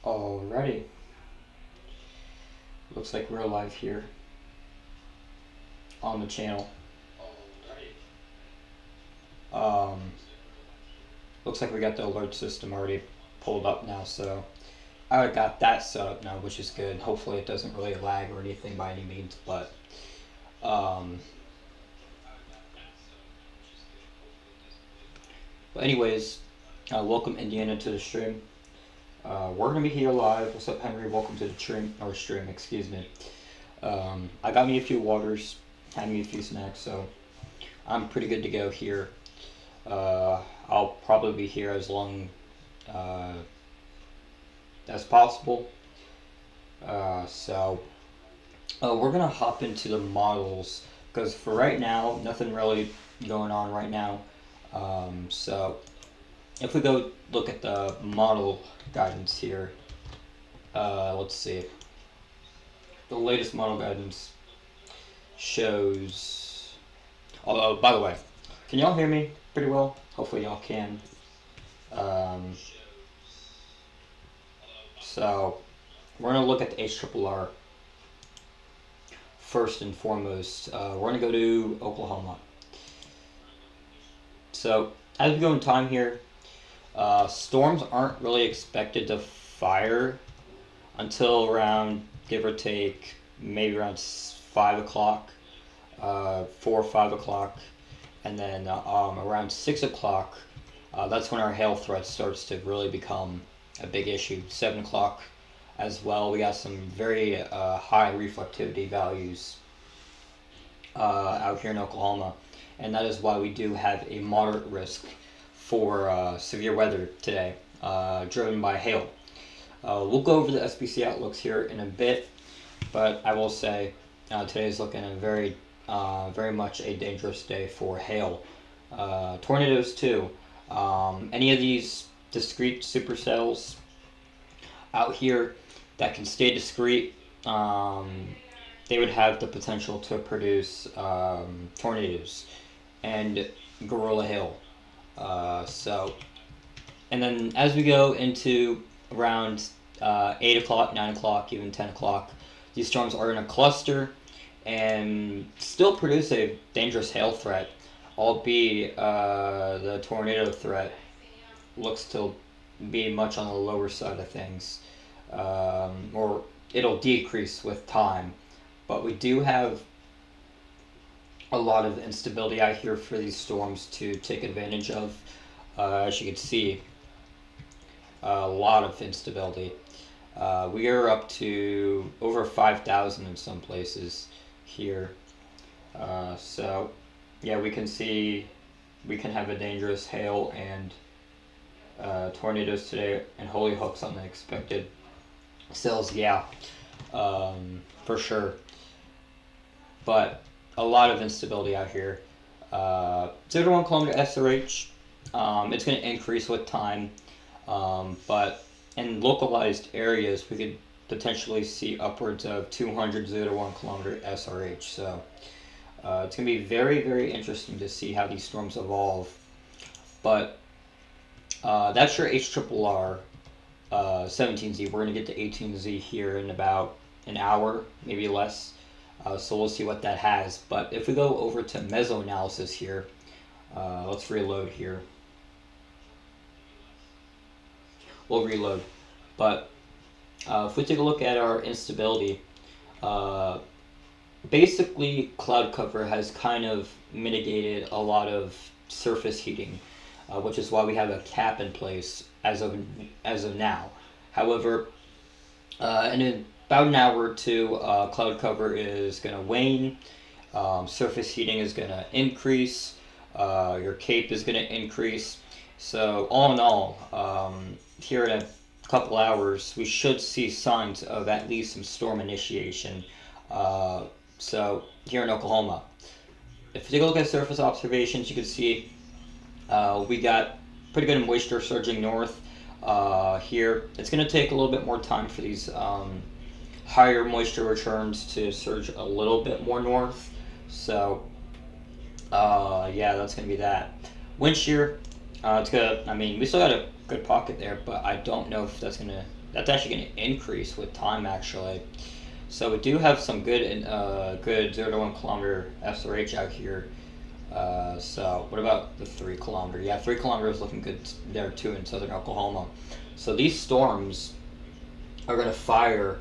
Alrighty, looks like we're live here on the channel. Um, looks like we got the alert system already pulled up now, so I got that set up now, which is good. Hopefully it doesn't really lag or anything by any means, but um, anyways, welcome Indiana to the stream. We're gonna be here live. What's up, Henry? Welcome to the stream. Excuse me. I got me a few waters, had me a few snacks, so I'm pretty good to go here. I'll probably be here as long as possible. So we're gonna hop into the models because for right now, nothing really going on right now. So if we go look at the model guidance here, let's see. The latest model guidance shows. Oh, by the way, can y'all hear me pretty well? Hopefully y'all can. So we're gonna look at the HRRR first and foremost. We're gonna go to Oklahoma. So as we go in time here, storms aren't really expected to fire until around, give or take, maybe around 5 o'clock, 4 or 5 o'clock, and then around 6 o'clock, that's when our hail threat starts to really become a big issue. 7 o'clock as well, we got some very high reflectivity values out here in Oklahoma, and that is why we do have a moderate risk for severe weather today, driven by hail. We'll go over the SPC outlooks here in a bit, but I will say today is looking a very much a dangerous day for hail. Tornadoes too. Any of these discrete supercells out here that can stay discrete, they would have the potential to produce tornadoes and gorilla hail. And then as we go into around 8 o'clock, 9 o'clock, even 10 o'clock, these storms are in a cluster and still produce a dangerous hail threat, albeit the tornado threat looks to be much on the lower side of things, or it'll decrease with time. But we do have a lot of instability out here for these storms to take advantage of. As you can see, a lot of instability. We are up to over 5,000 in some places here. So yeah, we can see we can have a dangerous hail and tornadoes today, and Holy Hook's unexpected cells, yeah, for sure. But a lot of instability out here. 0 to 1 kilometer SRH, it's going to increase with time, but in localized areas we could potentially see upwards of 200 0 to 1 kilometer SRH. So it's going to be very, very interesting to see how these storms evolve. But that's your HRRR 17Z. We're going to get to 18Z here in about an hour, maybe less. So we'll see what that has. But if we go over to mesoanalysis here, let's reload here. We'll reload. But if we take a look at our instability, basically cloud cover has kind of mitigated a lot of surface heating, which is why we have a cap in place as of now. However, in about an hour or two, cloud cover is going to wane, surface heating is going to increase, your CAPE is going to increase. So all in all, here in a couple hours, we should see signs of at least some storm initiation. So here in Oklahoma, if you take a look at surface observations, you can see we got pretty good moisture surging north here. It's going to take a little bit more time for these higher moisture returns to surge a little bit more north. So yeah, that's going to be that. Wind shear, it's good. I mean, we still got a good pocket there, but I don't know if that's That's actually going to increase with time, actually. So we do have some good 0 to 1 kilometer SRH out here. So what about the 3 kilometer? Yeah, 3 kilometers looking good there too in southern Oklahoma. So these storms are going to fire.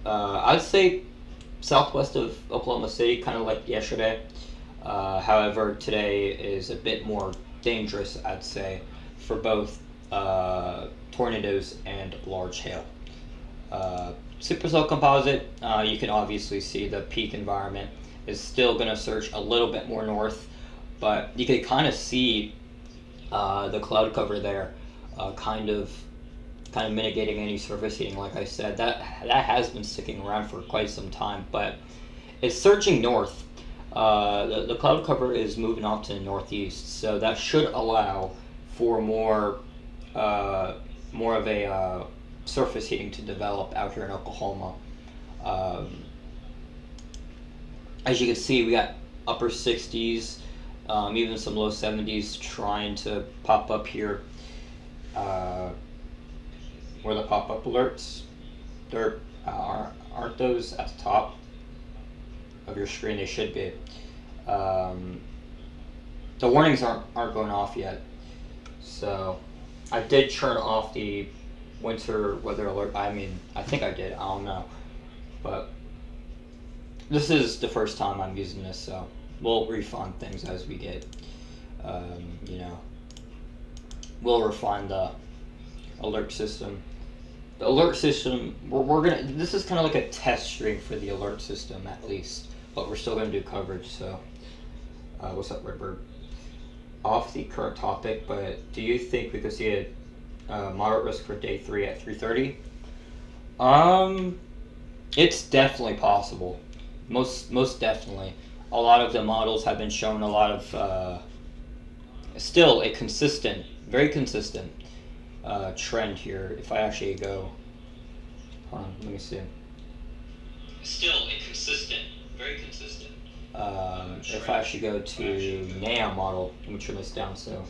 I'd say southwest of Oklahoma City, kind of like yesterday. However, today is a bit more dangerous, I'd say, for both tornadoes and large hail. Supercell composite, you can obviously see the peak environment is still going to surge a little bit more north, but you can kind of see the cloud cover there, kind of mitigating any surface heating. Like I said, that has been sticking around for quite some time, but it's surging north. The cloud cover is moving off to the northeast, so that should allow for more of a surface heating to develop out here in Oklahoma. As you can see, we got upper 60s, even some low 70s trying to pop up here. Where the pop-up alerts, aren't those at the top of your screen? They should be. The warnings aren't going off yet, so I did turn off the winter weather alert. I mean, I think I did. I don't know, but this is the first time I'm using this, so we'll refine things as we get. You know, we'll refine the alert system. The alert system, we're gonna. This is kind of like a test stream for the alert system, at least, but we're still gonna do coverage. So, what's up, Redbird? Off the current topic, but do you think we could see a moderate risk for day 3 at 3:30? It's definitely possible. Most definitely. A lot of the models have been showing a lot of still a consistent, very consistent trend here. If I actually go, hold on, let me see. Still a consistent, very consistent. If I actually go to NAM model, let me turn this down. So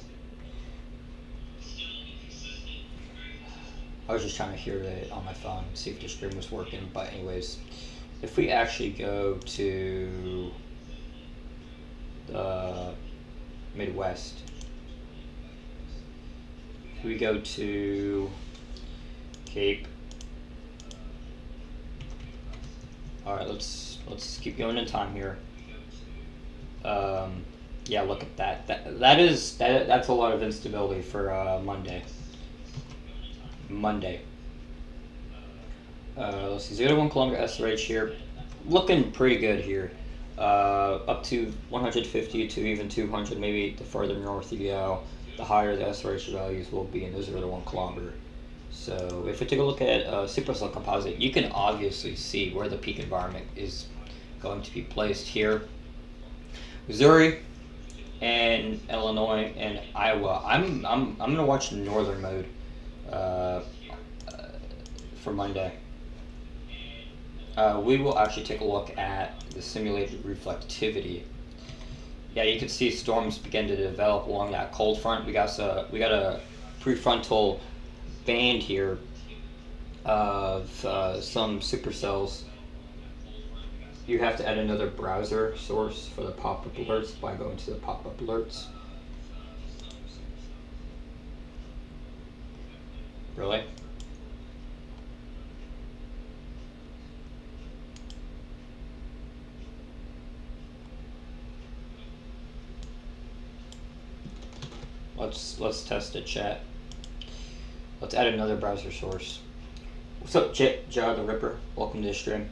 I was just trying to hear it on my phone, see if the stream was working. But anyways, if we actually go to the Midwest, if we go to Cape, all right, let's keep going in time here. Yeah, look at that. That's a lot of instability for Monday. Let's see, 0 to 1 kilometer SRH here, looking pretty good here. Up to 150 to even 200, maybe the further north you go, the higher the SRH values will be in the 0 to 1 kilometer. So if we take a look at supercell composite, you can obviously see where the peak environment is going to be placed here. Missouri and Illinois and Iowa. I'm gonna watch northern mode for Monday. We will actually take a look at the simulated reflectivity. Yeah, you can see storms begin to develop along that cold front. We got a prefrontal band here of some supercells. You have to add another browser source for the pop-up alerts by going to the pop-up alerts. Really? Let's test it, chat. Let's add another browser source. What's up, Jar the Ripper? Welcome to the stream.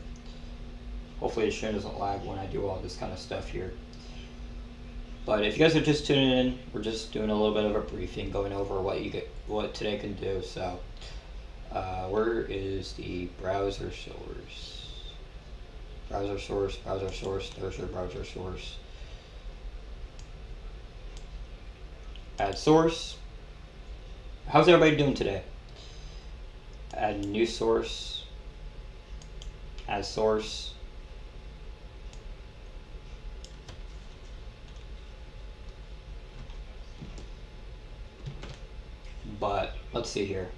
Hopefully the stream doesn't lag when I do all this kind of stuff here. But if you guys are just tuning in, we're just doing a little bit of a briefing, going over what today can do. So, where is the browser source? Browser source. There's your browser source. Add source. How's everybody doing today? Add new source. Add source. But let's see here.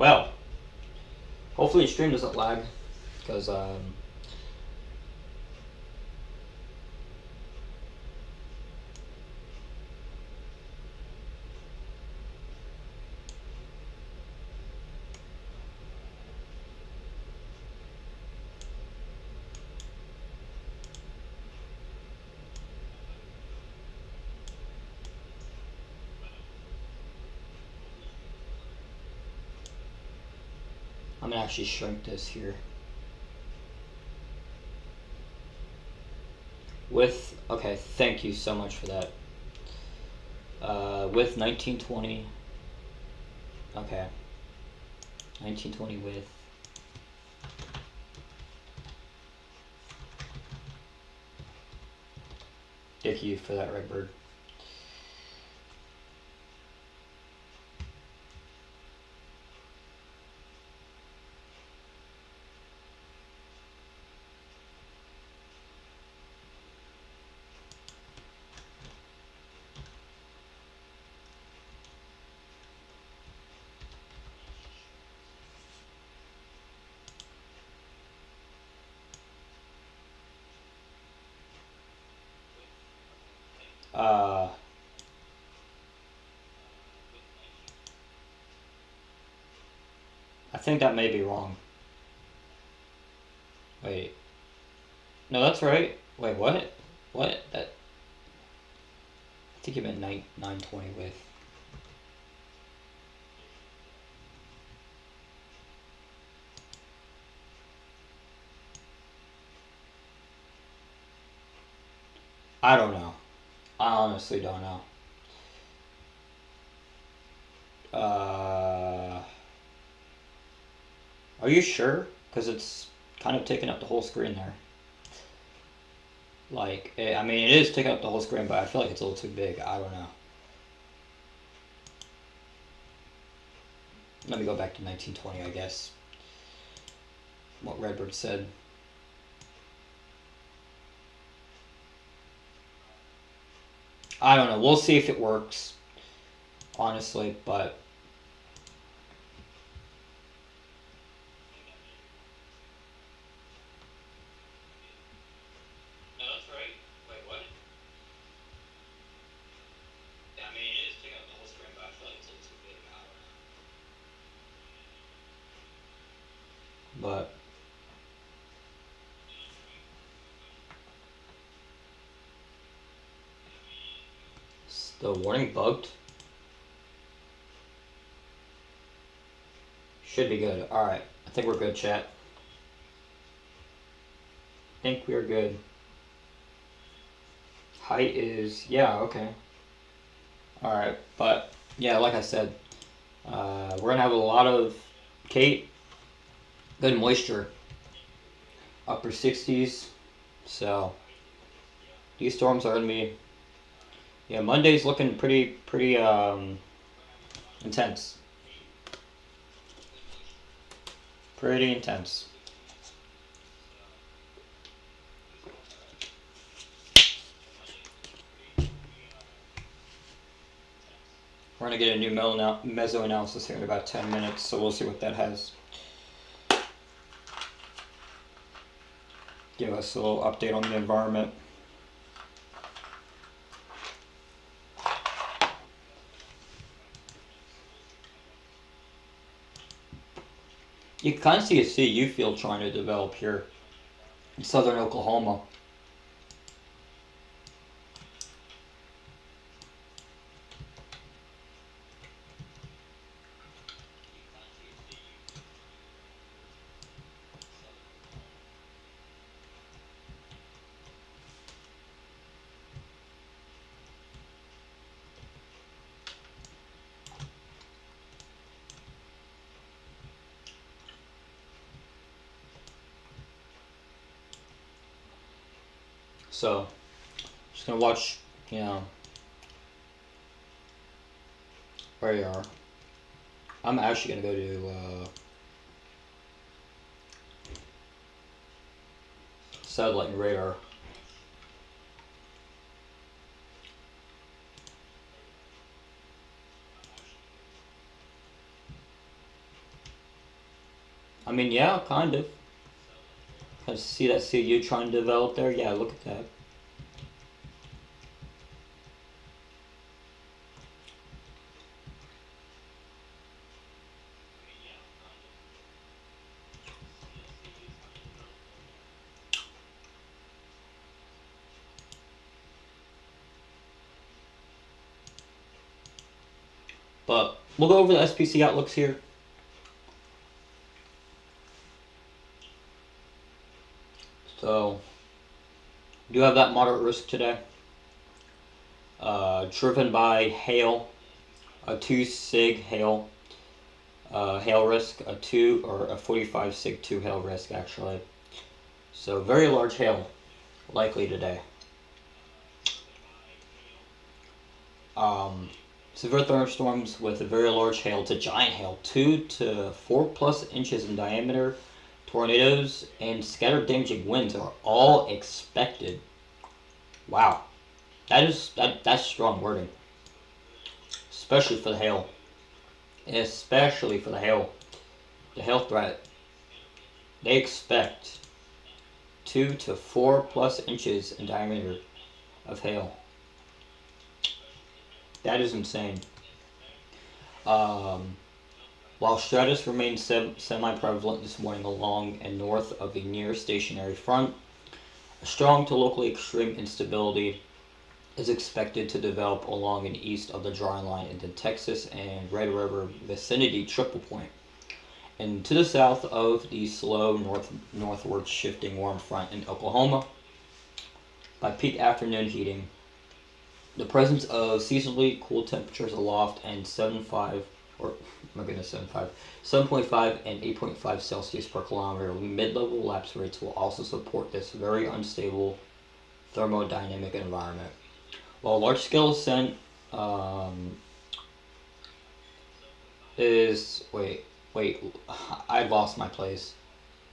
Well, hopefully your stream doesn't lag, because I'm gonna actually shrink this here. Okay, thank you so much for that. With 1920. Okay. 1920 with. Thank you for that, Redbird. Uh, I think that may be wrong. Wait. No, that's right. Wait, what? What? I think you meant 920 with. I don't know. I honestly don't know. Are you sure? Because it's kind of taking up the whole screen there. Like, I mean, it is taking up the whole screen, but I feel like it's a little too big. I don't know. Let me go back to 1920, I guess. What Redbird said. I don't know. We'll see if it works, honestly, but. No, that's right. Wait, what? Yeah, I mean, it is taking up the whole screen, but I feel like it's a little too big. I don't know. But. Is the warning bugged? Should be good. Alright. I think we're good, chat. I think we're good. Height is. Yeah, okay. Alright, but. Yeah, like I said, we're going to have a lot of Kate. Good moisture. Upper 60s. So. These storms are going to be. Yeah, Monday's looking pretty intense. Pretty intense. We're going to get a new meso analysis here in about 10 minutes, so we'll see what that has. Give us a little update on the environment. You can kind of see a CU field trying to develop here in southern Oklahoma. So, just gonna watch, where you are. I'm actually gonna go to satellite and radar. I mean, yeah, kind of. I see that CU trying to develop there. Yeah, look at that. But we'll go over the SPC outlooks here. So, do you have that moderate risk today? Driven by hail, a 2 sig hail, hail risk, a 2 or a 45 sig 2 hail risk actually. So, very large hail likely today. Severe thunderstorms with a very large hail to giant hail, 2 to 4 plus inches in diameter. Tornadoes and scattered damaging winds are all expected. Wow, that's strong wording, especially for the hail. Especially for the hail, the hail threat. They expect 2 to 4 plus inches in diameter of hail. That is insane. While stratus remains semi-prevalent this morning along and north of the near stationary front, a strong to locally extreme instability is expected to develop along and east of the dry line into Texas and Red River vicinity triple point, and to the south of the slow northward shifting warm front in Oklahoma. By peak afternoon heating, the presence of seasonally cool temperatures aloft and 7.5 and 8.5 Celsius per kilometer mid-level lapse rates will also support this very unstable thermodynamic environment. While large-scale ascent is I lost my place.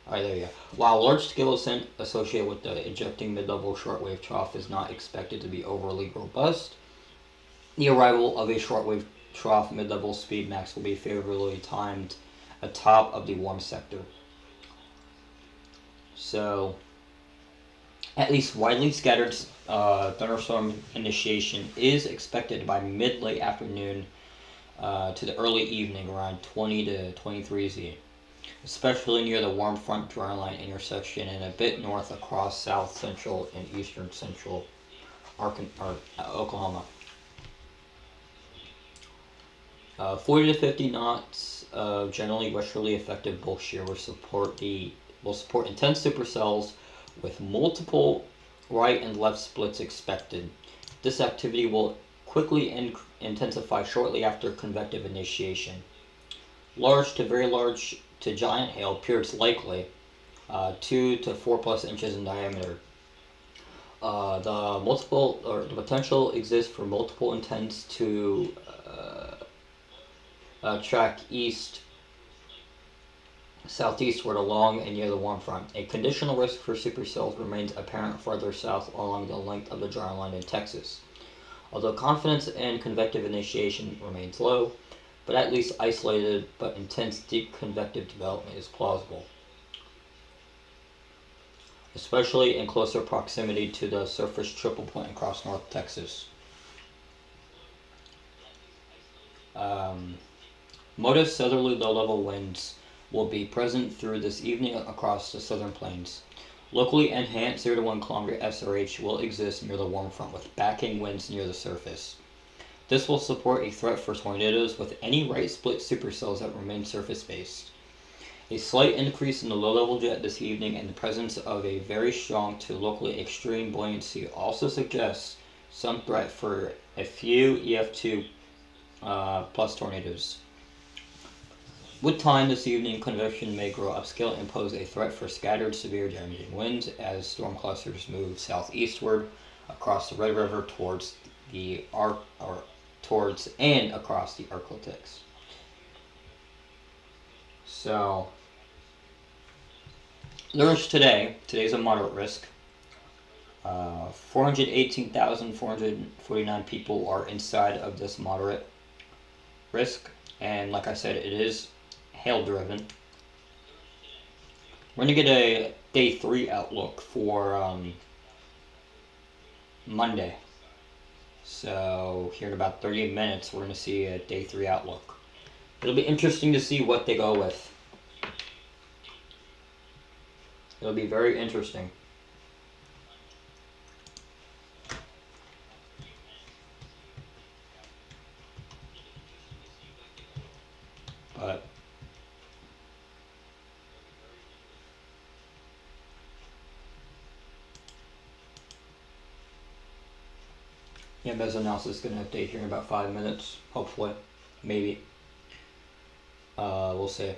Alright, there you go. While large-scale ascent associated with the ejecting mid-level shortwave trough is not expected to be overly robust, the arrival of a shortwave trough mid-level speed max will be favorably timed atop of the warm sector. So, at least widely scattered thunderstorm initiation is expected by mid-late afternoon to the early evening around 20 to 23 Z, especially near the warm front dry line intersection and a bit north across south central and eastern central Oklahoma. 40 to 50 knots of generally westerly effective bulk shear will support intense supercells with multiple right and left splits expected. This activity will quickly intensify shortly after convective initiation. Large to very large to giant hail appears likely, 2 to 4 plus inches in diameter. The potential exists for multiple intents to track southeastward along and near the warm front. A conditional risk for supercells remains apparent farther south along the length of the dry line in Texas. Although confidence in convective initiation remains low, but at least isolated but intense deep convective development is plausible, especially in closer proximity to the surface triple point across North Texas. Modest southerly low-level winds will be present through this evening across the southern plains. Locally enhanced 0 to 1 km SRH will exist near the warm front with backing winds near the surface. This will support a threat for tornadoes with any right split supercells that remain surface-based. A slight increase in the low-level jet this evening and the presence of a very strong to locally extreme buoyancy also suggests some threat for a few EF2 plus tornadoes. With time this evening, convection may grow upscale and pose a threat for scattered severe damaging winds as storm clusters move southeastward across the Red River towards and across the Arctics. So, there's today's a moderate risk. 418,449 people are inside of this moderate risk, and like I said, it is hail driven. We're gonna get a day 3 outlook for Monday. So here in about 30 minutes, we're gonna see a day 3 outlook. It'll be interesting to see what they go with. It'll be very interesting. But yeah, Mesoanalysis is gonna update here in about 5 minutes, hopefully, maybe. We'll see.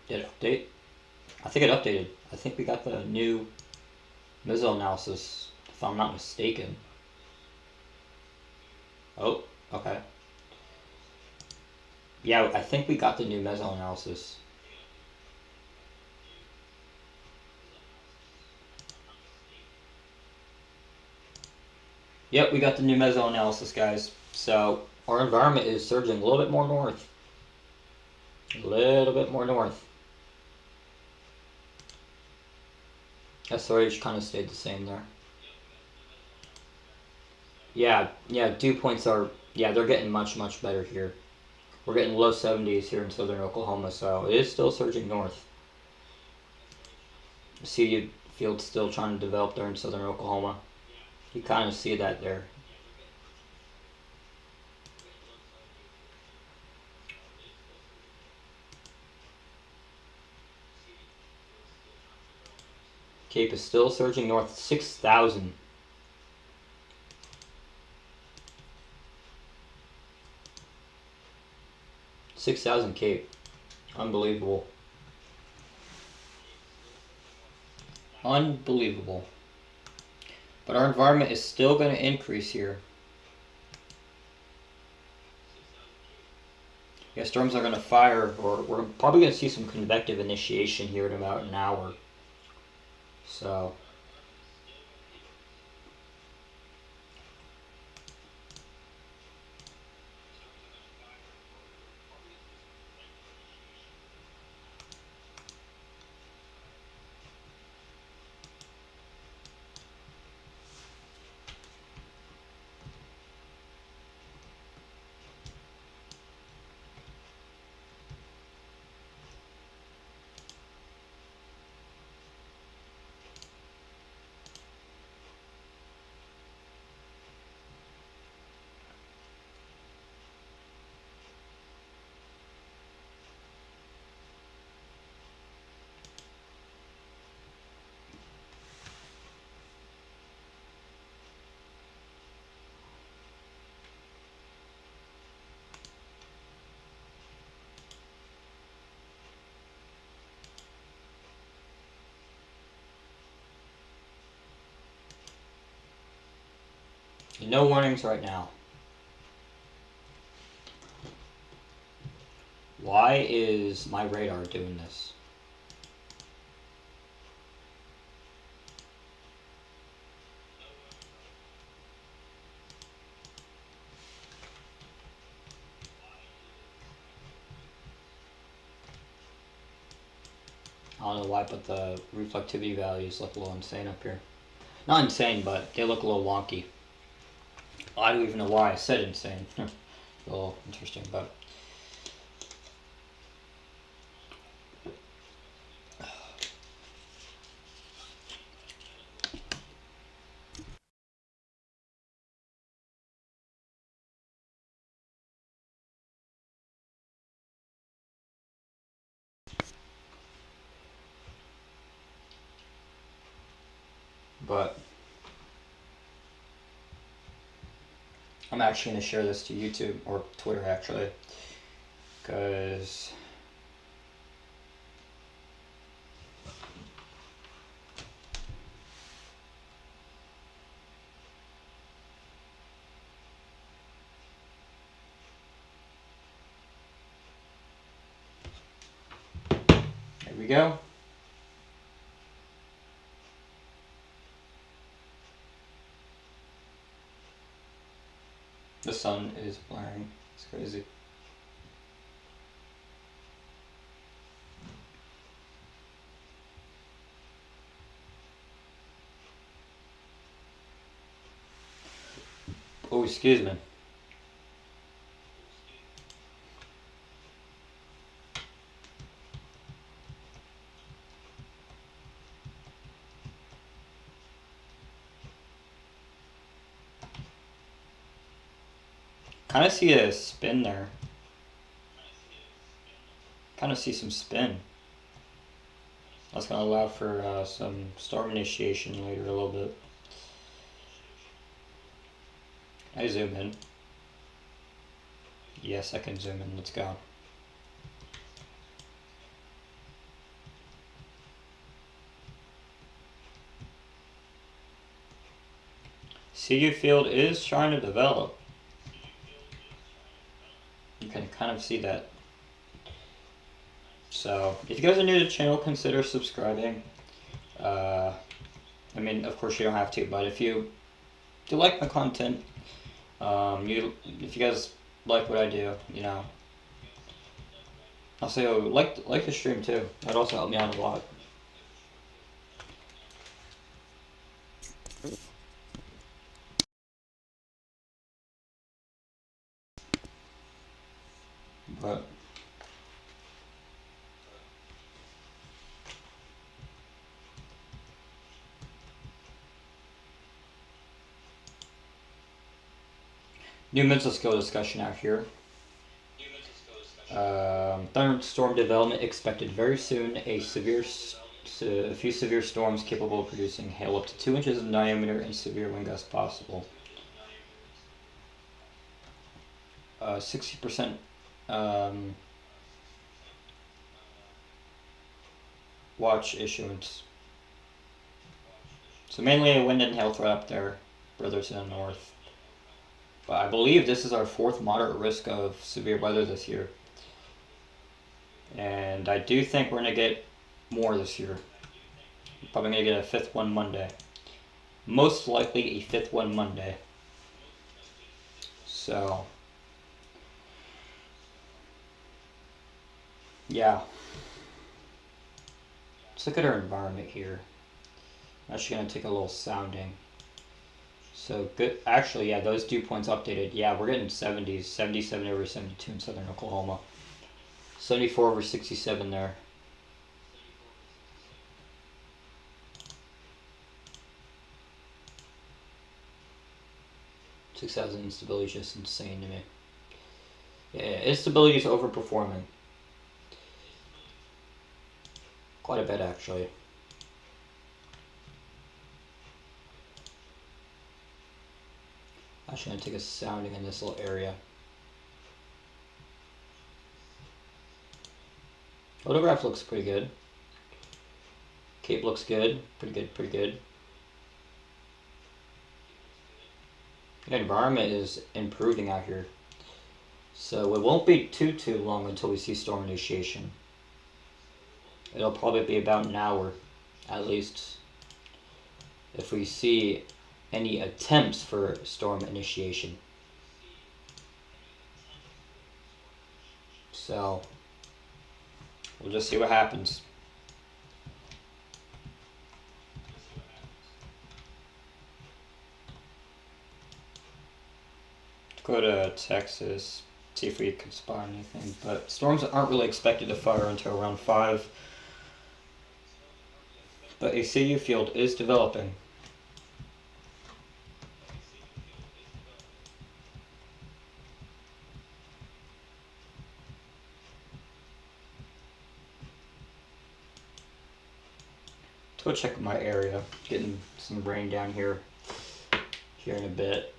Did it update? I think it updated. I think we got the new Mesoanalysis, if I'm not mistaken. Oh, okay. Yeah, I think we got the new Mesoanalysis. Yep, we got the new Mesoanalysis, guys. So our environment is surging a little bit more north. A little bit more north. SRH kind of stayed the same there. Yeah, dew points are, yeah, they're getting much, much better here. We're getting low 70s here in southern Oklahoma, so it is still surging north. See fields still trying to develop there in southern Oklahoma. You kind of see that there. Cape is still surging north, 6,000. 6,000 Cape. Unbelievable. Unbelievable. But our environment is still going to increase here. Yeah, storms are going to fire, or we're probably going to see some convective initiation here in about an hour. So no warnings right now. Why is my radar doing this? I don't know why, but the reflectivity values look a little insane up here. Not insane, but they look a little wonky. I don't even know why I said insane. A little interesting, but I'm actually going to share this to YouTube or Twitter actually, because there we go. The sun is blaring. It's crazy. Oh, excuse me. Kind of see a spin there. Kind of see some spin. That's going to allow for some storm initiation later a little bit. I zoom in. Yes, I can zoom in. Let's go. CU field is trying to develop. You can kind of see that. So, if you guys are new to the channel, consider subscribing. I mean, of course you don't have to, but if you do like my content, if you guys like what I do, you know, also like the stream too. That'd also help me out a lot. But new mental skill discussion out here. Thunderstorm development expected very soon. A few severe storms capable of producing hail up to 2 inches in diameter and severe wind gusts possible. 60% watch issuance. So mainly a wind and hail threat up there, further to the north. But I believe this is our 4th moderate risk of severe weather this year. And I do think we're going to get more this year. Probably going to get a 5th one Monday. Most likely a 5th one Monday. So, yeah. Let's look at our environment here. I'm actually going to take a little sounding. So, good. Actually, yeah, those dew points updated. Yeah, we're getting 70s. 77 over 72 in southern Oklahoma. 74 over 67 there. $6,000 instability is just insane to me. Yeah, instability is overperforming. Quite a bit, actually. Actually, I'm going to take a sounding in this little area. Photograph looks pretty good. Cape looks good. Pretty good, pretty good. The environment is improving out here. So it won't be too long until we see storm initiation. It'll probably be about an hour, at least, if we see any attempts for storm initiation. So we'll just see what happens. Go to Texas, see if we can spot anything. But storms aren't really expected to fire until around 5. But a CU field is developing. Let's go check my area. Getting some rain down here in a bit.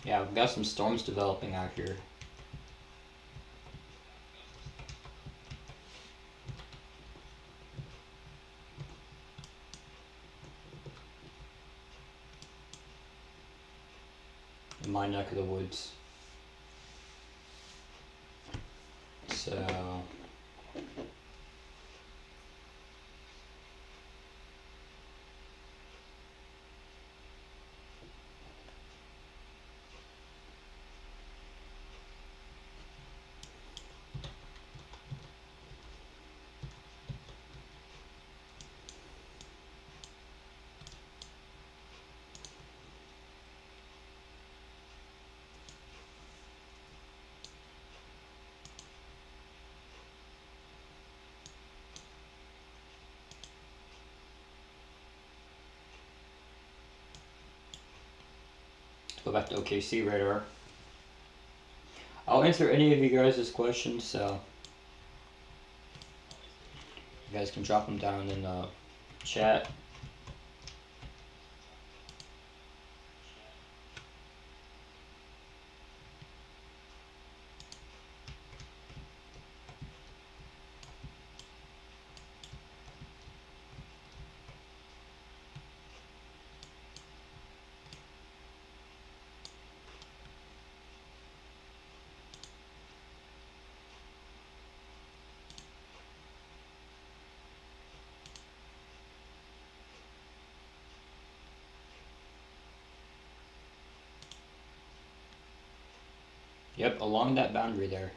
Yeah, we've got some storms developing out here. my neck of the woods. So go back to OKC radar. I'll answer any of you guys' questions, so you guys can drop them down in the chat. Yep, along that boundary there.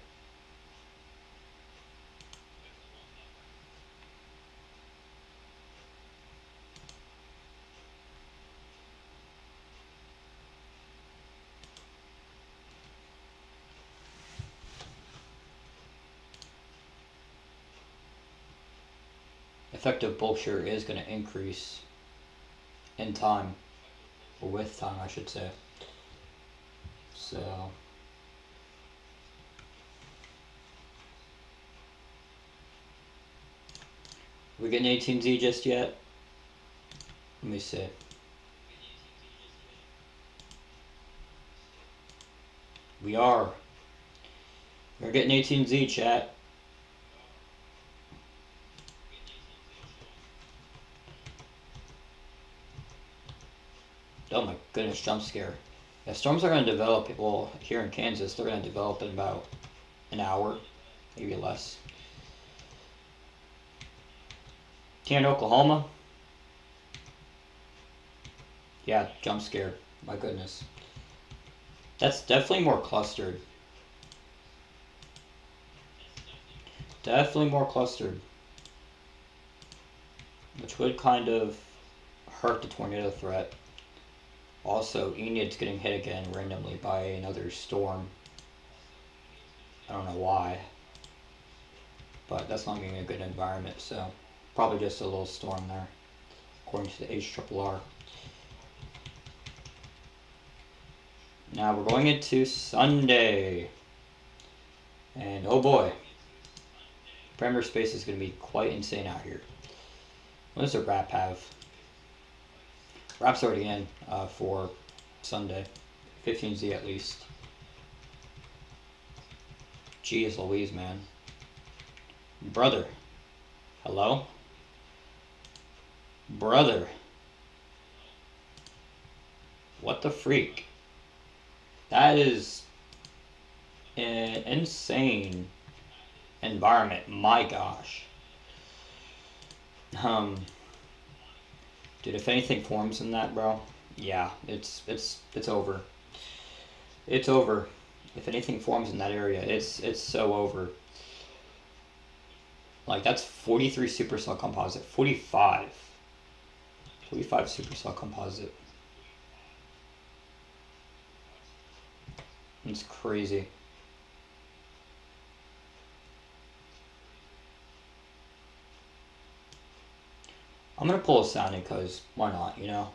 Effective bulk share is going to increase in time, or with time, I should say. So we getting 18Z just yet? Let me see. We are. We're getting 18Z, chat. Oh my goodness, jump scare. Yeah, storms are going to develop, well, here in Kansas, they're going to develop in about an hour, maybe less. Here in Oklahoma, yeah, jump scare. My goodness. That's definitely more clustered. Definitely more clustered. Which would kind of hurt the tornado threat. Also, Enid's getting hit again randomly by another storm. I don't know why. But that's not being a good environment, so probably just a little storm there, according to the HRRR. Now we're going into Sunday. And oh boy, parameter space is going to be quite insane out here. What does the wrap have? Wrap's already in for Sunday. 15Z at least. Jeez Louise, man. Brother. Hello? Brother. What the freak? That is an insane environment. My gosh. Dude, if anything forms in that, bro, yeah, it's over. It's over. If anything forms in that area, it's so over. Like, that's 43 supercell composite. 45. 45 supercell composite. It's crazy. I'm gonna pull a sounding because why not, you know?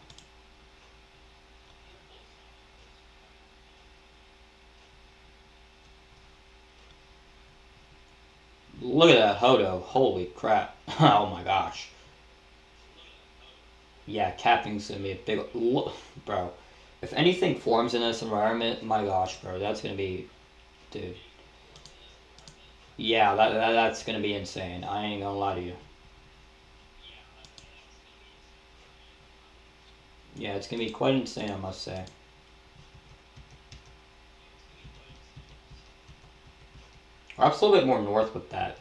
Look at that Hodo. Holy crap. Oh my gosh. Yeah, capping's gonna be a big... Bro, if anything forms in this environment, my gosh, bro, that's gonna be... Dude. Yeah, that's gonna be insane. I ain't gonna lie to you. Yeah, it's gonna be quite insane, I must say. Perhaps a little bit more north with that.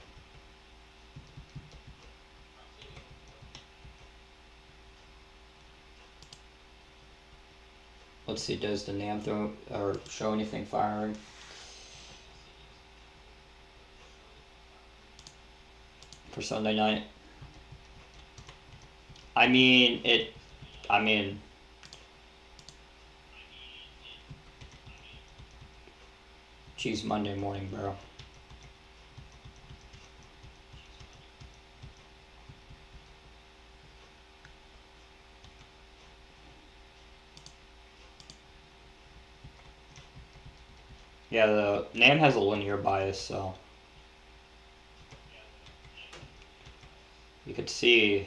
Let's see, does the NAM throw or show anything firing? For Sunday night? I mean, geez, Monday morning, bro. Yeah, the NAM has a linear bias, so you could see,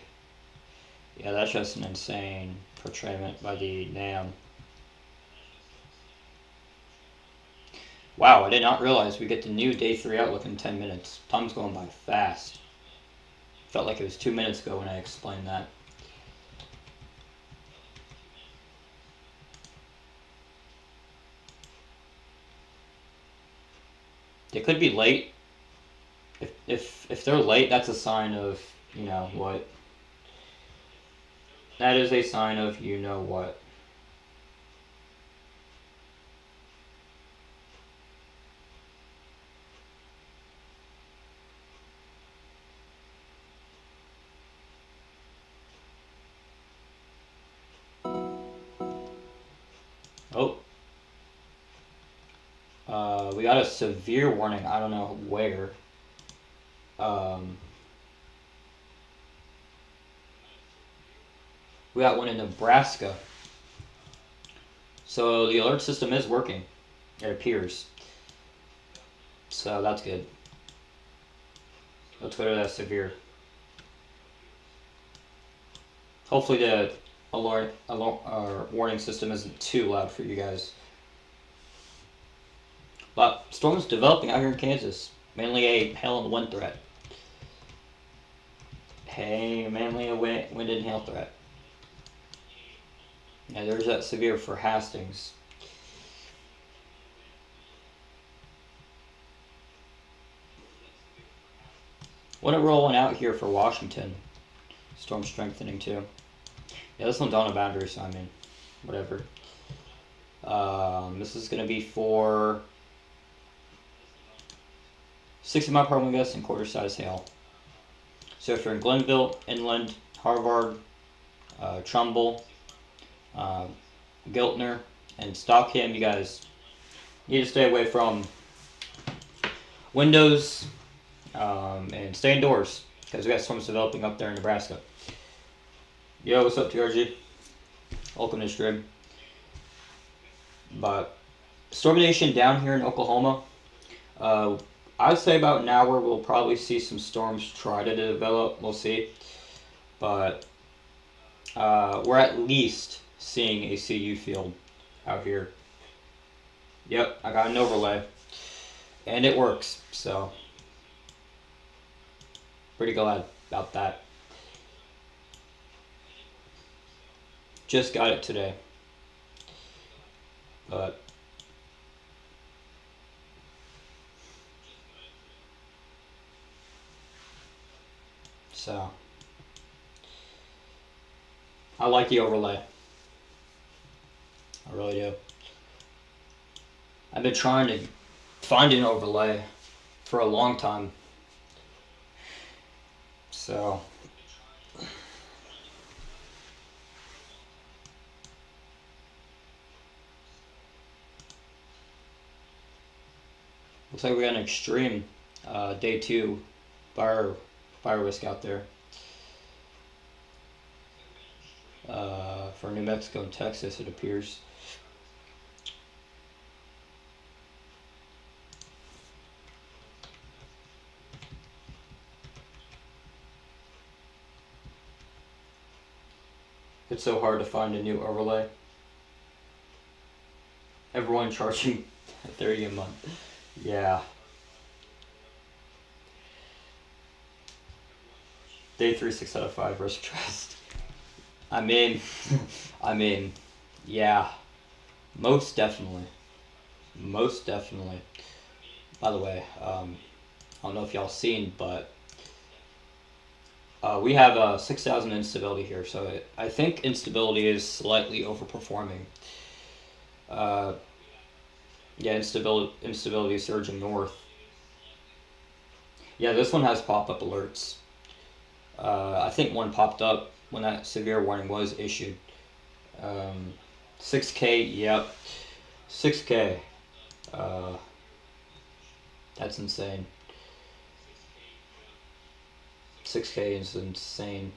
yeah, that's just an insane portrayment by the NAM. Wow, I did not realize we get the new day 3 outlook in 10 minutes. Time's going by fast. Felt like it was 2 minutes ago when I explained that. They could be late. If they're late, that's a sign of, you know what. That is a sign of you know what. Oh. We got a severe warning. I don't know where. We got one in Nebraska. So the alert system is working. It appears. So that's good. Let's go to that severe. Hopefully the alert warning system isn't too loud for you guys. But storm's developing out here in Kansas. Mainly a hail and wind threat. Hey, mainly a wind and hail threat. Yeah, there's that severe for Hastings. What a rolling out here for Washington. Storm strengthening too. Yeah, this one's on a boundary, so I mean, whatever. This is going to be for 60 mile per hour wind gusts and quarter size hail. So if you're in Glenville, Inland, Harvard, Trumbull, Giltner, and Stockham, you guys need to stay away from windows and stay indoors because we got storms developing up there in Nebraska. Yo, what's up, TRG? Welcome to the stream. But Storm Nation down here in Oklahoma, I'd say about an hour we'll probably see some storms try to develop. We'll see. But we're at least seeing a CU field out here. Yep, I got an overlay. And it works, so pretty glad about that. Just got it today. But so I like the overlay. I really do. I've been trying to find an overlay for a long time. So looks like we got an extreme day 2 fire risk out there for New Mexico and Texas, it appears. It's so hard to find a new overlay. Everyone charging $30 a month. Yeah. Day 3, 6 out of 5 risk trust. I mean, yeah. Most definitely. By the way, I don't know if y'all seen, but we have 6,000 instability here, so I think instability is slightly overperforming. Uh, yeah, instability is surging north. Yeah, this one has pop-up alerts. I think one popped up when that severe warning was issued. Um, 6K, yep. 6K. Uh, that's insane. 6K is insane.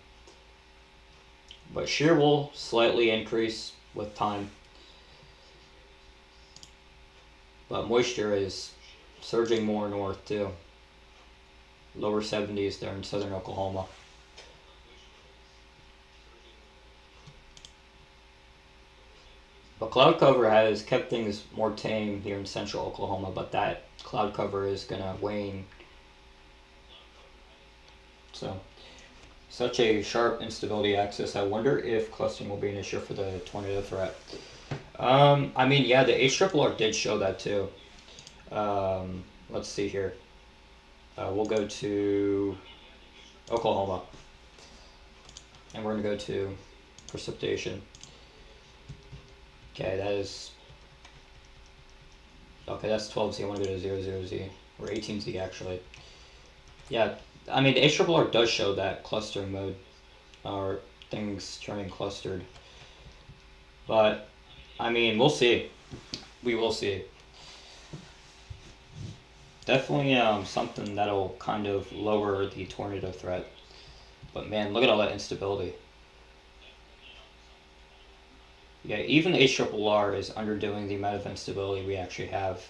But shear will slightly increase with time. But moisture is surging more north too. Lower 70s there in southern Oklahoma. But cloud cover has kept things more tame here in central Oklahoma, but that cloud cover is going to wane. So, such a sharp instability axis. I wonder if clustering will be an issue for the tornado threat. I mean, yeah, the HRRR did show that too. Let's see here. We'll go to Oklahoma. And we're going to go to precipitation. Okay, that is... Okay, that's 12Z. I want to go to 00Z. Or 18Z, actually. Yeah, I mean, the HRRR does show that clustering mode. Or things turning clustered. But, I mean, we'll see. We will see. Definitely something that'll kind of lower the tornado threat. But man, look at all that instability. Yeah, even the HRRR is underdoing the amount of instability we actually have.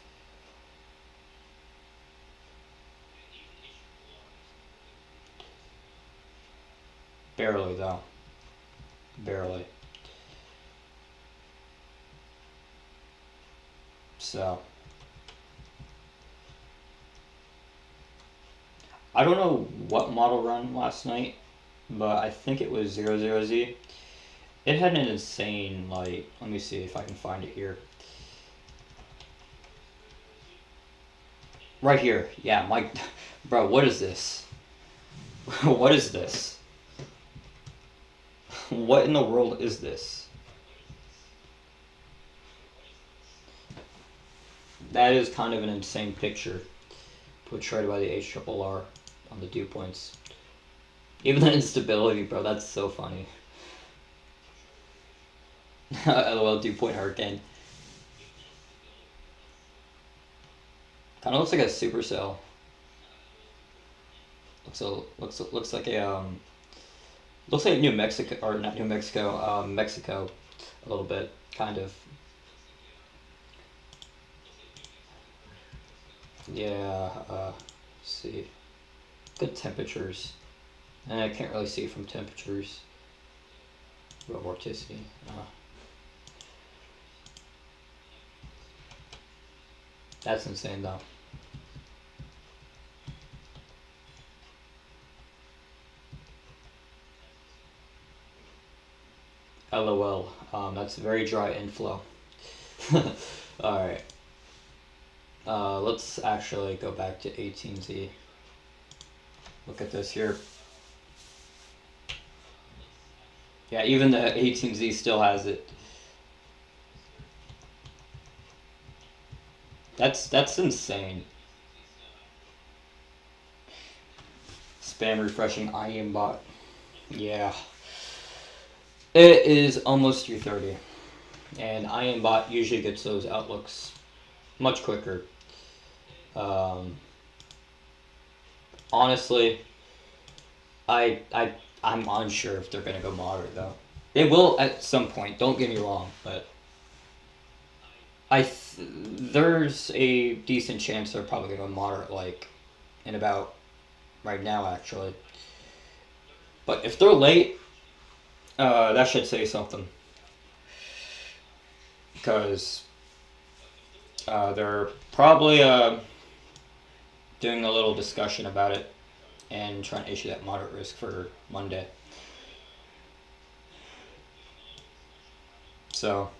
Barely, though. Barely. So. I don't know what model run last night, but I think it was 00Z. It had an insane, like, let me see if I can find it here. Right here. Yeah, my... Bro, what is this? What is this? What in the world is this? That is kind of an insane picture portrayed by the HRRR on the dew points. Even the instability, bro, that's so funny. LOL, dew point hurricane. Kind of looks like a supercell. Looks like a looks like New Mexico, or not New Mexico, Mexico, a little bit, kind of. Yeah. Let's see. Good temperatures, and I can't really see from temperatures. Real vorticity. That's insane, though. LOL. That's very dry inflow. Alright. Let's actually go back to 18Z. Look at this here. Yeah, even the 18Z still has it. That's insane. Spam refreshing IamBot. Yeah. It is almost 3:30. And IamBot usually gets those outlooks much quicker. Honestly, I'm unsure if they're gonna go moderate though. They will at some point. Don't get me wrong, but there's a decent chance they're probably gonna go moderate, like in about right now actually. But if they're late, that should say something, because they're probably doing a little discussion about it and trying to issue that moderate risk for Monday. So,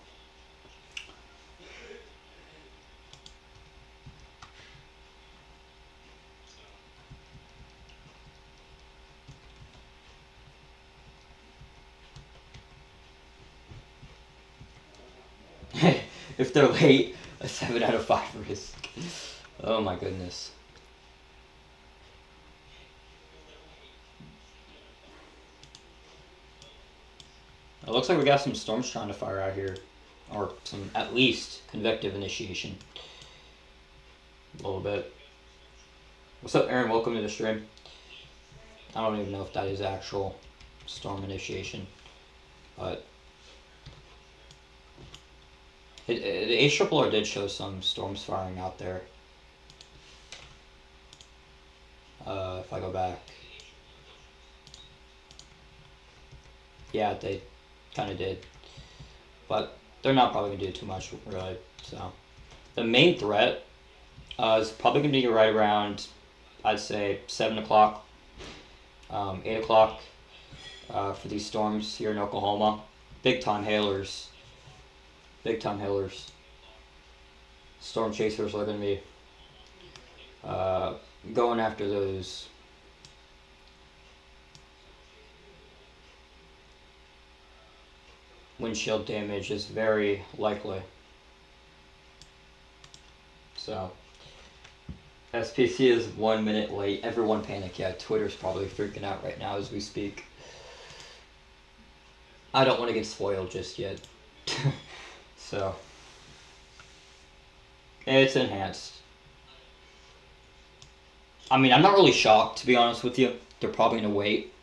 If they're late, a 7 out of 5 risk. Oh my goodness. It looks like we got some storms trying to fire out here. Or some, at least, convective initiation. A little bit. What's up, Aaron? Welcome to the stream. I don't even know if that is actual storm initiation. But the ARRR did show some storms firing out there. If I go back. Yeah, they kind of did. But they're not probably going to do too much, really. So the main threat is probably going to be right around, I'd say, 7 o'clock, 8 o'clock for these storms here in Oklahoma. Big time hailers. Big time hailers. Storm chasers are going to be going after those. Windshield damage is very likely. So SPC is 1 minute late. Everyone panic. Yeah, Twitter's probably freaking out right now as we speak. I don't want to get spoiled just yet. So it's enhanced. I mean, I'm not really shocked, to be honest with you. They're probably going to wait.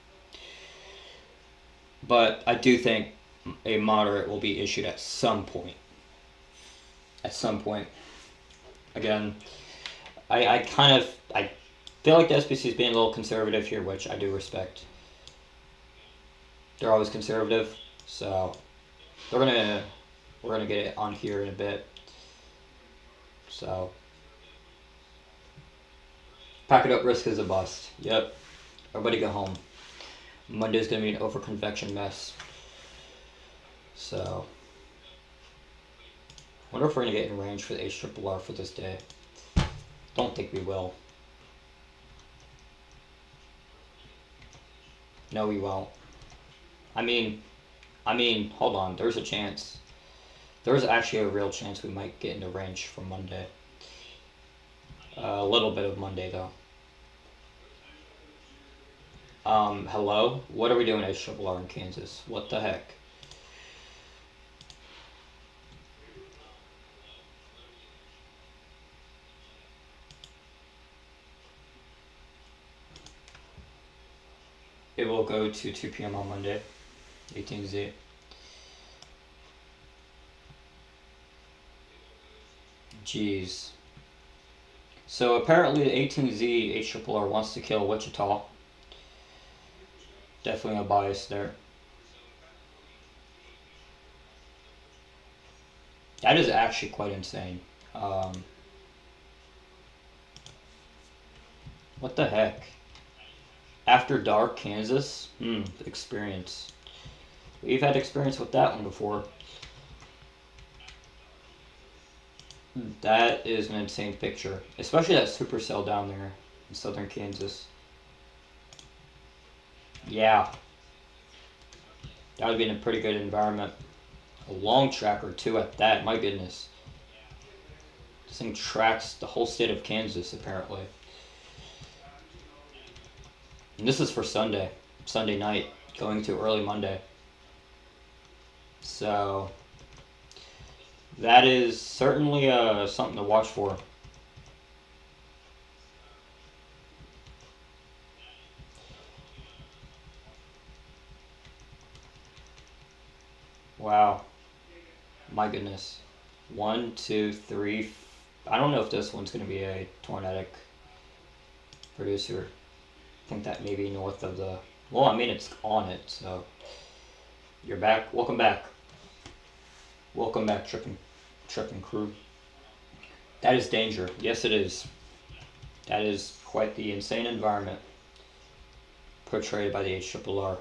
But I do think a moderate will be issued at some point. At some point. Again, I feel like the SPC is being a little conservative here, which I do respect. They're always conservative, so we're gonna get it on here in a bit. So pack it up, risk is a bust. Yep. Everybody go home. Monday's gonna be an over-convection mess. So wonder if we're gonna get in range for the ARRR for this day. Don't think we will. No, we won't. I mean, hold on. There's a chance. There's actually a real chance we might get into range for Monday. A little bit of Monday, though. Hello? What are we doing at ARRR in Kansas? What the heck? It will go to 2 p.m. on Monday, 18Z. Jeez. So apparently the 18Z ARRR wants to kill Wichita. Definitely a bias there. That is actually quite insane. What the heck? After Dark, Kansas? Experience. We've had experience with that one before. That is an insane picture. Especially that supercell down there in southern Kansas. Yeah. That would be in a pretty good environment. A long tracker too at that, my goodness. This thing tracks the whole state of Kansas apparently. And this is for Sunday night, going to early Monday. So that is certainly something to watch for. Wow. My goodness. 1, 2, 3. I don't know if this one's going to be a tornadic producer. I think that may be north of the... Well, I mean, it's on it, so... You're back. Welcome back. Welcome back, tripping crew. That is danger. Yes, it is. That is quite the insane environment portrayed by the ARRR.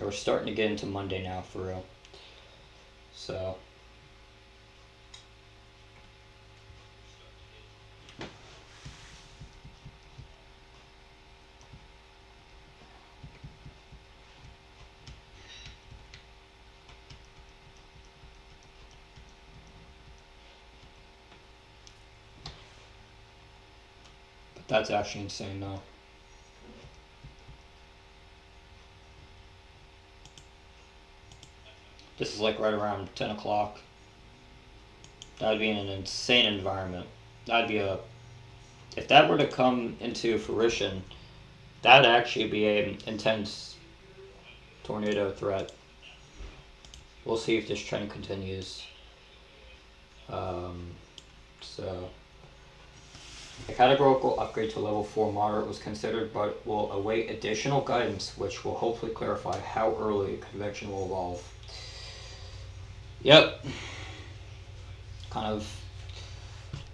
We're starting to get into Monday now, for real. So... That's actually insane, though. This is like right around 10 o'clock. That would be an insane environment. That'd be a. If that were to come into fruition, that'd actually be an intense tornado threat. We'll see if this trend continues. So, a categorical upgrade to level 4 moderate was considered, but will await additional guidance, which will hopefully clarify how early convection will evolve. Yep. Kind of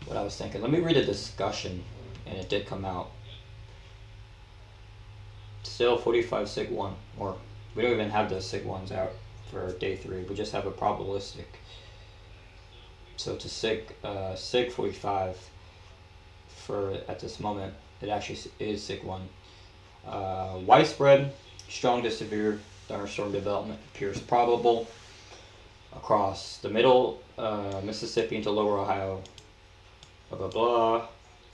what I was thinking. Let me read a discussion, and it did come out. Still 45 Sig 1, or we don't even have the Sig 1s out for day 3. We just have a probabilistic. So it's a Sig 45 for at this moment. It actually is Sig 1. Widespread, strong to severe thunderstorm development appears probable across the middle Mississippi into lower Ohio. Blah blah blah.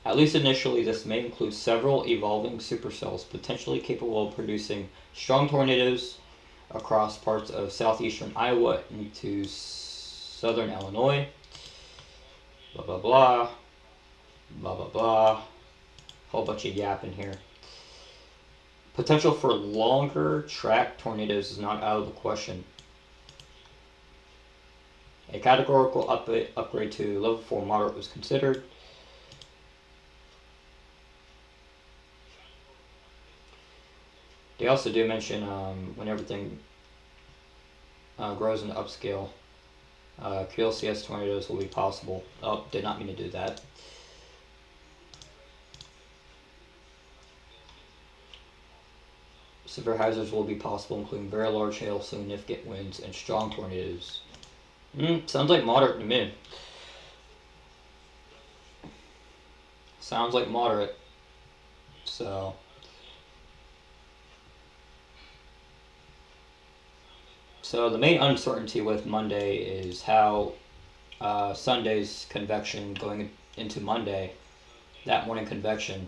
At least initially, this may include several evolving supercells potentially capable of producing strong tornadoes across parts of southeastern Iowa into southern Illinois. Blah blah blah. Blah blah blah. Whole bunch of yapping here. Potential for longer track tornadoes is not out of the question. A categorical upgrade to level 4 moderate was considered. They also do mention when everything grows in upscale, QLCS tornadoes will be possible. Oh, did not mean to do that. Severe hazards will be possible, including very large hail, significant winds, and strong tornadoes. Sounds like moderate to me. Sounds like moderate. So the main uncertainty with Monday is how Sunday's convection going into Monday, that morning convection,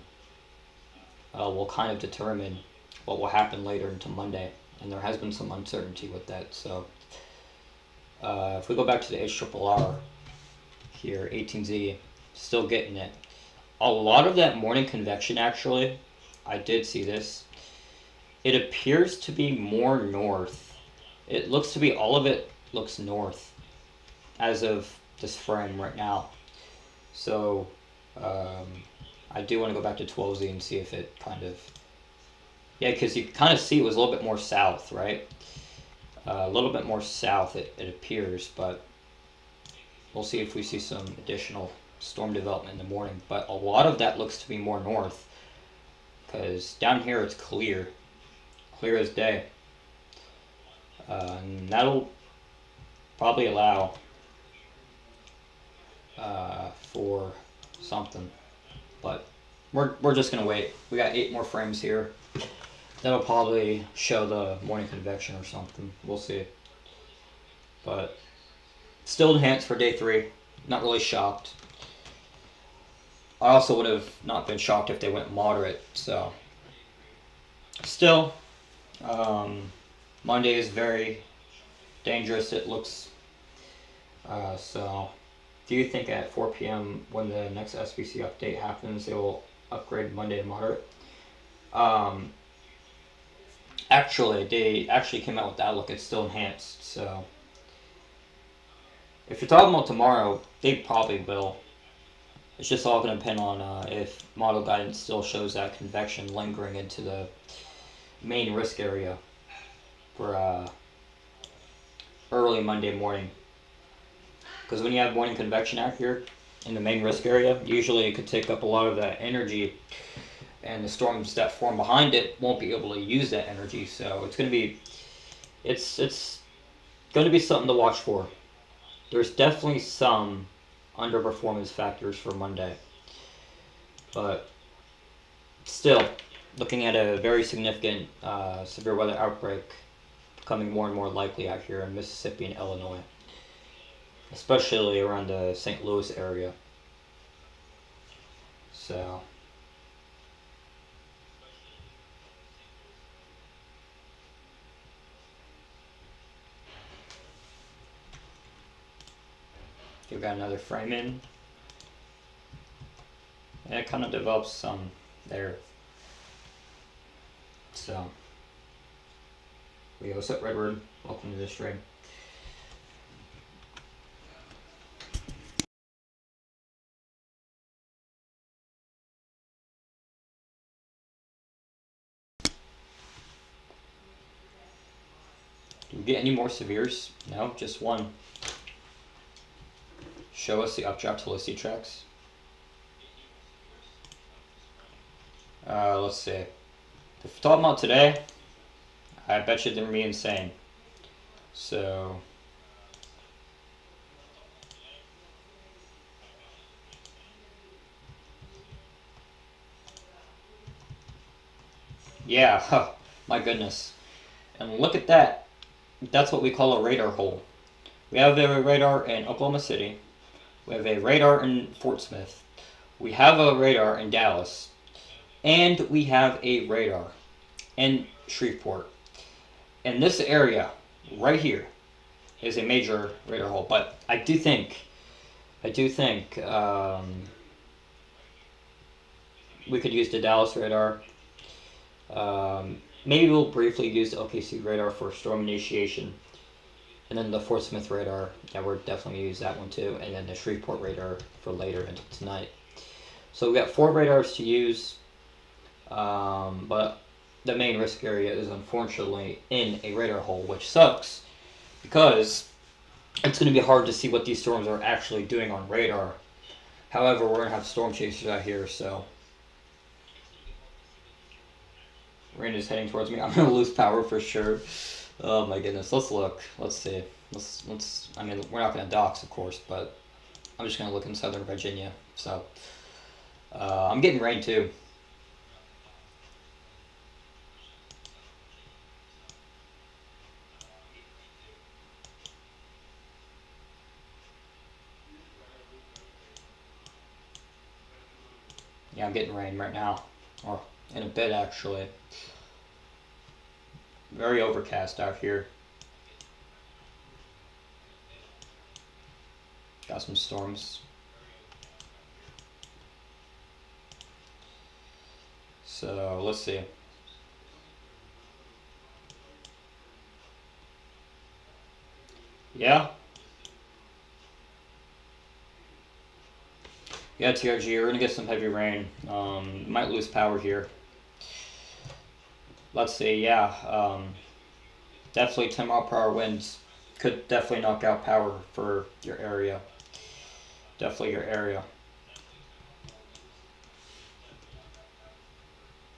will kind of determine what will happen later into Monday. And there has been some uncertainty with that. So if we go back to the HRRR here, 18Z, still getting it. A lot of that morning convection, actually, I did see this. It appears to be more north. It looks to be, all of it looks north as of this frame right now. So I do want to go back to 12Z and see if it kind of, yeah, because you kind of see it was a little bit more south, right? A little bit more south it appears, but we'll see if we see some additional storm development in the morning. But a lot of that looks to be more north, because down here it's clear as day. And that'll probably allow for something, but we're just gonna wait. We got 8 more frames here. That'll probably show the morning convection or something. We'll see. But still enhanced for day 3. Not really shocked. I also would have not been shocked if they went moderate. So still, Monday is very dangerous. It looks. So do you think at 4 p.m. when the next SPC update happens, they will upgrade Monday to moderate? Actually, they actually came out with the outlook. It's still enhanced. So if you're talking about tomorrow, they probably will. It's just all going to depend on if model guidance still shows that convection lingering into the main risk area for early Monday morning. Because when you have morning convection out here in the main risk area, usually it could take up a lot of that energy, and the storms that form behind it won't be able to use that energy. So it's going to be, it's going to be something to watch for. There's definitely some underperformance factors for Monday, but still looking at a very significant severe weather outbreak becoming more and more likely out here in Mississippi and Illinois, especially around the St. Louis area. So We've got another frame in. And it kind of develops some there. So, what's up, Redward? Welcome to the stream. Do we get any more severes? No, just one. Show us the updraft Helicity tracks. Let's see. If we're talking about today, I bet you they're gonna be insane. So, yeah, huh, my goodness. And look at that. That's what we call a radar hole. We have a radar in Oklahoma City. We have a radar in Fort Smith. We have a radar in Dallas. And we have a radar in Shreveport. And this area right here is a major radar hole. But I do think we could use the Dallas radar. Maybe we'll briefly use the OKC radar for storm initiation. And then the Fort Smith radar, yeah, we're definitely going to use that one too. And then the Shreveport radar for later until tonight. So we got 4 radars to use. But the main risk area is unfortunately in a radar hole, which sucks because it's going to be hard to see what these storms are actually doing on radar. However, we're going to have storm chasers out here, so rain is heading towards me. I'm going to lose power for sure. Oh my goodness. Let's look. Let's see. Let's. I mean, we're not going to dox, of course, but I'm just going to look in Southern Virginia. So I'm getting rain too. Yeah, I'm getting rain right now, or in a bit actually. Very overcast out here. Got some storms. So let's see. Yeah. Yeah, TRG, we're gonna get some heavy rain. Might lose power here. Let's see, yeah. Definitely 10 mile per hour winds could definitely knock out power for your area. Definitely your area.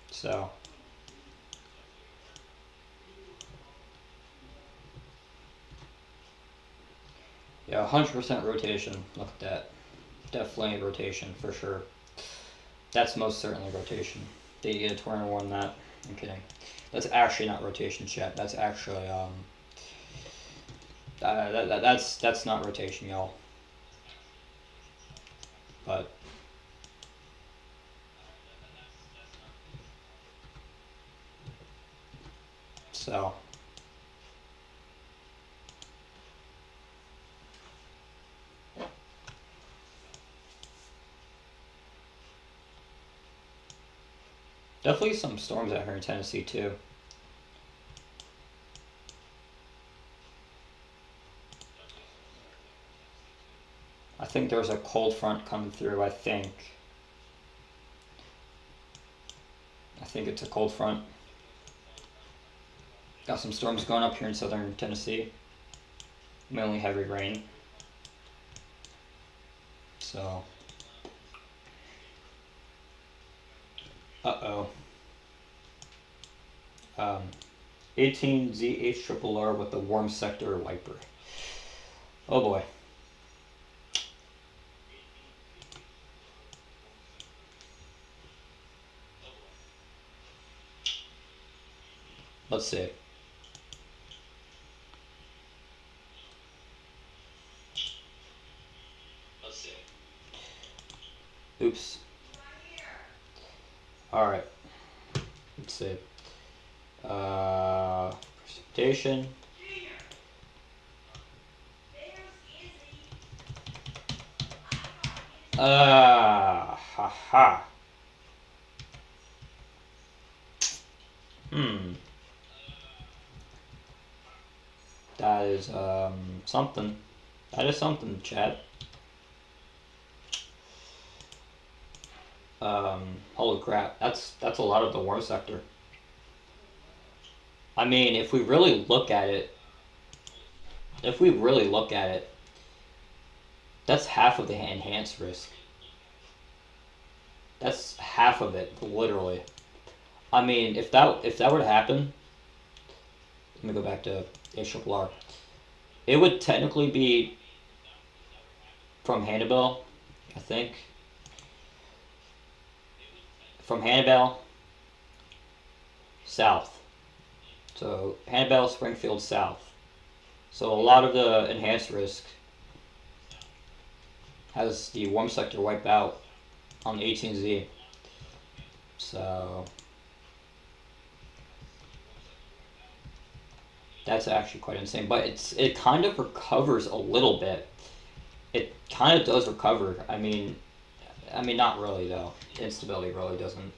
So. Yeah, 100% rotation. Look at that. Definitely rotation for sure. That's most certainly rotation. Did you get a tornado on that? I'm kidding. That's actually not rotation, chat. That's actually that's not rotation, y'all. But so definitely some storms out here in Tennessee too. I think there's a cold front coming through, I think it's a cold front. Got some storms going up here in southern Tennessee. Mainly heavy rain. So 18ZH with the warm sector wiper. Oh boy. Let's see. Oops. Alright. Let's see. Precipitation. Haha. Hmm. That is, something. That is something, chat. Holy crap. That's a lot of the war sector. I mean, if we really look at it, that's half of the enhanced risk. That's half of it, literally. I mean, if that were to happen, let me go back to HRR. It would technically be from Hannibal, I think. From Hannibal south. So Hannibal, Springfield south. So a lot of the enhanced risk has the warm sector wiped out on the 18Z. So that's actually quite insane. But it kind of recovers a little bit. It kind of does recover. I mean, not really though. Instability really doesn't.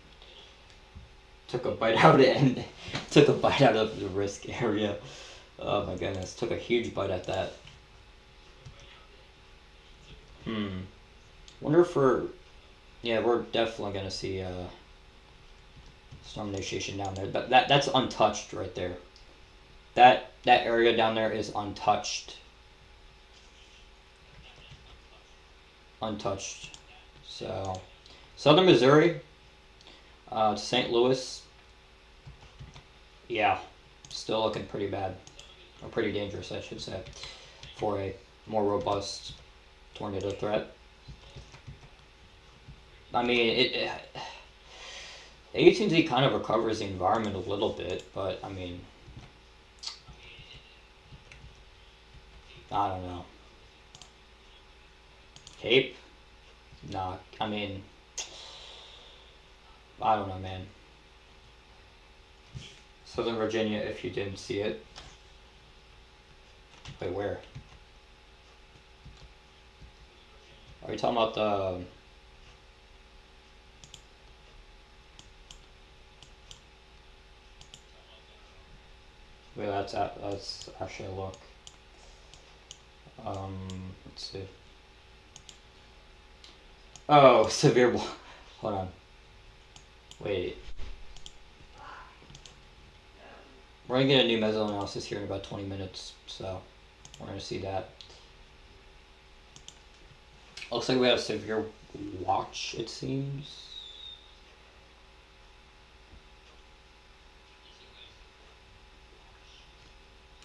Took a bite out of it and took a bite out of the risk area. Oh my goodness, took a huge bite at that. Wonder if yeah, we're definitely gonna see storm initiation down there. But that's untouched right there. That area down there is untouched. Untouched. So, southern Missouri to St. Louis. Yeah, still looking pretty bad, or pretty dangerous, I should say, for a more robust tornado threat. I mean, AT&T kind of recovers the environment a little bit, but I mean, I don't know. Cape? Nah, I mean, I don't know, man. Southern Virginia, if you didn't see it. Wait, where? Are you talking about the... Wait, that's actually a look. Let's see. Oh, severe... Hold on. Wait. We're gonna get a new meso analysis here in about 20 minutes, so we're gonna see that. Looks like we have severe watch, it seems.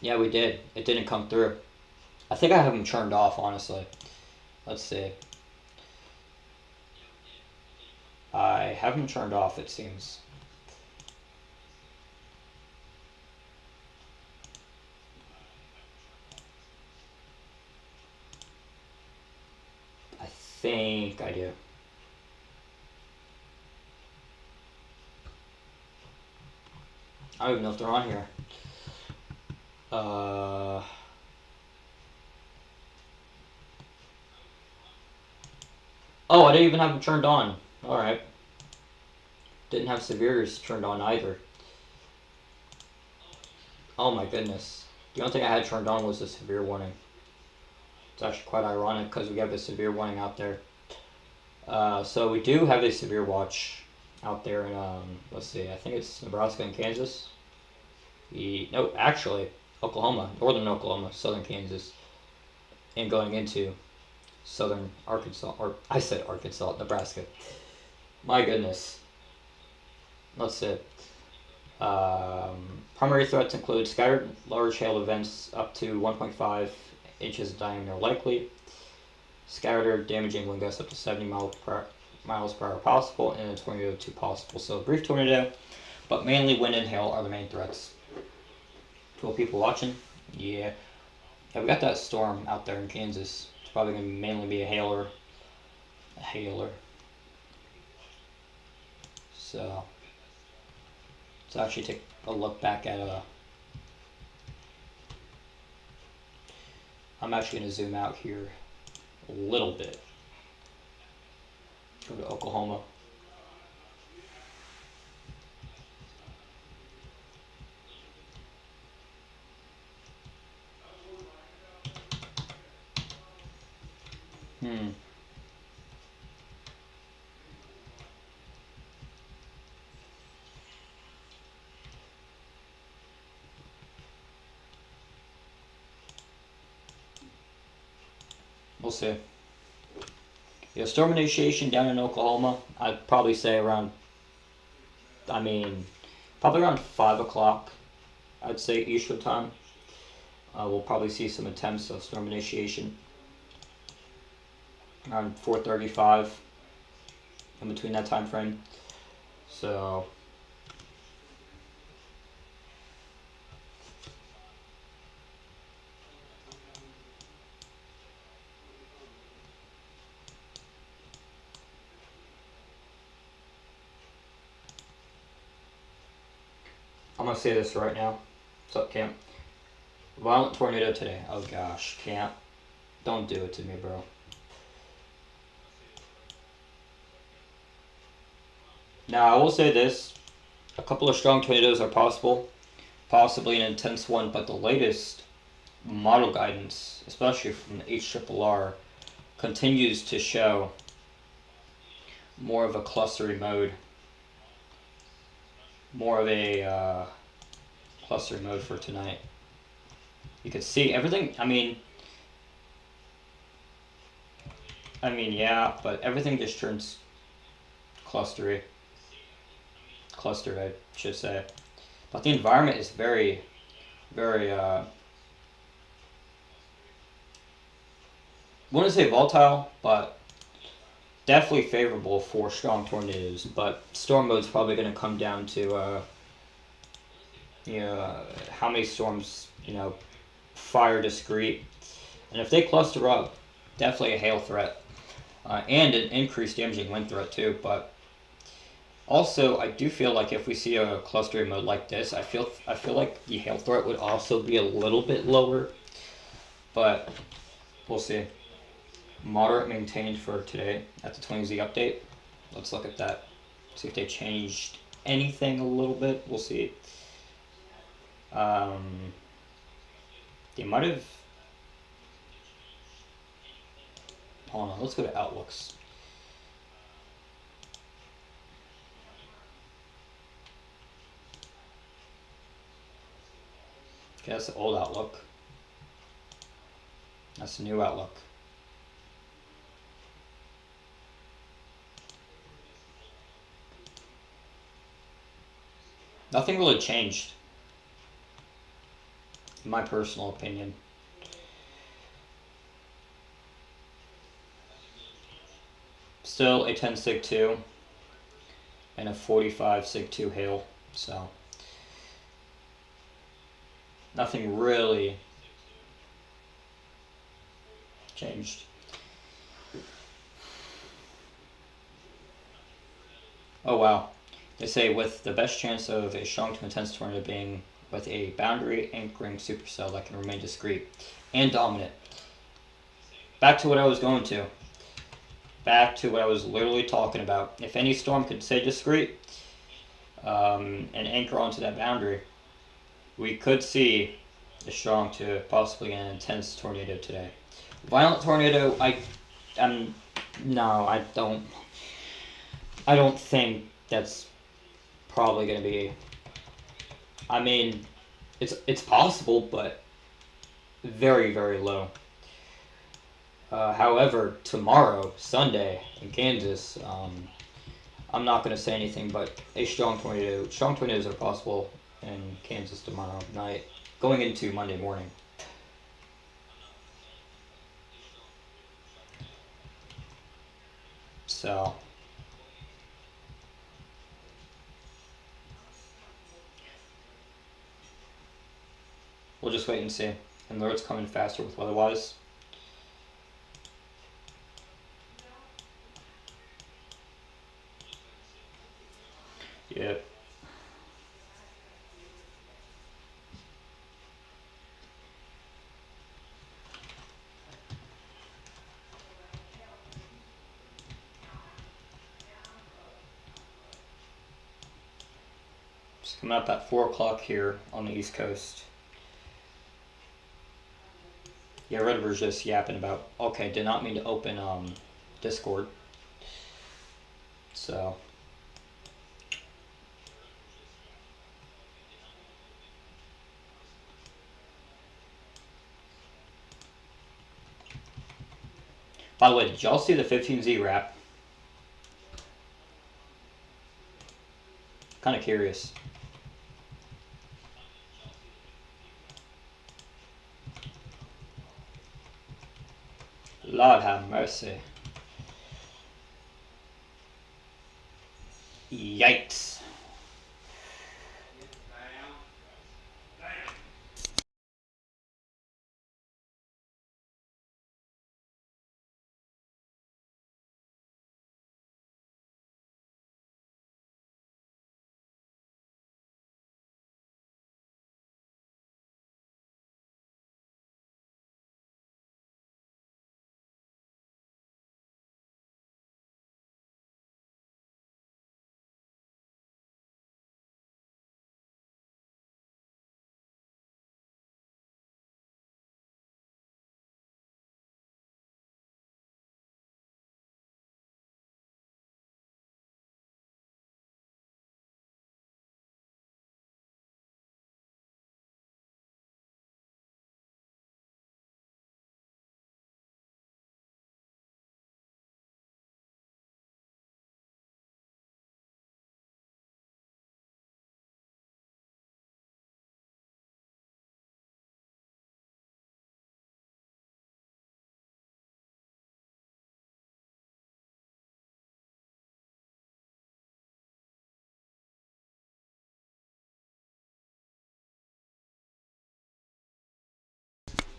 Yeah, we did. It didn't come through. I think I have them turned off, honestly. Let's see. I have them turned off, it seems. I think I do. I don't even know if they're on here. Oh, I didn't even have them turned on. Alright. Didn't have severes turned on either. Oh my goodness. The only thing I had turned on was the severe warning. It's actually quite ironic because we have a severe warning out there. So we do have a severe watch out there in, let's see, I think it's Nebraska and Kansas. No, actually, Oklahoma, northern Oklahoma, southern Kansas, and going into southern Arkansas, or I said Arkansas, Nebraska. My goodness. Let's see. Primary threats include scattered large hail events up to 1.5 inches diameter likely, scattered damaging wind gusts up to 70 miles per hour possible, and a tornado 2 possible. So a brief tornado, but mainly wind and hail are the main threats. 12 people watching? Yeah. Yeah, we got that storm out there in Kansas. It's probably going to mainly be a hailer. So, let's actually take a look back at I'm actually going to zoom out here a little bit. Go to Oklahoma. Hmm. We'll see. Yeah, storm initiation down in Oklahoma. I'd probably say around. I mean, probably around 5 o'clock. I'd say Eastern time. We'll probably see some attempts of storm initiation around 4:35 in between that time frame. So I'm gonna say this right now. What's up, Camp? Violent tornado today. Oh gosh, Camp. Don't do it to me, bro. Now, I will say this. A couple of strong tornadoes are possible. Possibly an intense one, but the latest model guidance, especially from the HRRR, continues to show more of a clustery mode. More of a clustery mode for tonight. You can see everything. Yeah, but everything just turns clustery. Clustered, I should say. But the environment is very, very, wouldn't say volatile, but definitely favorable for strong tornadoes. But storm mode's probably going to come down to, how many storms, fire discrete. And if they cluster up, definitely a hail threat. And an increased damaging wind threat too, but also I do feel like if we see a clustering mode like this, I feel like the hail threat would also be a little bit lower, but we'll see. Moderate maintained for today at the 20Z update. Let's look at that. See if they changed anything a little bit. We'll see. They might have. Hold on, let's go to outlooks. Okay, that's the old outlook. That's the new outlook. Nothing really changed, in my personal opinion. Still a 10 sig 2 and a 45 sig 2 hail, so nothing really changed. Oh wow. They say with the best chance of a strong to intense tornado being with a boundary anchoring supercell that can remain discrete and dominant. Back to what I was going to. Back to what I was literally talking about. If any storm could stay discrete and anchor onto that boundary, we could see a strong to possibly an intense tornado today. Violent tornado, no, I don't think that's probably going to be. I mean, it's possible, but very, very low. However, tomorrow, Sunday, in Kansas, I'm not going to say anything, but a strong tornado. Strong tornadoes are possible in Kansas tomorrow night, going into Monday morning. So we'll just wait and see. And alerts coming faster with weather-wise. Yep. It's coming up at 4 o'clock here on the East Coast. Yeah, Redver's just yapping about, okay, did not mean to open Discord. So. By the way, did y'all see the 15Z wrap? Kind of curious. Lord have mercy. Yikes.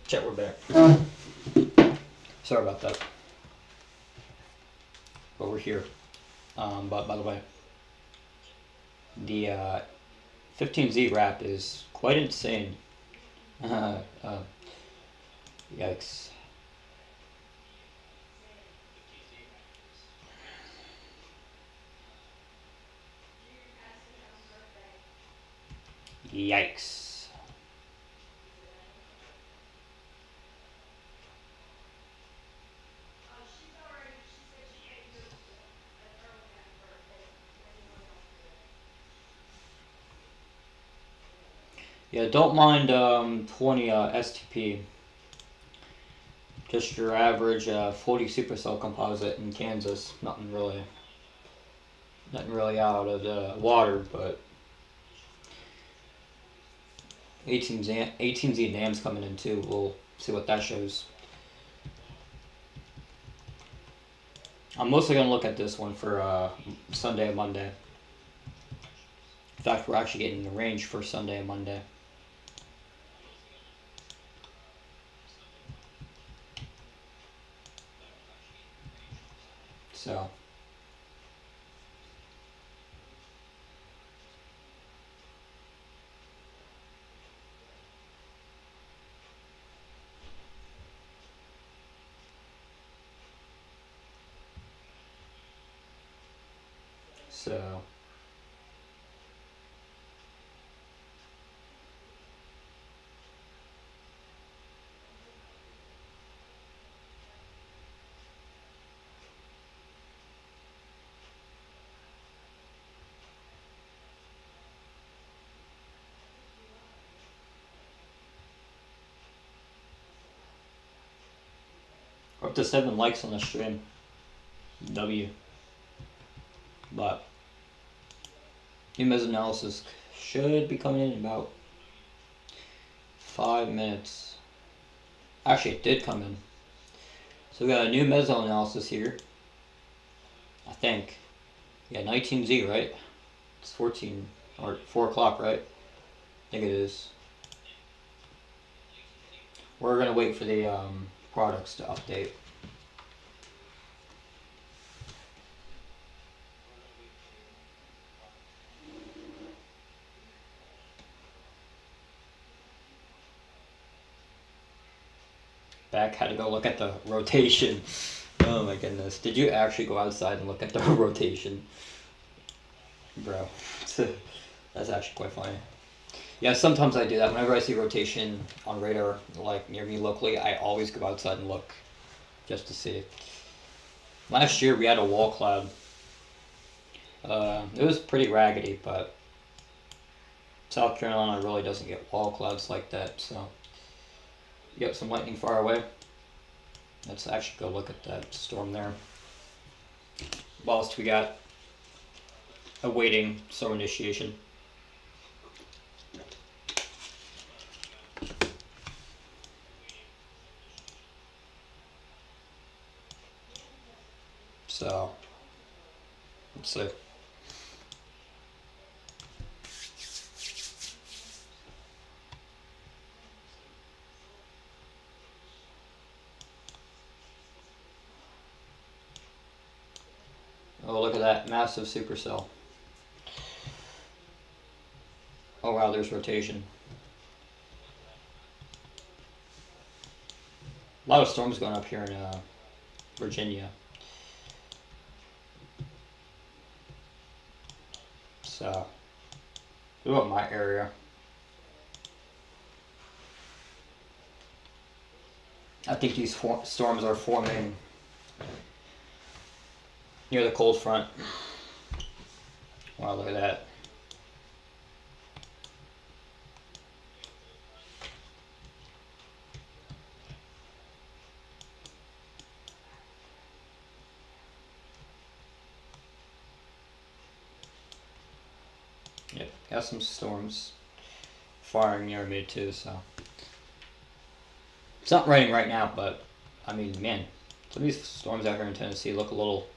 Chat, we're back. Sorry about that. But we're here. But by the way, the 15Z wrap is quite insane. Yikes. Yikes. Yeah, don't mind 20 STP. Just your average 40 supercell composite in Kansas. Nothing really out of the water, but 18Z NAM's coming in too. We'll see what that shows. I'm mostly going to look at this one for Sunday and Monday. In fact, we're actually getting the range for Sunday and Monday. So. We're up to 7 likes on the stream. W. But new meta-analysis should be coming in about 5 minutes. Actually, it did come in. So we got a new meta-analysis here. I think. Yeah, 19Z, right? It's 14 or 4 o'clock, right? I think it is. We're gonna wait for the products to update. Back, had to go look at the rotation. Oh my goodness. Did you actually go outside and look at the rotation? Bro. That's That's actually quite funny. Yeah, sometimes I do that. Whenever I see rotation on radar, like near me locally, I always go outside and look just to see. Last year we had a wall cloud. It was pretty raggedy, but South Carolina really doesn't get wall clouds like that. So, yep, some lightning far away. Let's actually go look at that storm there. Whilst we got awaiting storm initiation. So, let's see. Oh, look at that massive supercell. Oh wow, there's rotation. A lot of storms going up here in Virginia. So, what about my area? I think these storms are forming near the cold front. Wow, look at that. Yep, got some storms firing near me too, so. It's not raining right now, but I mean, man, some of these storms out here in Tennessee look a little.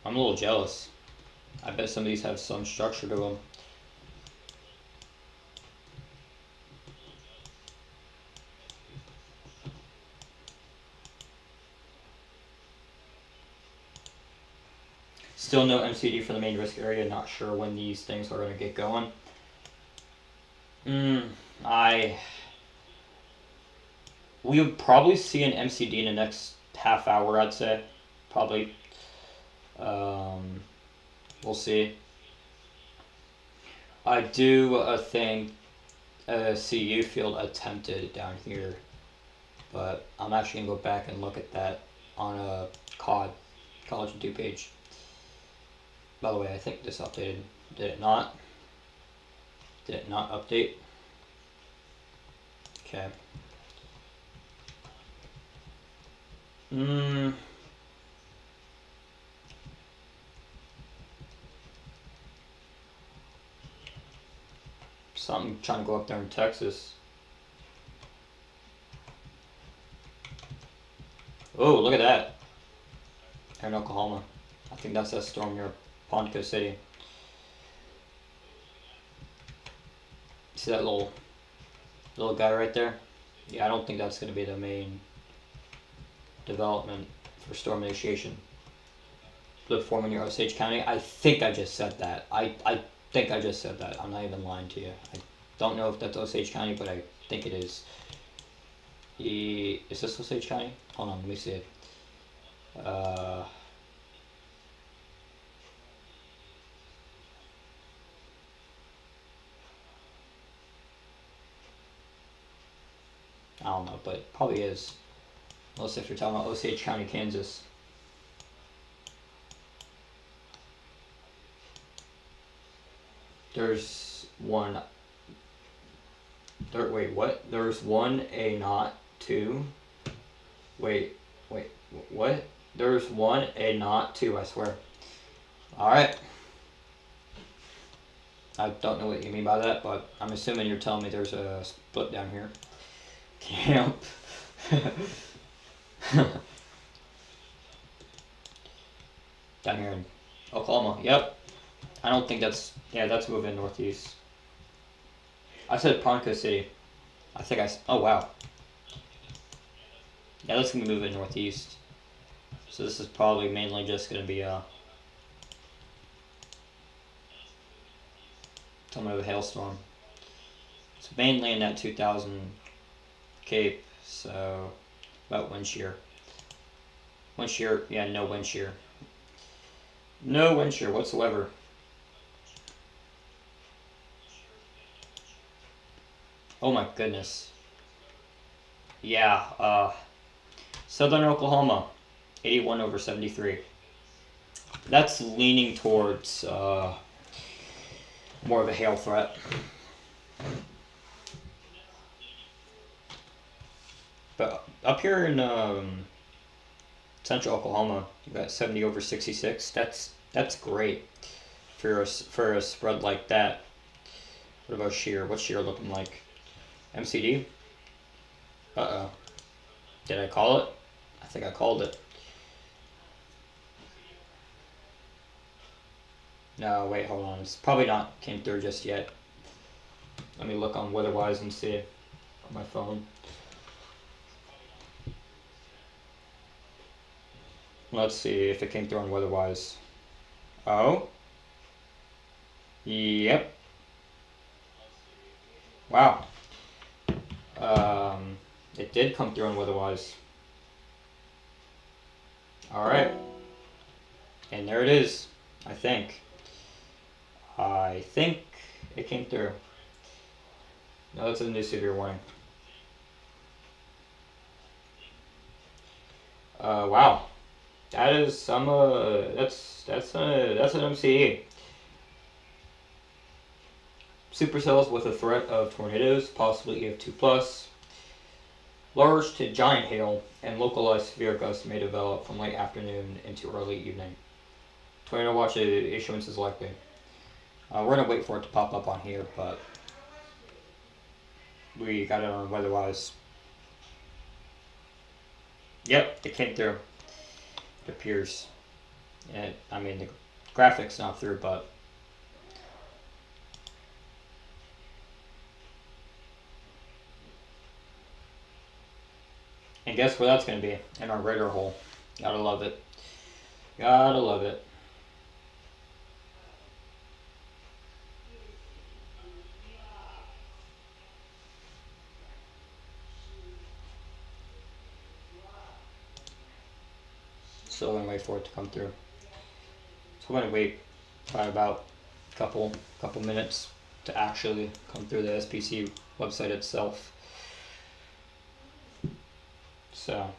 I'm a little jealous. I bet some of these have some structure to them. Still no MCD for the main risk area. Not sure when these things are going to get going. We would probably see an MCD in the next half hour, I'd say. Probably. We'll see. I do think a CU field attempted down here, but I'm actually going to go back and look at that on a COD, College of 2 page. By the way, I think this updated. Did it not? Did it not update? Okay. Something trying to go up there in Texas. Oh, look at that. Here in Oklahoma. I think that's that storm near Pontiac City. See that little guy right there? Yeah, I don't think that's going to be the main development for storm initiation. The forming near Osage County. I think I just said that. I think I just said that. I'm not even lying to you. I don't know if that's Osage County, but I think it is. Is this Osage County? Hold on, let me see it. I don't know, but it probably is. Unless if you're talking about Osage County, Kansas. There's one. Wait, what? There's one A not two. Wait, what? There's one A not two, I swear. Alright. I don't know what you mean by that, but I'm assuming you're telling me there's a split down here. Camp. Down here in Oklahoma. Yep. I don't think that's. Yeah, that's moving northeast. I said Ponca City. I think I. Oh, wow. Yeah, that's going to be moving northeast. So this is probably mainly just going to be somewhat of a hailstorm. It's mainly in that 2000 Cape, so about wind shear. Wind shear, yeah, no wind shear. No wind shear whatsoever. Oh my goodness. Yeah, Southern Oklahoma, 81 over 73. That's leaning towards more of a hail threat. But up here in central Oklahoma, you got 70 over 66. That's great for a spread like that. What about shear? What's shear looking like? MCD? Uh-oh. Did I call it? I think I called it. No, wait, hold on. It's probably not came through just yet. Let me look on Weatherwise and see on my phone. Let's see if it came through on Weatherwise. Oh. Yep. Wow. It did come through on Weatherwise. Alright. And there it is, I think. I think it came through. No, that's a new severe warning. Wow. That is some, that's an MCE. Supercells with a threat of tornadoes, possibly EF2+. Large to giant hail and localized severe gusts may develop from late afternoon into early evening. Tornado watch issuance is likely. We're going to wait for it to pop up on here, but we got it on Weatherwise. Yep, it came through. It appears. I mean, the graphic's not through, but and guess where that's going to be? In our radar hole. Gotta love it. Gotta love it. So I'm going to wait for it to come through. So I'm going to wait by about a couple minutes to actually come through the SPC website itself. So,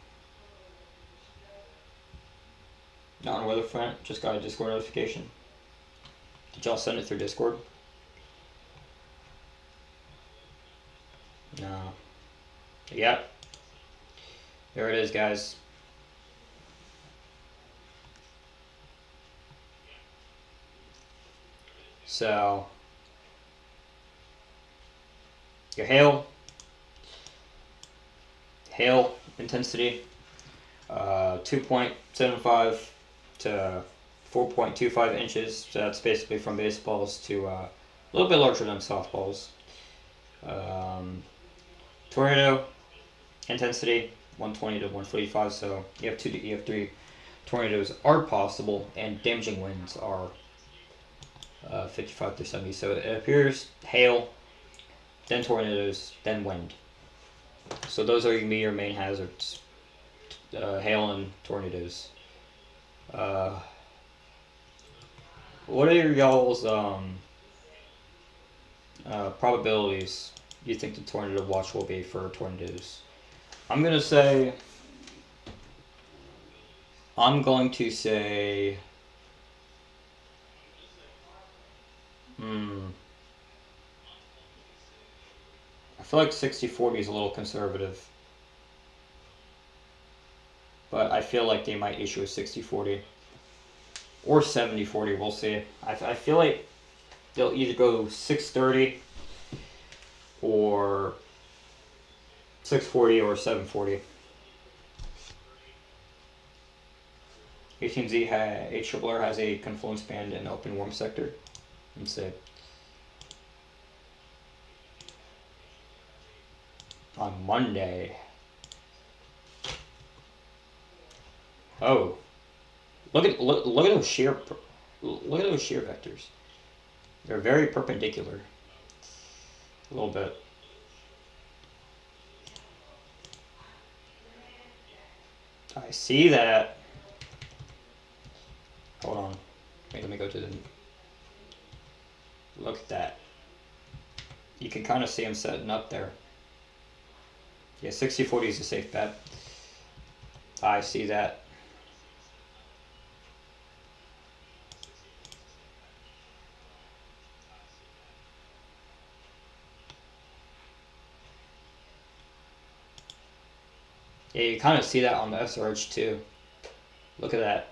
not on Weatherfront, just got a Discord notification. Did y'all send it through Discord? No. Yep. There it is, guys. So, your hail intensity, 2.75 to 4.25 inches. So that's basically from baseballs to a little bit larger than softballs. Tornado intensity, 120 to 145. So EF2 to EF3 tornadoes are possible, and damaging winds are 55 to 70. So it appears hail, then tornadoes, then wind. So those are your main hazards. Hail and tornadoes. What are y'all's probabilities you think the tornado watch will be for tornadoes? I'm going to say I feel like 60-40 is a little conservative. But I feel like they might issue a 60-40. Or 70-40, we'll see. I feel like they'll either go 630 or 640 or 740. 18Z HRR has a confluence band in the open warm sector. Let's see. On Monday. Oh, look at those shear vectors. They're very perpendicular. A little bit. I see that. Hold on. Wait, let me go to the. Look at that. You can kind of see him setting up there. Yeah, 60-40 is a safe bet. I see that. Yeah, you kind of see that on the SRH too. Look at that.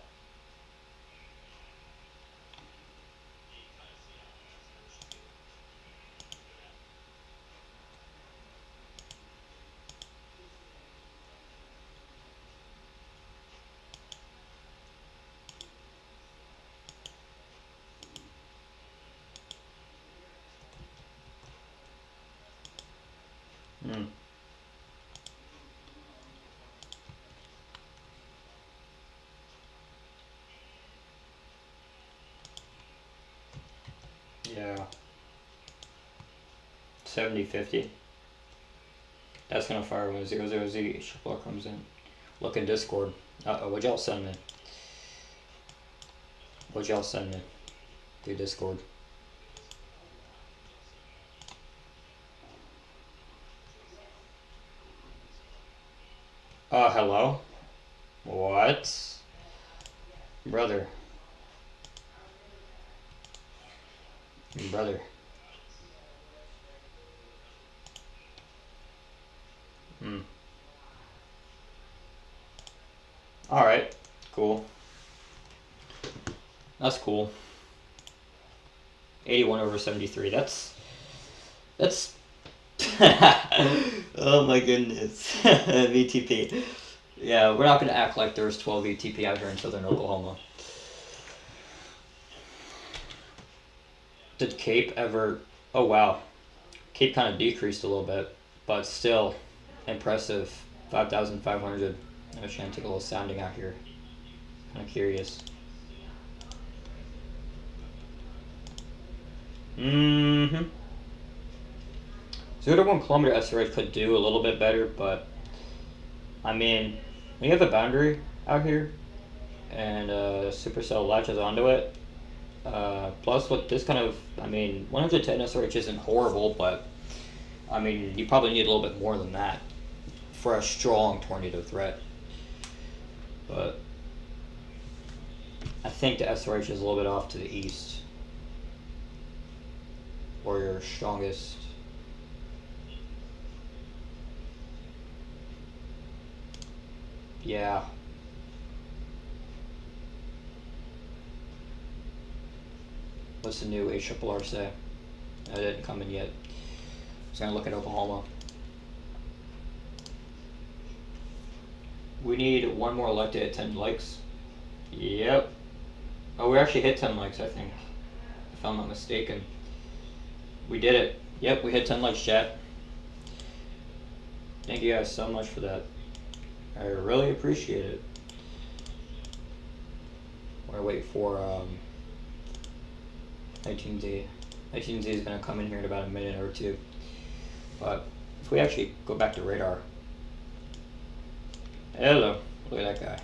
Hmm. Yeah. 70-50. That's gonna fire when 00Z triple comes in. Look in Discord. Uh-oh, what'd y'all send me? What'd y'all send me? Through Discord. Hello? What? Brother. Brother. Hmm. Alright. Cool. That's cool. 81/73. That's oh my goodness. VTP. Yeah, we're not gonna act like there's 12 VTP out here in southern Oklahoma. Did Cape ever... Oh wow. Cape kind of decreased a little bit, but still impressive. 5,500. I'm just trying to take a little sounding out here. Kind of curious. Mm-hmm. 0 to 1 kilometer SRH could do a little bit better, but I mean, when you have a boundary out here and Supercell latches onto it, plus with this kind of, I mean, 110 SRH isn't horrible, but I mean, you probably need a little bit more than that for a strong tornado threat. But I think the SRH is a little bit off to the east, or your strongest. Yeah. What's the new ARRR say? That didn't come in yet. I was gonna look at Oklahoma. We need one more elected at 10 likes. Yep. Oh, we actually hit 10 likes, I think. If I'm not mistaken. We did it. Yep, we hit 10 likes, chat. Thank you guys so much for that. I really appreciate it. I'm gonna wait for 19Z. 19Z is gonna come in here in about a minute or two. But if we actually go back to radar. Hello, look at that guy.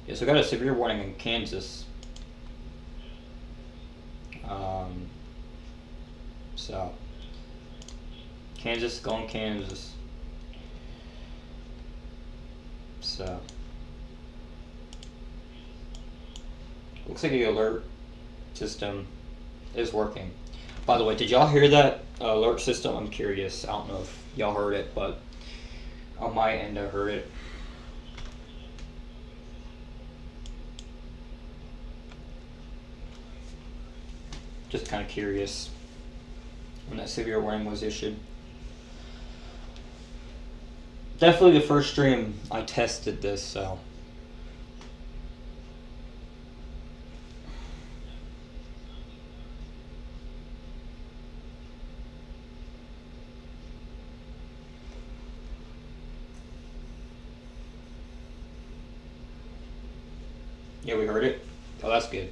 Yeah, so I got a severe warning in Kansas. So Kansas, going Kansas. So looks like the alert system is working. By the way, did y'all hear that alert system? I'm curious. I don't know if y'all heard it, but on my end I heard it. Just kind of curious when that severe warning was issued. Definitely the first stream I tested this, so. Yeah, we heard it. Oh, that's good.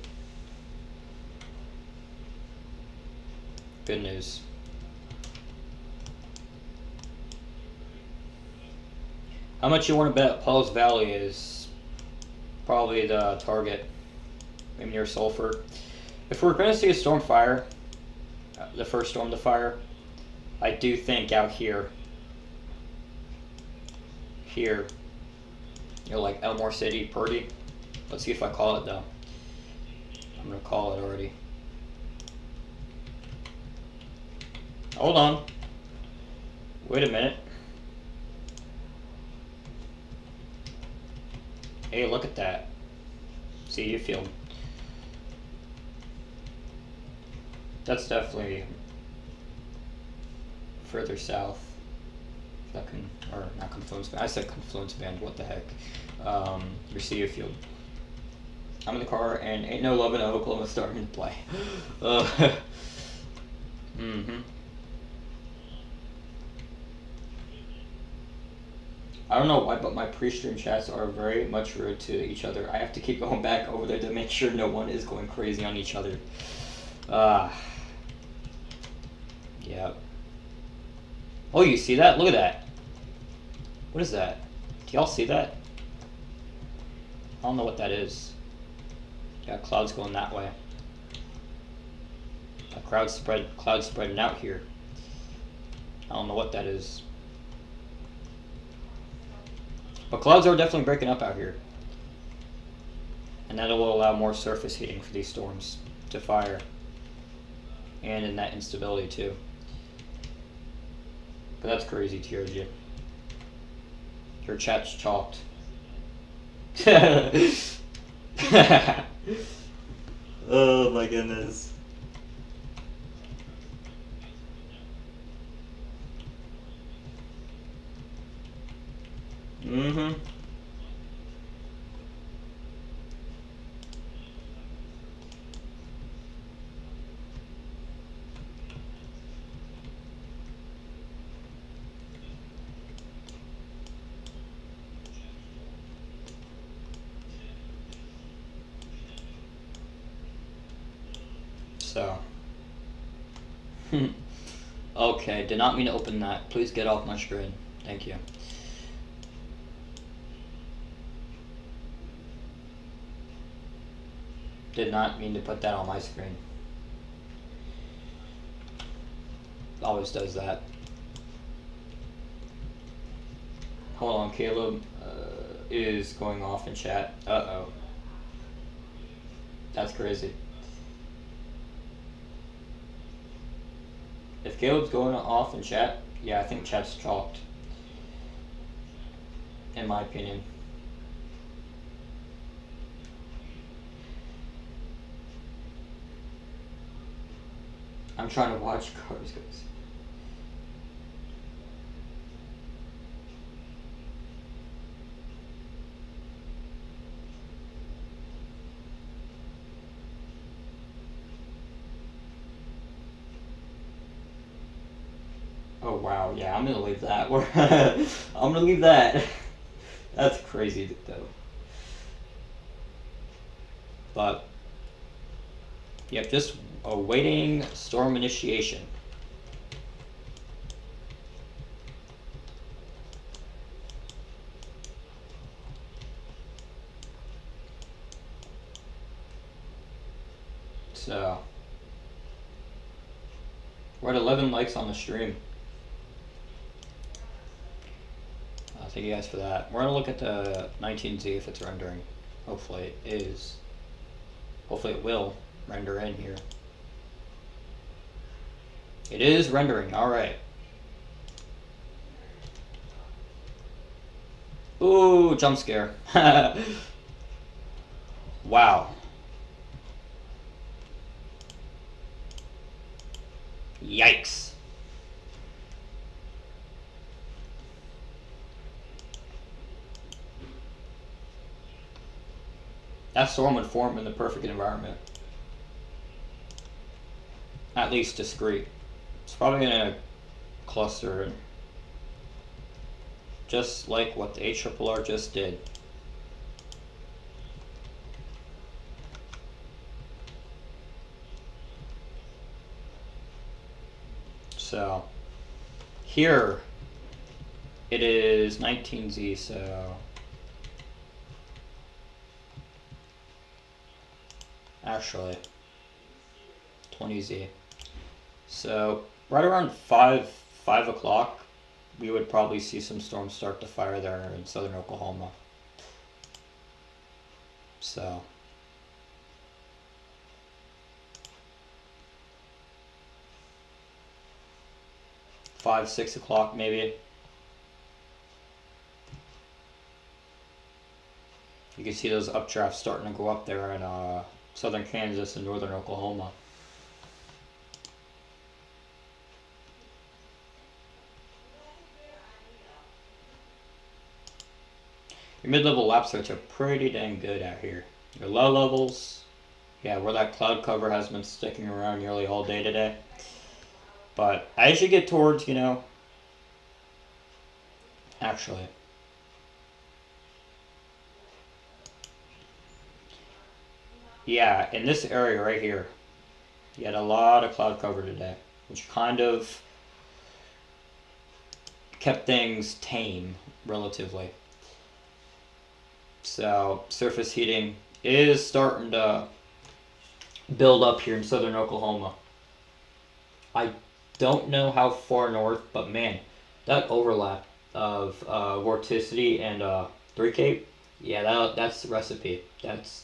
Good news. How much you want to bet Paul's Valley is probably the target, maybe near Sulphur. If we're going to see a storm fire, the first storm to fire. I do think out here, you know, like Elmore City, Purdy. Let's see if I call it though. I'm gonna call it already. Hold on. Wait a minute. Hey, look at that. See, you feel. That's definitely further south. That can, or not Confluence Band. I said Confluence Band. What the heck? Receive Field. I'm in the car and ain't no loving Oklahoma starting to play. I don't know why, but my pre-stream chats are very much rude to each other. I have to keep going back over there to make sure no one is going crazy on each other. Yeah. Oh, you see that? Look at that. What is that? Do y'all see that? I don't know what that is. Yeah, clouds going that way. A cloud spreading out here. I don't know what that is. But clouds are definitely breaking up out here. And that will allow more surface heating for these storms to fire. And in that instability too. But that's crazy, TRG. Your chat's chalked. Oh my goodness. So. Okay, did not mean to open that. Please get off my screen. Thank you. Did not mean to put that on my screen. Always does that. Hold on, Caleb is going off in chat. Uh-oh. That's crazy. If Caleb's going off in chat, yeah, I think chat's chalked. In my opinion. I'm trying to watch cars, guys. Oh wow, yeah, I'm gonna leave that. I'm gonna leave that. That's crazy though. But yep, just awaiting storm initiation. So we're at 11 likes on the stream. Thank you guys for that. We're gonna look at the 19Z if it's rendering. Hopefully it is. Hopefully it will render in here. It is rendering, alright. Ooh, jump scare. Wow. Yikes. That storm would form in the perfect environment. At least discrete. It's probably in a cluster. Just like what the ARRR just did. So, here it is 19Z, so actually 20Z. So right around 5 o'clock, we would probably see some storms start to fire there in southern Oklahoma. So 5, 6 o'clock maybe. You can see those updrafts starting to go up there in southern Kansas and northern Oklahoma. Your mid-level lap starts are pretty dang good out here. Your low levels, yeah, where that cloud cover has been sticking around nearly all day today. But as you get towards, actually, yeah, in this area right here, you had a lot of cloud cover today, which kind of kept things tame relatively. So surface heating is starting to build up here in southern Oklahoma. I don't know how far north, but man, that overlap of vorticity and three cape, yeah, that's the recipe. That's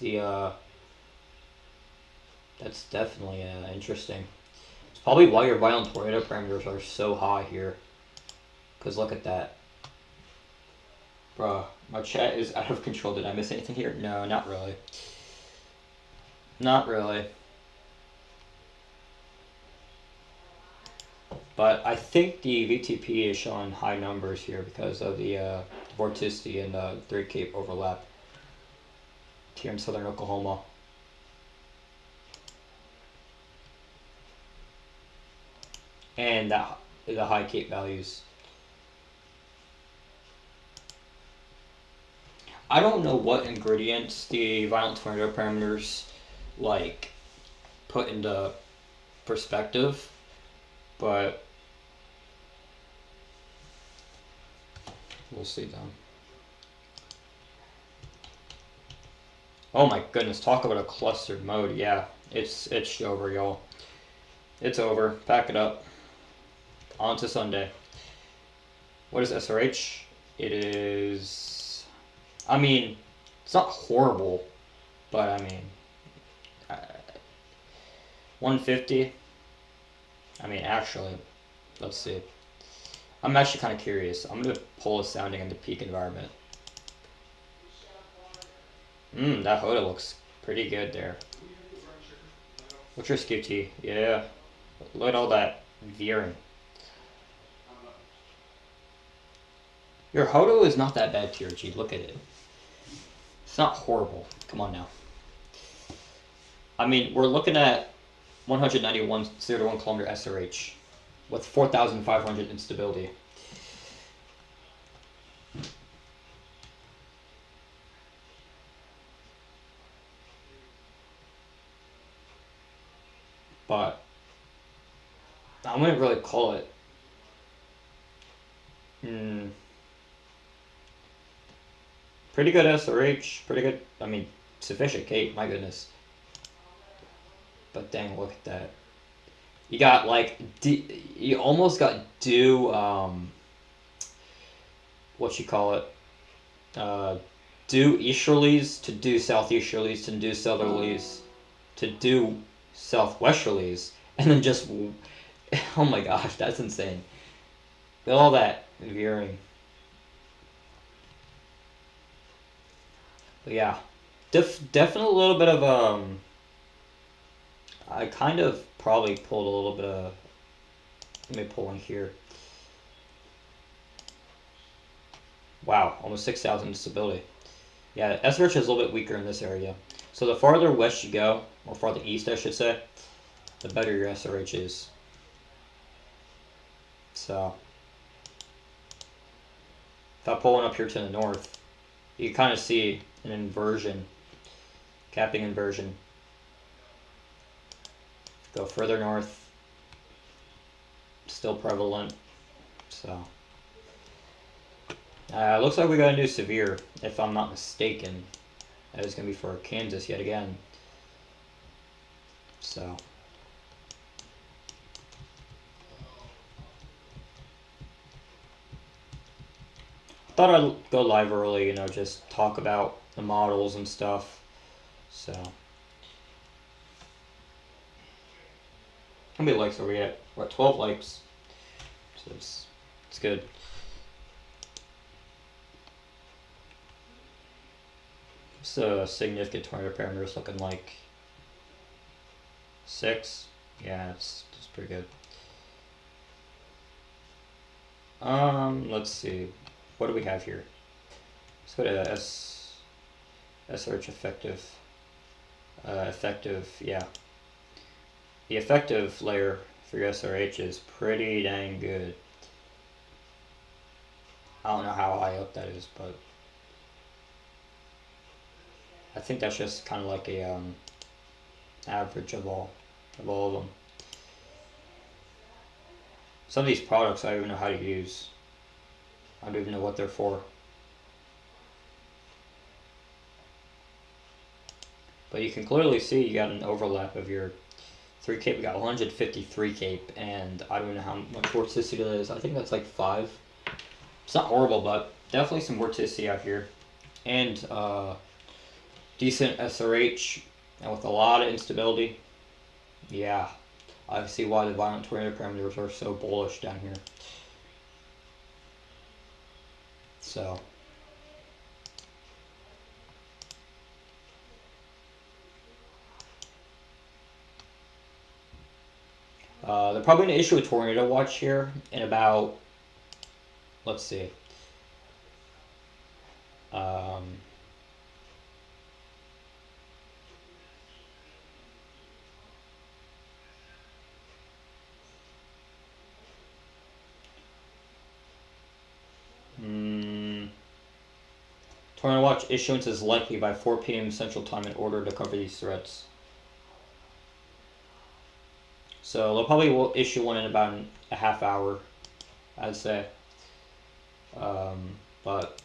definitely interesting. It's probably why your violent tornado parameters are so high here. Cause look at that, bruh. My chat is out of control. Did I miss anything here? No, not really. Not really. But I think the VTP is showing high numbers here because of the vorticity and the 3 Cape overlap here in southern Oklahoma. And the high Cape values. I don't know what ingredients the violent tornado parameters like put into perspective, but we'll see then. Oh my goodness, talk about a clustered mode. Yeah, it's over, y'all. It's over. Pack it up. On to Sunday. What is SRH? It is... I mean, it's not horrible, but I mean... 150? I mean, actually, let's see. I'm actually kind of curious. I'm going to pull a sounding in the peak environment. That HOTA looks pretty good there. What's your skip T? Yeah. Look at all that veering. Your HOTA is not that bad, TRG. Look at it. It's not horrible. Come on now. I mean, we're looking at 191 0 to 1 kilometer SRH with 4,500 instability. But I wouldn't really call it. Pretty good SRH. Pretty good. I mean, sufficient Cape. My goodness. But dang, look at that. You got like you almost got due what you call it, due easterlies to due southeasterlies to due southerlies to due southwesterlies, and then just oh my gosh, that's insane. With all that veering. But yeah, definitely a little bit of I kind of probably pulled a little bit of. Let me pull in here. Wow, almost 6,000 stability. Yeah, SRH is a little bit weaker in this area. So the farther west you go, or farther east I should say, the better your SRH is. So if I pull one up here to the north, you can kind of see an inversion, capping inversion. Go further north, still prevalent. So looks like we got a new severe, if I'm not mistaken. That is going to be for Kansas yet again. So thought I'd go live early, just talk about the models and stuff. So, how many likes are we at? We're at 12 likes. So it's good. So significant tornado parameters looking like 6. Yeah, it's pretty good. Let's see. What do we have here? Let's go to SRH effective. Effective, yeah. The effective layer for your SRH is pretty dang good. I don't know how high up that is, but I think that's just kind of like a average of all of them. Some of these products I don't even know how to use. I don't even know what they're for. But you can clearly see you got an overlap of your 3 cape. We got 153 cape, and I don't know how much vorticity that is. I think that's like 5. It's not horrible, but definitely some vorticity out here. And decent SRH, and with a lot of instability. Yeah, I see why the violent tornado parameters are so bullish down here. So, they're probably going to issue a tornado watch here in about, let's see, tornado watch issuance is likely by 4 p.m. Central Time in order to cover these threats. So they'll probably will issue one in about a half hour, I'd say. But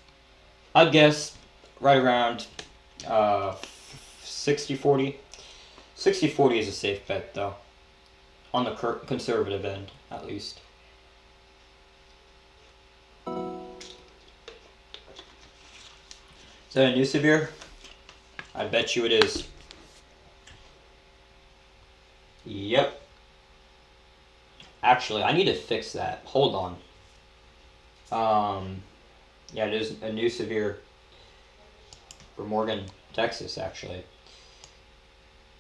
I'd guess right around 60-40. 60-40 is a safe bet, though. On the conservative end, at least. Is that a new severe? I bet you it is. Yep. Actually, I need to fix that. Hold on. Yeah, it is a new severe for Morgan, Texas, actually.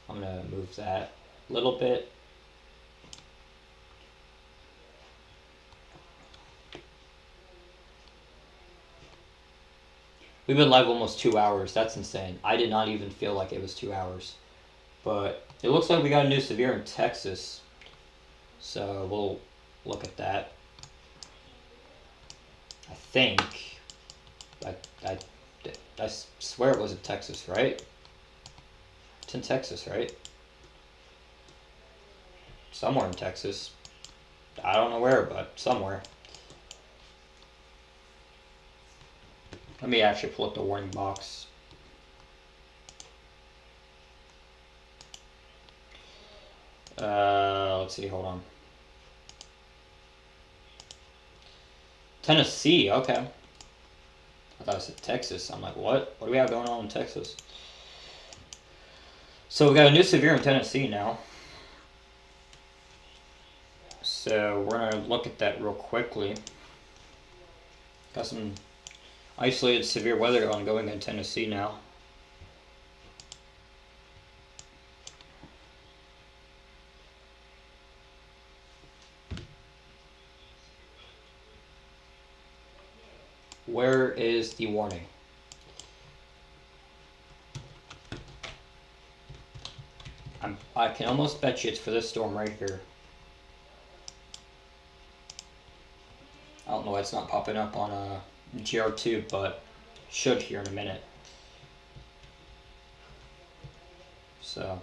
I'm going to move that a little bit. We've been live almost 2 hours. That's insane. I did not even feel like it was 2 hours. But it looks like we got a new severe in Texas. So we'll look at that. I think. I swear it was in Texas, right? It's in Texas, right? Somewhere in Texas. I don't know where, but somewhere. Let me actually pull up the warning box. Let's see, hold on. Tennessee, okay. I thought it said Texas. I'm like, what? What do we have going on in Texas? So we got a new severe in Tennessee now. So we're going to look at that real quickly. Got some isolated severe weather ongoing in Tennessee now. Where is the warning? I can almost bet you it's for this storm right here. I don't know why it's not popping up on GR2, but should here in a minute. So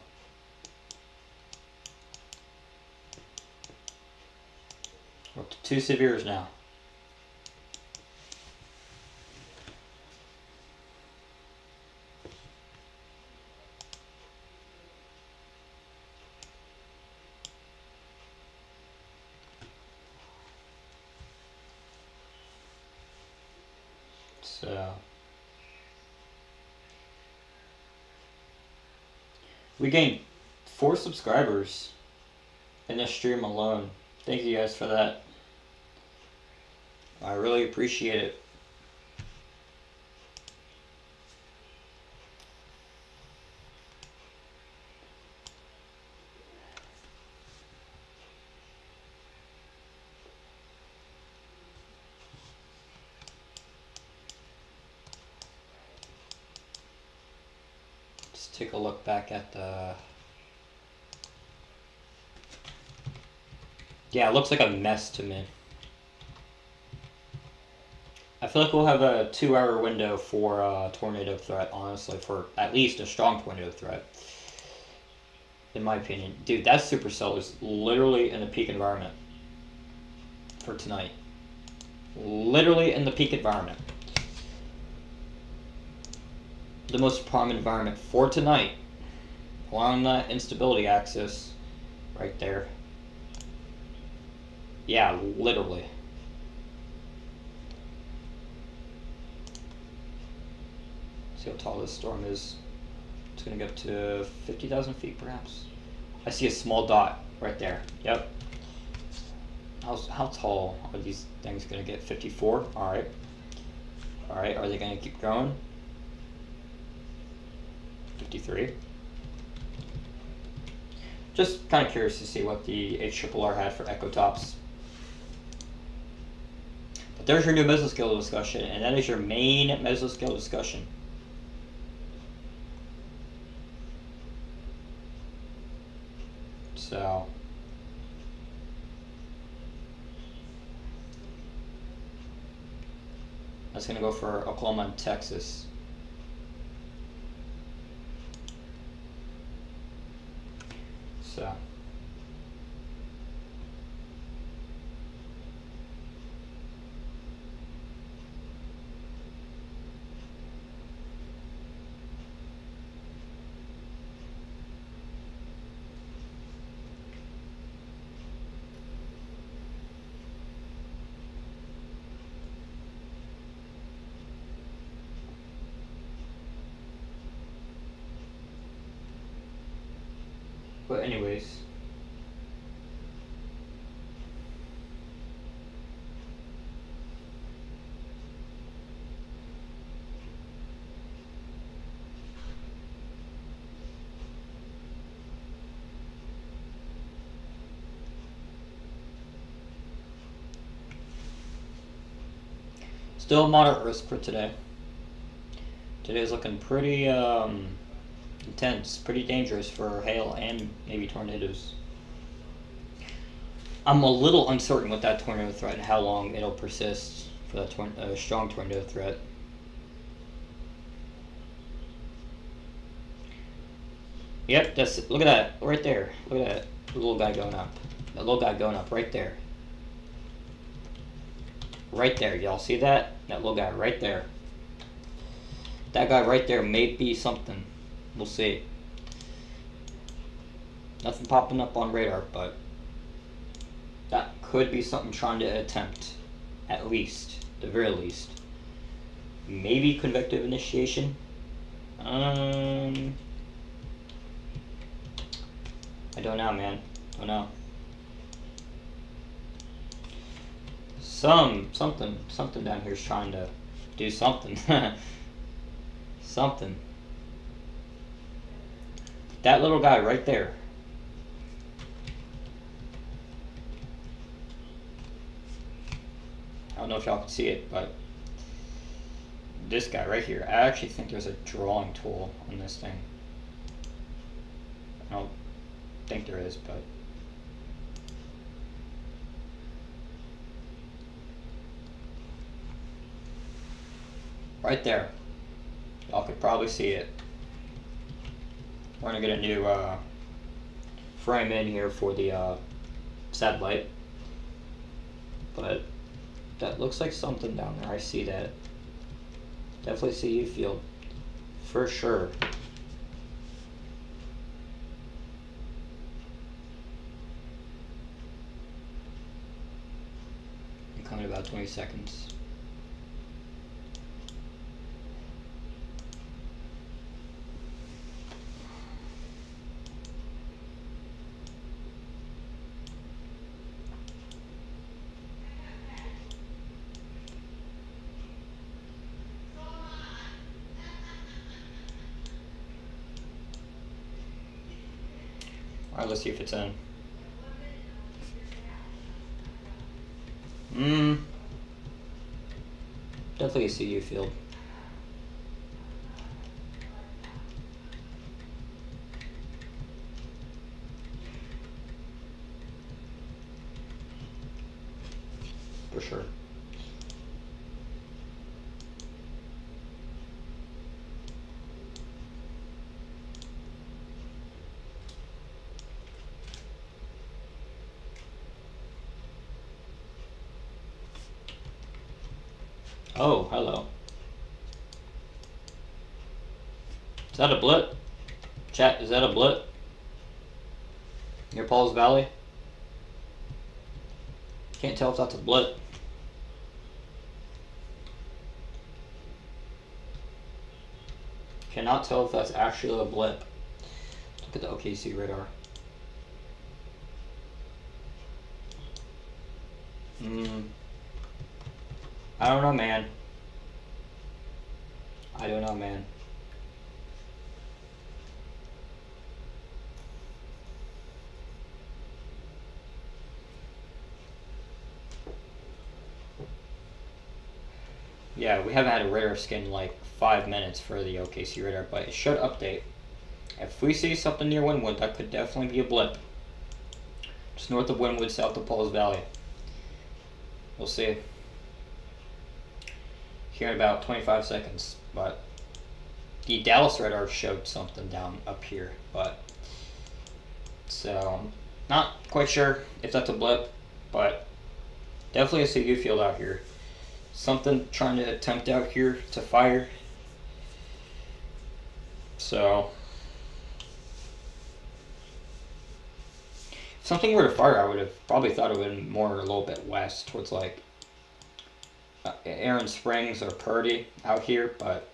we're up to 2 severes now. So we gained 4 subscribers in this stream alone. Thank you guys for that. I really appreciate it. Let's take a look back at the... Yeah, it looks like a mess to me. I feel like we'll have a 2-hour window for a tornado threat, honestly, for at least a strong tornado threat. In my opinion. Dude, that supercell is literally in the peak environment for tonight. Literally in the peak environment. The most prime environment for tonight. Along that instability axis. Right there. Yeah, literally. See how tall this storm is. It's going to get up to 50,000 feet, perhaps. I see a small dot right there. Yep. How tall are these things going to get? 54? Alright. Alright, are they going to keep growing? 53. Just kind of curious to see what the HRRR had for Echo Tops. But there's your new mesoscale discussion, and that is your main mesoscale discussion. So that's going to go for Oklahoma and Texas. So but anyways, still moderate risk for today. Today's looking pretty intense, pretty dangerous for hail and maybe tornadoes. I'm a little uncertain with that tornado threat and how long it'll persist for that strong tornado threat. Yep, that's it. Look at that right there. Look at that little guy going up. That little guy going up right there. Right there, y'all see that? That little guy right there. That guy right there may be something. We'll see. Nothing popping up on radar, but that could be something trying to attempt, at least, the very least. Maybe convective initiation. I don't know, man. Don't know. Something down here is trying to do something. Something. That little guy right there. I don't know if y'all can see it, but this guy right here, I actually think there's a drawing tool on this thing. I don't think there is, but right there. Y'all could probably see it. We're gonna get a new frame in here for the satellite, but that looks like something down there. I see that. Definitely see you field for sure. I'm coming in about 20 seconds. Alright, let's see if it's in. Definitely a CU field. For sure. Oh, hello. Is that a blip? Chat, is that a blip? Near Paul's Valley? Can't tell if that's a blip. Cannot tell if that's actually a blip. Look at the OKC radar. I don't know, man. I don't know, man. Yeah, we haven't had a radar scan in like 5 minutes for the OKC radar, but it should update. If we see something near Wynwood, that could definitely be a blip. Just north of Wynwood, south of Pauls Valley. We'll see. Here in about 25 seconds, but the Dallas radar showed something down up here, but so not quite sure if that's a blip, but definitely a CU field out here. Something trying to attempt out here to fire. So if something were to fire, I would have probably thought it would have been more a little bit west towards like Aaron Springs or Purdy out here, but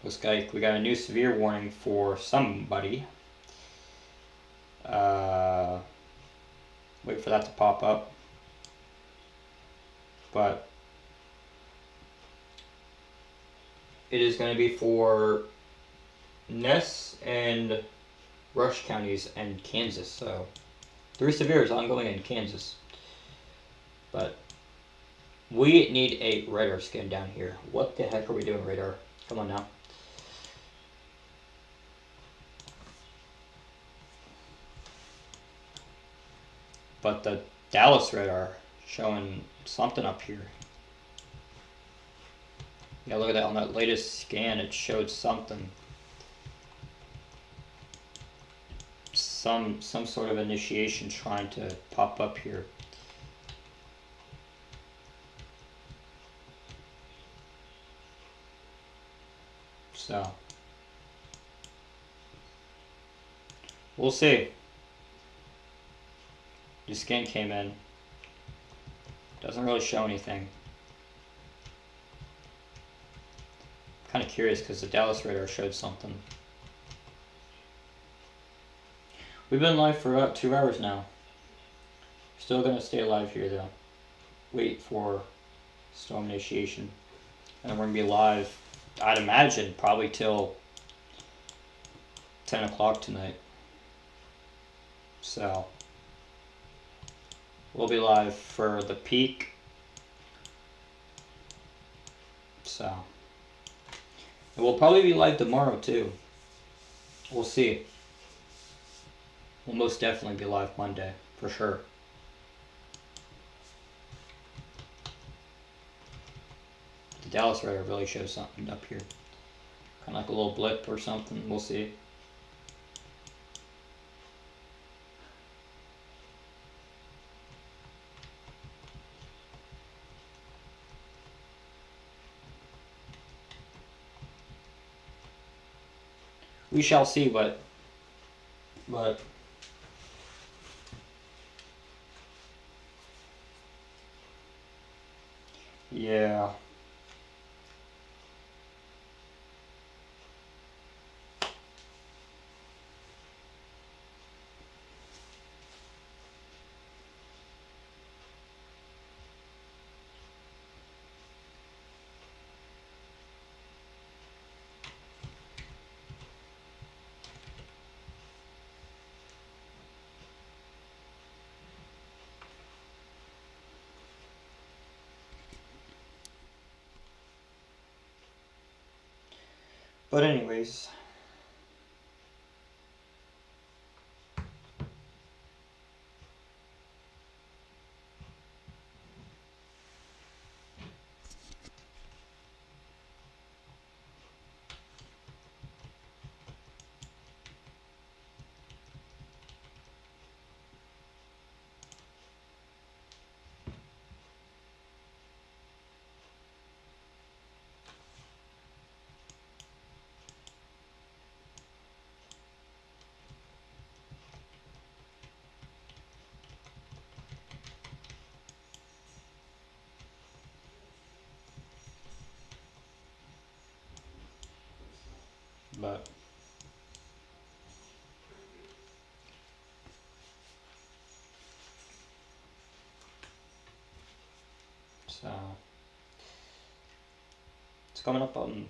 looks like we got a new severe warning for somebody. Wait for that to pop up. But it is going to be for Ness and Rush counties and Kansas. So 3 severes ongoing in Kansas. But we need a radar scan down here. What the heck are we doing, radar? Come on now. But the Dallas radar showing something up here. Yeah, look at that. On that latest scan, it showed something. Some sort of initiation trying to pop up here. So we'll see. The scan came in. Doesn't really show anything. Kind of curious because the Dallas radar showed something. We've been live for about 2 hours now. Still gonna stay live here though. Wait for storm initiation. And we're gonna be live, I'd imagine, probably till 10 o'clock tonight. So we'll be live for the peak. So and we'll probably be live tomorrow too. We'll see. We'll most definitely be live Monday, for sure. The Dallas radar really shows something up here. Kind of like a little blip or something. We'll see. We shall see, but yeah. But anyways, but so it's coming up on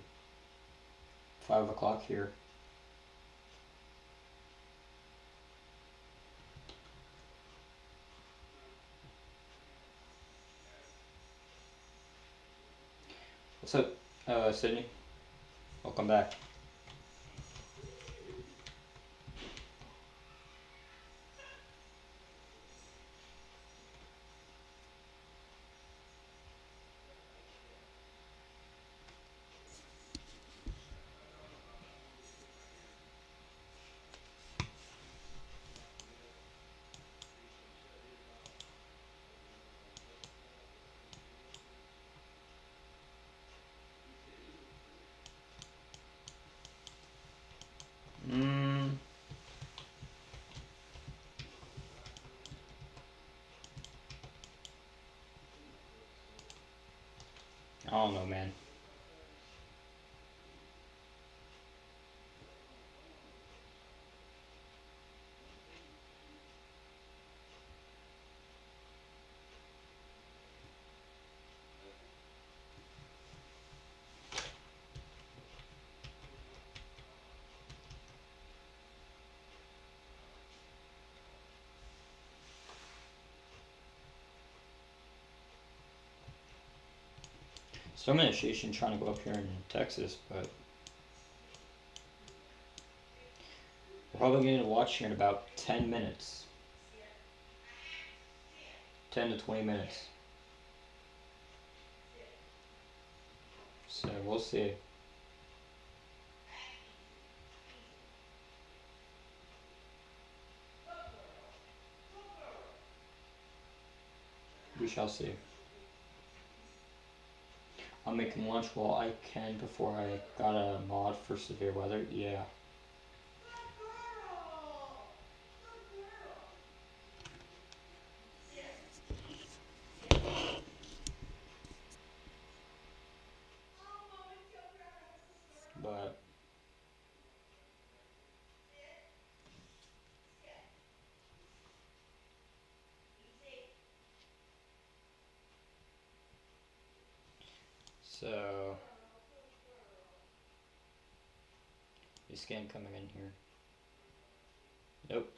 5 o'clock here. What's up, Sydney? Welcome back. Mm, I don't know, man. Some initiation trying to go up here in Texas, but we're probably going to watch here in about 10 minutes. 10 to 20 minutes. So we'll see. We shall see. I'm making lunch while I can before I got a mod for severe weather. Yeah. But so is scan coming in here? Nope.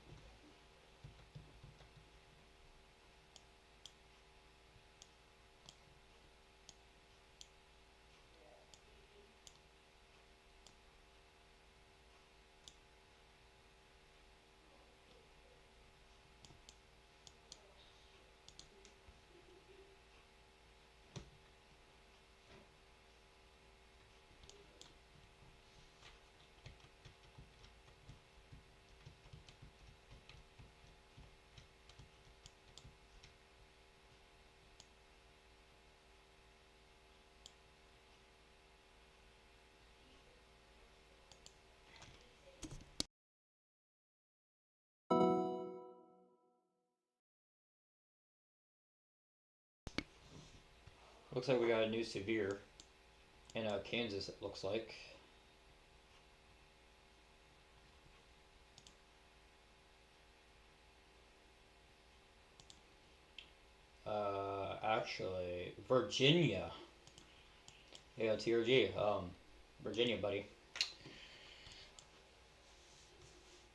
Looks like we got a new severe in Kansas. It looks like. Actually, Virginia. Yeah, TRG. Virginia, buddy.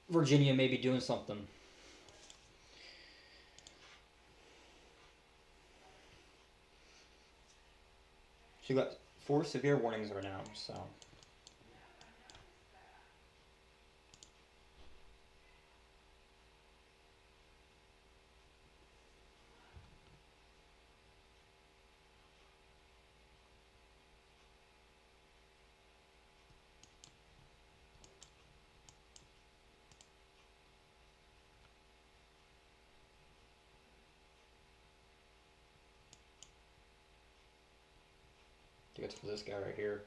Virginia may be doing something. So you got 4 severe warnings right now, so. it's for this guy right here.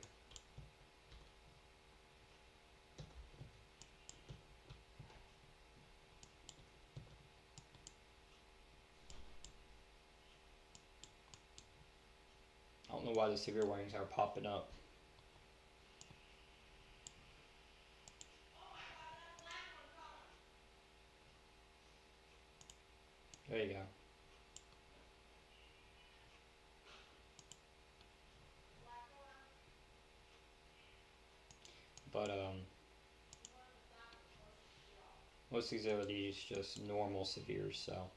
I don't know why the severe warnings are popping up. There you go. But most of these are just normal severe, so.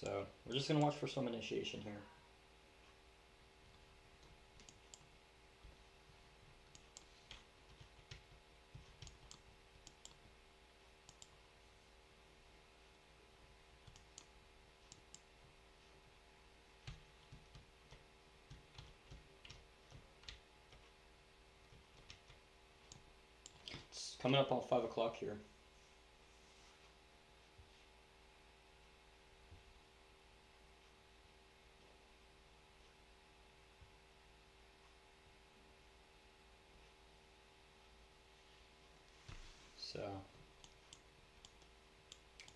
So we're just gonna watch for some initiation here. It's coming up on 5 o'clock here. So,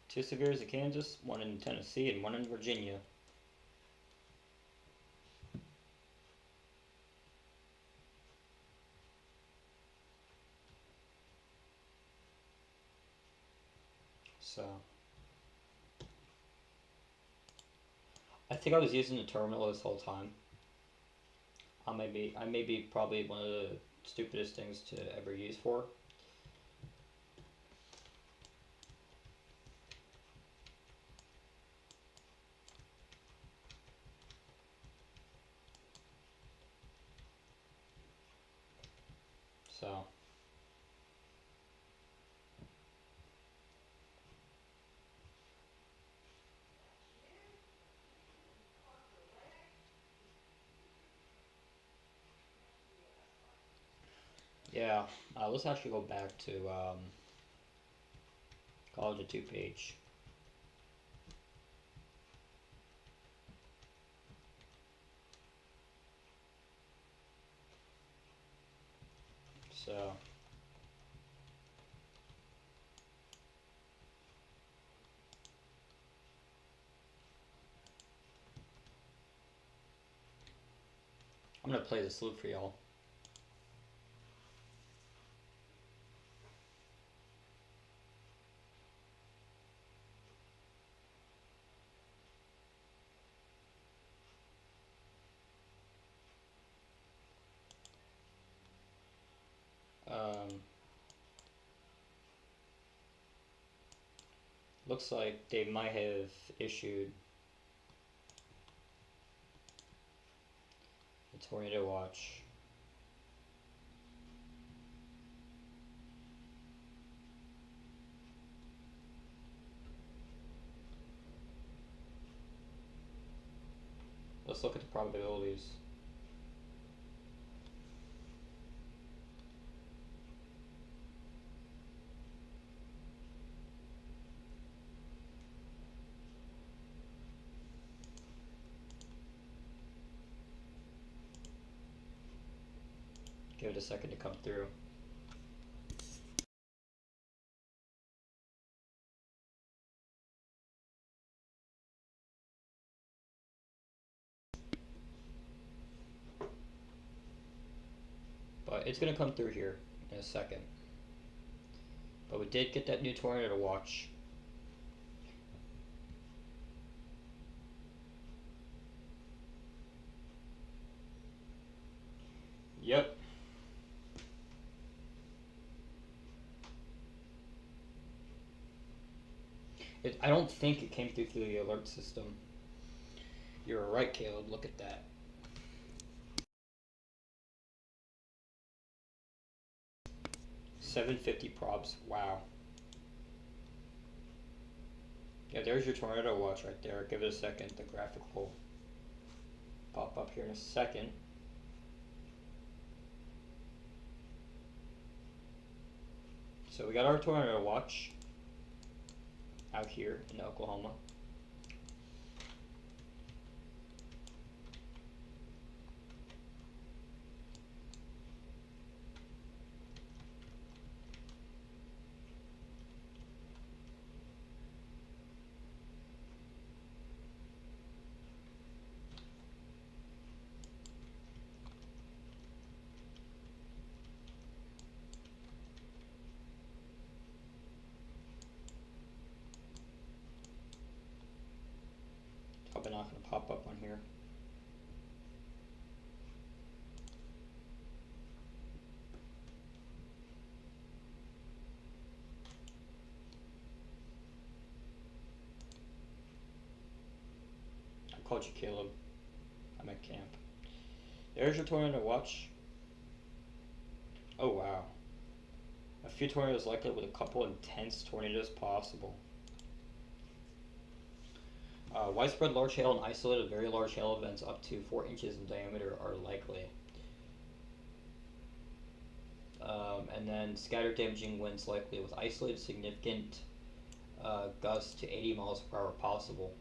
2 severes in Kansas, 1 in Tennessee, and 1 in Virginia. So, I think I was using the terminal this whole time. I may be probably one of the stupidest things to ever use for. So, yeah, let's actually go back to College of 2 page. So, I'm gonna play this loop for y'all. Looks like they might have issued a tornado watch. Let's look at the probabilities. Give it a second to come through. But it's gonna come through here in a second. But we did get that new tornado watch. Yep. I don't think it came through the alert system. You're right, Caleb. Look at that. 750 probs. Wow. Yeah, there's your tornado watch right there. Give it a second. The graphic will pop up here in a second. So we got our tornado watch out here in Oklahoma. Probably not going to pop up on here. I called you Caleb. I'm at camp. There's your tornado watch. Oh wow. A few tornadoes likely with a couple intense tornadoes possible. Widespread large hail and isolated very large hail events up to 4 inches in diameter are likely. And then scattered damaging winds likely with isolated significant gusts to 80 miles per hour possible.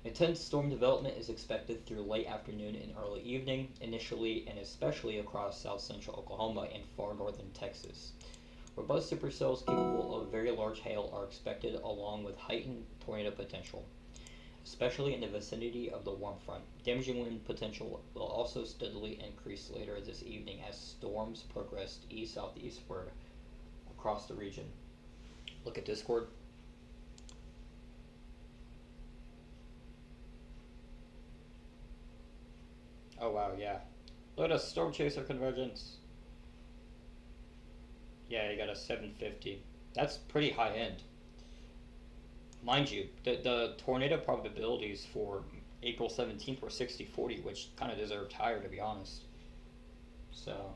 Intense storm development is expected through late afternoon and early evening, initially and especially across south central Oklahoma and far northern Texas. Robust supercells capable of very large hail are expected along with heightened tornado potential, especially in the vicinity of the warm front. Damaging wind potential will also steadily increase later this evening as storms progress east-southeastward across the region. Look at Discord. Oh wow, yeah. Look at a Storm Chaser convergence. Yeah, you got a 750. That's pretty high end. Mind you, the tornado probabilities for April 17th were 60-40, which kind of deserved higher, to be honest. So.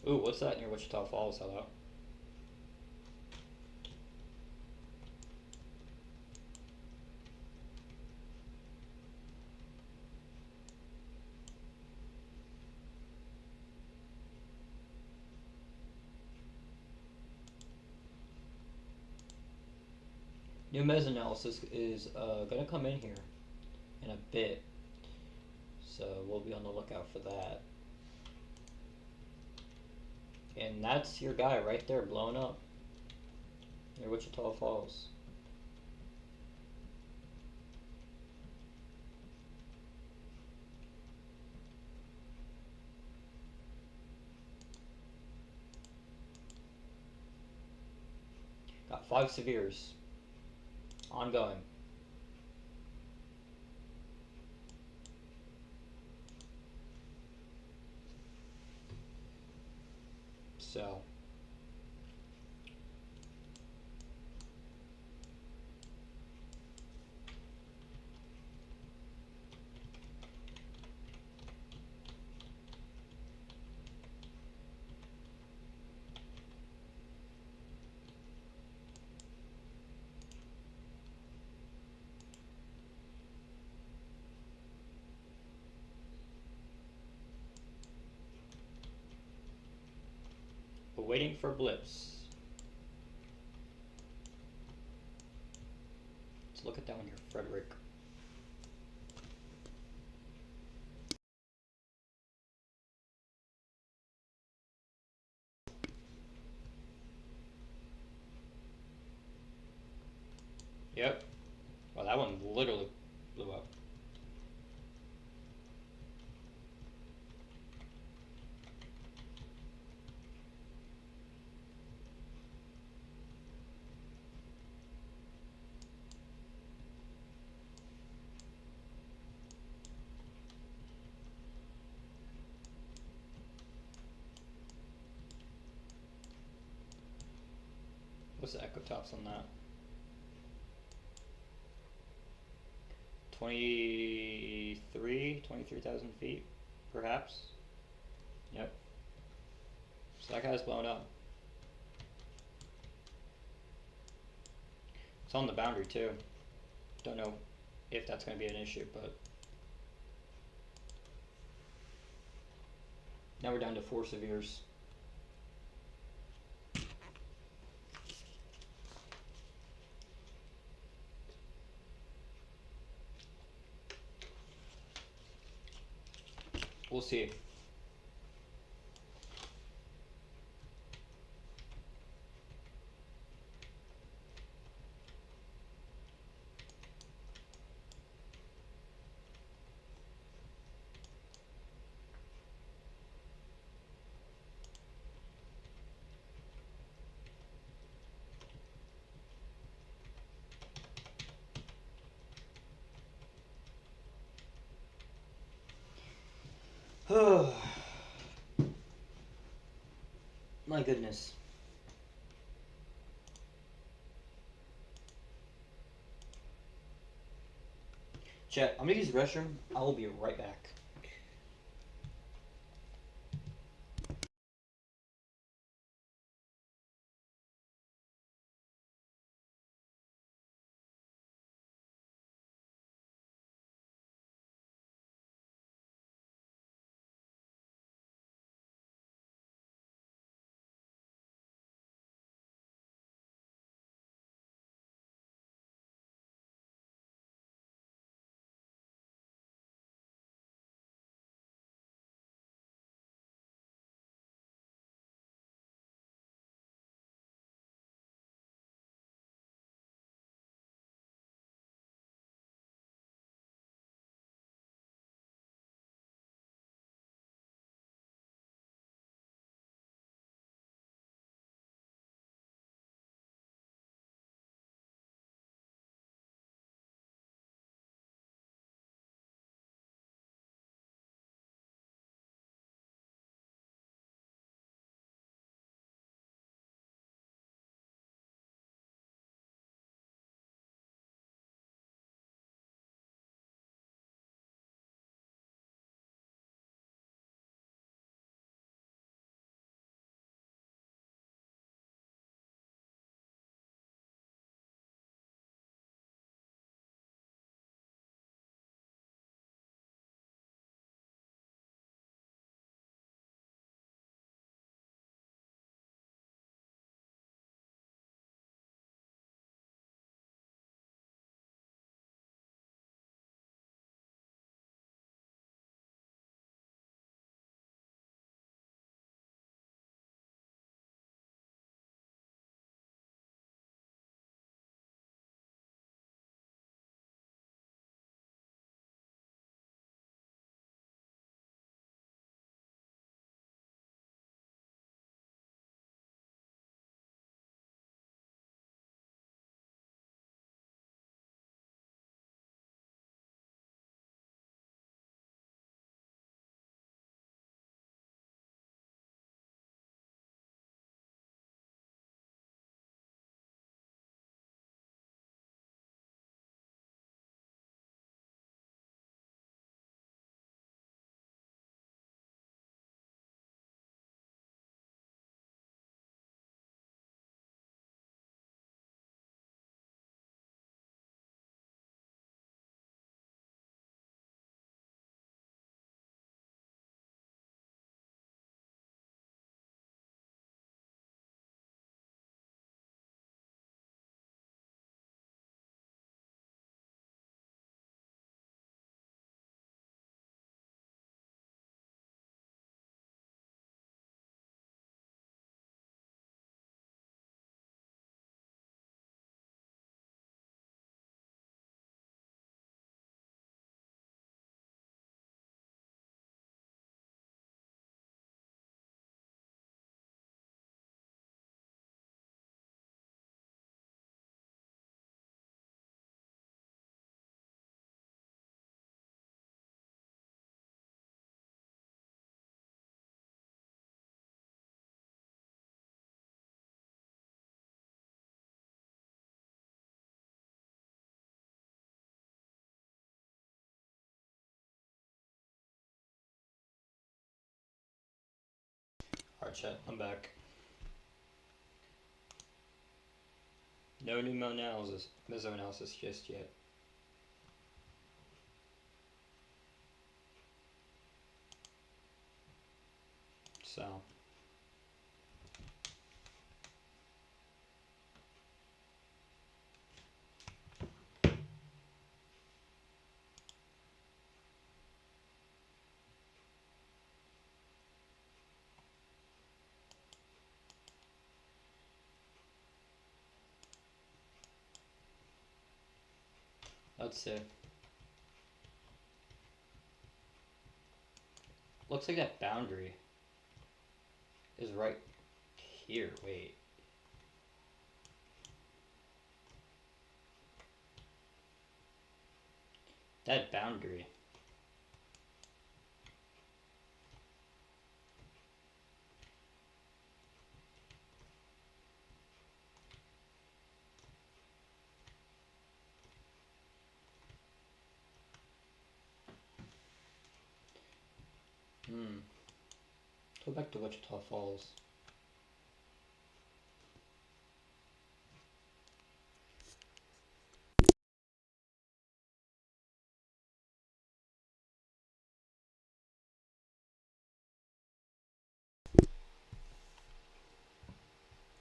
Ooh, what's that near Wichita Falls? Hello? New MES analysis is going to come in here in a bit, so we'll be on the lookout for that. And that's your guy right there blowing up near Wichita Falls. Got 5 severes ongoing. So we're waiting for blips. Let's look at that one here, Frederick. Yep. Well, that one literally blew up. What's the echo tops on that? 23,000 feet, perhaps. Yep. So that guy's blown up. It's on the boundary too. Don't know if that's going to be an issue, but now we're down to 4 severes. We'll see. My goodness. Chat, I'm gonna use the restroom. I will be right back. Alright, chat, I'm back. No new mesoanalysis just yet. So. Let's see. Looks like that boundary is right here. Wait. That boundary. Go back to Wichita Falls.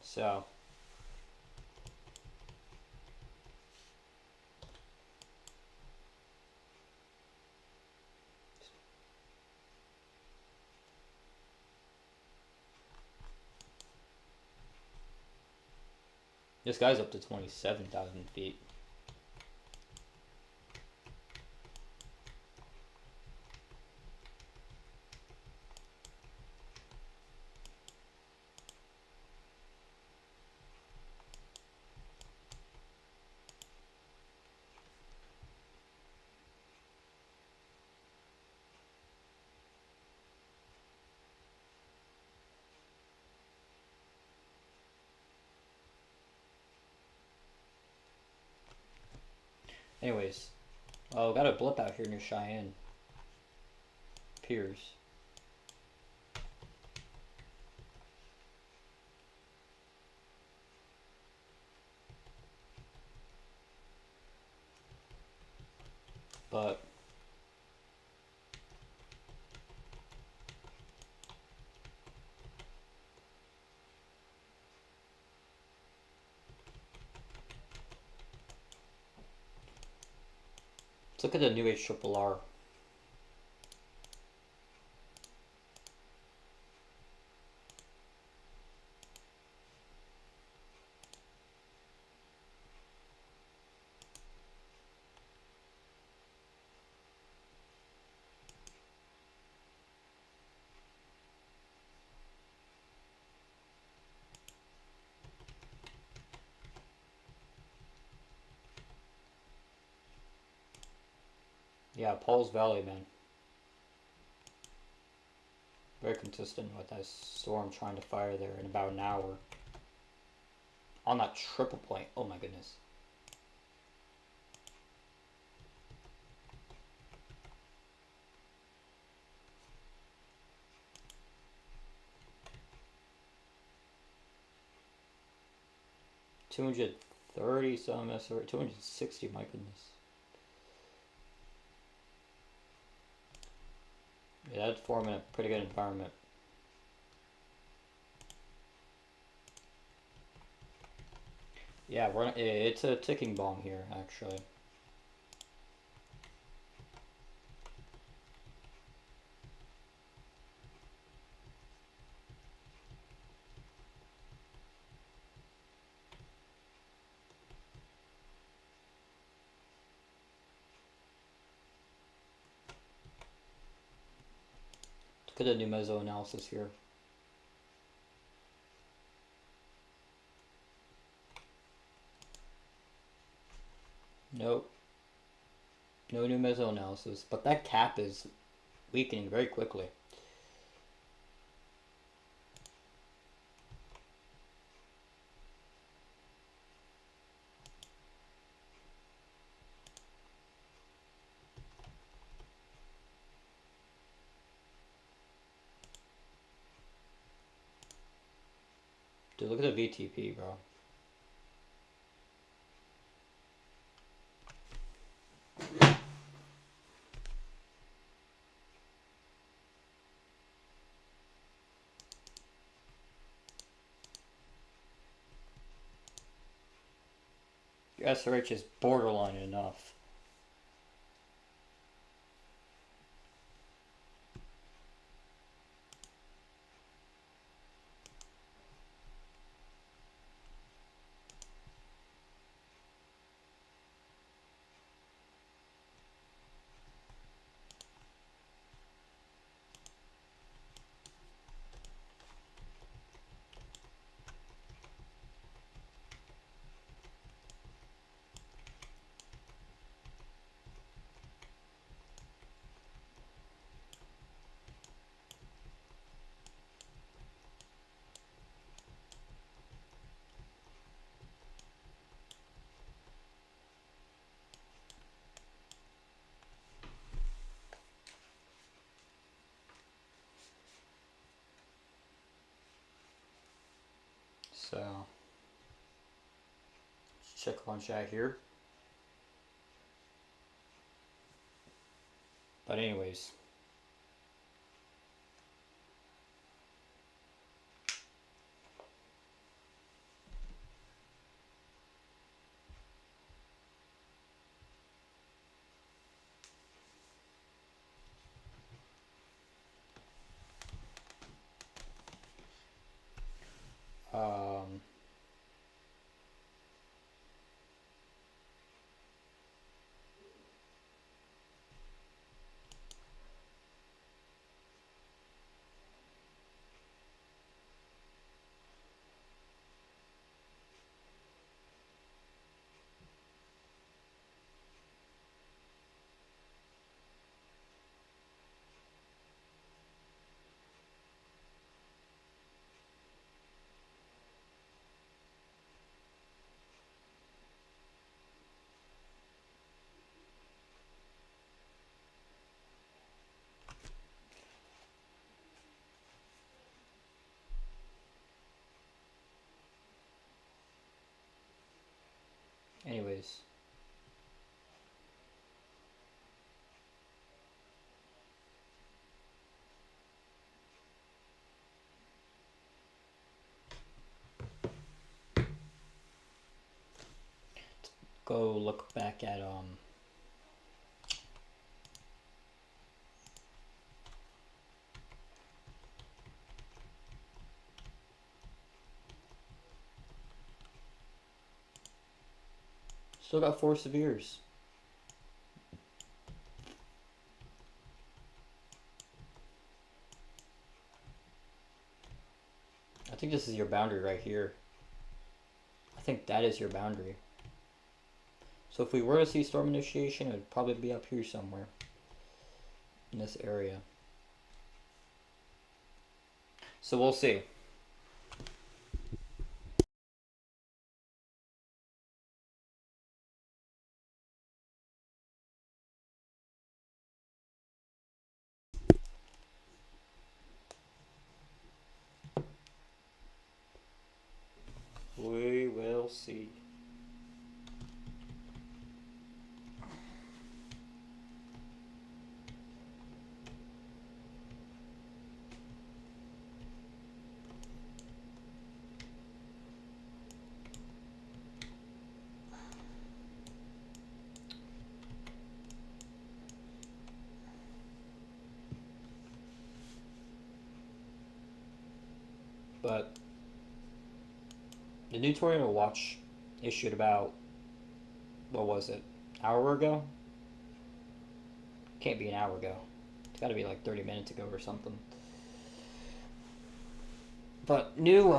So. This guy's up to 27,000 feet. Anyways, oh, got a blip out here near Cheyenne. Piers. But let's look at the New Age Triple R. Yeah, Paul's Valley, man. Very consistent with that storm trying to fire there in about an hour. On that triple point. Oh my goodness. $230 some SR, 260, my goodness. Yeah, that'd form in a pretty good environment. Yeah, it's a ticking bomb here, actually. Look at the new meso analysis here. Nope. No new meso analysis, but that cap is weakening very quickly. Dude, look at the VTP, bro. Your SRH is borderline enough. So, let's check on chat here. But anyways. Um, anyways. Go look back at still got 4 severes. I think this is your boundary right here. I think that is your boundary. So if we were to see storm initiation, it would probably be up here somewhere. In this area. So we'll see. We will see. But the new Tornado Watch issued about, what was it, hour ago? Can't be an hour ago. It's got to be like 30 minutes ago or something. But new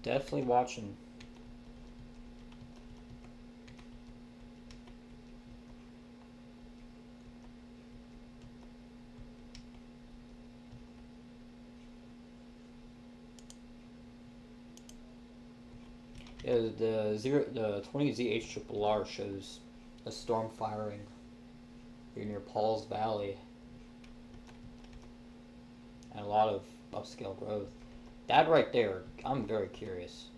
definitely watching. Yeah, the 20ZH-RRR shows a storm firing near Pauls Valley and a lot of upscale growth. That right there, I'm very curious.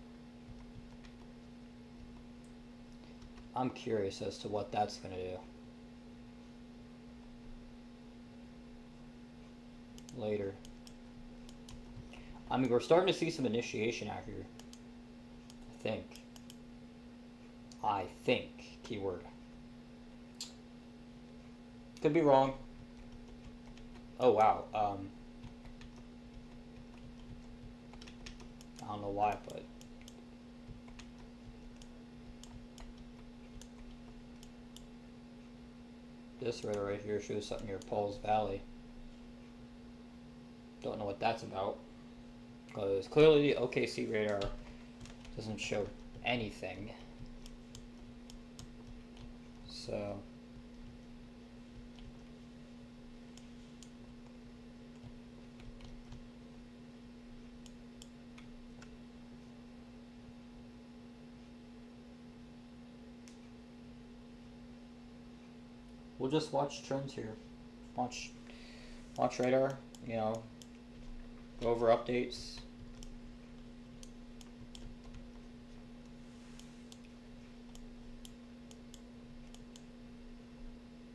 I'm curious as to what that's going to do. Later. I mean, we're starting to see some initiation out here. I think. Keyword. Could be wrong. Oh, wow. I don't know why, but... This radar right here shows something near Pauls Valley. Don't know what that's about. Because clearly the OKC radar doesn't show anything. So... We'll just watch trends here. Watch radar, you know, go over updates.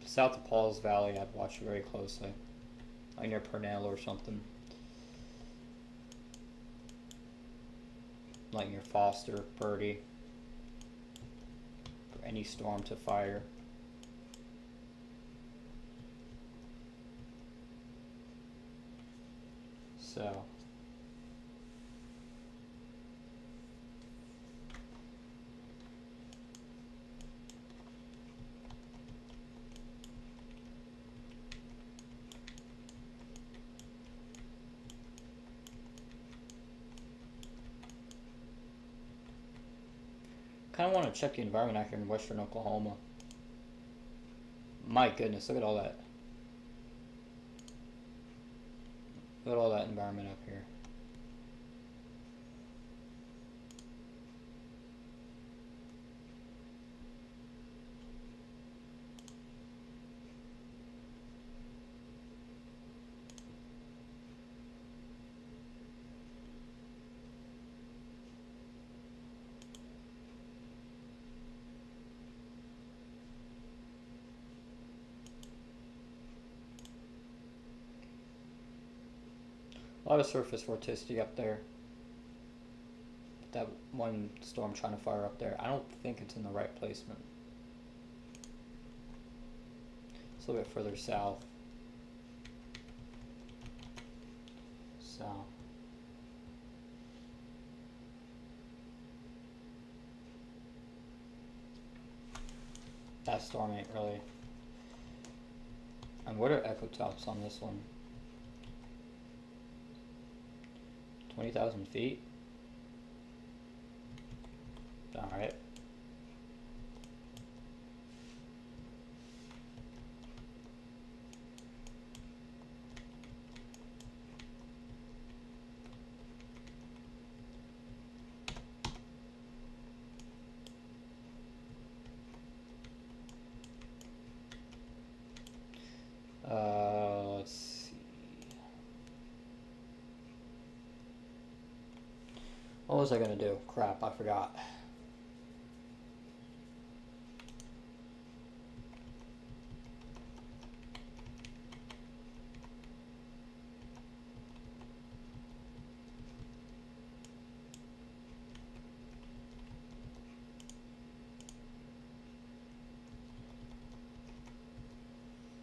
South of Pauls Valley, I'd watch very closely. Like near Purnell or something. Like near Foster, Purdy. For any storm to fire. So... kind of want to check the environment out here in western Oklahoma. My goodness, look at all that. Look at all that environment up here. A lot of surface vorticity up there. That one storm trying to fire up there, I don't think it's in the right placement. It's a little bit further south. So... that storm ain't really... And what are echo tops on this one? 20,000 feet? Alright. Let's see. What was I gonna do? Crap, I forgot.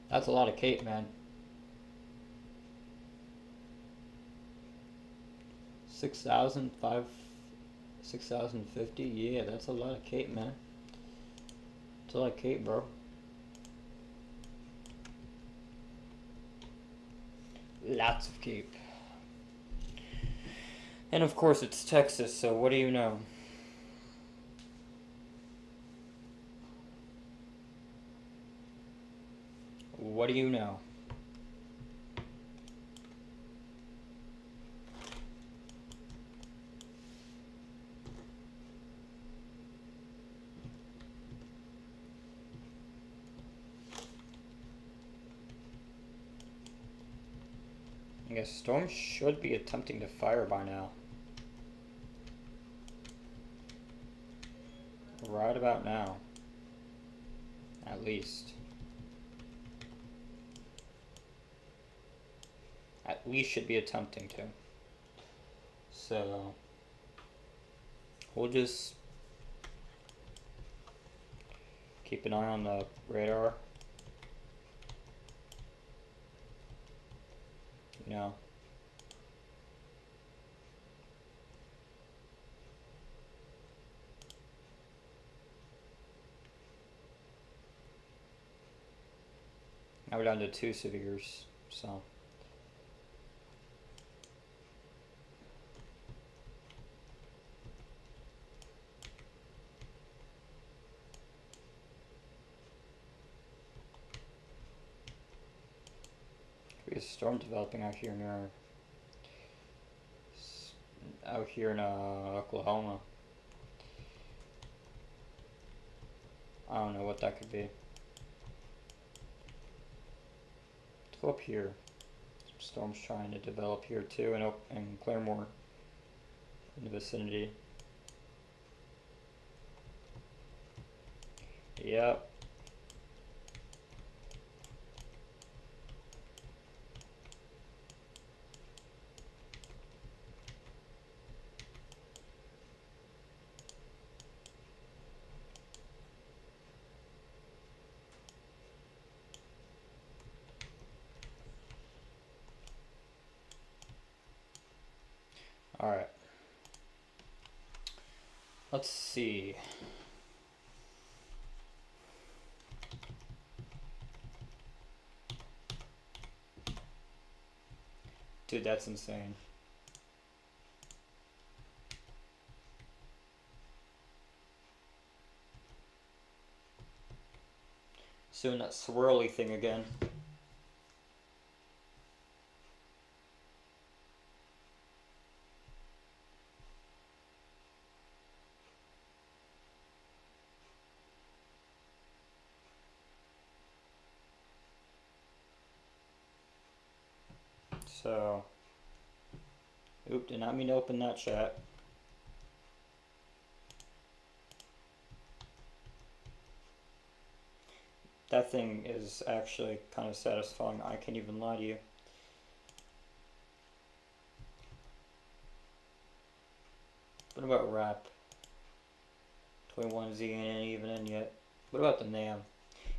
That's a lot of Cape, man. 6,050? Yeah, that's a lot of Cape, man. It's a lot of Cape, bro. Lots of Cape. And of course it's Texas, so what do you know? What do you know? Yeah, storm should be attempting to fire by now. Right about now. At least. At least should be attempting to. So we'll just keep an eye on the radar. You know. Now we're down to 2 severes, so. Could be a storm developing out here near, out here in Oklahoma. I don't know what that could be. Let's go up here. Some storms trying to develop here too, and Claremore in the vicinity. Yep. Alright. Let's see. Dude, that's insane. Doing that swirly thing again. So, oop, did not mean to open that chat. That thing is actually kind of satisfying. I can't even lie to you. What about RAP? 21Z ain't even in yet. What about the NAM?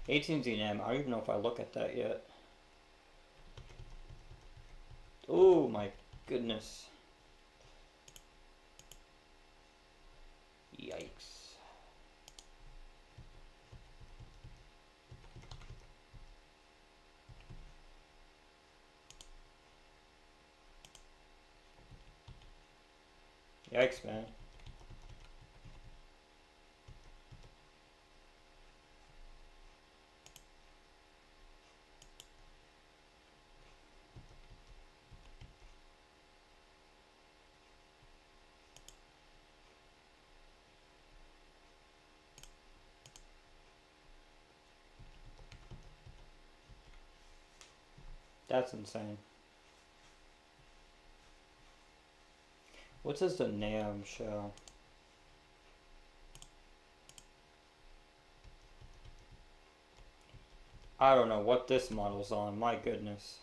18Z NAM, I don't even know if I look at that yet. Oh my goodness. Yikes. Yikes, man. That's insane. What does the NAM show? I don't know what this model's on, my goodness.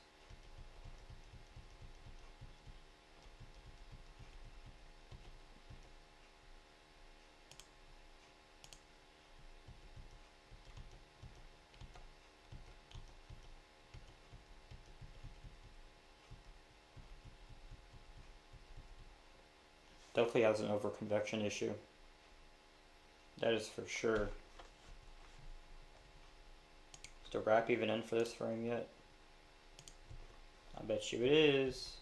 Definitely has an overconvection issue. That is for sure. Is the wrap even in for this frame yet? I bet you it is.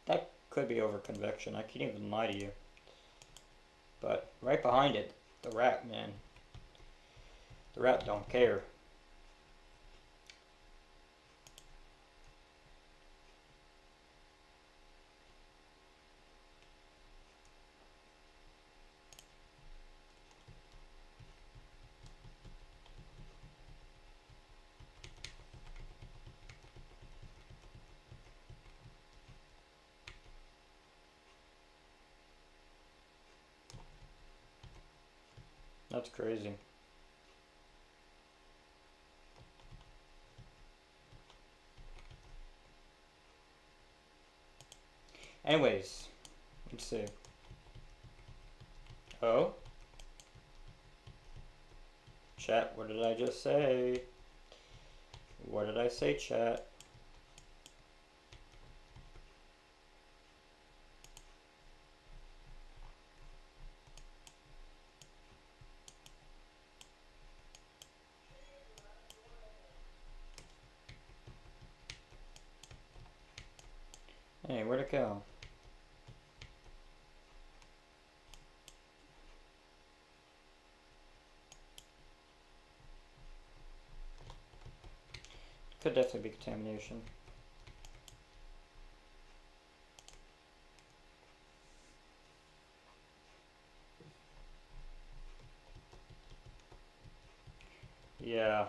That could be overconvection. I can't even lie to you. But right behind it, the wrap, man. The wrap don't care. That's crazy. Anyways, let's see. Oh? Chat, what did I just say? What did I say, chat? Hey, where'd it go? Could definitely be contamination. Yeah.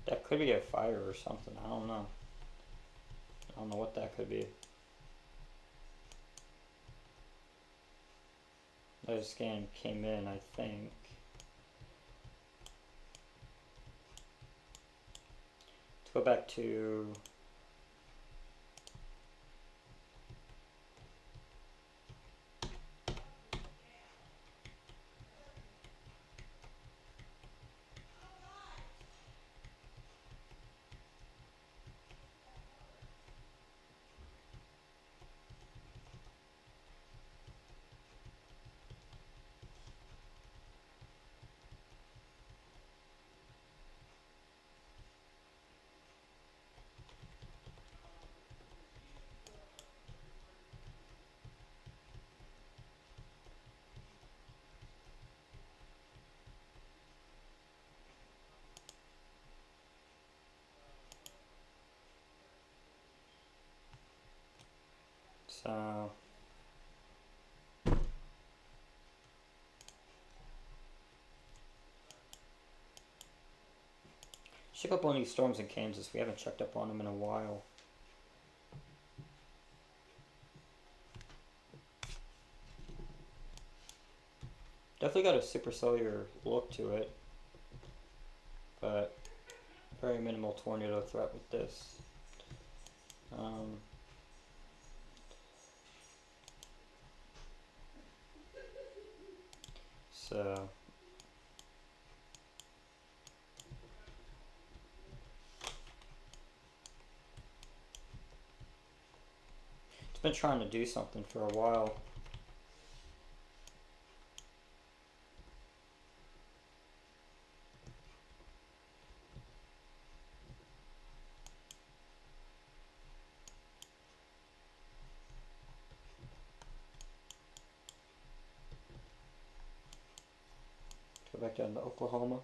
That could be a fire or something. I don't know. I don't know what that could be. That scan came in, I think. Let's go back to... So... check up on these storms in Kansas. We haven't checked up on them in a while. Definitely got a supercellular look to it, but very minimal tornado threat with this. So it's been trying to do something for a while. Go back down to Oklahoma.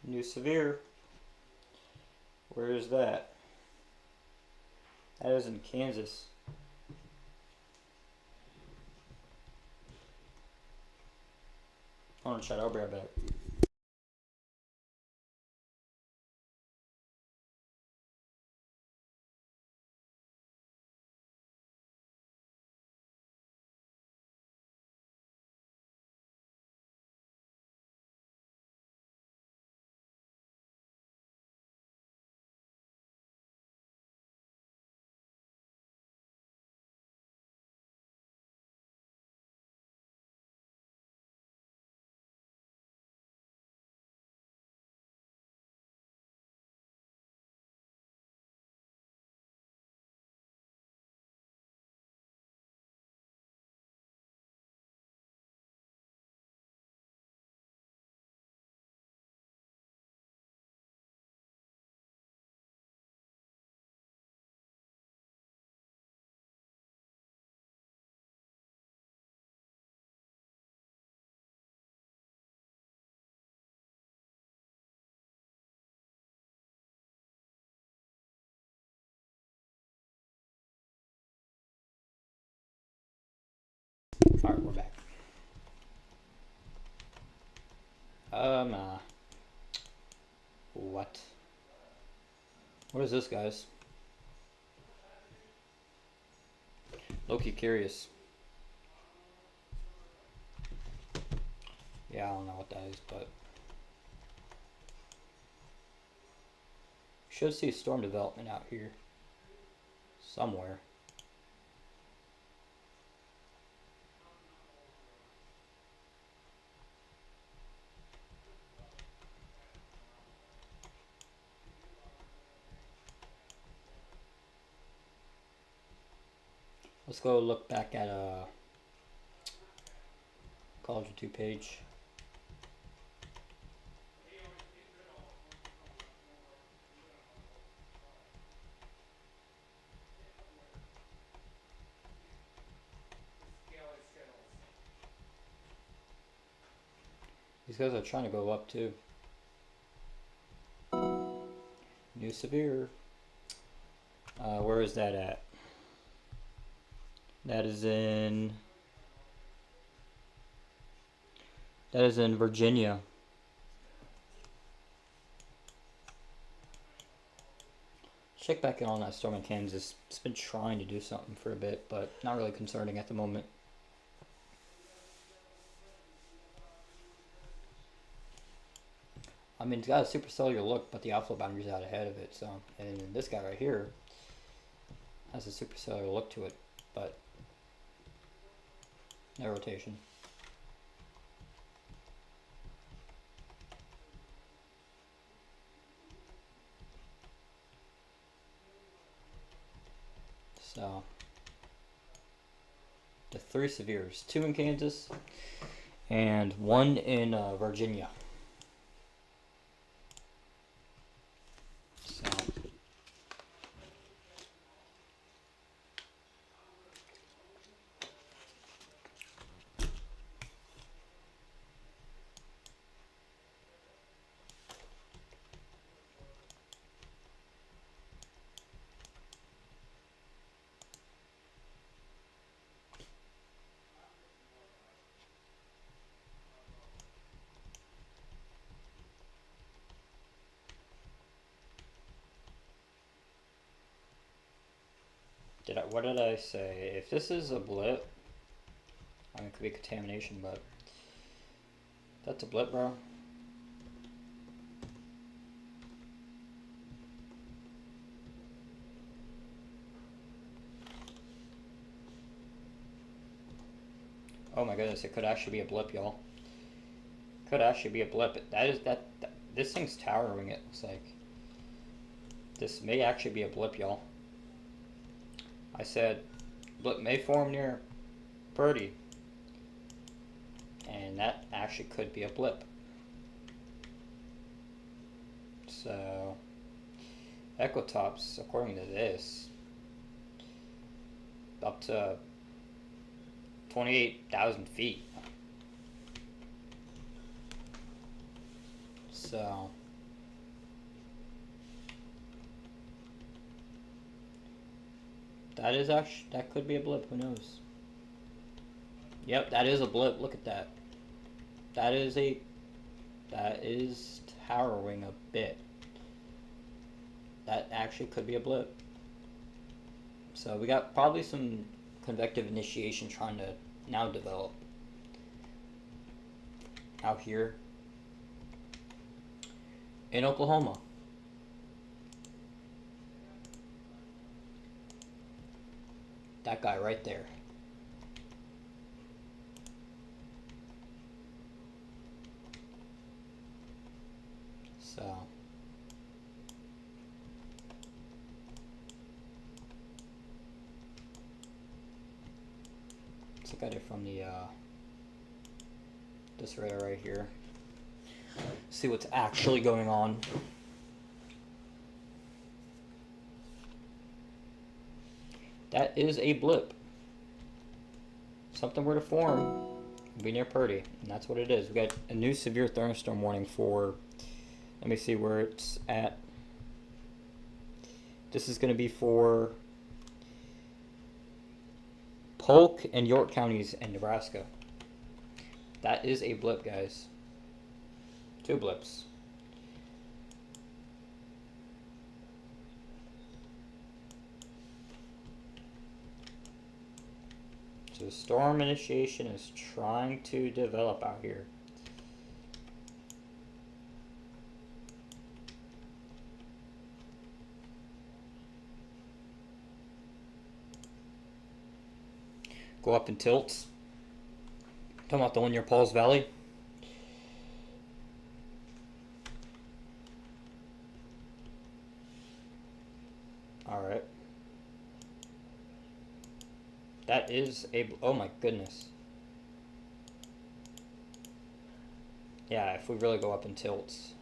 New severe. Where is that? That is in Kansas. Hold on, chat. I'll be right back. Alright, we're back. What? What is this, guys? Low-key curious. Yeah, I don't know what that is, but... Should see storm development out here. Somewhere. Let's go look back at College of 2 page. These guys are trying to go up too. New severe. Where is that at? That is in Virginia. Check back in on that storm in Kansas. It's been trying to do something for a bit, but not really concerning at the moment. I mean, it's got a supercellular look, but the outflow boundary's out ahead of it. So, and this guy right here has a supercellular look to it, but no rotation. So, the 3 severes, 2 in Kansas and 1 in Virginia. So, what did I say? If this is a blip, I mean, it could be contamination, but that's a blip, bro. Oh my goodness, it could actually be a blip, y'all. Could actually be a blip. This thing's towering, it looks like. This may actually be a blip, y'all. I said blip may form near Purdy, and that actually could be a blip. So Equatops, according to this, up to 28,000 feet. So that could be a blip, who knows? Yep, that is a blip. Look at that. That is towering a bit. That actually could be a blip. So we got probably some convective initiation trying to now develop out here in Oklahoma. That guy right there. So let's look at it from the this radar right here. See what's actually going on. That is a blip. Something were to form, be near Purdy, and that's what it is. We got a new severe thunderstorm warning for, let me see where it's at. This is going to be for Polk and York counties in Nebraska. That is a blip, guys. 2 blips. So storm initiation is trying to develop out here. Go up in tilts. Talking about the one near Pauls Valley. Alright. That is a... Oh my goodness. Yeah, if we really go up in tilts.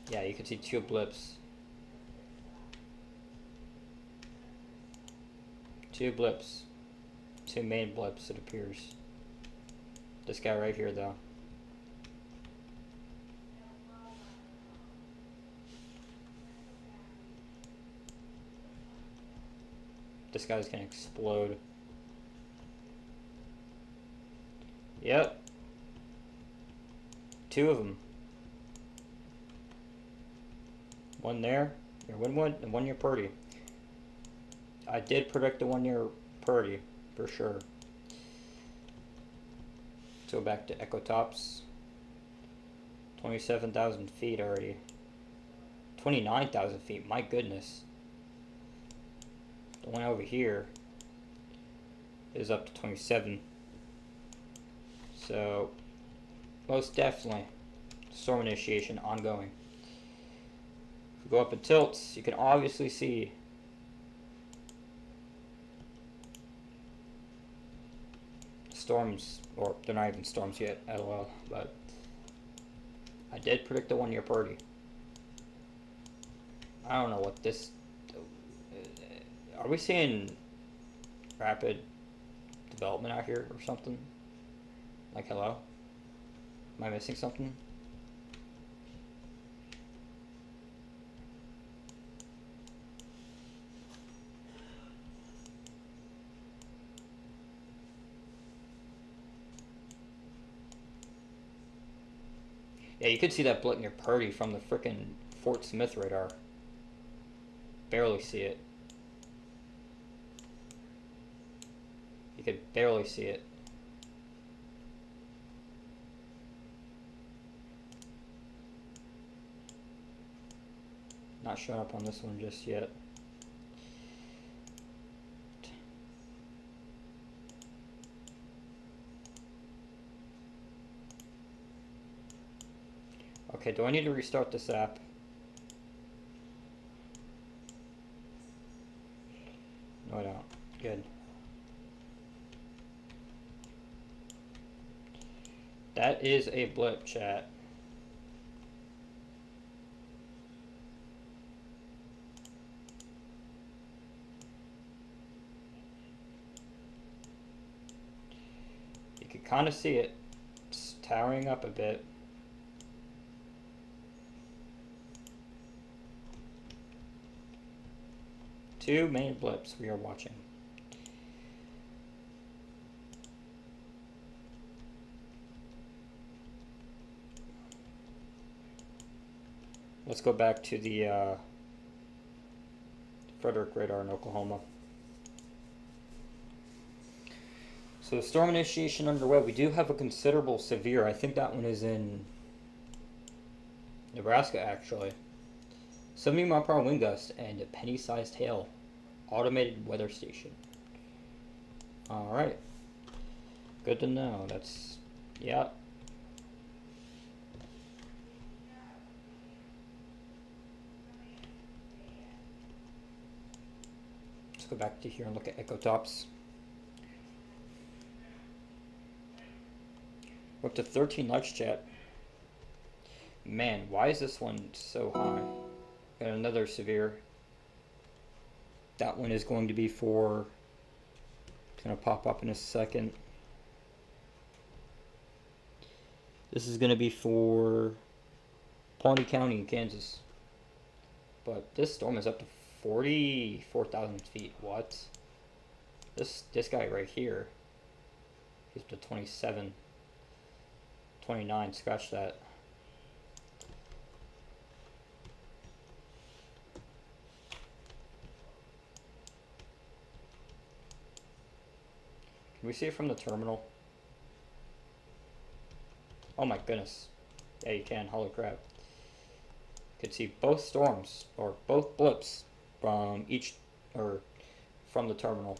Yeah, you can see 2 blips. 2 blips. 2 main blips, it appears. This guy right here, though. This guy's gonna explode. Yep. 2 of them. One there, near Winwood, and one near Purdy. I did predict the one near Purdy, for sure. Let's go back to Echo Tops. 27,000 feet already. 29,000 feet, my goodness. The one over here is up to 27. So, most definitely, storm initiation ongoing. If we go up in tilts, you can obviously see storms, or they're not even storms yet, LOL, but I did predict the one near Purdy. I don't know what this... Are we seeing rapid development out here or something? Like, hello? Am I missing something? Yeah, you could see that blip near Purdy from the frickin' Fort Smith radar. Barely see it. You could barely see it. Not showing up on this one just yet. Okay, do I need to restart this app? No, I don't. Good. That is a blip, chat. You can kind of see it. It's towering up a bit. Two main blips we are watching. Let's go back to the Frederick radar in Oklahoma. So the storm initiation underway. We do have a considerable severe. I think that one is in Nebraska, actually. 70 mile per hour wind gust and a penny-sized hail. Automated weather station. Alright. Good to know. That's... yeah. Let's go back to here and look at Echo Tops. We're up to 13 likes, chat. Man, why is this one so high? Got another severe. That one is going to be for... It's going to pop up in a second. This is going to be for Pawnee County in Kansas. But this storm is up to 44,000 feet. What? This guy right here, he's up to 27, 29. Scratch that. Can we see it from the terminal? Oh my goodness. Yeah, you can. Holy crap. You can see both storms, or both blips, from each, or from the terminal.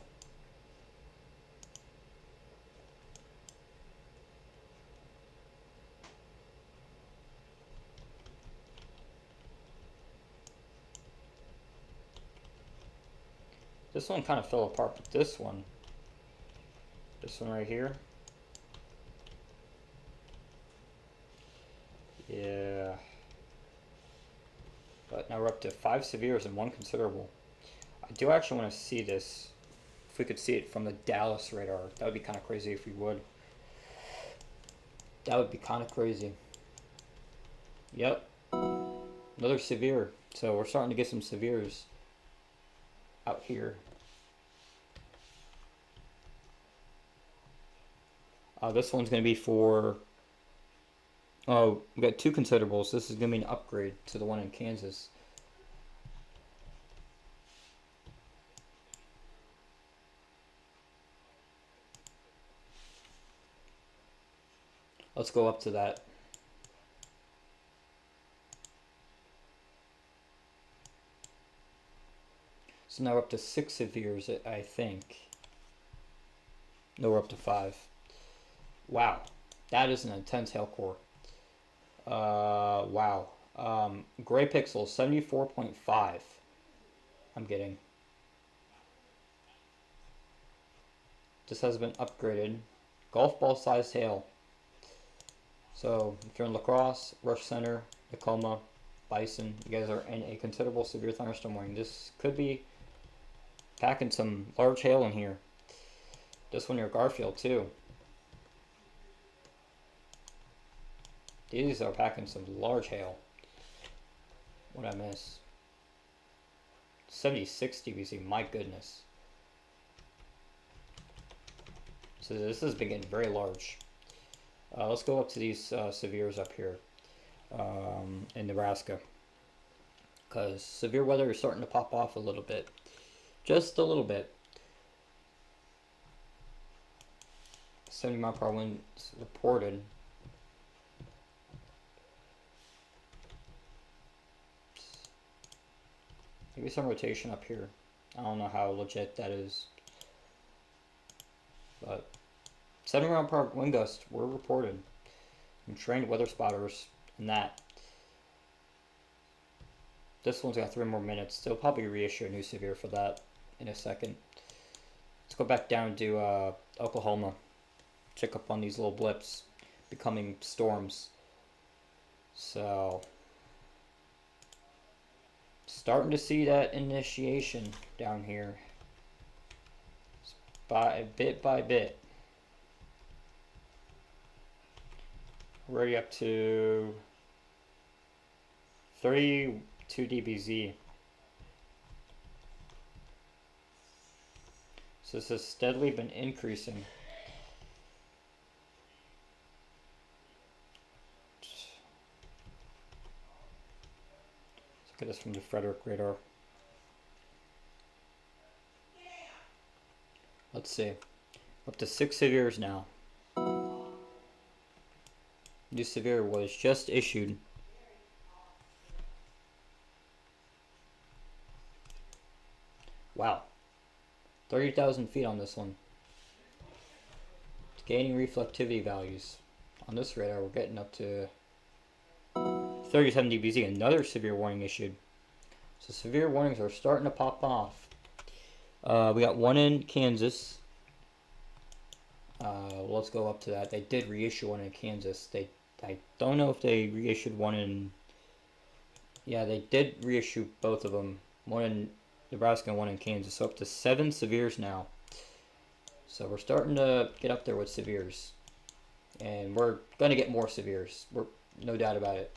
This one kind of fell apart, but this one right here, yeah. But now we're up to 5 severes and 1 considerable. I do actually want to see this. If we could see it from the Dallas radar, that would be kind of crazy if we would. That would be kind of crazy. Yep. Another severe. So we're starting to get some severes out here. This one's going to be for... Oh, we got 2 considerables. This is going to be an upgrade to the one in Kansas. Let's go up to that. So now we're up to 6 severes, I think. No, we're up to 5. Wow. That is an intense hail core. Wow. Gray pixels, 74.5. I'm getting. This has been upgraded. Golf ball sized hail. So if you're in La Crosse, Rush Center, Tacoma, Bison, you guys are in a considerable severe thunderstorm warning. This could be packing some large hail in here. This one near Garfield too. These are packing some large hail. What'd I miss? 76 dBc, my goodness. So this has been getting very large. Let's go up to these severes up here in Nebraska. Because severe weather is starting to pop off a little bit. Just a little bit. 70-mile-per-hour winds reported. Maybe some rotation up here. I don't know how legit that is. But 70-mile-per-hour wind gusts were reported from trained weather spotters and that. This one's got 3 more minutes. They'll probably reissue a new severe for that in a second. Let's go back down to Oklahoma. Check up on these little blips becoming storms. So... starting to see that initiation down here, bit by bit. We're already up to 32 dBz. So this has steadily been increasing. Look at this from the Frederick radar. Let's see. Up to 6 severes now. New severe was just issued. Wow. 30,000 feet on this one. It's gaining reflectivity values. On this radar, we're getting up to 37 dBz, another severe warning issued. So severe warnings are starting to pop off. We got one in Kansas. Let's go up to that. They did reissue one in Kansas. I don't know if they reissued one in... Yeah, they did reissue both of them. One in Nebraska and one in Kansas. So up to 7 severes now. So we're starting to get up there with severes. And we're going to get more severes. We're no doubt about it.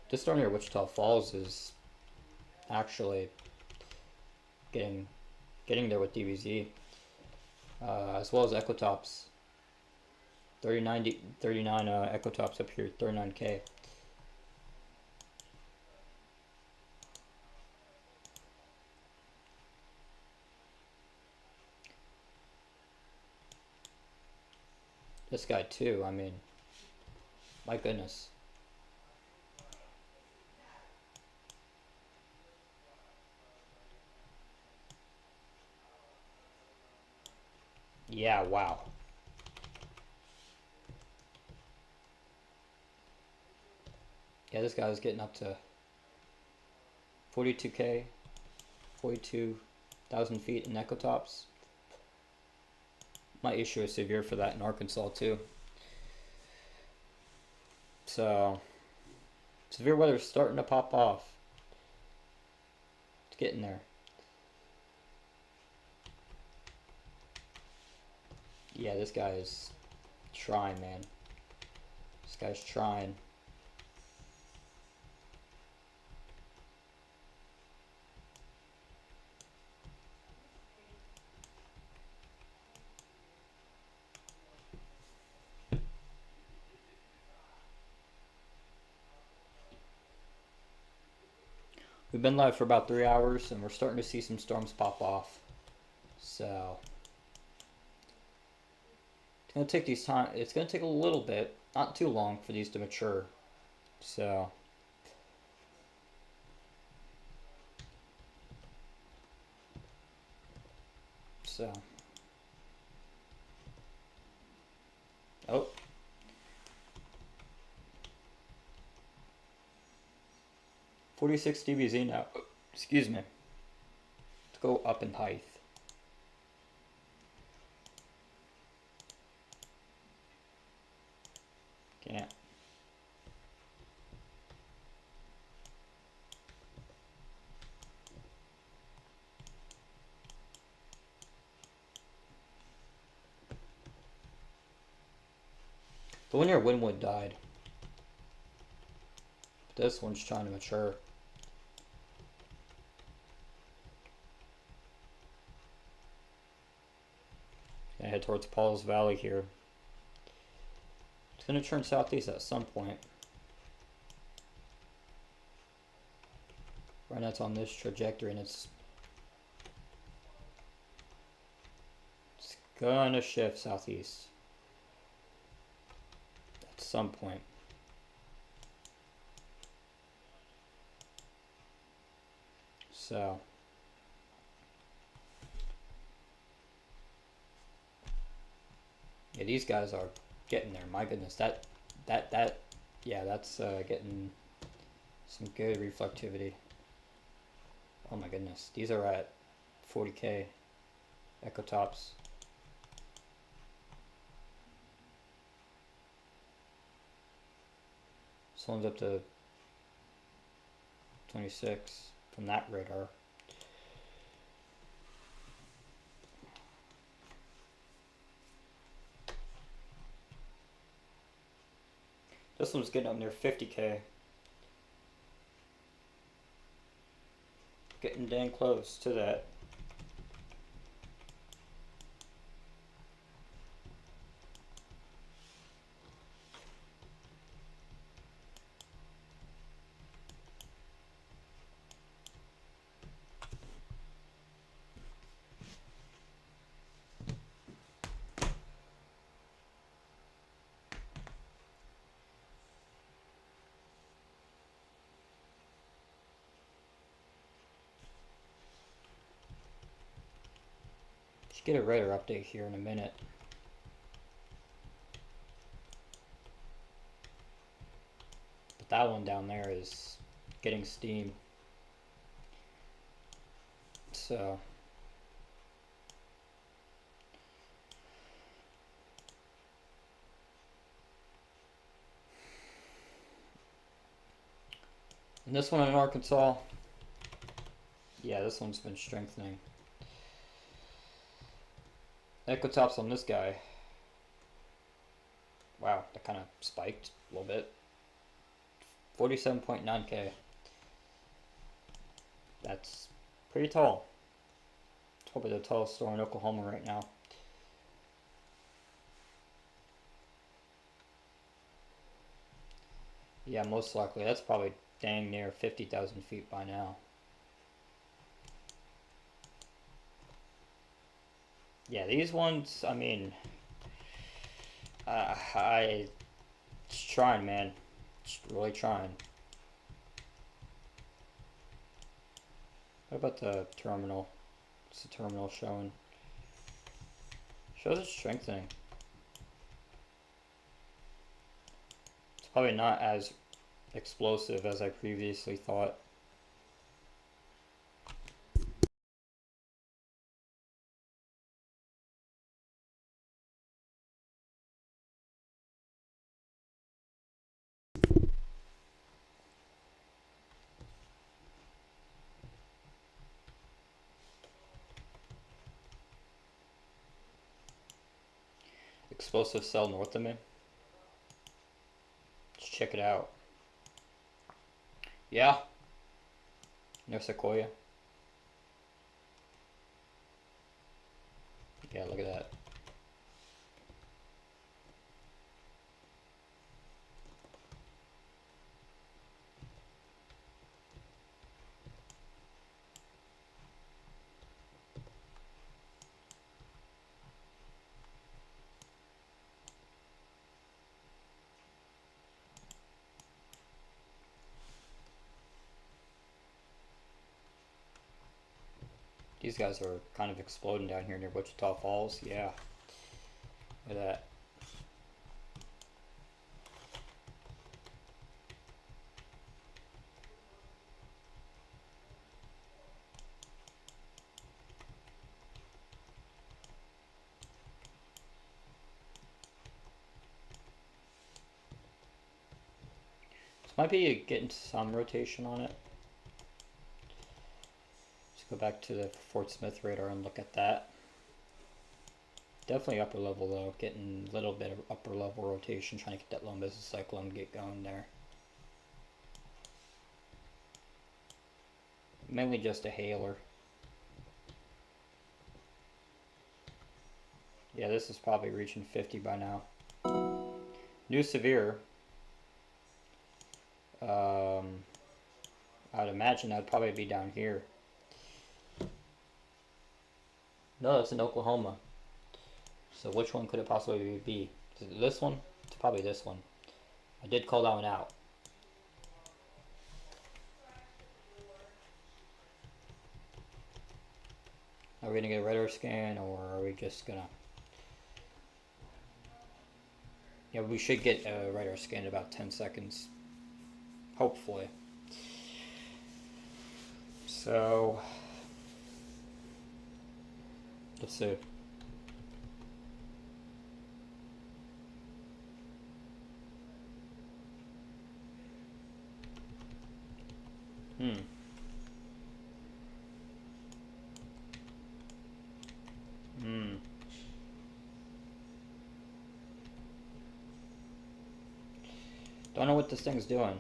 This storm near Wichita Falls is actually getting there with DBZ. as well as Ecotops. 39 Ecotops up here, 39K. This guy too, I mean, my goodness. Yeah, wow. Yeah, this guy was getting up to 42K, 42,000 feet in Ecotops. My issue is severe for that in Arkansas too. So, severe weather's starting to pop off. It's getting there. Yeah, this guy is trying, man. This guy's trying. We've been live for about 3 hours and we're starting to see some storms pop off. So it's gonna take it's gonna take a little bit, not too long, for these to mature. So oh, 46 dBz now. Excuse me. Let's go up in height. Can't. The one near Wynwood died. But this one's trying to mature. Gonna head towards Paul's Valley here. It's gonna turn southeast at some point. Right now it's on this trajectory and it's gonna shift southeast at some point. So yeah, these guys are getting there. My goodness, yeah, that's getting some good reflectivity. Oh my goodness, these are at 40K Ecotops. This one's up to 26 from that radar. This one's getting up near 50K. Getting dang close to that. Should get a radar update here in a minute. But that one down there is getting steam. So and this one in Arkansas, yeah, this one's been strengthening. Ecotops on this guy. Wow, that kind of spiked a little bit. 47.9K. That's pretty tall. It's probably the tallest store in Oklahoma right now. Yeah, most likely. That's probably dang near 50,000 feet by now. Yeah, these ones, I mean, I just trying, man. Just really trying. What about the terminal? What's the terminal showing? Shows it's strengthening. It's probably not as explosive as I previously thought. Explosive cell north of me. Let's check it out. Yeah, near Sequoia. Yeah, look at that. These guys are kind of exploding down here near Wichita Falls. Yeah, look at that. This might be getting some rotation on it. Let's go back to the Fort Smith radar and look at that. Definitely upper level though, getting a little bit of upper level rotation, trying to get that low mesocyclone get going there. Mainly just a hailer. Yeah, this is probably reaching 50 by now. New severe. I'd imagine that'd probably be down here. No, it's in Oklahoma. So which one could it possibly be? Is it this one? It's probably this one. I did call that one out. Are we gonna get a radar scan, or are we just gonna... Yeah, we should get a radar scan in about 10 seconds. Hopefully. So... let's see. Don't know what this thing's doing.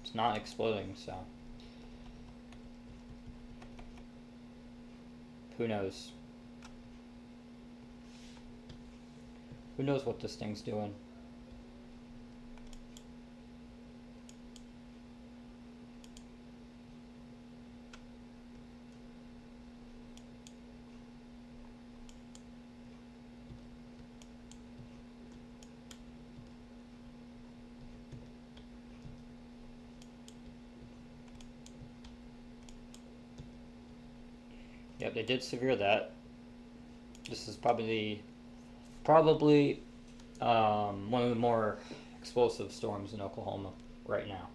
It's not exploding, so... who knows? Who knows what this thing's doing? Yep, they did severe that. This is probably one of the more explosive storms in Oklahoma right now.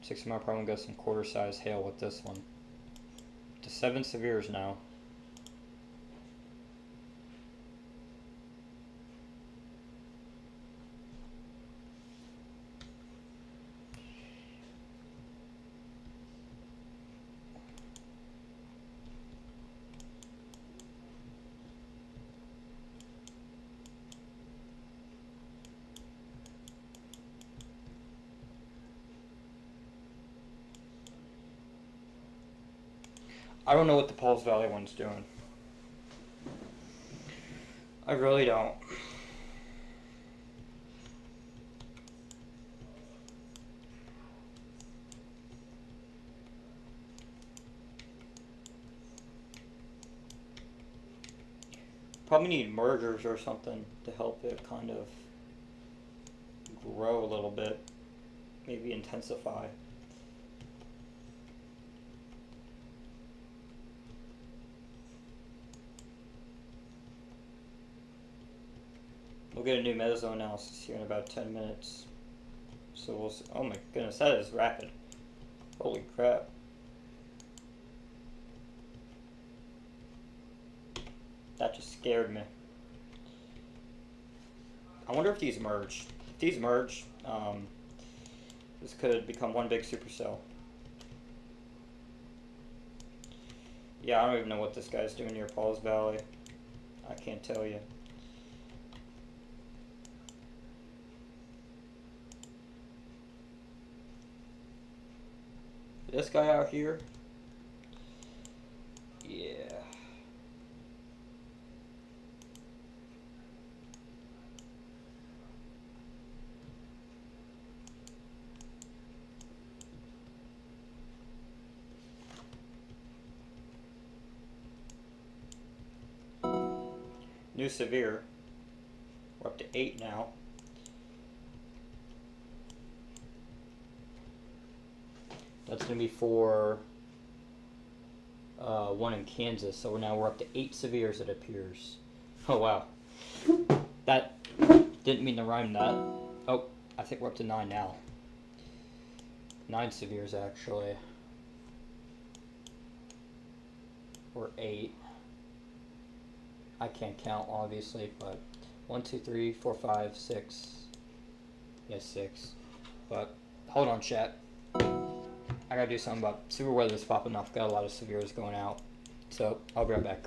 Sixty mile per hour gusts and quarter size hail with this one. To 7 severes now. I don't know what the Pauls Valley one's doing. I really don't. Probably need mergers or something to help it kind of grow a little bit. Maybe intensify. We'll get a new meta analysis here in about 10 minutes. So we'll see. Oh my goodness, that is rapid. Holy crap. That just scared me. I wonder if these merge. If these merge, this could become one big supercell. Yeah, I don't even know what this guy's doing near Pauls Valley. I can't tell you. This guy out here? Yeah. New severe. We're up to 8 now. That's going to be for one in Kansas. So now we're up to 8 severes, it appears. Oh, wow. That didn't mean to rhyme that. Oh, I think we're up to 9 now. 9 severes, actually. Or 8. I can't count, obviously, but 1, 2, 3, 4, 5, 6. Yes, 6. But hold on, chat. I gotta do something about super weather's popping off. Got a lot of severes going out. So I'll be right back.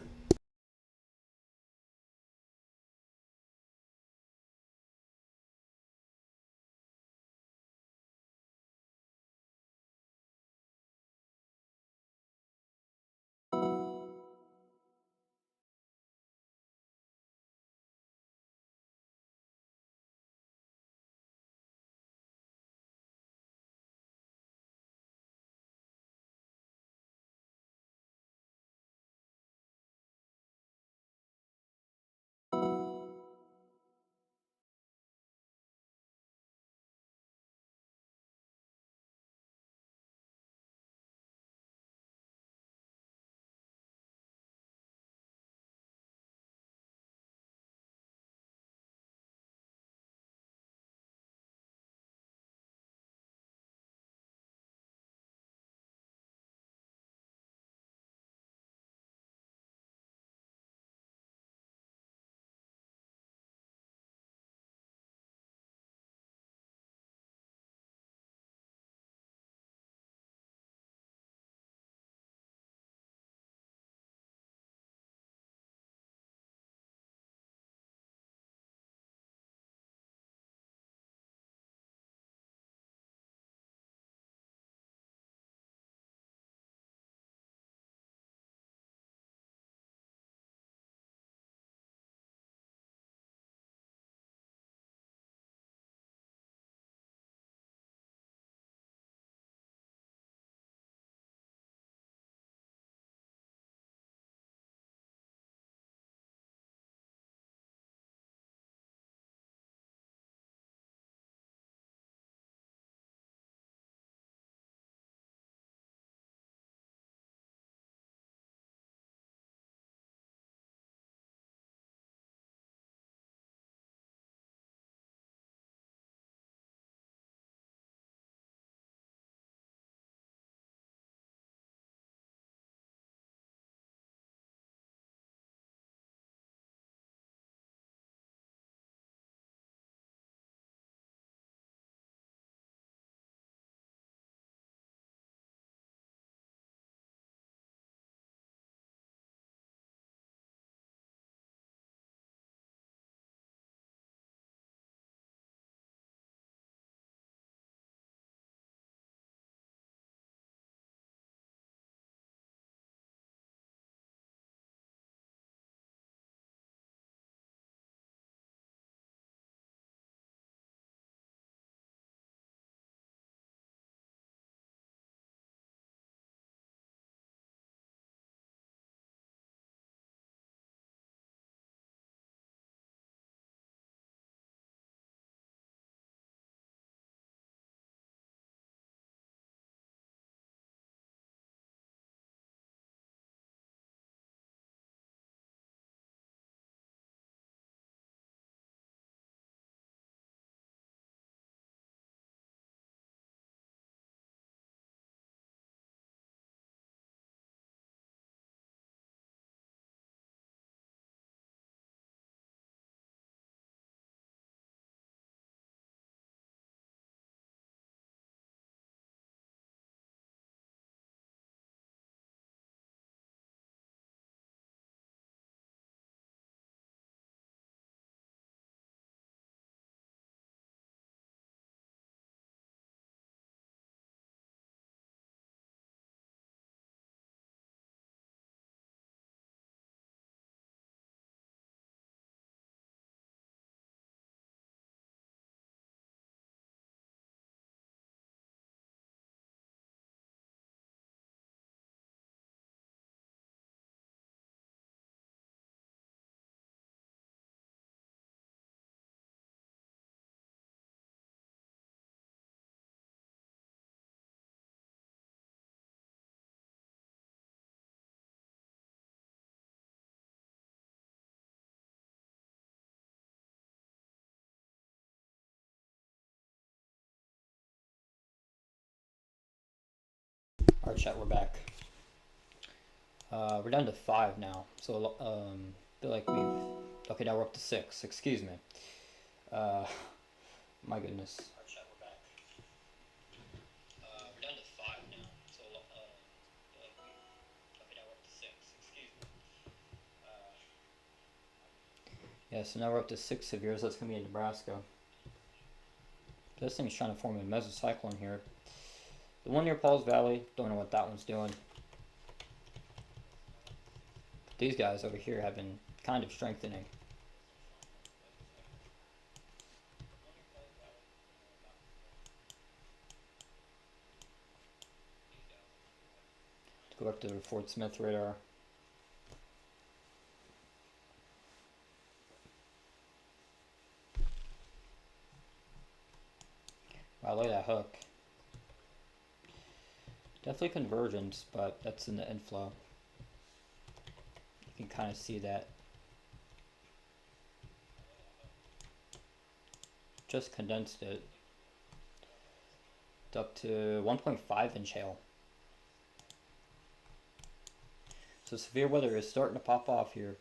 Alright, chat, we're back. We're down to 5 now, so feel like we've... Okay, now we're up to 6, excuse me. My goodness. Alright, chat, we're back. We're down to 5 now, so feel like we've... Okay, now we're up to 6, excuse me. Yeah, so now we're up to 6 severes, that's going to be in Nebraska. This thing's trying to form a mesocyclone here. The one near Pauls Valley, don't know what that one's doing. But these guys over here have been kind of strengthening. Let's go back to the Fort Smith radar. Wow, look at that hook. Definitely convergence, but that's in the inflow. You can kind of see that. Just condensed it. It's up to 1.5 inch hail. So severe weather is starting to pop off here.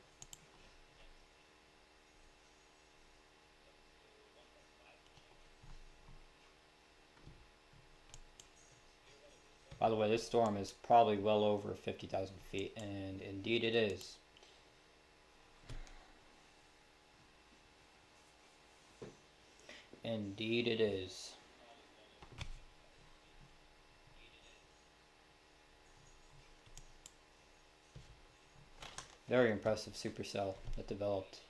By the way, this storm is probably well over 50,000 feet, and indeed it is. Indeed it is. Very impressive supercell that developed.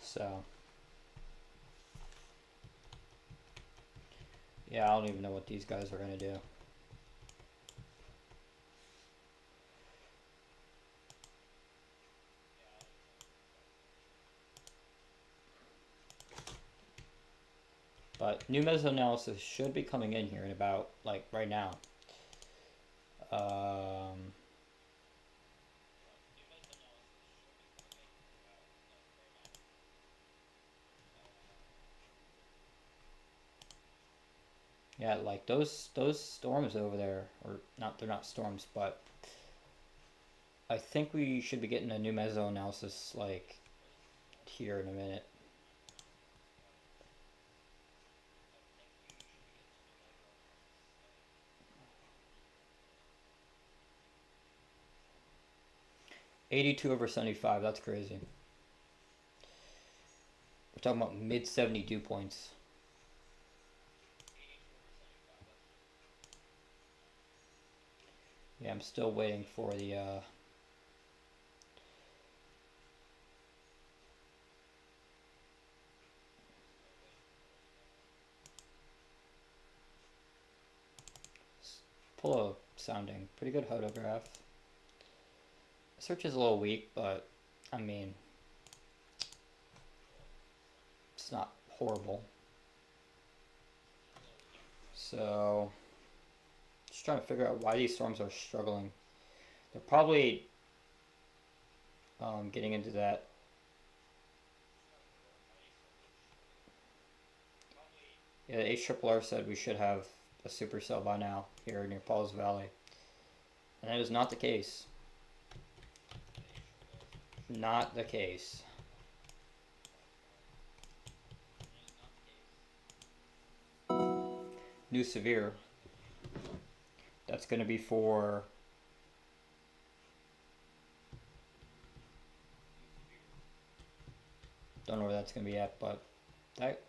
So, yeah, I don't even know what these guys are going to do. But new mesoanalysis should be coming in here in about, like, right now. Yeah, like those storms over there, or not, they're not storms, but I think we should be getting a new mesoanalysis like here in a minute. (82/75), that's crazy. We're talking about mid 70 dew points. Yeah, I'm still waiting for the Polo sounding. Pretty good photograph. Search is a little weak, but I mean, it's not horrible. So, just trying to figure out why these storms are struggling. They're probably getting into that. Yeah, the HRRR said we should have a supercell by now here near Pauls Valley. And that is not the case. Not the case. New severe. That's going to be for... Don't know where that's going to be at, but that...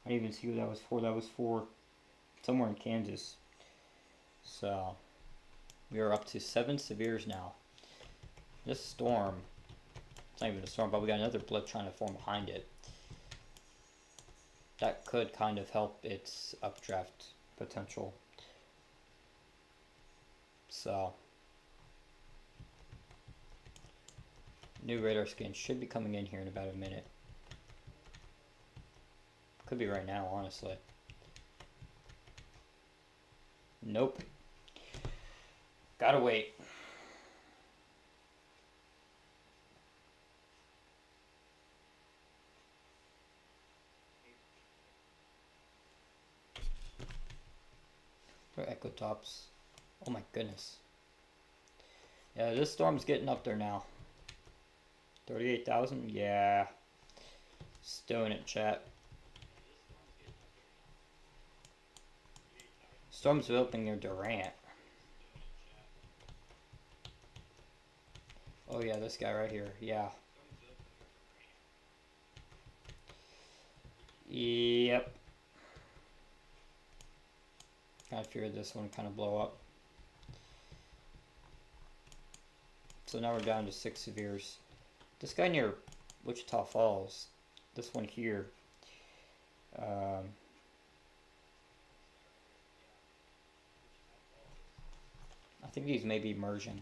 I didn't even see what that was for. That was for somewhere in Kansas. So we are up to 7 severes now. This storm, it's not even a storm, but we got another blip trying to form behind it. That could kind of help its updraft potential. So new radar scan should be coming in here in about a minute. Could be right now, honestly. Nope. Gotta wait. For Echo Tops. Oh my goodness. Yeah, this storm's getting up there now. 38,000? Yeah. Still in it, chat. Storm's developing near Durant. Oh yeah, this guy right here. Yeah. Yep. I figured this one kind of blow up. So now we're down to 6 severes. This guy near Wichita Falls, this one here, I think these may be merging.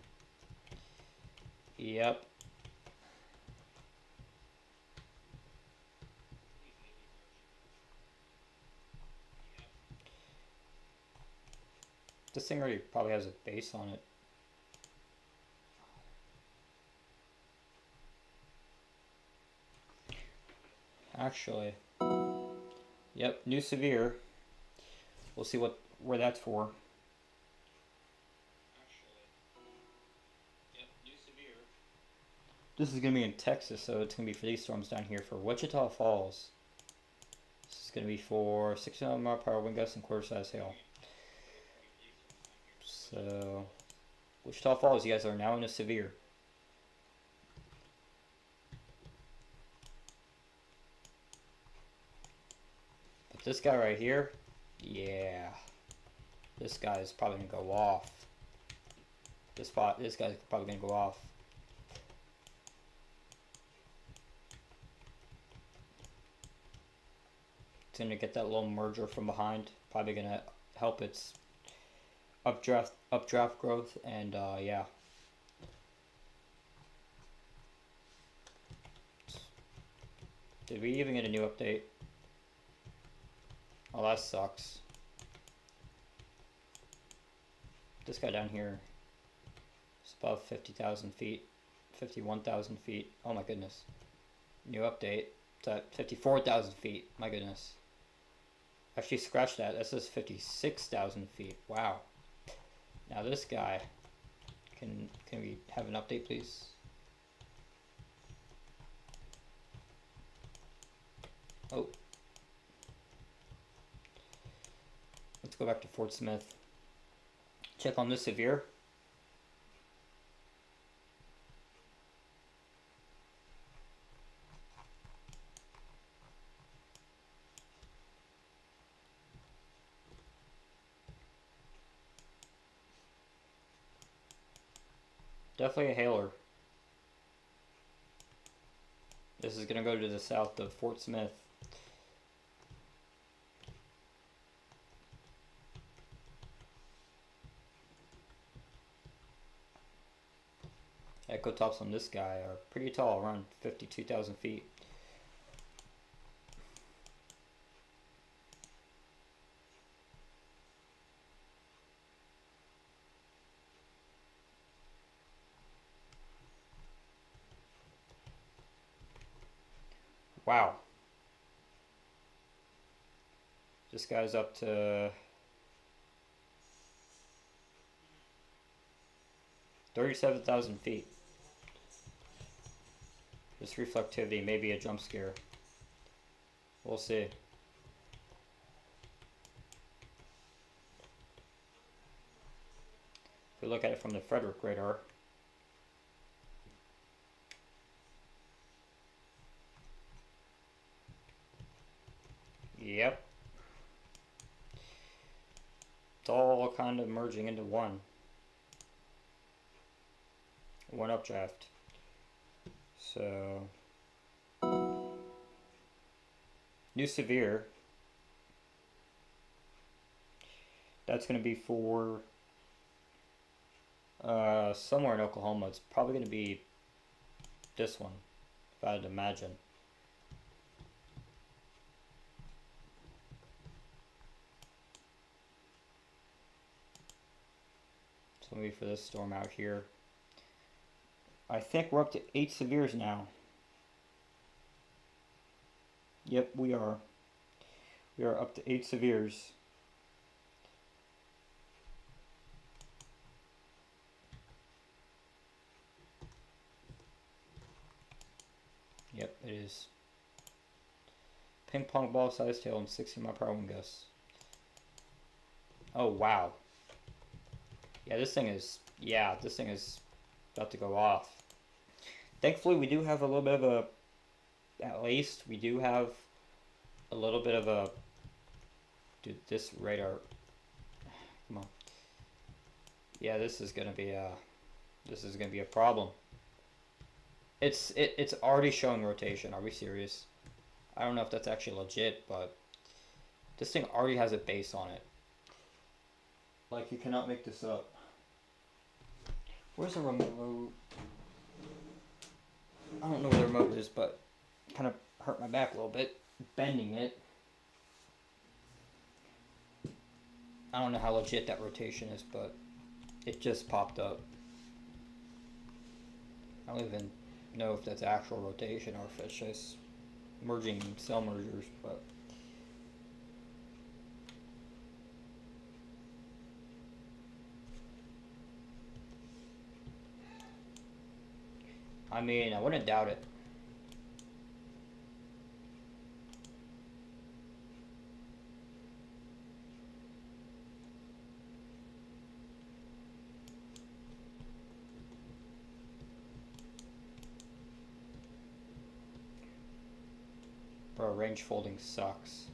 Yep. This thing already probably has a base on it. Actually, yep, new severe. We'll see where that's for. This is gonna be in Texas, so it's gonna be for these storms down here for Wichita Falls. This is gonna be for 600 mile per hour wind gusts and quarter size hail. So, Wichita Falls, you guys are now in a severe. But this guy right here, yeah, this guy is probably gonna go off. This guy's probably gonna go off. It's gonna get that little merger from behind. Probably gonna help its updraft growth, and yeah. Did we even get a new update? Oh, that sucks. This guy down here is above 50,000 feet, 51,000 feet. Oh my goodness. New update. It's at 54,000 feet. My goodness. Actually, scratch that. That says 56,000 feet. Wow. Now this guy, can we have an update, please? Oh. Let's go back to Fort Smith. Check on this severe. Definitely a hailer. This is going to go to the south of Fort Smith. Echo tops on this guy are pretty tall, around 52,000 feet. Wow. This guy's up to 37,000 feet. This reflectivity may be a jump scare. We'll see. If we look at it from the Frederick radar, Yep. It's all kind of merging into one updraft. So New Severe. That's going to be for somewhere in Oklahoma. It's probably going to be this one, if I had to imagine. So maybe for this storm out here. I think we're up to 8 severes now. Yep, we are. We are up to 8 severes. Yep, it is. Ping pong ball size tail and 60 mile per hour wind gusts. Oh wow. Yeah, this thing is about to go off. Thankfully, we do have a little bit of a, at least we do have a little bit of a, dude, this radar, come on. Yeah, this is gonna be a problem. It's already showing rotation. Are we serious? I don't know if that's actually legit, but this thing already has a base on it. Like, you cannot make this up. Where's the remote? I don't know where the remote is, but it kind of hurt my back a little bit, bending it. I don't know how legit that rotation is, but it just popped up. I don't even know if that's actual rotation or if it's just merging cell mergers, but I mean, I wouldn't doubt it. Bro, range folding sucks.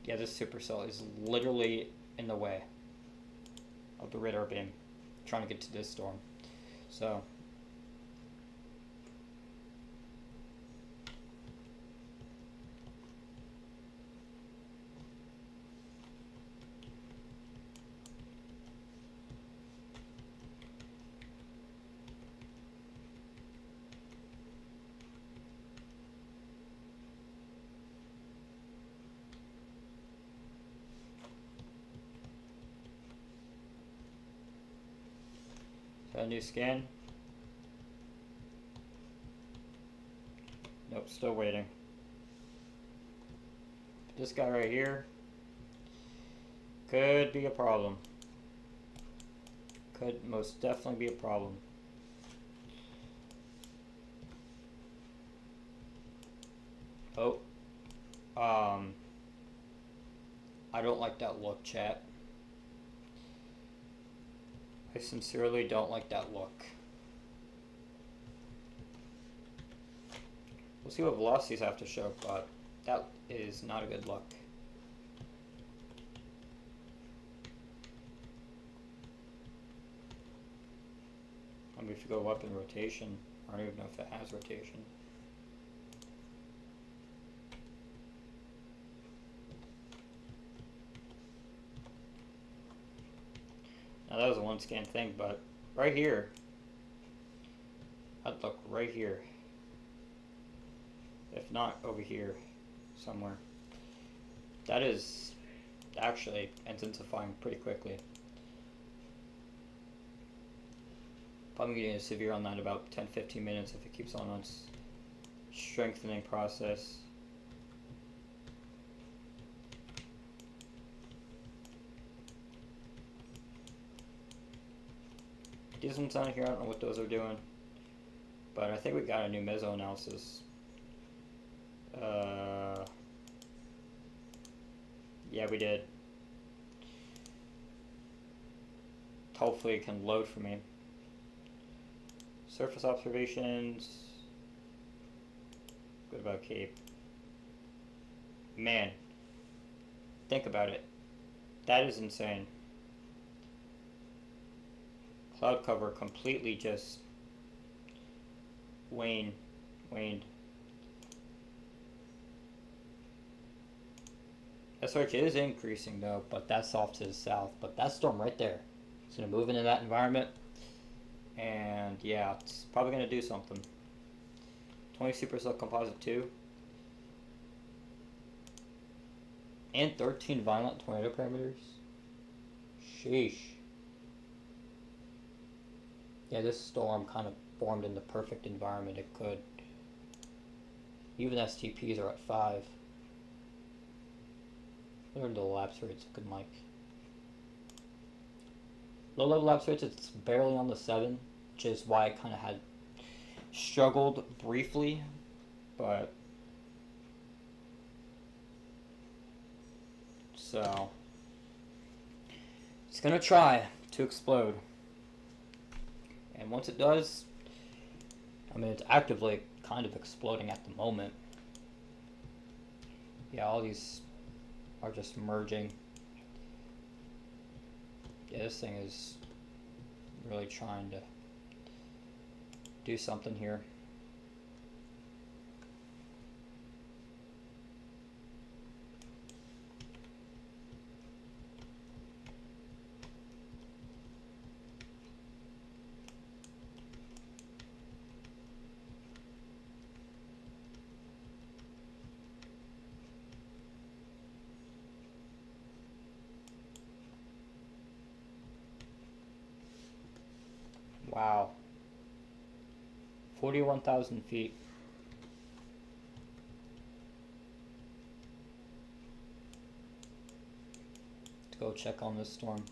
Yeah, this supercell is literally in the way of the radar beam trying to get to this storm. So a new scan. Nope, still waiting. This guy right here could be a problem. Could most definitely be a problem. Oh. I don't like that look, chat. I sincerely don't like that look. We'll see what velocities have to show, but that is not a good look. I mean, if you go up in rotation, I don't even know if it has rotation. Now that was a one scan thing, but right here, I'd look right here. If not over here somewhere. That is actually intensifying pretty quickly. Probably getting a severe on that about 10-15 minutes if it keeps on its strengthening process. These ones down here, I don't know what those are doing, but I think we got a new meso analysis. Yeah, we did. Hopefully it can load for me. Surface observations. Good about Cape. Man, think about it. That is insane. Cloud cover completely just waned. SRH is increasing though, but that's off to the south. But that storm right there, it's gonna move into that environment, and yeah, it's probably gonna do something. 20 supercell composite 2 and 13 violent tornado parameters. Sheesh. Yeah, this storm kind of formed in the perfect environment it could. Even STPs are at 5. What are the lapse rates looking like? Low level lapse rates, it's barely on the 7, which is why I kind of had struggled briefly, but so it's gonna try to explode, and once it does, I mean, it's actively kind of exploding at the moment. Yeah, all these are just merging. Yeah, this thing is really trying to do something here. Wow. 41,000 feet. Let's go check on this storm.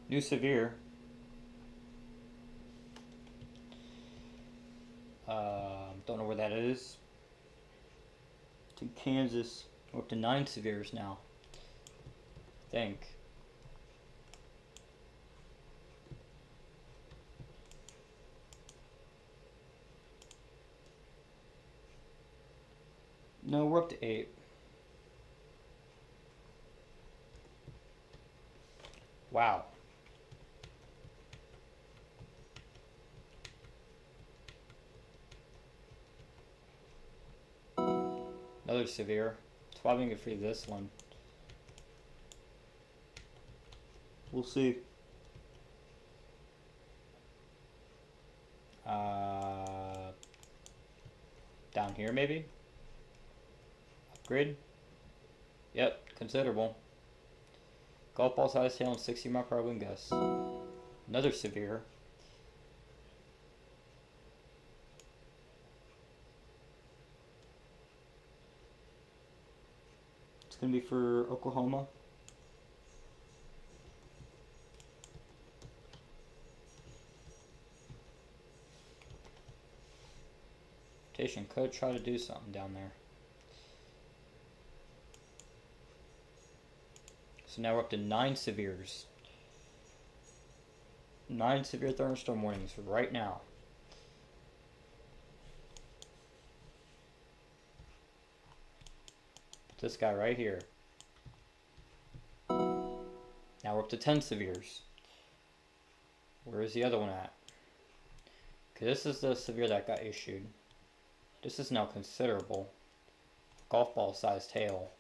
New severe. Don't know where that is. It's in Kansas. We're up to 9 severes now. I think. No, we're up to 8. Wow. Another severe. It's probably gonna free this one. We'll see. Down here maybe? Upgrade? Yep, considerable. Golf ball size hail and 60 mph wind gusts. Another severe. It's gonna be for Oklahoma. Rotation could try to do something down there. So now we're up to 9 severes. 9 severe thunderstorm warnings right now. This guy right here. Now we're up to 10 severes. Where is the other one at? Okay, this is the severe that got issued. This is now considerable. Golf ball sized hail.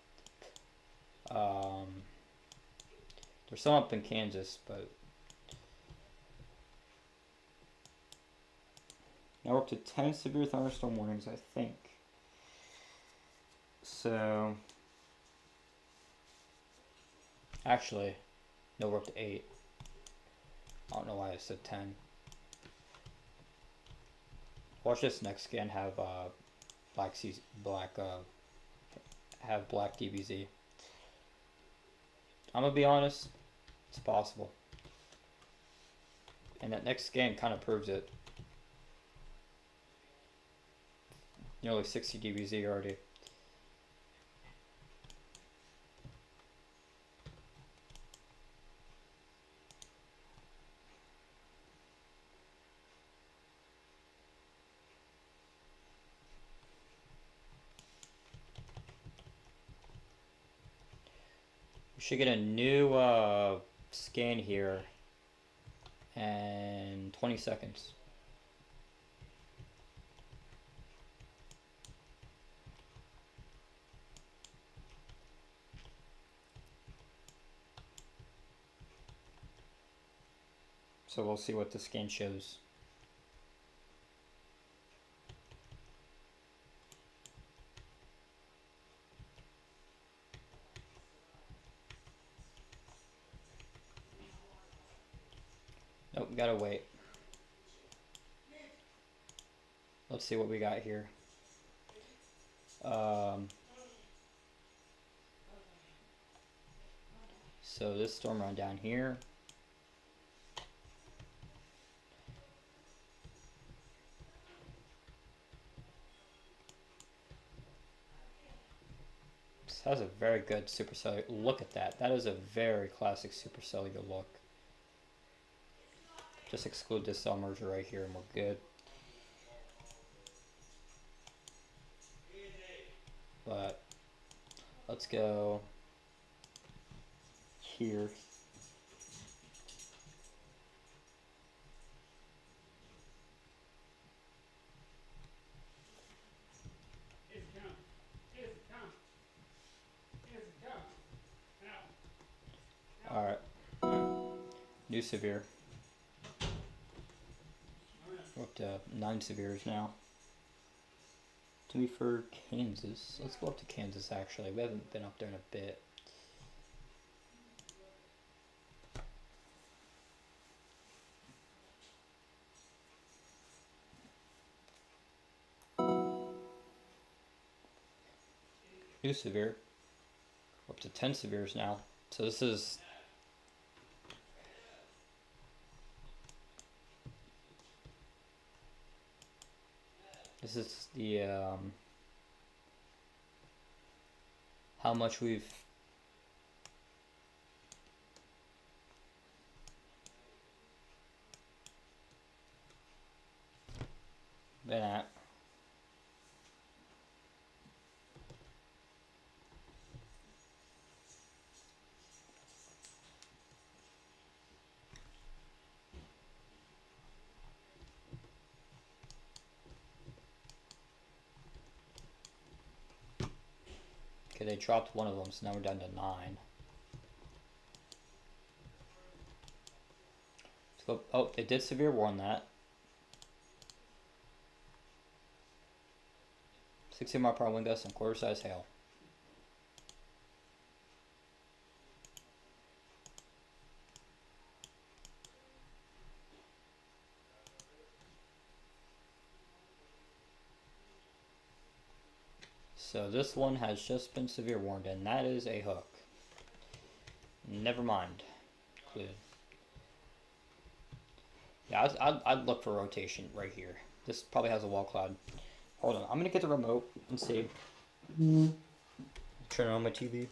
There's some up in Kansas, but now we're up to 10 severe thunderstorm warnings, I think. So, actually, no, we're up to 8. I don't know why I said 10. Watch this next scan have black DBZ. I'm gonna be honest, it's possible. And that next scan kind of proves it. Nearly 60 DBZ already. We should get a new scan here in 20 seconds. So we'll see what the scan shows. Nope, gotta wait. Let's see what we got here. So this storm run down here. This has a very good supercellular. Look at that. That is a very classic supercellular look. Just exclude this cell merger right here and we're good. But let's go here. Alright. New severe. We're up to 9 severes now. To be for Kansas. Let's go up to Kansas actually. We haven't been up there in a bit. New severe. We're up to 10 severes now. So this is the how much we've been at. Okay, they dropped one of them, so now we're down to 9. Let's go. Oh, they did severe warn that. 60-mile-per-hour wind gusts and quarter-size hail. So this one has just been severe warned, and that is a hook. Never mind. Good. Yeah, I'd look for rotation right here. This probably has a wall cloud. Hold on, I'm gonna get the remote and see. Turn on my TV.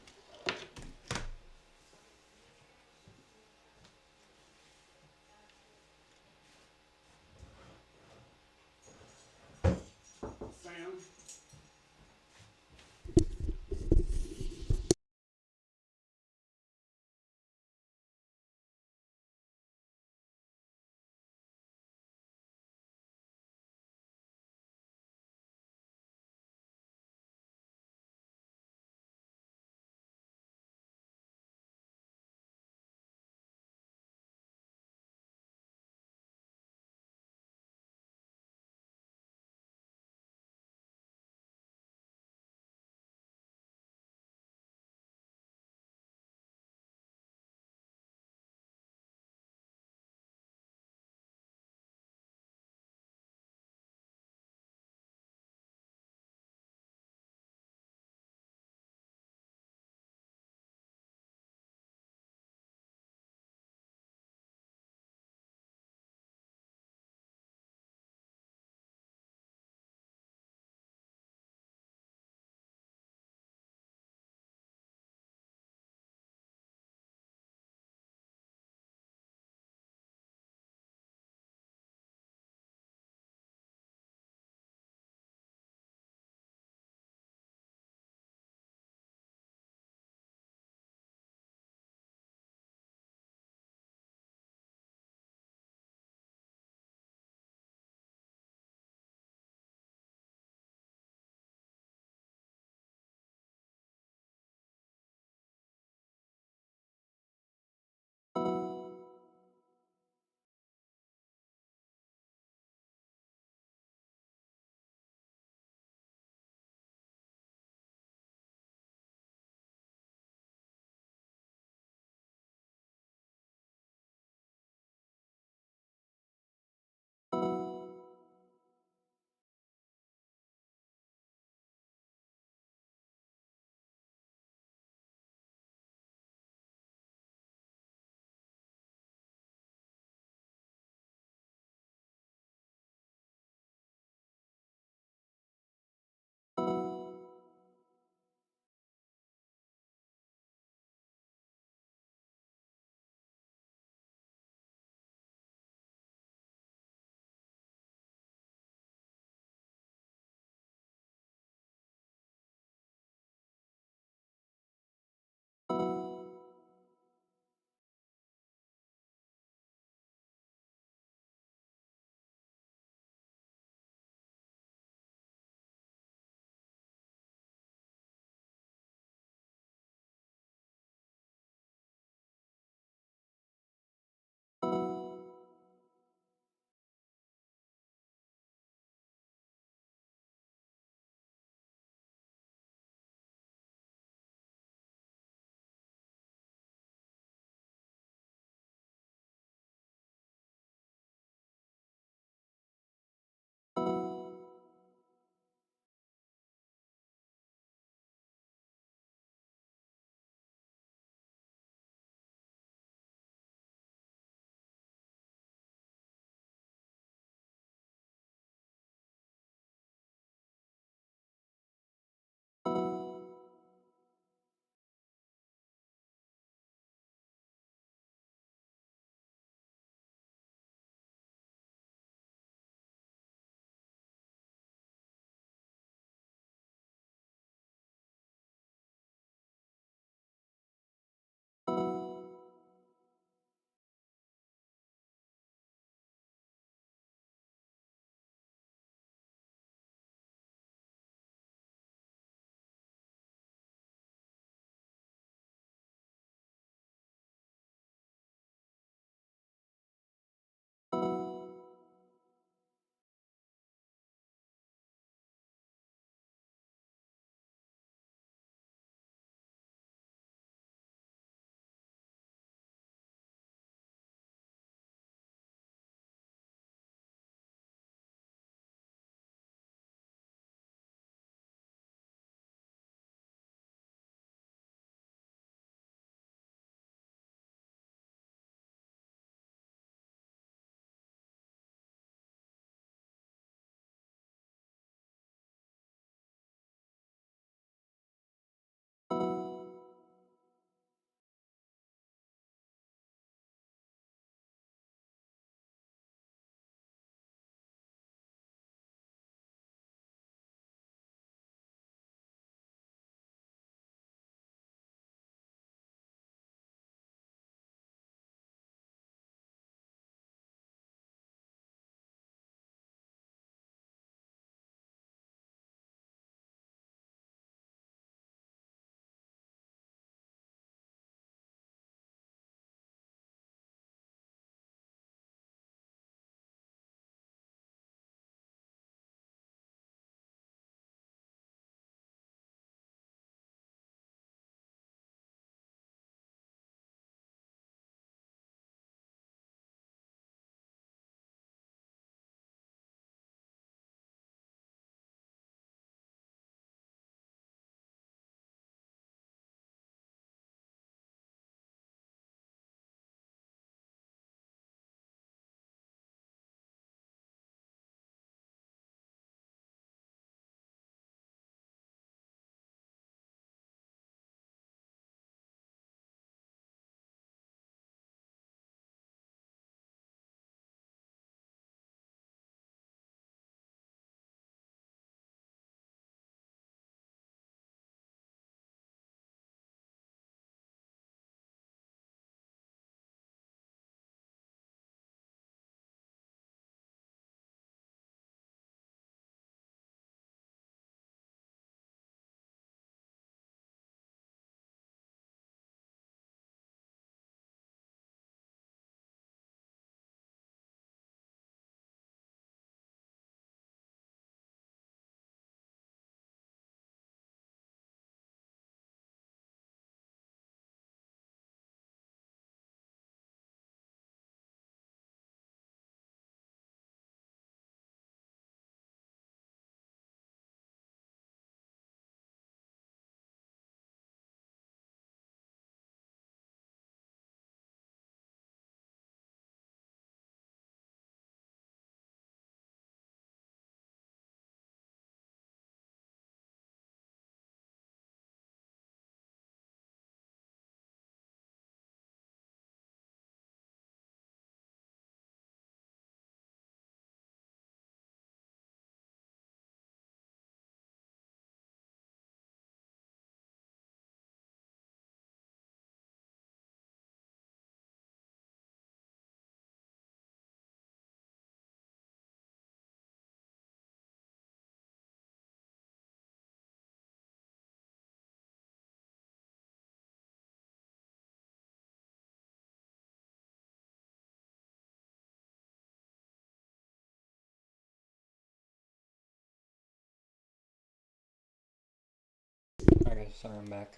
Sorry, I'm back.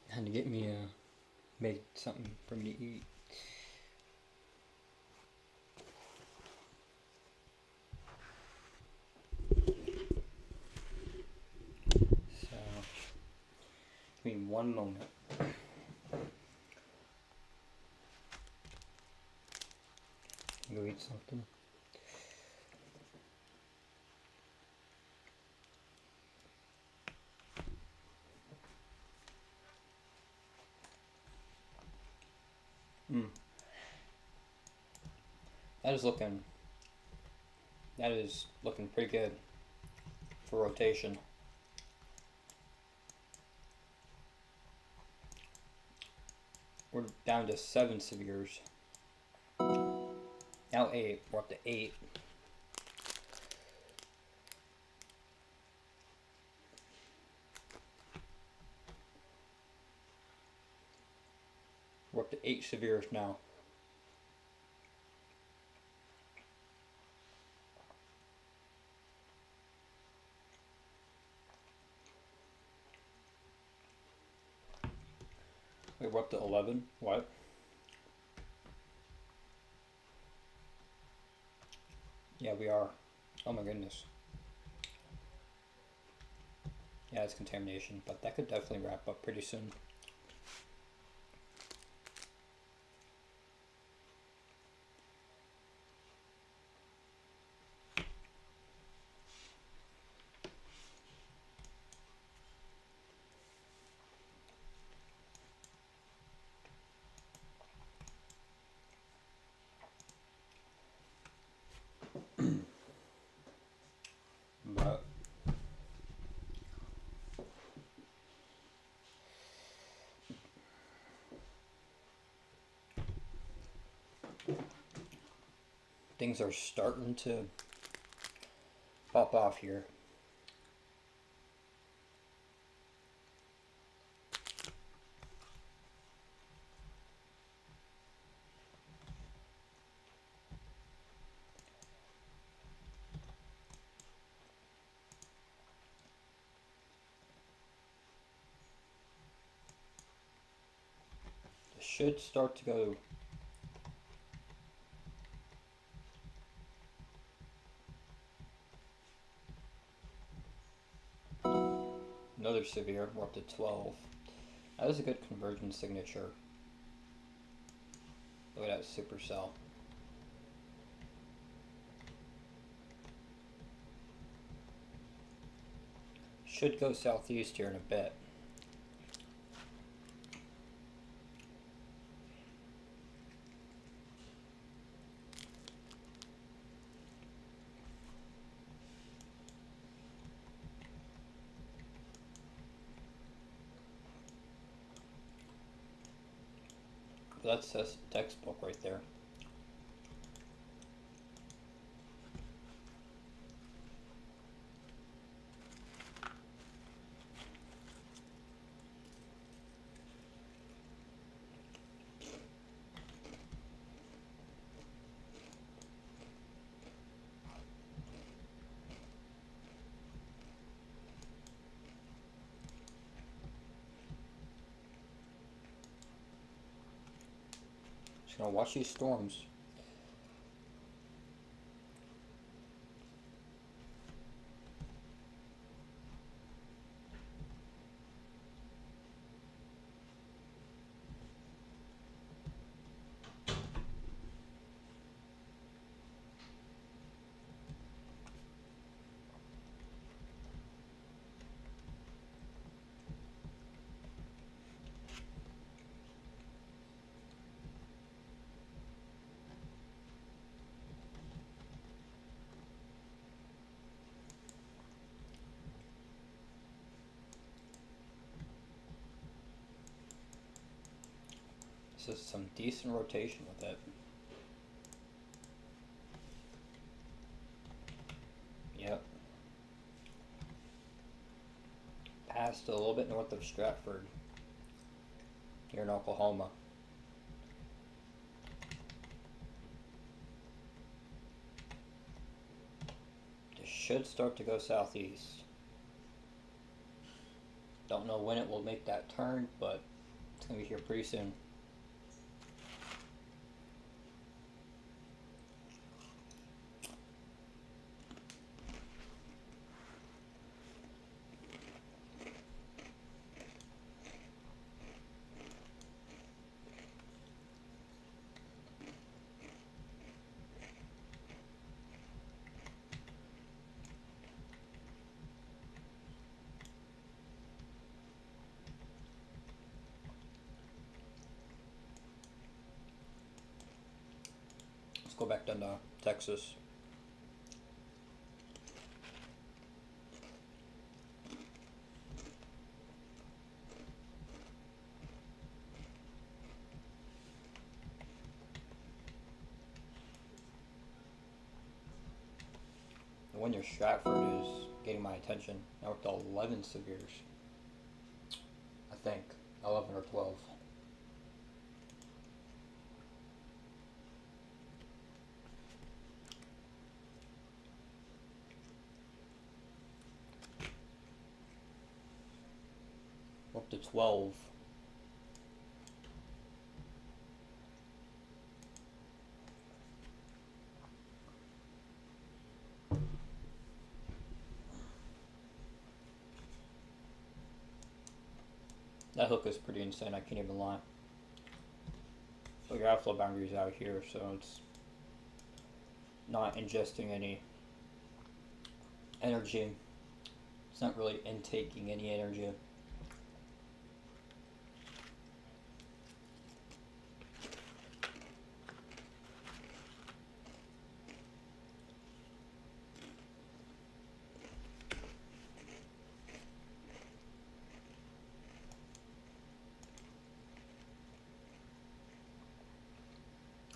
Had to get me made something for me to eat. So, give me one moment. Go eat something. That is looking pretty good for rotation. We're down to 7 severes. Now 8. We're up to 8. We're up to 8 severes now. Wait, we're up to 11? What? Yeah, we are. Oh my goodness. Yeah, it's contamination, but that could definitely wrap up pretty soon. But things are starting to pop off here. This should start to go. Another severe, we're up to 12. That was a good conversion signature. Look at that supercell. Should go southeast here in a bit. That's a textbook right there. Just gonna watch these storms. This is some decent rotation with it. Yep. Passed a little bit north of Stratford, here in Oklahoma. should start to go southeast. Don't know when it will make that turn, but it's going to be here pretty soon. Let's go back down to Texas. The one near Stratford is getting my attention. Now we're up to 11 severes. I think. 11 or 12. We're up to 12. That hook is pretty insane, I can't even lie. But your outflow boundary is out here, so it's not ingesting any energy. It's not really intaking any energy.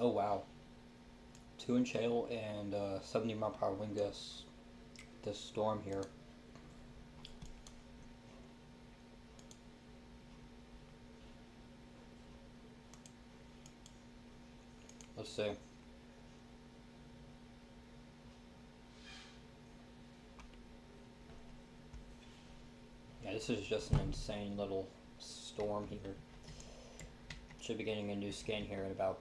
Oh wow. 2-inch hail and 70-mile-per-hour wind gusts this storm here. Let's see. Yeah, this is just an insane little storm here. Should be getting a new scan here in about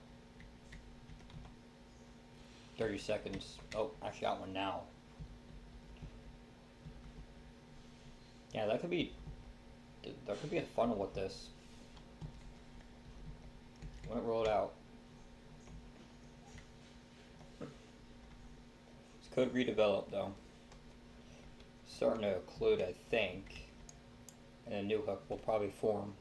30 seconds. Oh, actually got one now. Yeah, there could be a funnel with this. When it rolled out. This could redevelop though. Starting to occlude, I think. And a new hook will probably form.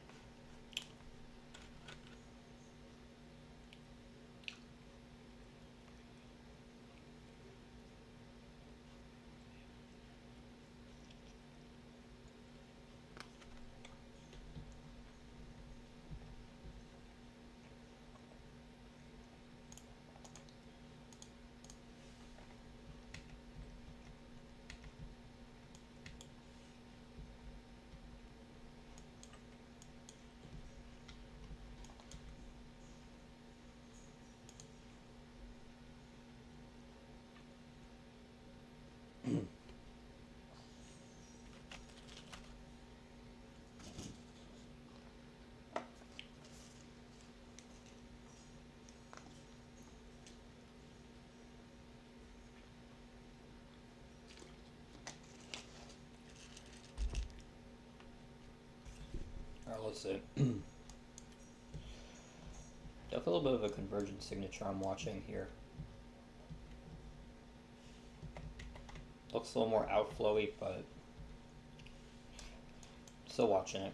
Alright, let's see. Definitely a little bit of a convergence signature I'm watching here. Looks a little more outflowy, but still watching it.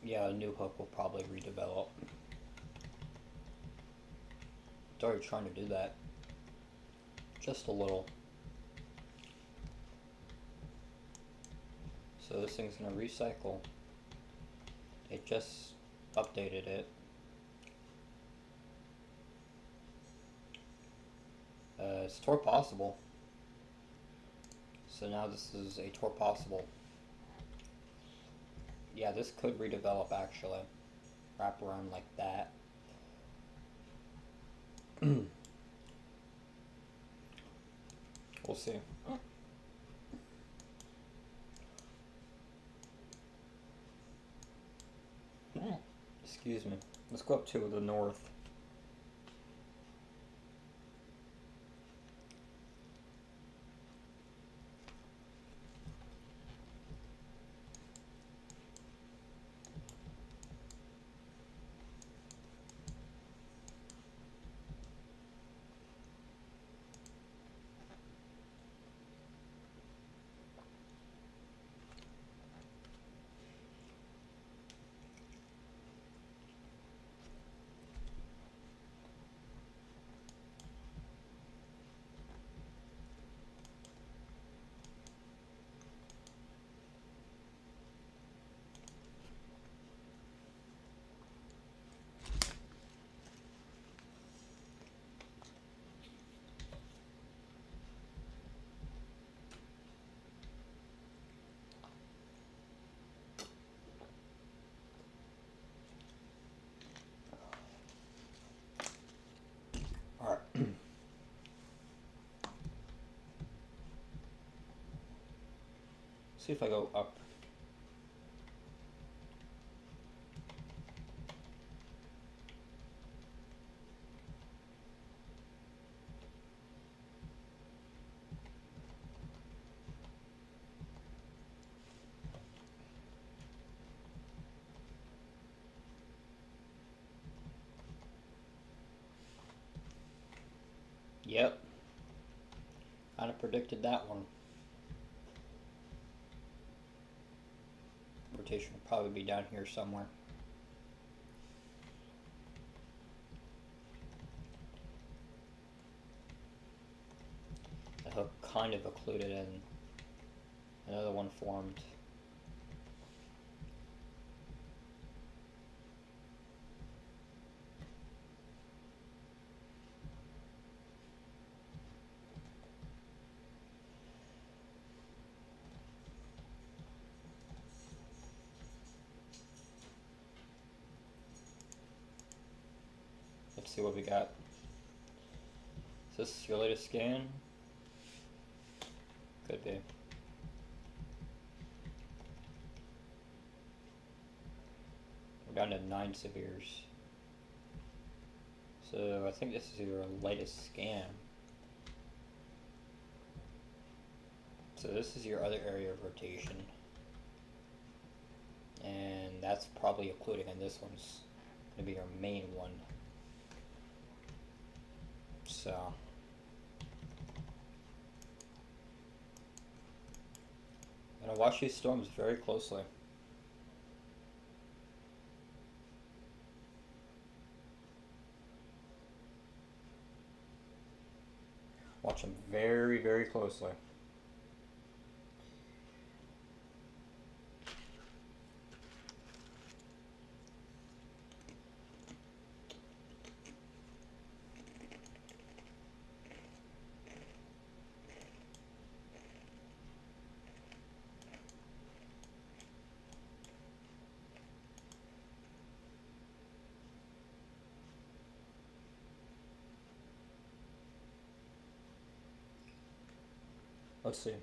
Yeah, a new hook will probably redevelop. It's already trying to do that. Just a little. So this thing's gonna recycle. It just updated it. It's Tor Possible. So now this is a Tor Possible. Yeah, this could redevelop actually. Wrap around like that. We'll see. Excuse me. Let's go up to the north. Alright. See if I go up. Yep. Kind of predicted that one. Rotation will probably be down here somewhere. The hook kind of occluded and another one formed. Let's see what we got. Is this your latest scan? Could be. We're down to 9 severes. So I think this is your latest scan. So this is your other area of rotation. And that's probably occluding, and this one's going to be your main one. So I'm gonna watch these storms very closely. Watch them very, very closely. Let's see.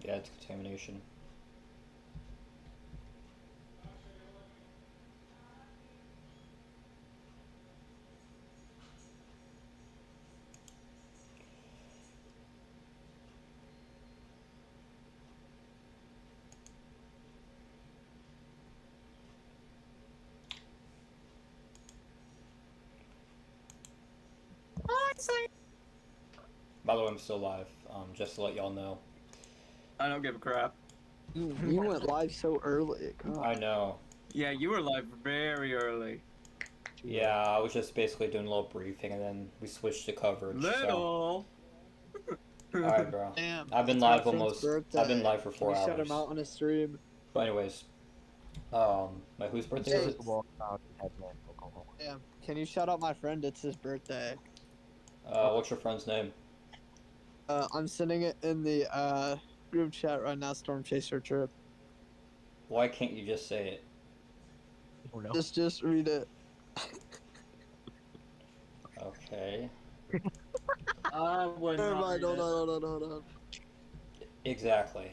Yeah, it's contamination. By the way, I'm still live. Just to let y'all know. I don't give a crap. You went live so early. God. I know. Yeah, you were live very early. Yeah, I was just basically doing a little briefing, and then we switched to coverage. Little. All right, bro. Damn. I've been it's my live friend's almost. Birthday. I've been live for 4 Can you hours. shout him out on his stream? But anyways, like whose birthday is it? Yeah. Can you shout out my friend? It's his birthday. What's your friend's name? I'm sending it in the group chat right now. Storm Chaser Trip. Why can't you just say it? Oh no. Just read it. Okay. I would Never not mind. read Hold on. Exactly.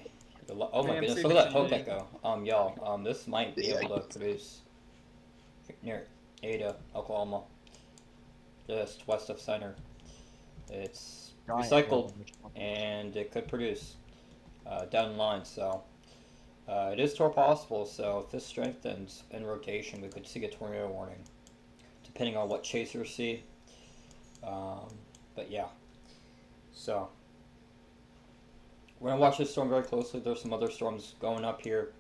Oh my Damn, goodness! see Look at that what you hook go. Y'all. This might be able to produce near Ada, Oklahoma, just west of center. It's recycled, and it could produce down the line. So it is still possible. So if this strengthens in rotation, we could see a tornado warning, depending on what chasers see. But yeah, so we're gonna watch this storm very closely. There's some other storms going up here,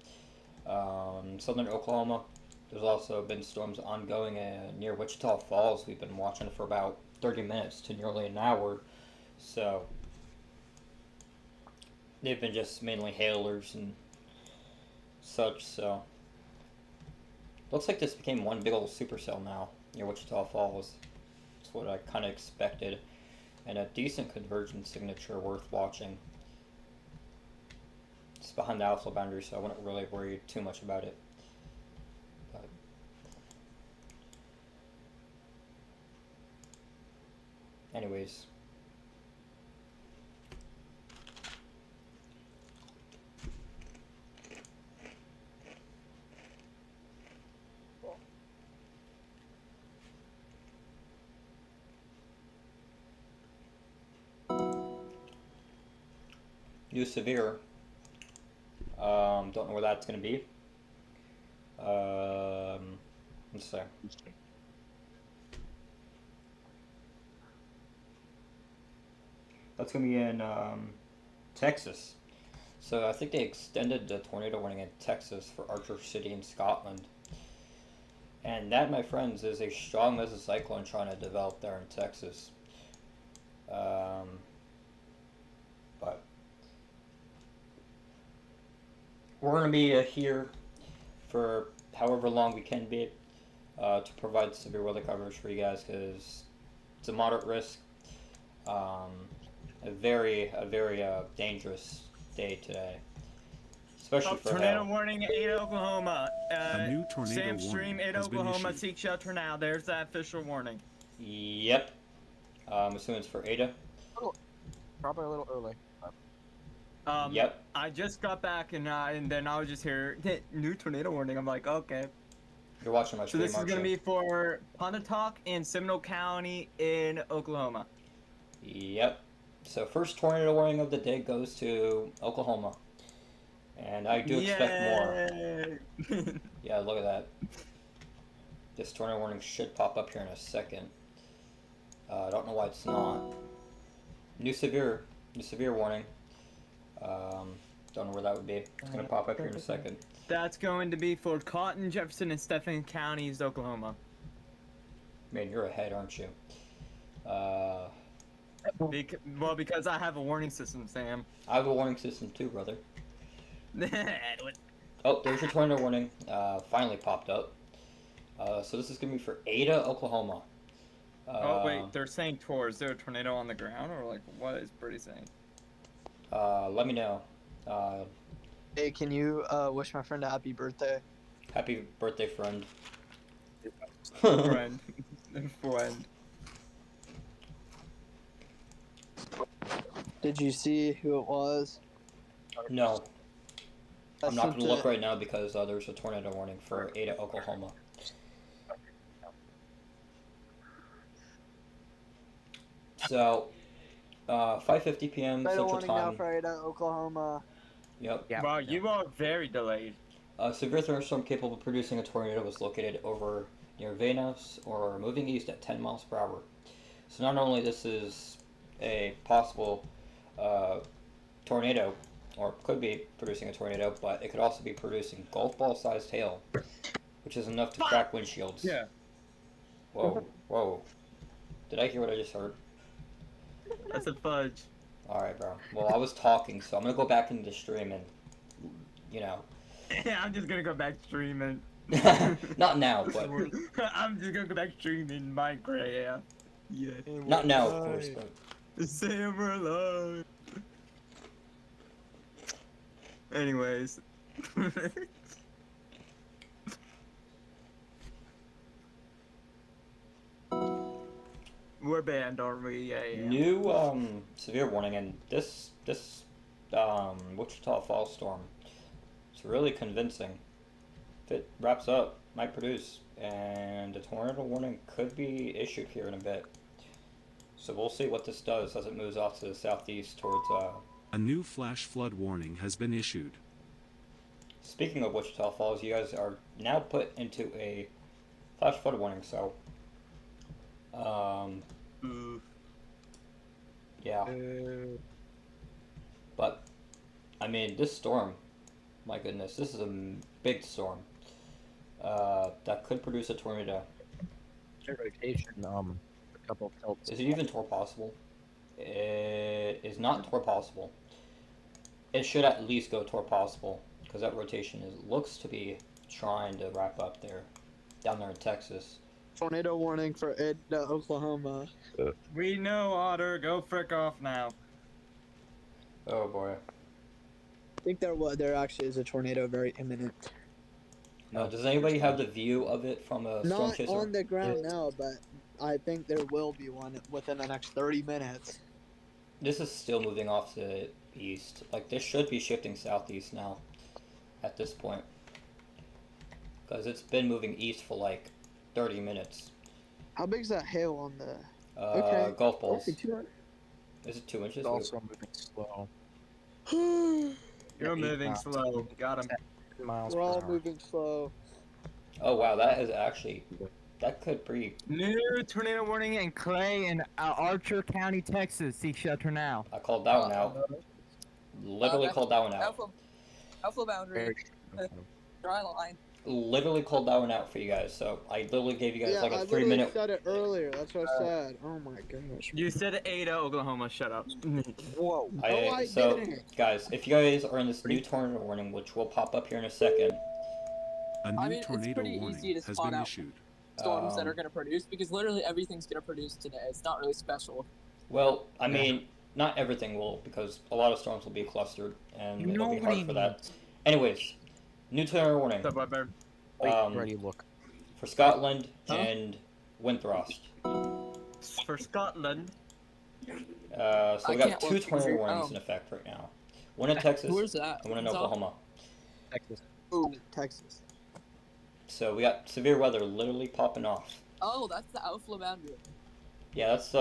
southern Oklahoma. There's also been storms ongoing near Wichita Falls. We've been watching for about 30 minutes to nearly an hour. So they've been just mainly hailers and such. So looks like this became one big old supercell now near Wichita Falls. That's what I kind of expected, and a decent convergence signature worth watching. It's behind the alpha boundary, so I wouldn't really worry too much about it. But anyways. New severe. Don't know where that's going to be. Let's see. That's going to be in Texas. So I think they extended the tornado warning in Texas for Archer City in Scotland. And that, my friends, is a strong mesocyclone trying to develop there in Texas. But we're going to be here for however long we can be to provide severe weather coverage for you guys, because it's a moderate risk. A very dangerous day today, especially for tornado hail. warning, Ada, Oklahoma. A new tornado Sam Stream, warning Ada, has been Oklahoma. issued. Seek shelter now. There's that official warning. Yep. I'm assuming it's for Ada. Probably a little early. Yep. I just got back and then I was just here. New tornado warning. I'm like, okay. You're watching my So stream, this is aren't gonna you? be for Pontotoc in Seminole County in Oklahoma. Yep. So first tornado warning of the day goes to Oklahoma, and I do expect more. Yeah, look at that. This tornado warning should pop up here in a second. I don't know why it's not. New severe warning. Don't know where that would be. It's gonna pop up here in a second. That's going to be for Cotton, Jefferson, and Stephen counties, Oklahoma. Man, you're ahead, aren't you? Because I have a warning system, Sam. I have a warning system too, brother. Oh, there's your tornado warning. Finally popped up. So this is gonna be for Ada, Oklahoma. Oh wait, they're saying tours. Is there a tornado on the ground, or like what is Birdie saying? Let me know. Hey, can you wish my friend a happy birthday? Happy birthday, friend. Friend. Friend. Did you see who it was? No, I I'm not sent gonna look it- right now because there's a tornado warning for Ada, Oklahoma. So, 5:50 p.m. Tornado Central warning now Time. for Ada, Oklahoma. Yep. Yeah. Wow, you are very delayed. A severe thunderstorm capable of producing a tornado was located over near Vanos or moving east at 10 miles per hour. So not only this is a possible tornado, or could be producing a tornado, but it could also be producing golf ball sized hail, which is enough to crack windshields. Yeah. Whoa, whoa. Did I hear what I just heard? That's a fudge. Alright, bro. Well, I was talking, so I'm gonna go back into the stream and, you know. Yeah, I'm just gonna go back streaming. Not now, but. I'm just gonna go back streaming Minecraft. Yeah. Not now, of course, but. Say we're alive. Anyways. We're banned, aren't we? Yeah. New severe warning, and this Wichita Falls storm. It's really convincing. If it wraps up, might produce, and a tornado warning could be issued here in a bit. So we'll see what this does as it moves off to the southeast towards. A new flash flood warning has been issued. Speaking of Wichita Falls, you guys are now put into a flash flood warning. So, yeah. But I mean, this storm, my goodness, this is a big storm. That could produce a tornado. Rotation, a couple of tilts. Is it even tor possible? It is not tor possible. It should at least go tor possible, because that rotation looks to be trying to wrap up there, down there in Texas. Tornado warning for Ada, Oklahoma. We know, Otter. Go frick off now. Oh boy. I think there actually is a tornado very imminent. Now, does anybody have the view of it from a storm Not chaser? on the ground now, but I think there will be one within the next 30 minutes. This is still moving off to the east. Like, this should be shifting southeast now, at this point. Because it's been moving east for like 30 minutes. How big is that hail on the... Golf balls. Okay, 200. Is it 2 inches? It's also moving slow. You're 8 moving miles. slow. Got him. 10 miles We're per all hour. moving slow. Oh wow, that is actually... That could be... New tornado warning in Clay and Archer County, Texas. Seek shelter now. I called that one out. Literally called that one out. Alpha boundary. Dry line. Literally called that one out for you guys. So I literally gave you guys Yeah, like I a literally 3-minute... said it earlier. That's what I said. Oh my gosh. You said Ada, Oklahoma. Shut up. Whoa. I So, didn't. guys, if you guys are in this new tornado warning, which will pop up here in a second, A new I mean, it's tornado pretty easy warning to has spot been out. issued. Storms that are going to produce, because literally everything's going to produce today. It's not really special. well, I mean, not everything will, because a lot of storms will be clustered, and it'll be hard for that. Anyways, new tornado warning What's up, Weber? Ready, look. for Scotland Huh? and Windthrost. For Scotland. So I we got can't 2 look tornado easier. warnings Oh. in effect right now. One in Texas Where's that? and one in It's off- Oklahoma. Texas. Ooh. Texas. So we got severe weather literally popping off. Oh, that's the outflow boundary. Yeah, that's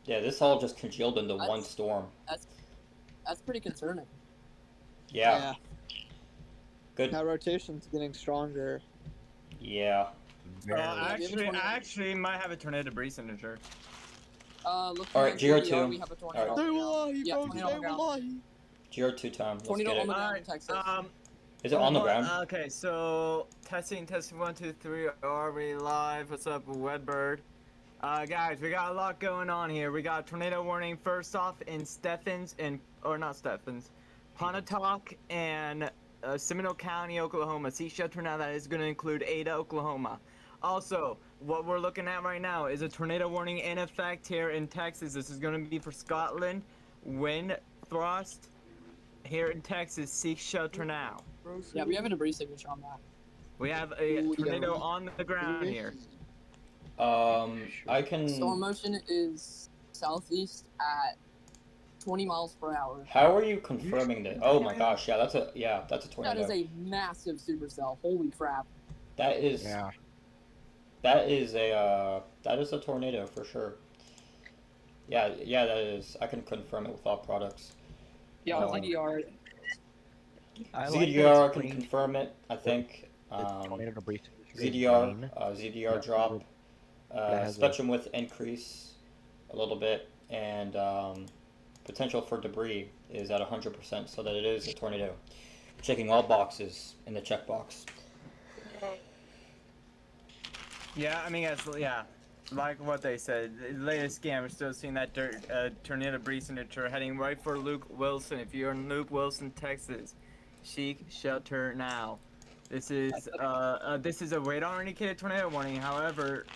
yeah, this all just congealed into one That's- storm. That's pretty concerning. Yeah, good. That rotation's getting stronger. Yeah. Very I actually might have a tornado breeze signature. Looking Alright, at GR2. GDR, we have a tornado. Alright. They right now. will lie, Yeah, folks. tornado They on the will ground. lie. GR2 time. Let's Tornado get on the it. ground in Texas. Is it on the ground? Okay, so testing 1, 2, 3. Are we live? What's up, Wedbird? Guys, we got a lot going on here. We got tornado warning first off in Pontotoc and Seminole County, Oklahoma. Sea shelter now that is going to include Ada, Oklahoma. Also, what we're looking at right now is a tornado warning in effect here in Texas. This is going to be for Scotland, Windthrost. Here in Texas, seek shelter now. Yeah, we have a debris signature on that. We have a Ooh, tornado yeah. on the ground here. I can. Storm motion is southeast at 20 miles per hour. How are you confirming that? Oh my gosh, yeah, that's a That tornado. is a massive supercell. Holy crap. That is Yeah. that is a tornado for sure. Yeah, that is. I can confirm it with all products. Yeah, Oh. ZDR. ZDR can confirm it. I think. Tornado debris. ZDR drop. has a- spectrum width increase a little bit, and potential for debris is at 100%, so that it is a tornado. Checking all boxes in the checkbox. Yeah, I mean, yeah, like what they said, the latest scan, we're still seeing that tornado debris signature heading right for Luke Wilson. If you're in Luke Wilson, Texas, seek shelter now. This is a radar indicated tornado warning. However,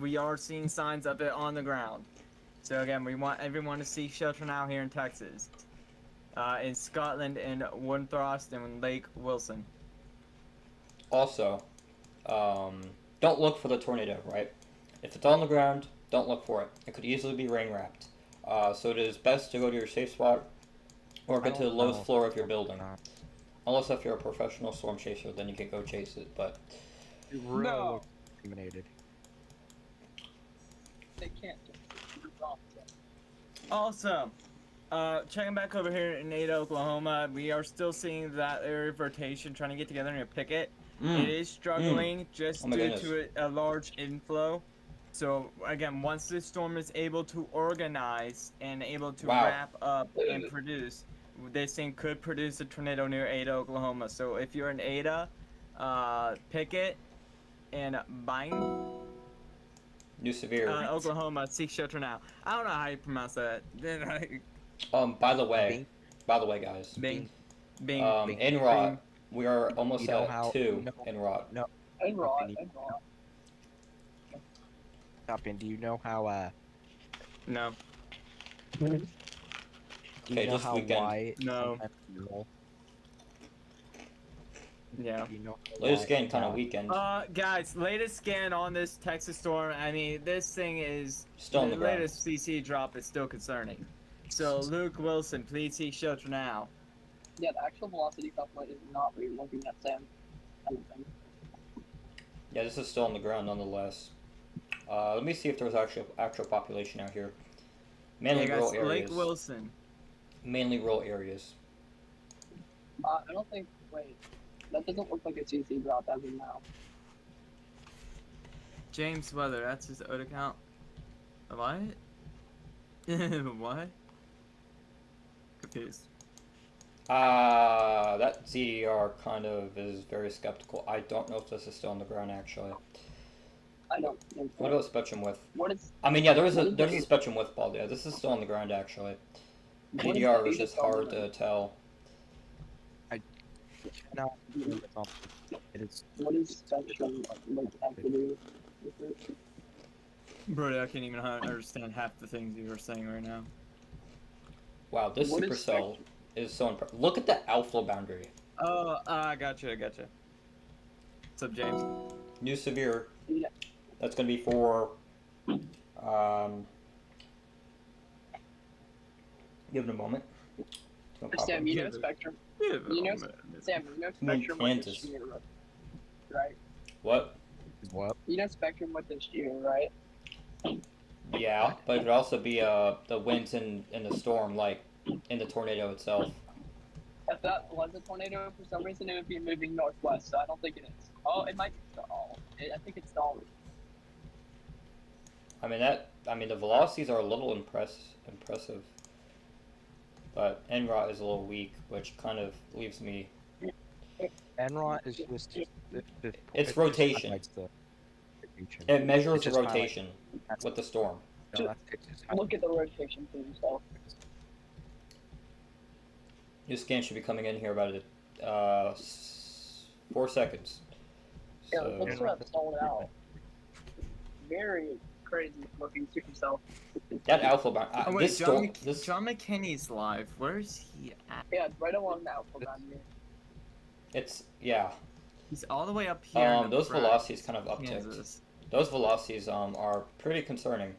we are seeing signs of it on the ground. So again, we want everyone to seek shelter now here in Texas, in Scotland, and Winthrop, and Lake Wilson. Also, don't look for the tornado, right? If it's on the ground, don't look for it. It could easily be rain wrapped. So it is best to go to your safe spot or get to the lowest floor of your building. Unless if you're a professional storm chaser, then you can go chase it, but... It really looks contaminated. They can't. Also, checking back over here in Ada, Oklahoma, we are still seeing that area of rotation trying to get together in a picket. It is struggling just Oh my due goodness. to a large inflow. So again, once this storm is able to organize and able to Wow. wrap up and produce, this thing could produce a tornado near Ada, Oklahoma. So if you're in Ada, Pickett, and Bine, New severe. Oklahoma, seek shelter now. I don't know how you pronounce that. By the way, guys. Bing. Bing. Bing. In rot, we are almost You know at how- 2 no. in rot. And raw. Stop in. Do you know how No. do you Okay, know just how weekend. why No. sometimes you roll? Yeah. Do you know Latest why, scan kind of weekend. Guys, latest scan on this Texas storm. I mean, this thing is Still on the ground. latest CC drop is still concerning. So, Luke Wilson, please seek shelter now. Yeah, the actual velocity calculator is not really looking at Sam. Anything. Yeah, this is still on the ground nonetheless. Let me see if there's actual population out here. Mainly Yeah, rural guys, areas. Lake Wilson. Mainly rural areas. I don't think. Wait, that doesn't look like a CC drop as of now. James Weather, that's his OD account. What? What? Confused. That ZDR kind of is very skeptical. I don't know if this is still on the ground actually. I don't think so. What about spectrum width? What is? I mean, yeah, there's a spectrum width ball there. This is still on the ground actually. What is ZDR the is just data on hard the- to tell. No, it is. What is spectrum like have to do with it? Brody, I can't even understand half the things you were saying right now. Wow, this What is supercell is so impressive. Look at the outflow boundary. Oh, I gotcha. What's up, James? New severe. Yeah. That's gonna be for give it a moment. It's gonna pop Sam, up. you know spectrum. You know, Sam, you know I'm in spectrum with the Kansas. shear, right? What? What? You know spectrum with the shear, right? Yeah, but it could also be the winds in the storm, like in the tornado itself. If that was a tornado, for some reason it would be moving northwest, so I don't think it is. Oh, it might be stalled. I think it's stalled. I mean the velocities are a little impressive, but NROT is a little weak, which kind of leaves me. Enrot is just It's rotation. highlights the rotation. It measures It's the just highlight- rotation with the storm. No, it's just Look at the rotation for yourself. New scan should be coming in here about 4 seconds. Yeah, So, it looks like it's stalled out. Very crazy looking to yourself. that alpha bound. Oh wait, This storm. John McKinney's live. Where's he at? Yeah, it's right along the outflow boundary. It's yeah. He's all the way up here. in Those Nebraska, velocities kind of upticked. Kansas. Those velocities are pretty concerning.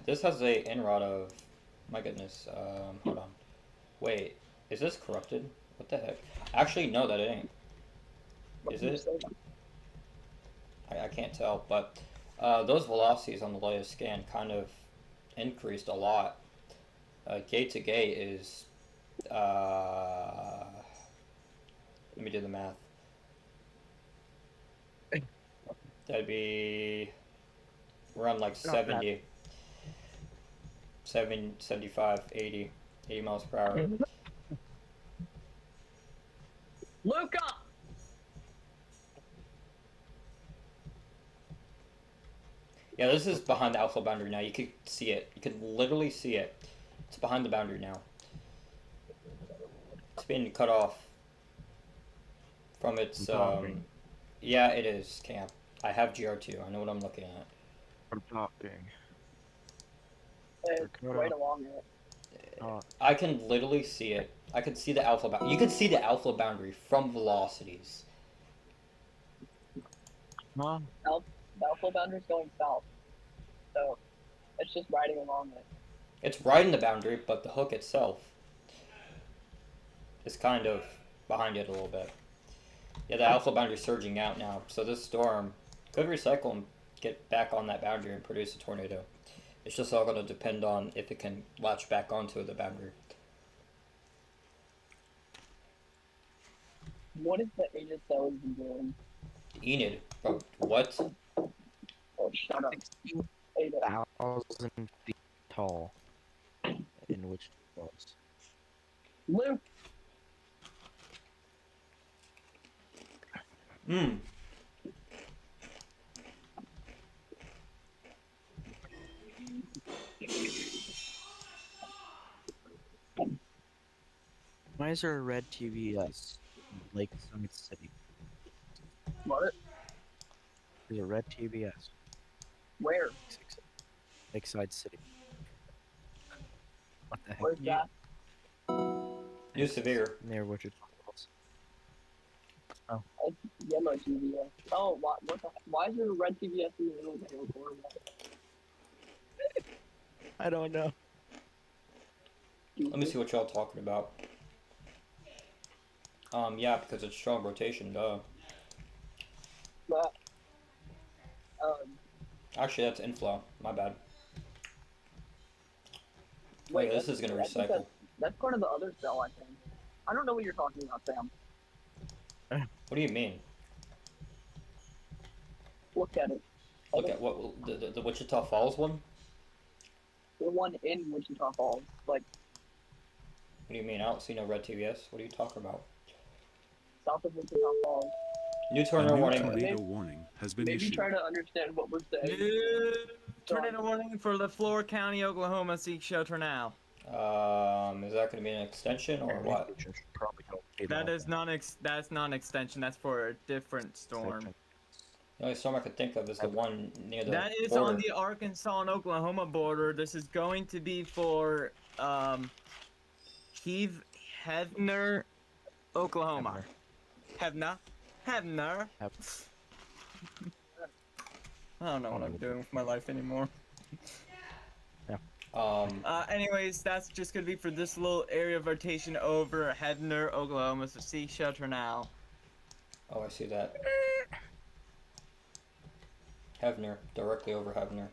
This has a NROT of, my goodness. Hold on. Wait, is this corrupted? What the heck? Actually, no, that it ain't. What Is can you it? say? I can't tell, but those velocities on the latest scan kind of increased a lot. Gate to gate is, let me do the math. That'd be around like Not bad. 75, 80 miles per hour. Luca! Yeah, this is behind the alpha boundary now. You could see it. You could literally see it. It's behind the boundary now. It's being cut off from its. Boundary. Yeah, it is, Camp. I have GR2. I know what I'm looking at. I'm talking. It's Dakota. right along it. I can literally see it. I can see the alpha boundary. You can see the alpha boundary from velocities. Huh? The alpha boundary's going south. So, it's just riding along it. It's right in the boundary, but the hook itself is kind of behind it a little bit. Yeah, the alpha boundary is surging out now, so this storm could recycle and get back on that boundary and produce a tornado. It's just all going to depend on if it can latch back onto the boundary. What is the Aegis Cells doing? Enid, bro, what? Oh, shut up. 16,000 feet tall. In which it was. Luke! Hmm. Why is there a red TVS in Lakeside City? What? There's a red TVS. Where? Lakeside City. What the heck? Where's that? New severe. Near Wichita Falls. It's yellow TVS. Oh, why is there a red TVS in the middle of the airport? I don't know. Let me see what y'all talking about. Yeah, because it's strong rotation, duh. But, Actually, that's inflow. My bad. wait, This is gonna that's recycle. because- That's part of the other cell, I think. I don't know what you're talking about, Sam. What do you mean? Look at it. Look at what the Wichita Falls one? The one in Wichita Falls. Like, What do you mean? I don't see no red TVS. What are you talking about? south of Wichita Falls. New A tornado new warning. tornado warning has been Maybe issued. try to understand what we're saying. Tornado warning for LaFleur County, Oklahoma. Seek shelter now. Is that going to be an extension or what? Probably don't pay That that is that's not an extension. That's for a different storm. The only storm I could think of is the one near the That is border. on the Arkansas and Oklahoma border. This is going to be for Heavener, Oklahoma. Heavener. I don't know what I'm doing with my life anymore. Anyways, that's just gonna be for this little area of rotation over Heavener, Oklahoma. So seek shelter now. Oh, I see that. Heavener, directly over Heavener.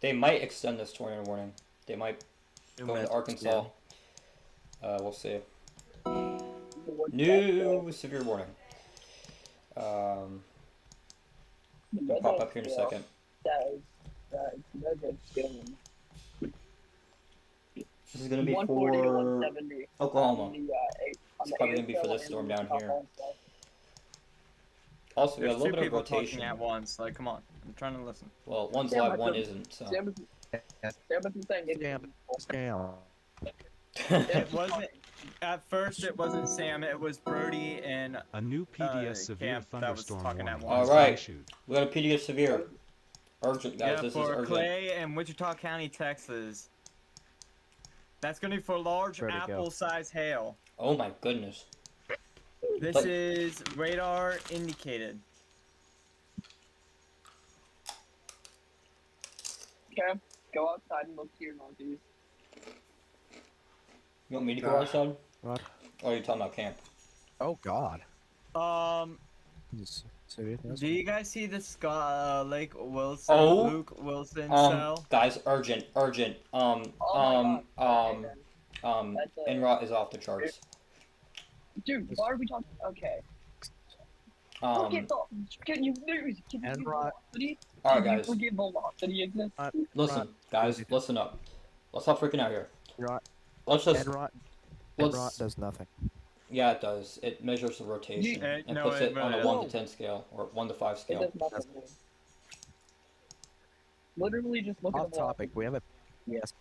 They might extend this tornado warning. They might go into Arkansas. We'll see. New severe warning. It'll pop up here in a second. That is scaling. This is gonna be 140 to for 170. Oklahoma. On the It's probably gonna be for ASL this and storm down Wichita here. Falls stuff. Also, we got There's a two little bit of people talking rotation. at once. Like, come on, I'm trying to listen. Well, one's Sam, live, I one could- isn't. So. Sam was saying it. Scam. It wasn't. At first, it wasn't Sam. It was Brody and A new PDS severe Camp that was thunderstorm talking at warning once. has Alright. been issued. We got a PDS severe. Urgent, guys. yeah, This is for urgent. Clay and Wichita County, Texas. That's gonna be for large Where'd it go? apple-sized hail. Oh my goodness. This But- is radar indicated. Okay, go outside and look to your northeast. You want me to go outside? What? Or are you talking about camp? Oh God. Serious? Do you guys see the Lake Wilson, Oh. Luke Wilson cell? Guys, urgent. Oh my God. That's a- Enrot is off the charts. Dude, why are we talking? Okay. Look at Um, the. Can you news? Can you Enrot. velocity? All right, Did you guys. forget velocity exists? Listen, Rod, guys. Listen up. Let's stop freaking out here. Rod, Let's just. Enrot Let's. does nothing. Yeah, it does. It measures the rotation and no, puts it it on a really 1 to does. 10 scale or 1 to 5 It scale. does nothing. Literally just look at Off the topic, velocity. we have a yes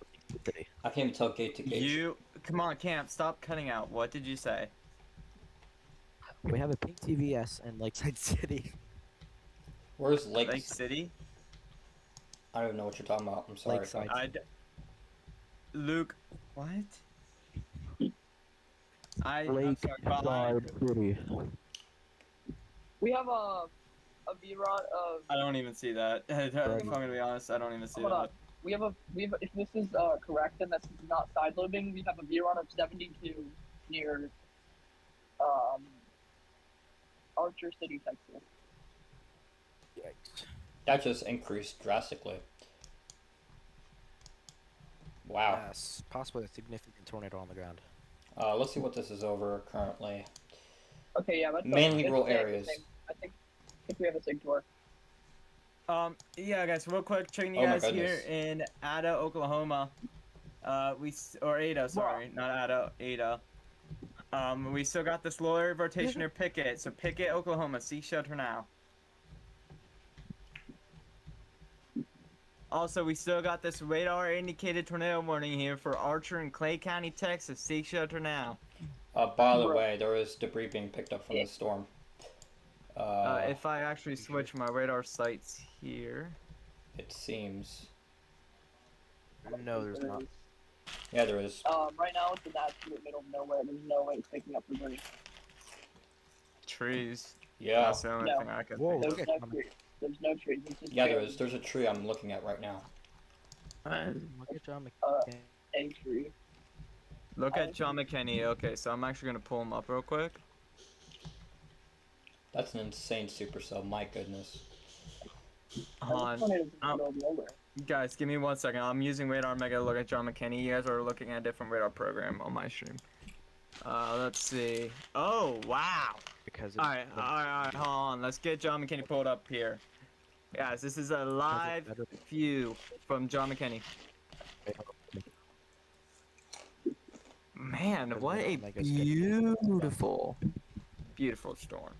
today. I can't even tell gate to gate. Come on, Camp, stop cutting out. What did you say? We have a pink TVS in Lakeside City. Where's Lake? Lake City? I don't even know what you're talking about. I'm sorry. Lakeside. Luke, what? I'm sorry, behind. City. We have a V-Rod of. I don't even see that. If I'm gonna be honest, I don't even see Hold on. that. We have if this is correct, then that's not side loading. We have a V-Rod of 72 near Archer City, Texas. Yikes. That just increased drastically. Wow. Yes, possibly a significant tornado on the ground. Let's see what this is over currently. Okay, yeah, that's Mainly it's rural the same areas. thing. I think we have a sig tour. Yeah, guys, real quick, checking you Oh my guys here goodness. in Ada, Oklahoma. Or Ada, sorry, not Ada, Ada. We still got this lower rotation near Pickett. So Pickett, Oklahoma, seek shelter now. Also, we still got this radar indicated tornado warning here for Archer and Clay County, Texas. Seek shelter now. By the Bro. way, there is debris being picked up from the storm. If I actually switch my radar sites here. It seems. No, there's not. Yeah, there is. Right now it's in the absolute middle of nowhere. There's no way it's picking up debris. Trees. Yeah. That's the only No. thing I could Whoa, think There's look at no John, trees. There's no trees. It's just Yeah, there barely is. There's a tree I'm looking at right now. look at John Uh, McCain. a tree. Look at John McKinney. Okay, so I'm actually gonna pull him up real quick. That's an insane supercell. My goodness. Han, Tornadoes in the middle of nowhere. guys, give me 1 second. I'm using Radar Mega to look at John McKinney. You guys are looking at a different radar program on my stream. Let's see. Oh, wow. Because Alright, hold on. Let's get John McKinney pulled up here. Guys, this is a live better. view from John McKinney. Man, Because what a Radar Mega's getting- beautiful, beautiful storm.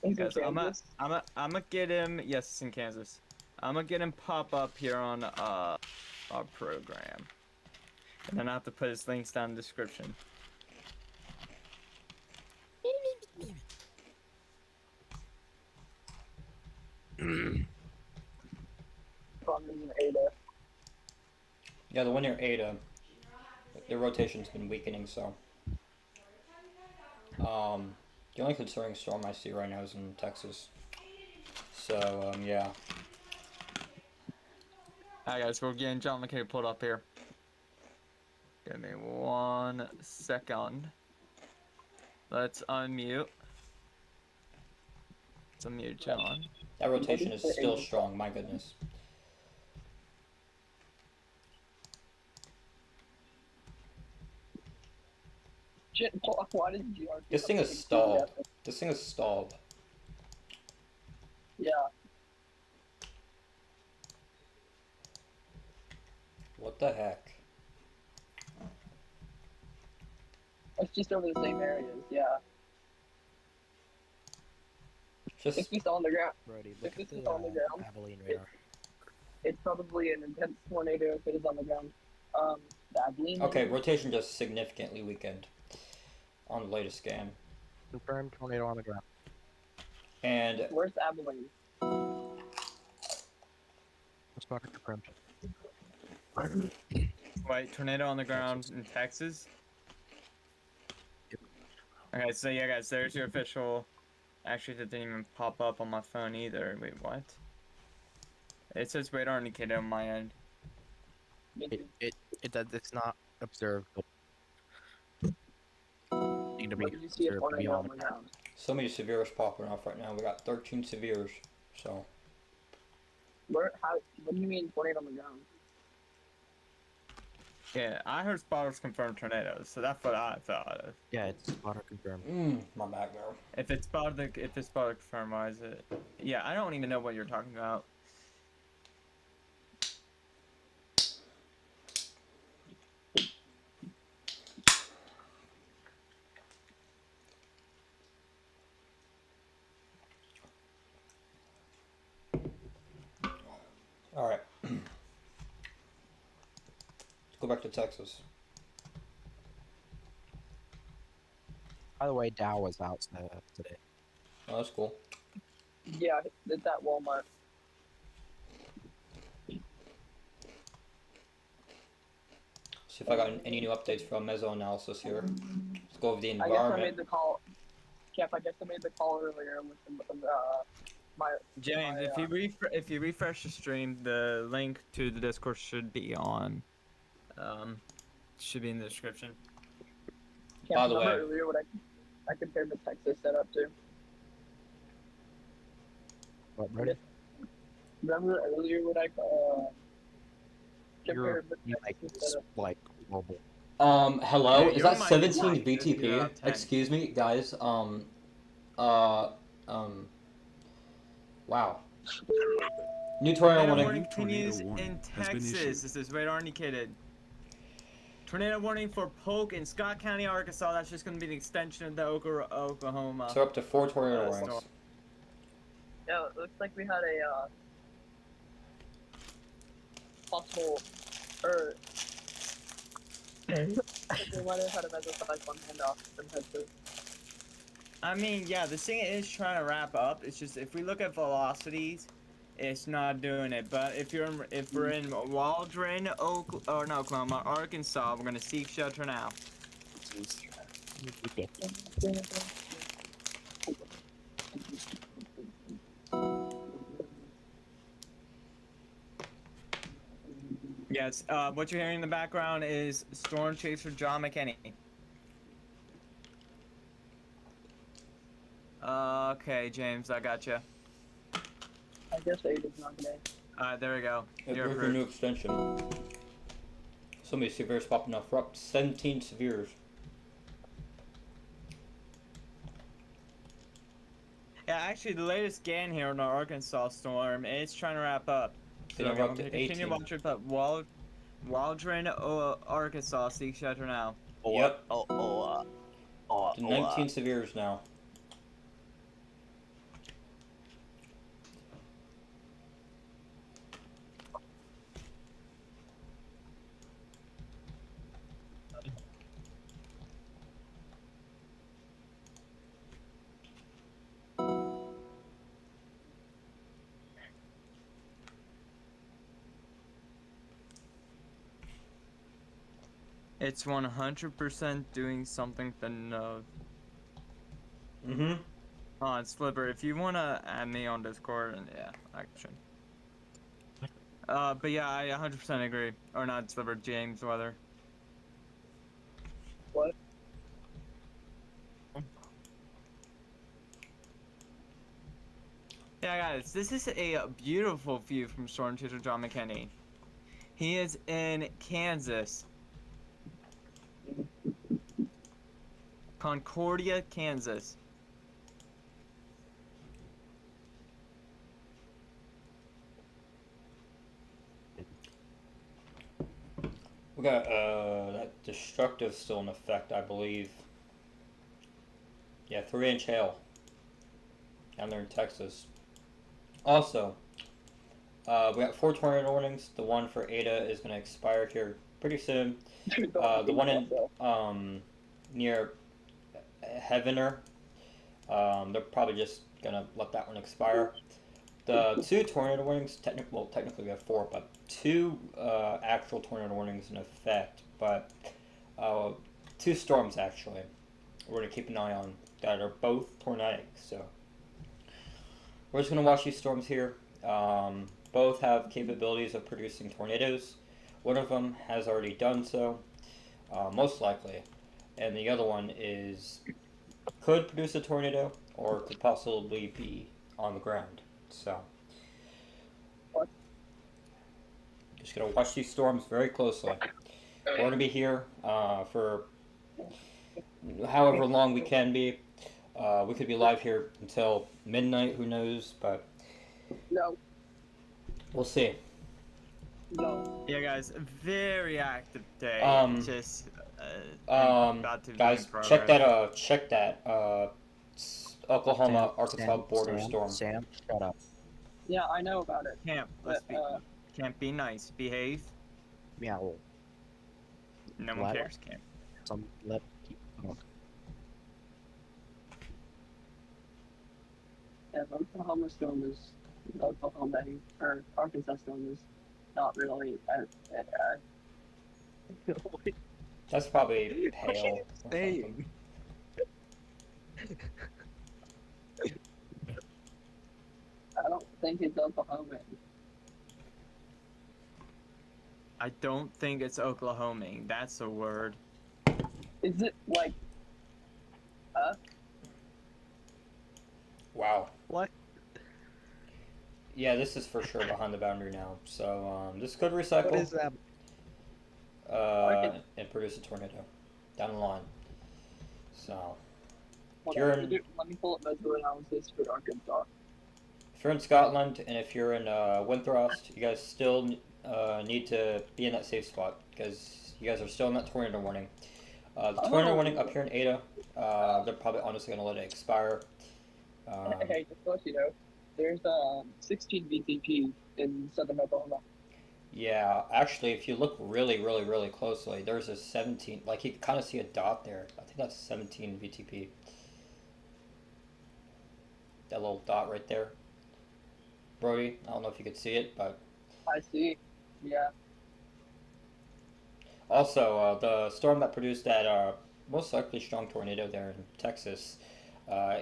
Is it Guys, Kansas? I'm gonna get him. Yes, it's in Kansas. I'm gonna get him pop up here on our program, and then I have to put his links down in the description. From in Ada. Yeah, the one near Ada. The rotation's been weakening, so. The only concerning storm I see right now is in Texas. So, yeah. Alright, guys, we're getting John McKinney pulled up here. Give me 1 second. Let's unmute. Let's unmute John. That rotation is still strong, my goodness. Shit, why did GR? This thing is stalled. This thing is stalled. Yeah. What the heck? It's just over the same areas, yeah. Just If we saw on the ground, Brody, If look this at the is on the ground, Abilene radar. it's probably an intense tornado if it is on the ground. The Abilene. okay. Rotation just significantly weakened on the latest scan, Confirmed tornado on the ground. and Where's Abilene? Let's not confirmed. Wait, tornado on the ground in Texas? Yep. Okay, so yeah, guys, there's your official. Actually, that didn't even pop up on my phone either. Wait, what? It says radar indicated on my end. It's not observed. But need to be Where did you see a observed tornado on beyond. the ground? so many severes popping off right now. We got 13 severes. So Where? How? What do you mean tornado on the ground? Yeah, I heard spotters confirm tornadoes, so that's what I thought. Yeah, it's spotter confirmed. My back, bro. If it's spotter confirmed, why is it? Yeah, I don't even know what you're talking about. All right. Let's go back to Texas. By the way, Dow was out today. Oh, that's cool. Yeah, it's at Walmart. See if I got any new updates from mesoanalysis here. Let's go over the I guess I environment. made the call. Jeff, I guess I made the call earlier with my. James, My, if you refresh the stream, the link to the Discord should be on. Should be in the description. Jeff, By the remember way- earlier what I compared the Texas setup to. What, Brody? Remember earlier what I You're compared the you like Texas setup. like mobile. Hello? Yeah, Is you're that my 17 mic. You're VTP? on 10. Excuse me, guys. Wow. New tornado Tornado warning. warning Tornado continues warning in has been Texas. issued. This is radar indicated. Tornado warning for Polk in Scott County, Arkansas. That's just going to be the extension of the Oklahoma. So up to 4 tornado Uh, warnings. storm. Yeah, it looks like we had a possible, or we might have had a mesocyclone handoff from Texas. I mean, yeah, this thing is trying to wrap up. It's just if we look at velocities, it's not doing it. But if we're in Waldron, Oklahoma, Arkansas, we're gonna seek shelter now. Yes. What you're hearing in the background is Storm Chaser John McKinney. Okay, James, I got you. I guess Ada's not gonna. Alright, there we go. If You're there's a approved. new extension. So many severes popping up. We're up to 17 severes. Yeah, actually, the latest scan here on our Arkansas storm is trying to wrap up. So Yeah, we're we're up going to to continue 18. watching, but Waldron, Arkansas, seek shelter now. Yep. To 19 severes now. It's 100% doing something to node. Mm-hmm. Oh, it's Flipper. If you wanna add me on Discord, and yeah, I should. But yeah, I 100% agree. Or not Flipper, James Weather. What? Yeah, guys, this is a beautiful view from Storm Chaser John McKinney. He is in Kansas. Concordia, Kansas. We got that destructive still in effect, I believe. Yeah, 3-inch hail down there in Texas. Also, we got 4 tornado warnings. The one for Ada is going to expire here pretty soon. The one in near Heavener, they're probably just gonna let that one expire. The 2 tornado warnings, technically we have 4, but 2 actual tornado warnings in effect, but 2 storms actually. We're gonna keep an eye on that are both tornadic. So we're just gonna watch these storms here. Both have capabilities of producing tornadoes. One of them has already done so, most likely, and the other one could produce a tornado or could possibly be on the ground. So, What? just gonna watch these storms very closely. We're gonna be here for however long we can be. We could be live here until midnight. Who knows? But No, we'll see. Yeah, guys, a very active day. Just about to be Guys, in progress. check that Oklahoma Arkansas border Sam, storm. Sam, shut up. yeah, I know about it. Camp, let's But, be Camp, be nice, behave. Meow. No one What? cares, Camp. Keep going. yeah, the Oklahoma storm is Oklahoma or Arkansas storm is not really. That's probably hail. or something. saying? I don't think it's Oklahoma. I don't think it's Oklahoming. That's a word. Is it like? Wow. What? Yeah, this is for sure behind the boundary now. So this could recycle. What is that? And produce a tornado down the line. So Hold You're on, in- let me pull up weather analysis for Arkansas. if you're in Scotland and if you're in Windthrast, you guys still need to be in that safe spot because you guys are still in that tornado warning. The tornado warning up here in Ada, they're probably honestly going to let it expire. Hey, just to let you know, there's 16 VTP in southern Oklahoma. Yeah, actually, if you look really, really, really closely, there's a 17. Like you can kind of see a dot there. I think that's 17 VTP. That little dot right there. Brody, I don't know if you could see it, but I see. Yeah. also the storm that produced that most likely strong tornado there in Texas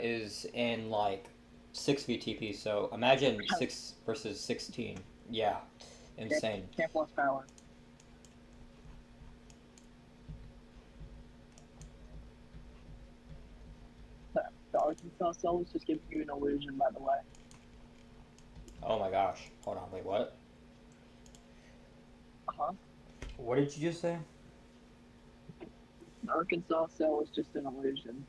is in like 6 VTP. So imagine 6 versus 16. Yeah, insane. Camp lost power. The Arkansas cell is just giving you an illusion, by the way. Oh my gosh. Hold on, wait, what? Uh-huh. What did you just say? The Arkansas cell is just an illusion.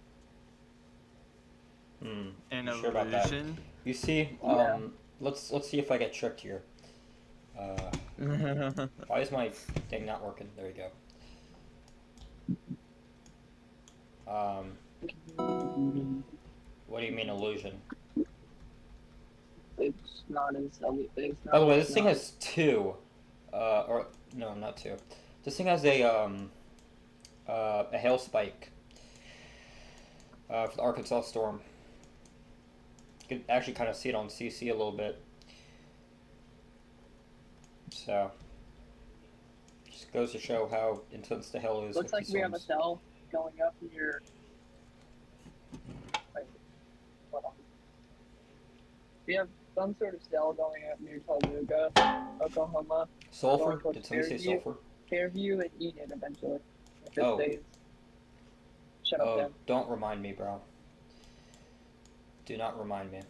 An You sure about that? illusion. You see, Yeah. let's see if I get tricked here. Why is my thing not working? There you go. What do you mean illusion? It's not as it's not. By the way, this it's thing not- has 2, or no, not 2. This thing has a hail spike for the Arkansas storm. You can actually kind of see it on CC a little bit. So, just goes to show how intense the hail is. Looks with like these we have a storms. cell going up here. Wait, hold on. We have some sort of cell going up near Talluga, Oklahoma, Sulfur? North Did somebody say Fairview. sulfur? Fairview, and Enid eventually. If it Oh. stays. Shut up, Oh, Dan. don't remind me, bro. Do not remind me.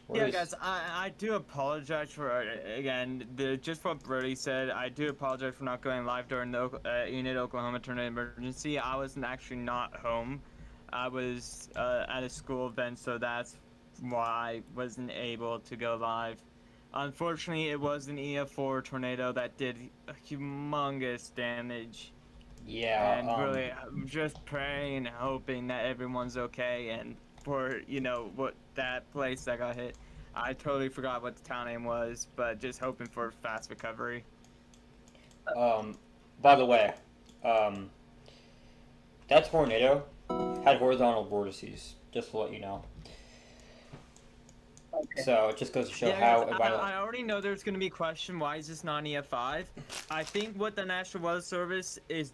Where Yeah, is- guys, I do apologize for again just what Brody said. I do apologize for not going live during the Enid, Oklahoma tornado emergency. I was actually not home. I was at a school event, so that's why I wasn't able to go live. Unfortunately, it was an EF4 tornado that did humongous damage. Yeah, And really, I'm just praying and hoping that everyone's okay. And for, what that place that got hit, I totally forgot what the town name was, but just hoping for a fast recovery. by the way, that tornado had horizontal vortices, just to let you know. Okay. So it just goes to show Yeah, how guys, violent. I already know there's going to be a question, why is this not an EF5? I think what the National Weather Service is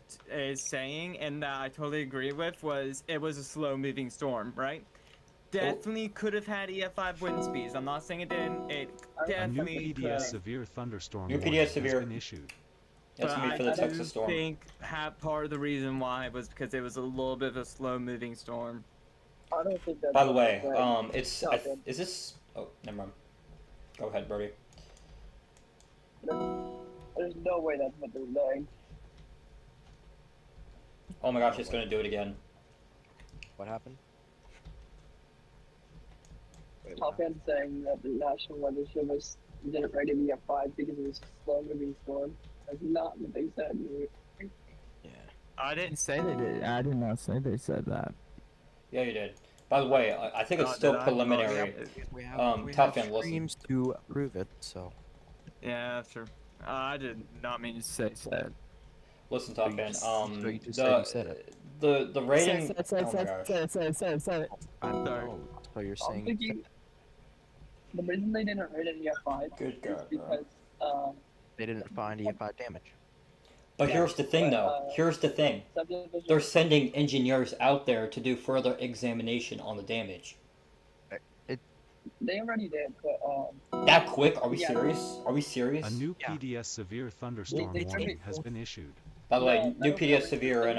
saying, and that I totally agree with, was it was a slow-moving storm, right? Definitely could have had EF5 wind speeds. I'm not saying it didn't. It A new A new definitely PDS could. severe thunderstorm New warning PDS has severe. been issued. That's But gonna be for I the do Texas storm. think part of the reason why was because it was a little bit of a slow-moving storm. I don't think that's By the way, right. it's No, good. is this? Oh, never mind. Go ahead, Brody. There's no way that's what they're saying. Oh my gosh, it's gonna do it again. What happened? Wait, Top End saying that the National Weather Service didn't rate it EF5 because it was a slow-moving storm. That's not what they said. Yeah. I didn't say they did. I did not say they said that. Yeah, you did. By the way, I think it's still Did I? preliminary. We have, Top fan, listen. streams to prove it, so. Yeah, sure. I did not mean to say said. Listen, So Top you fan. just- so you just said you said it. The rating. Said Oh my gosh. it. I'm sorry. Oh, so you're I'm saying. thinking the reason they didn't rate it EF5 Good is God, bro. because They didn't find EF5 damage. But Yeah, here's the thing, but, though. Here's the thing. subdivision. They're sending engineers out there to do further examination on the damage. They already did, but That quick? Are we Yeah. serious? Are we serious? A new Yeah. PDS severe thunderstorm they took warning it- has been issued. By the way, No, new no, PDS no, severe in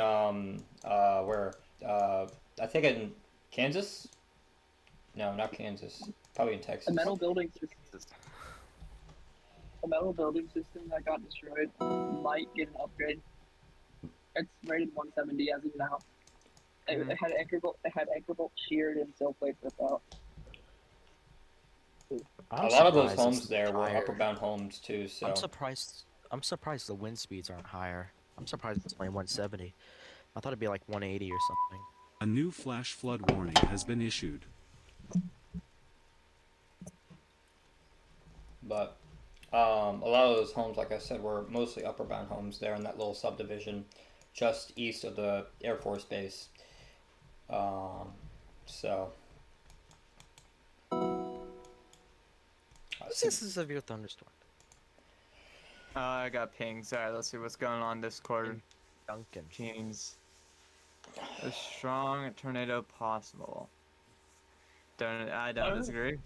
where I think in Kansas. No, not Kansas. Probably in Texas. the metal building system that got destroyed might get an upgrade. It's rated 170 as of now. It had anchor bolt sheared and sill plates ripped out. A lot of those homes there were upper bound homes too. So I'm surprised. I'm surprised the wind speeds aren't higher. I'm surprised it's only 170. I thought it'd be like 180 or something. A new flash flood warning has been issued. But a lot of those homes, like I said, were mostly upper bound homes there in that little subdivision just east of the Air Force Base. So. This is a severe thunderstorm. I got pings. Alright, let's see what's going on Discord. Duncan. Pings. A strong tornado possible. I don't disagree.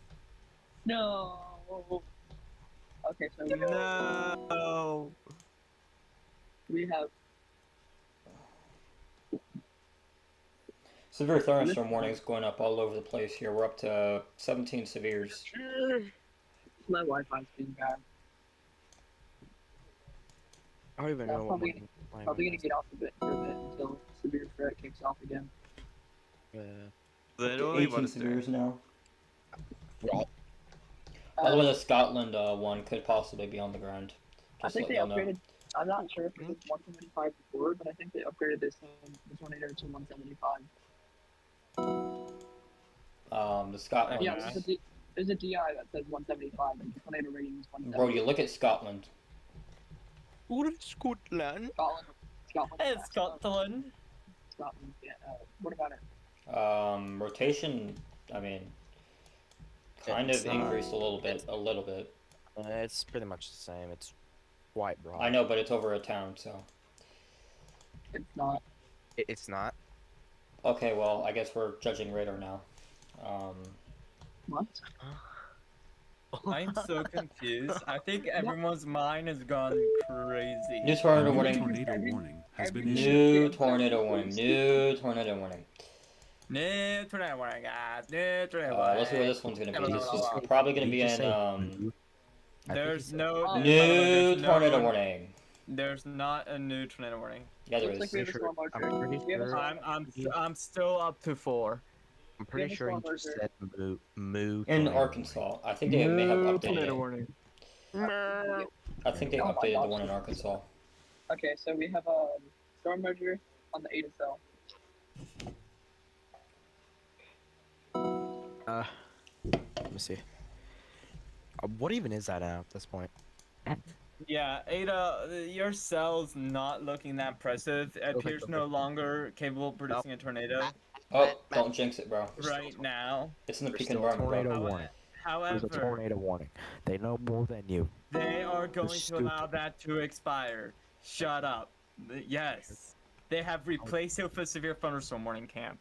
No. Okay, so we have, No. we have Severe thunderstorm warnings going up all over the place here. We're up to 17 severes. my Wi-Fi's being bad. I don't even Yeah, know probably what my Probably gonna get off of it for a bit until severe threat kicks off again. Literally, what 18 is there? severes now. By the way, the Scotland one could possibly be on the ground. I Just think let they y'all know. upgraded. I'm not sure if it was 175 before, but I think they upgraded this the tornado to 175. The Scotland. Yeah, there's a DI that says 175, and the tornado rating is 170. Bro, you look at Scotland. Scotland. Scotland. Scotland. Scotland. Yeah. What about it? Rotation. I mean, kind It's of increased a little bit. A little bit. It's pretty much the same. It's quite broad. I know, but it's over a town, so. It's not. It's not. Okay, well, I guess we're judging radar now. What? I'm so confused. I think everyone's mind has gone crazy. New A tornado new warning. tornado warning has been issued. New tornado warning. New tornado warning. New tornado warning, guys. New tornado warning. Let's see where this one's gonna be. This is Hello. probably gonna Did be you just in say um. I think There's he no Oh. New there's no- tornado warning. There's not a new tornado warning. Yeah, there Looks like is. we have a storm I'm archer. pretty We have a sure. storm- I'm still up to 4. I'm pretty sure he just said moo. In tornado Arkansas, I think they may have updated tornado it. warning. I think they Oh my updated the gosh. one in Arkansas. Okay, so we have a storm merger on the Ada cell. Let me see. What even is that now at this point? Yeah, Ada, your cell's not looking that impressive. It appears no longer capable of producing a tornado Oh, don't jinx it, bro. right now. It's in the There's peak still a environment, tornado bro. warning. There's a However, tornado warning. They know more than you. they are going to stupid. allow that to expire. Shut up. Yes. They have replaced it with a severe thunderstorm warning camp.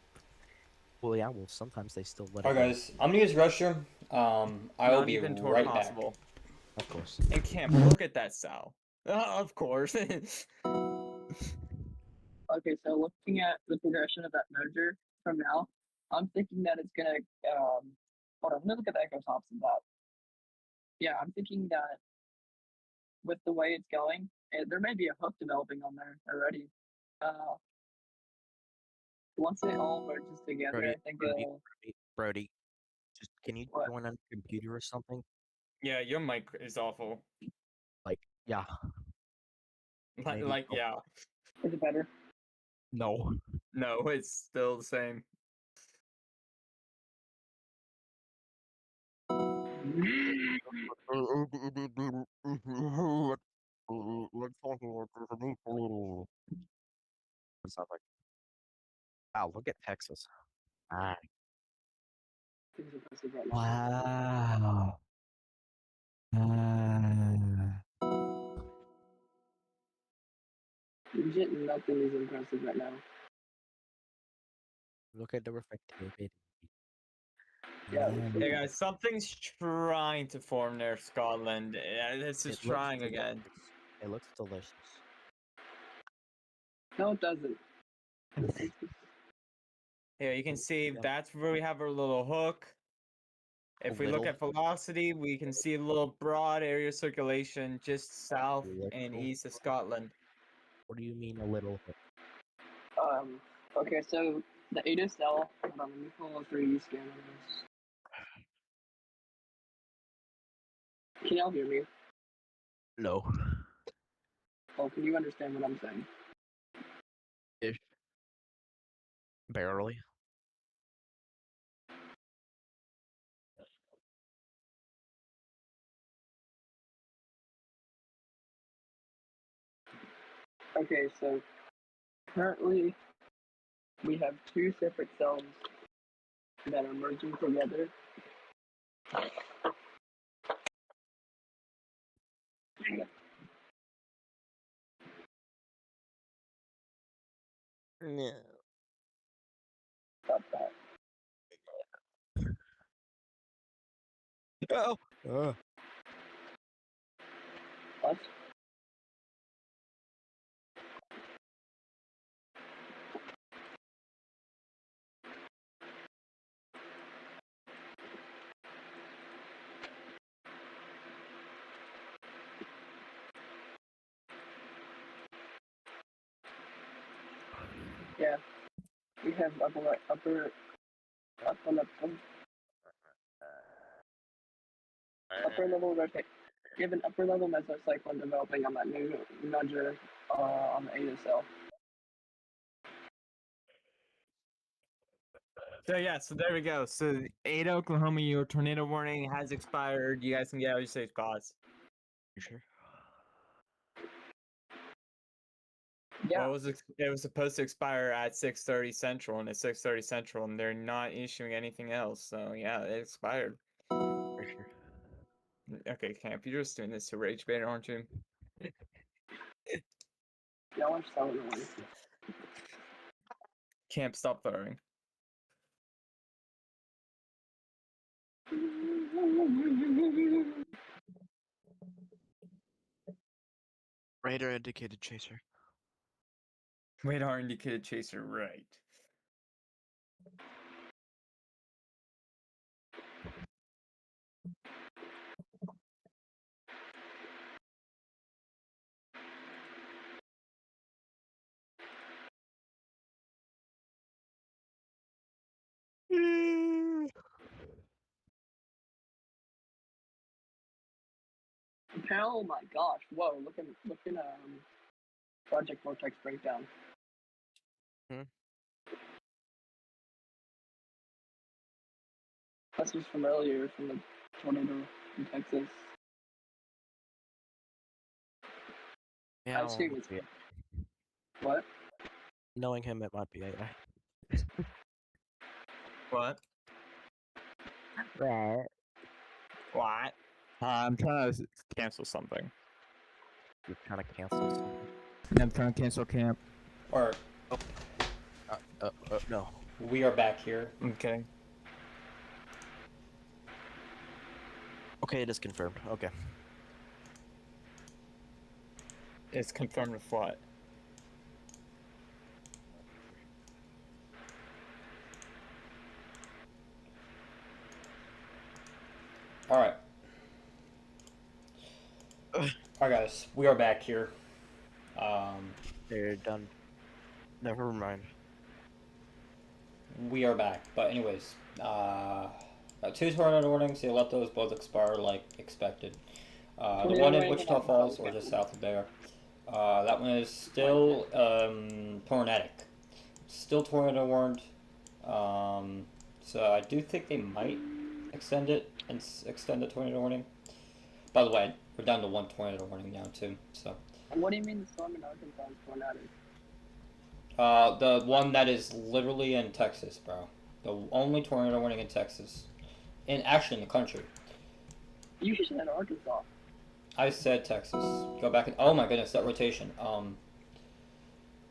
Well, yeah. Well, sometimes they still let. Alright, it guys, I'm gonna use restroom. I will Not be even toward right back. possible. go. Of course. It can't look at that cell. Of course. Okay, so looking at the progression of that merger from now, I'm thinking that it's gonna hold on, let me look at the Echo Thompson map. Yeah, I'm thinking that with the way it's going, there may be a hook developing on there already. Once it all merges together, Brody, I think Brody, it'll. Brody, just can you What? join on a computer or something? Yeah, your mic is awful. Like, yeah, Maybe. Like, yeah. Is it better? no. No, it's still the same. It's not like, wow, look at Texas. Ah, Things are impressive right now. wow. Legit, nothing is impressive right now. Look at the reflectivity. Yeah, Hey guys, something's trying to form near Scotland. This is It looks trying again. delicious. It looks delicious. No, it doesn't. Here, you can see Yeah. that's where we have our little hook. If we look little. at velocity, we can see a little broad area circulation just south and Little. east of Scotland. What do you mean a little? Okay, so the ADSL. Hold on, let me pull up 3D scan on this. Can y'all hear me? No. Oh, can you understand what I'm saying? Ish. Barely. Okay, so currently we have two separate cells that are merging together. No. Stop that. Oh. What? Yeah, we have upper level rotate. We have an upper level mesocyclone developing on that new nudger on the ASL. So yeah, so there we go. So Ada, Oklahoma, your tornado warning has expired. You guys can get out of your safe spots. You sure? Yeah, Well, it was supposed to expire at 6:30 Central, and it's 6:30 Central, and they're not issuing anything else. So yeah, it expired. For sure. Okay, Camp, you're just doing this to rage bait, aren't you? y'all are so annoying. Camp, stop throwing. Radar indicated chaser. Radar indicated chaser, right. Oh my gosh! Whoa! Look in Project Vortex breakdown. Hmm? This was from earlier from the tornado in Texas. Yeah, I assume it's what? knowing him, it might be AI. What? Right. What? I'm trying to cancel something. You're trying to cancel something. I'm trying to cancel camp. Or No. we are back here. Okay. Okay, it is confirmed. Okay. It's confirmed with what? All right. Alright, guys, we are back here. They're done. Never mind. We are back. But anyways, two tornado warnings. They let those both expire like expected. The Tornado one in warning Wichita and Falls or also- just south of there. That one is still tornadic. Still tornado warned. So I do think they might extend it and extend the tornado warning. By the way, we're down to one tornado warning now too. So And what do you mean the storm in Arkansas is tornadic? the one that is literally in Texas, bro. The only tornado warning in Texas, actually in the country. You should said Arkansas. I said Texas. Go back and oh my goodness, that rotation.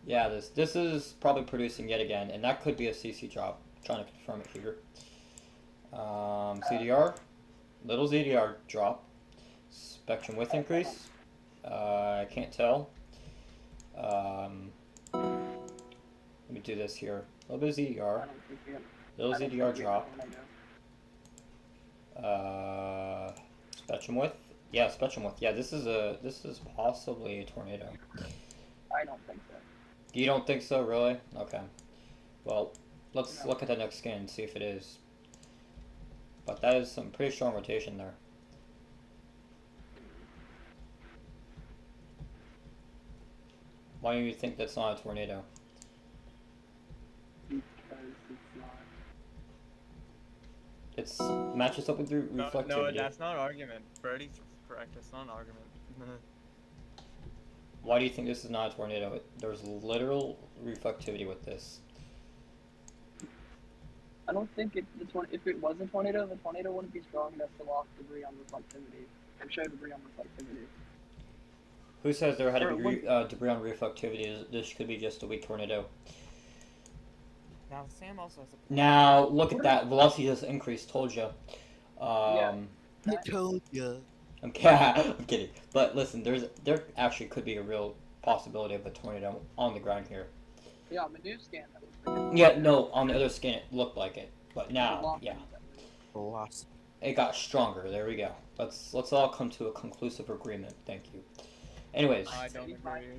Yeah, this is probably producing yet again, and that could be a CC drop. Trying to confirm it here. CDR, little ZDR drop. Spectrum width increase. I can't tell. Let me do this here. A little bit of I ZDR. don't think we have. Little I don't ZDR think we have drop. tornado. Spectrum width. Yeah, spectrum width. Yeah, this is possibly a tornado. I don't think so. You don't think so, really? Okay. Well, let's No. look at the next scan and see if it is. But that is some pretty strong rotation there. Why do you think that's not a tornado? Because it's not. It's matches up with your No, reflectivity. that's not an argument. Brady's correct. That's not an argument. Why do you think this is not a tornado? There's literal reflectivity with this. I don't think if it was a tornado, the tornado wouldn't be strong enough to lock debris on reflectivity or show debris on reflectivity. Who says there had to Or be debris on reflectivity? This could be just a weak tornado. Now Sam also has a. Now look at that velocity just increased. Told you. I told ya. I'm kidding. But listen, there actually could be a real possibility of a tornado on the ground here. Yeah, on the new scan that was Yeah, no, on the other scan it looked like it, but now, yeah, Lost. it got stronger. There we go. Let's all come to a conclusive agreement. Thank you. Anyways, I don't agree.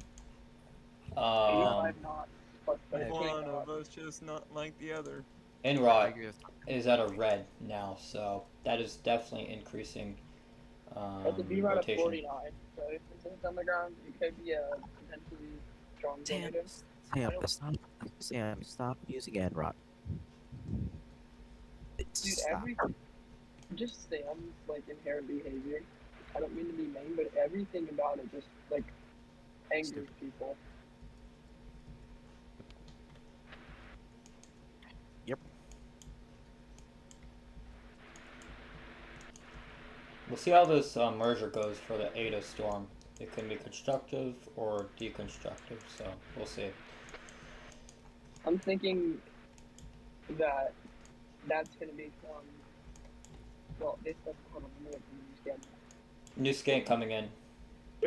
85 knots. But it One can't go of up. us just not like the other. I Enrod agree with is at a red now, so that is definitely increasing That's a B-rod of rotation. 49. So if it's on the ground, it could be a potentially strong tornado. Sam, stop using Enrod. Dude, Stop. just Sam's like inherent behavior. I don't mean to be mean, but everything about it just like angers Stupid. people. We'll see how this merger goes for the Ada storm. It can be constructive or deconstructive, so we'll see. I'm thinking that that's gonna be from. Well, this doesn't hold on. Let me look at the new schedule. New scan coming in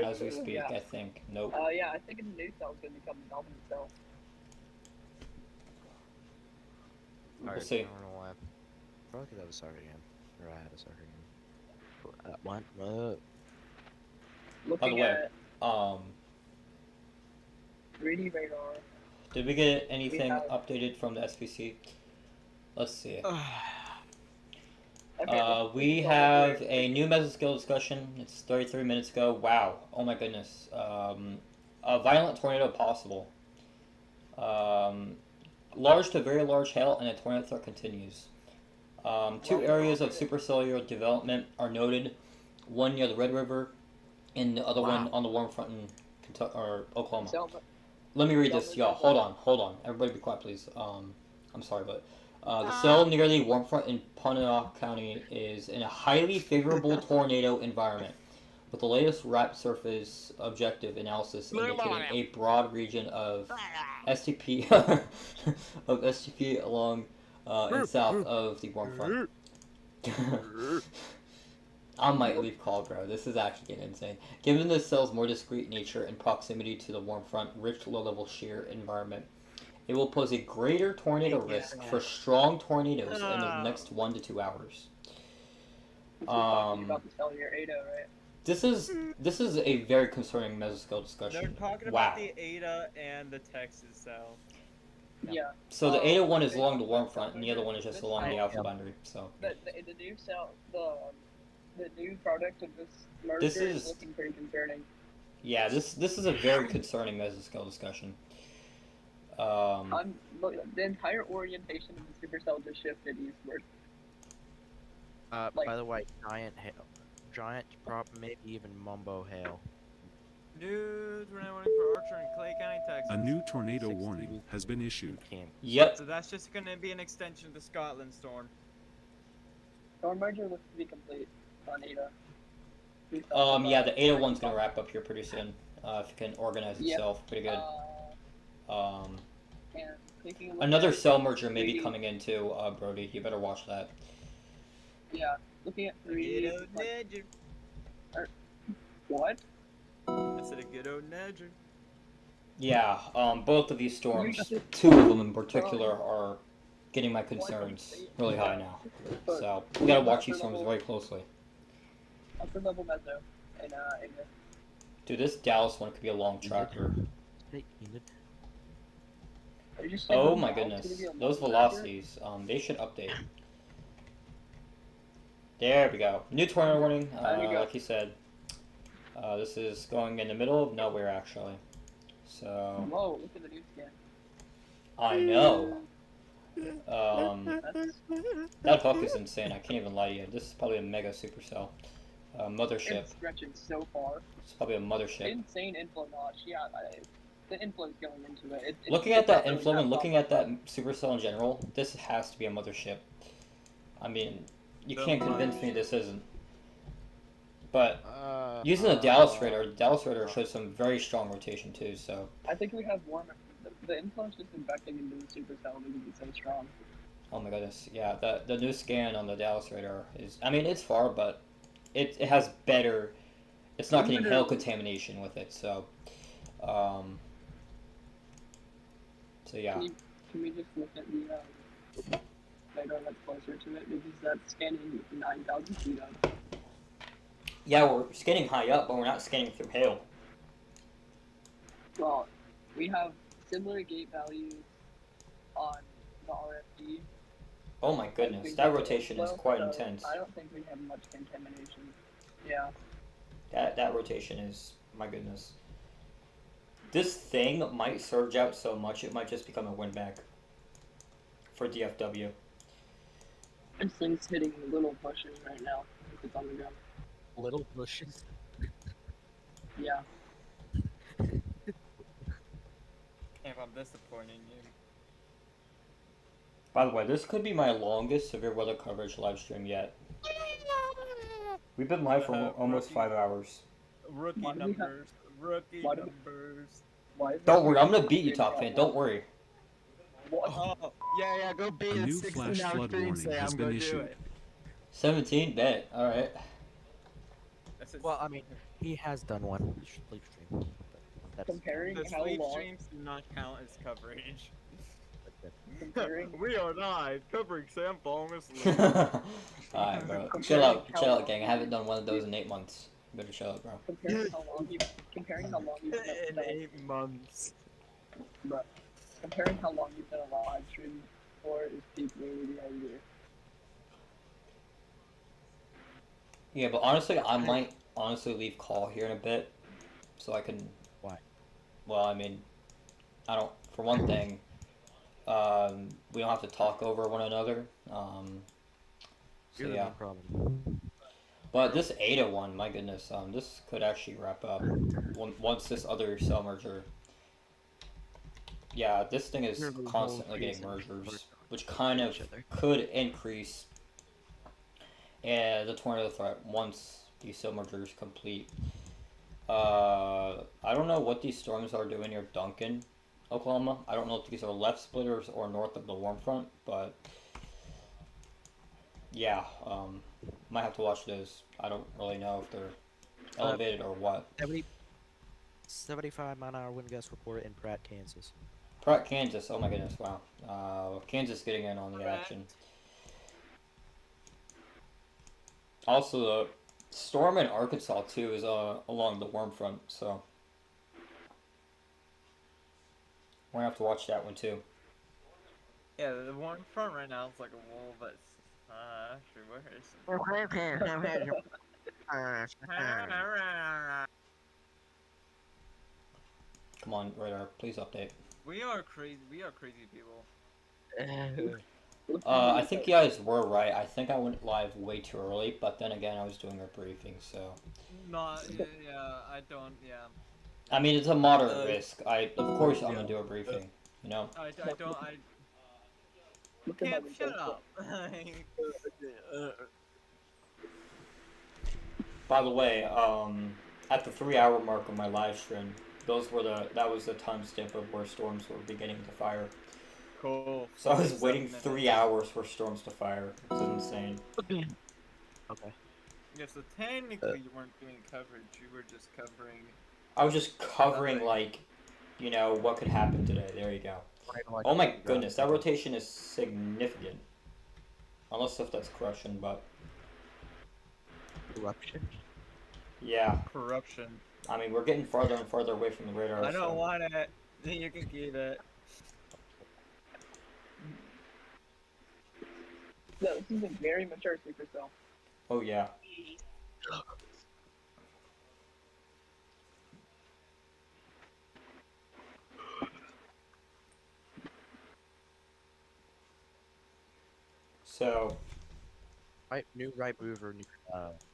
as we speak, Yeah. I think. Nope. Yeah, I think the new cell's gonna become the dominant cell. We'll see. I don't know why. Probably because I was starting again. Or I had to start again. What? Looking way, at Um, 3D radar. did we get anything have- updated from the SPC? Let's see. Okay, let's We go have over a new mesoscale discussion. It's 33 minutes ago. Wow. Oh my goodness. A violent tornado possible. Large to very large hail and a tornado threat continues. Two areas of supercellular development are noted. One near the Red River, and the other one on the warm front in Kentucky or Oklahoma. Selma. Let me read this, y'all. Hold on. Everybody be quiet, please. I'm sorry, but the cell near the warm front in Punahou County is in a highly favorable tornado environment, with the latest RAP surface objective analysis indicating a broad region of STP along and south of the warm front. I might leave call, bro. This is actually getting insane. Given the cell's more discrete nature and proximity to the warm front, rich low-level shear environment, it will pose a greater tornado risk for strong tornadoes in the next 1 to 2 hours. We're talking about the cellular Ada, right? This is a very concerning mesoscale They're discussion. talking Wow. about the Ada and the Texas, so. Yeah. So the Ada one is okay. along the warm front, and the other one is just This along the is- alpha boundary. So The new cell, the new product of this merger This is is- looking pretty concerning. yeah, this is a very concerning mesoscale discussion. Look, the entire orientation of the supercell just shifted eastward. Like- By the way, giant, maybe even mumbo hail. New tornado warning for Archer and Clay County, Texas. A new tornado 60 warning has been issued. Came. Yep. So that's just gonna be an extension of the Scotland storm. Our merger looks to be complete on Ada. Yeah, the Ada one's gonna wrap up here pretty soon. If it can organize Yeah. itself pretty good. And taking a look Another at cell merger may be 3D coming in too, Brody. You better watch that. Yeah, looking at 3D. Good old like, Nedger. what? I said a good old Nedger. Yeah, both of these storms, You- two of them in particular, are getting my concerns really high now. But So we gotta watch these storms very closely. upper level meso in this. Dude, this Dallas one could be a long tracker. Hey, Enid. Are you just Oh saying my now it's goodness, gonna be a long those tracker? velocities, they should update. There we go. New tornado warning, There we go. like you said. This is going in the middle of nowhere actually. So Whoa, look at the new scan. I know. That's That hook is insane. I can't even lie to you. This is probably a mega supercell. Mothership. it's stretching so far. It's probably a mothership. Insane inflow notch. Yeah, the inflow is going into it. Looking at that inflow and looking at that supercell in general, this has to be a mothership. I mean, you can't convince me this isn't. But using the Dallas radar shows some very strong rotation too. So I think we have warm. The influence just infecting into the supercell because it's so strong. oh my goodness, yeah. The new scan on the Dallas radar is. I mean, it's far, but it has better. It's not getting hail contamination with it. So, so yeah. Can we just look at the radar that's closer to it because that's scanning 9,000 feet up. Yeah, we're scanning high up, but we're not scanning through hail. Well, we have similar gate values on the RFD. Oh my goodness, that rotation is quite intense. I don't think we have much contamination. Yeah. That rotation is, my goodness. This thing might surge out so much it might just become a win back for DFW. This thing's hitting little bushes right now if it's on the ground. Little bushes. Yeah. If I'm disappointing you. By the way, this could be my longest severe weather coverage live stream yet. We've been live for almost 5 hours. Rookie Why do we have- numbers. Rookie why do- numbers. Why is Don't there worry, I'm gonna so beat you, much Top Fan. Don't worry. What? Oh, yeah, go beat A it. new flash 16-hour flood stream, warning say has I'm been gonna do issued. it. 17 bet. All right. That's it. Well, I mean, he has done one sleep stream. But that's Comparing the how sleep long, streams do not count as coverage. comparing, We are live covering Sam falling asleep. Alright, bro. Chill out, gang. I haven't done one of those in 8 months. You better chill out, bro. comparing how long you, comparing how long you've In been, 8 months. comparing how long you've been a live stream for is deeply behavior. Yeah, but honestly, I might honestly leave call here in a bit, so I can. Why? Well, I mean, I don't. For one thing, we don't have to talk over one another. So You're the yeah. main problem. But this Ada one, my goodness, this could actually wrap up once this other cell merger. Yeah, this thing is You're the constantly whole getting reason mergers, which kind of each other. could increase the tornado threat once these cell mergers complete. I don't know what these storms are doing near Duncan, Oklahoma. I don't know if these are left splitters or north of the warm front, but yeah, might have to watch those. I don't really know if they're elevated or what. 75-mile-an-hour wind gust reported in Pratt, Kansas. Pratt, Kansas. Oh my goodness, wow. Kansas getting in on the action. Also, Storm in Arkansas too is along the warm front, so we're gonna have to watch that one too. Yeah, the one front right now is like a wall, but actually, where is it? Come on, radar, please update. We are crazy. We are crazy people. I think you guys were right. I think I went live way too early, but then again, I was doing a briefing, so. Not. Yeah, I don't. Yeah. I mean, it's a moderate risk. Of course, I'm gonna do a briefing. You know. I don't. I Look at can't. my Shut results. up. By the way, at the 3-hour mark of my live stream, that was the timestamp of where storms were beginning to fire. Cool. So I was waiting 3 hours for storms to fire. It's insane. Okay. Yeah, so technically you weren't doing coverage. You were just covering. I was just covering like, what could happen today. There you go. Oh my goodness, that rotation is significant. Unless if that's corruption, but Corruption. yeah. Corruption. I mean, we're getting farther and farther away from the radar. I don't so- want it. You can keep it. No, this is a very mature supercell. Oh yeah. So, New right mover. New.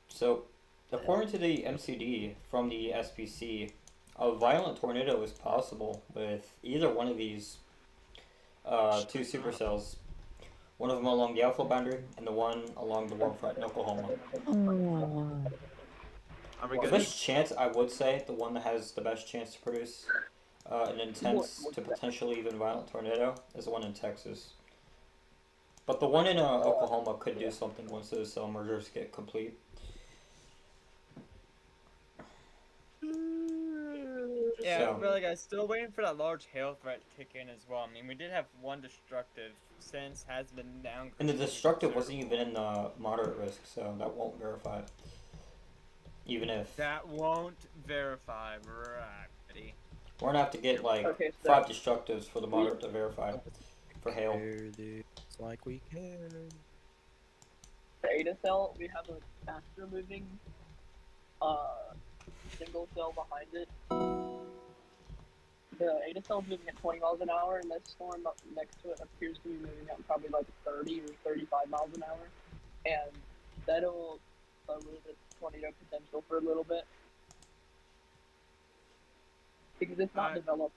so according to the MCD from the SPC, a violent tornado is possible with either one of these two supercells. One of them along the outflow boundary, and the one along the warm front in Oklahoma. Are we The good? best chance, I would say, the one that has the best chance to produce an intense to potentially even violent tornado is the one in Texas. But the one in Oklahoma could do something once those cell mergers get complete. Yeah, So- but like I'm still waiting for that large hail threat to kick in as well. I mean, we did have one destructive since has been downgraded. And the destructive wasn't even in the moderate risk, so that won't verify it. Even if That won't verify, right? Buddy. we're gonna have to get like Okay, so 5 destructives for the moderate to verify for hail. It's like we can. the Ada cell, we have a faster moving single cell behind it. The Ada cell is moving at 20 miles an hour, and this storm up next to it appears to be moving at probably like 30 or 35 miles an hour. And that'll lower the tornado potential for a little bit. Because it's not Alright. developed.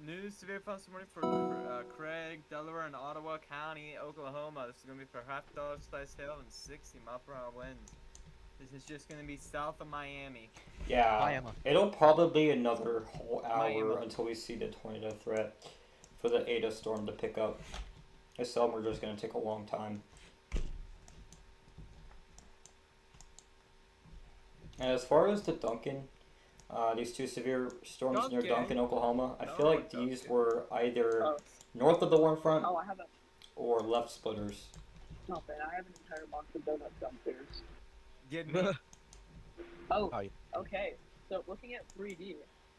New severe thunderstorm warning for Craig, Delaware, and Ottawa County, Oklahoma. This is gonna be for $0.5 size hail and 60 mile/hour winds. This is just gonna be south of Miami. Yeah, Miami. it'll probably be another whole hour Miami. until we see the tornado threat for the Ada storm to pick up. This cell merger is gonna take a long time. And as far as the Duncan, these two severe storms near Duncan? Duncan, Oklahoma, I No, feel like these Duncan. were either Oh, north of the warm front oh, I have a or left splitters. stop it. I have an entire box of donuts downstairs. Get me. Oh, Hi. okay. So looking at 3D,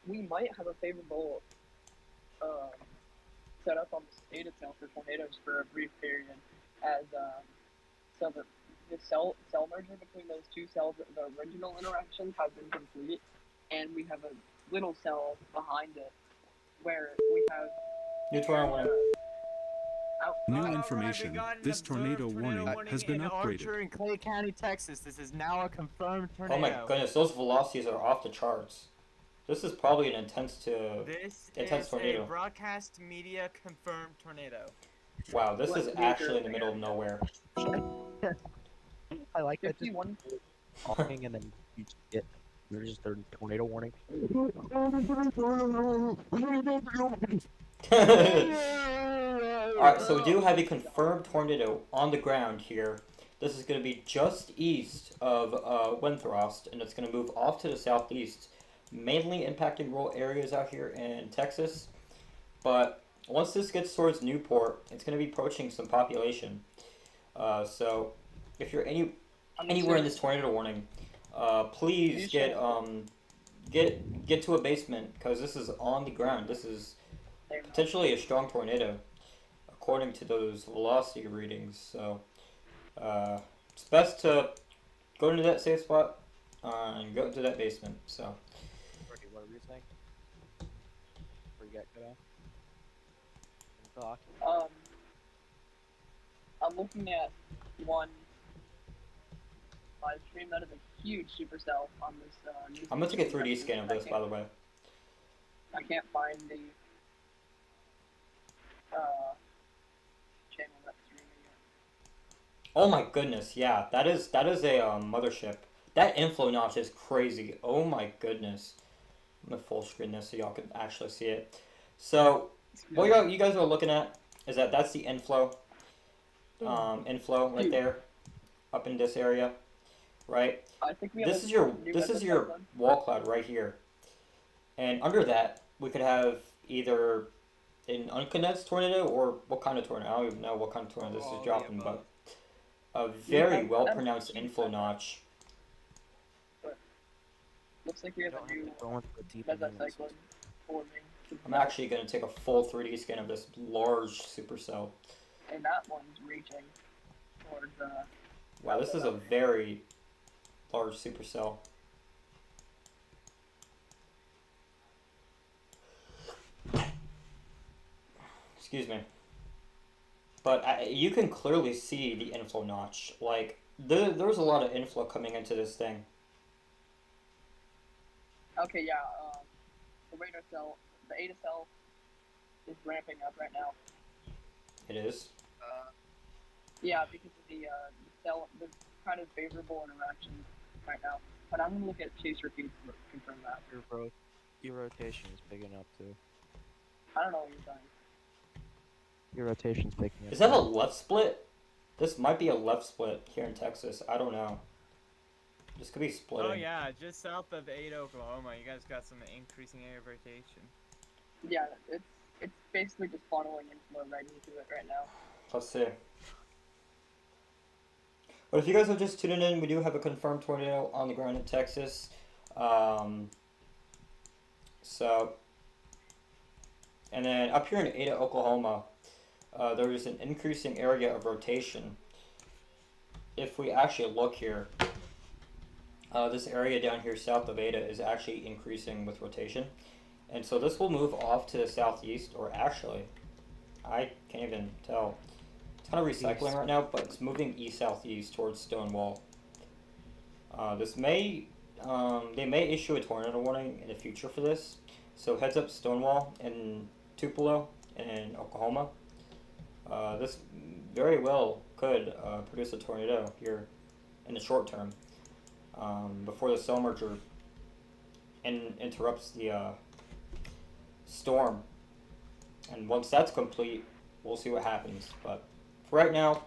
we might have a favorable setup on the Ada cell for tornadoes for a brief period, as so the cell merger between those two cells, the original interactions have been complete, and we have a little cell behind it where we have New tornado warning. New Alright, information. we got an This observed tornado warning has been in upgraded. Archer in Clay County, Texas. This is now a confirmed tornado. Oh my goodness, those velocities are off the charts. This is probably an intense to. This Intense is tornado. a broadcast media confirmed tornado. Wow, this What is major actually in the middle of area? nowhere. I like that. Just 51. talking and then you just get there's just a tornado warning. Alright, so we do have a confirmed tornado on the ground here. This is going to be just east of Winthrop, and it's going to move off to the southeast, mainly impacting rural areas out here in Texas. But once this gets towards Newport, it's going to be approaching some population. So if you're I'm anywhere in assuming- this tornado warning, please You get should- get to a basement because this is on the ground. This is There you go. potentially a strong tornado, according to those velocity readings. So, it's best to go into that safe spot and go into that basement. So, Ricky, what were you saying? Before you got cut off? Talk. I'm looking at one live stream that is a huge supercell on this. New I'm gonna take a system. 3D scan of this, by the way. I can't find the channel that's streaming it. Oh my goodness, yeah, that is a mothership. That inflow notch is crazy. Oh my goodness. I'm gonna full screen this so y'all can actually see it. So what you guys are looking at is that's the inflow. Inflow right there, up in this area, right? I think we have This a is your new this is episode your then. wall cloud right here, and under that we could have either an uncondensed tornado or what kind of tornado? I don't even know what kind of tornado this All is the dropping, above. but a very that- well that's pronounced huge. inflow notch. Looks like we have a new Going for a deep mesocyclone forming. I'm actually gonna take a full 3D scan of this large supercell. And that one's reaching towards Wow, this is a very large supercell. Excuse me. But you can clearly see the inflow notch. Like, there's a lot of inflow coming into this thing. Okay, yeah, the radar cell, the Eta cell is ramping up right now. It is. Yeah, because of the cell, the kind of favorable interactions right now. But I'm gonna look at chaser feeds to confirm that. Your rotation is picking up too. I don't know what you're saying. Your rotation's picking up. Is that a too. left split? This might be a left split here in Texas. I don't know. This could be splitting. Oh yeah, just south of Ada, Oklahoma. You guys got some increasing area of rotation. Yeah, it's basically just funneling inflow right into it right now. Let's see. But if you guys are just tuning in, we do have a confirmed tornado on the ground in Texas. And then up here in Ada, Oklahoma, there is an increasing area of rotation. If we actually look here, this area down here south of Ada is actually increasing with rotation. And so this will move off to the southeast, or actually, I can't even tell. It's kind of recycling East. right now, but it's moving east-southeast towards Stonewall. This may, they may issue a tornado warning in the future for this. So heads up Stonewall and Tupelo in Oklahoma. This very well could produce a tornado here in the short term before the cell merger interrupts the storm. And once that's complete, we'll see what happens. But for right now,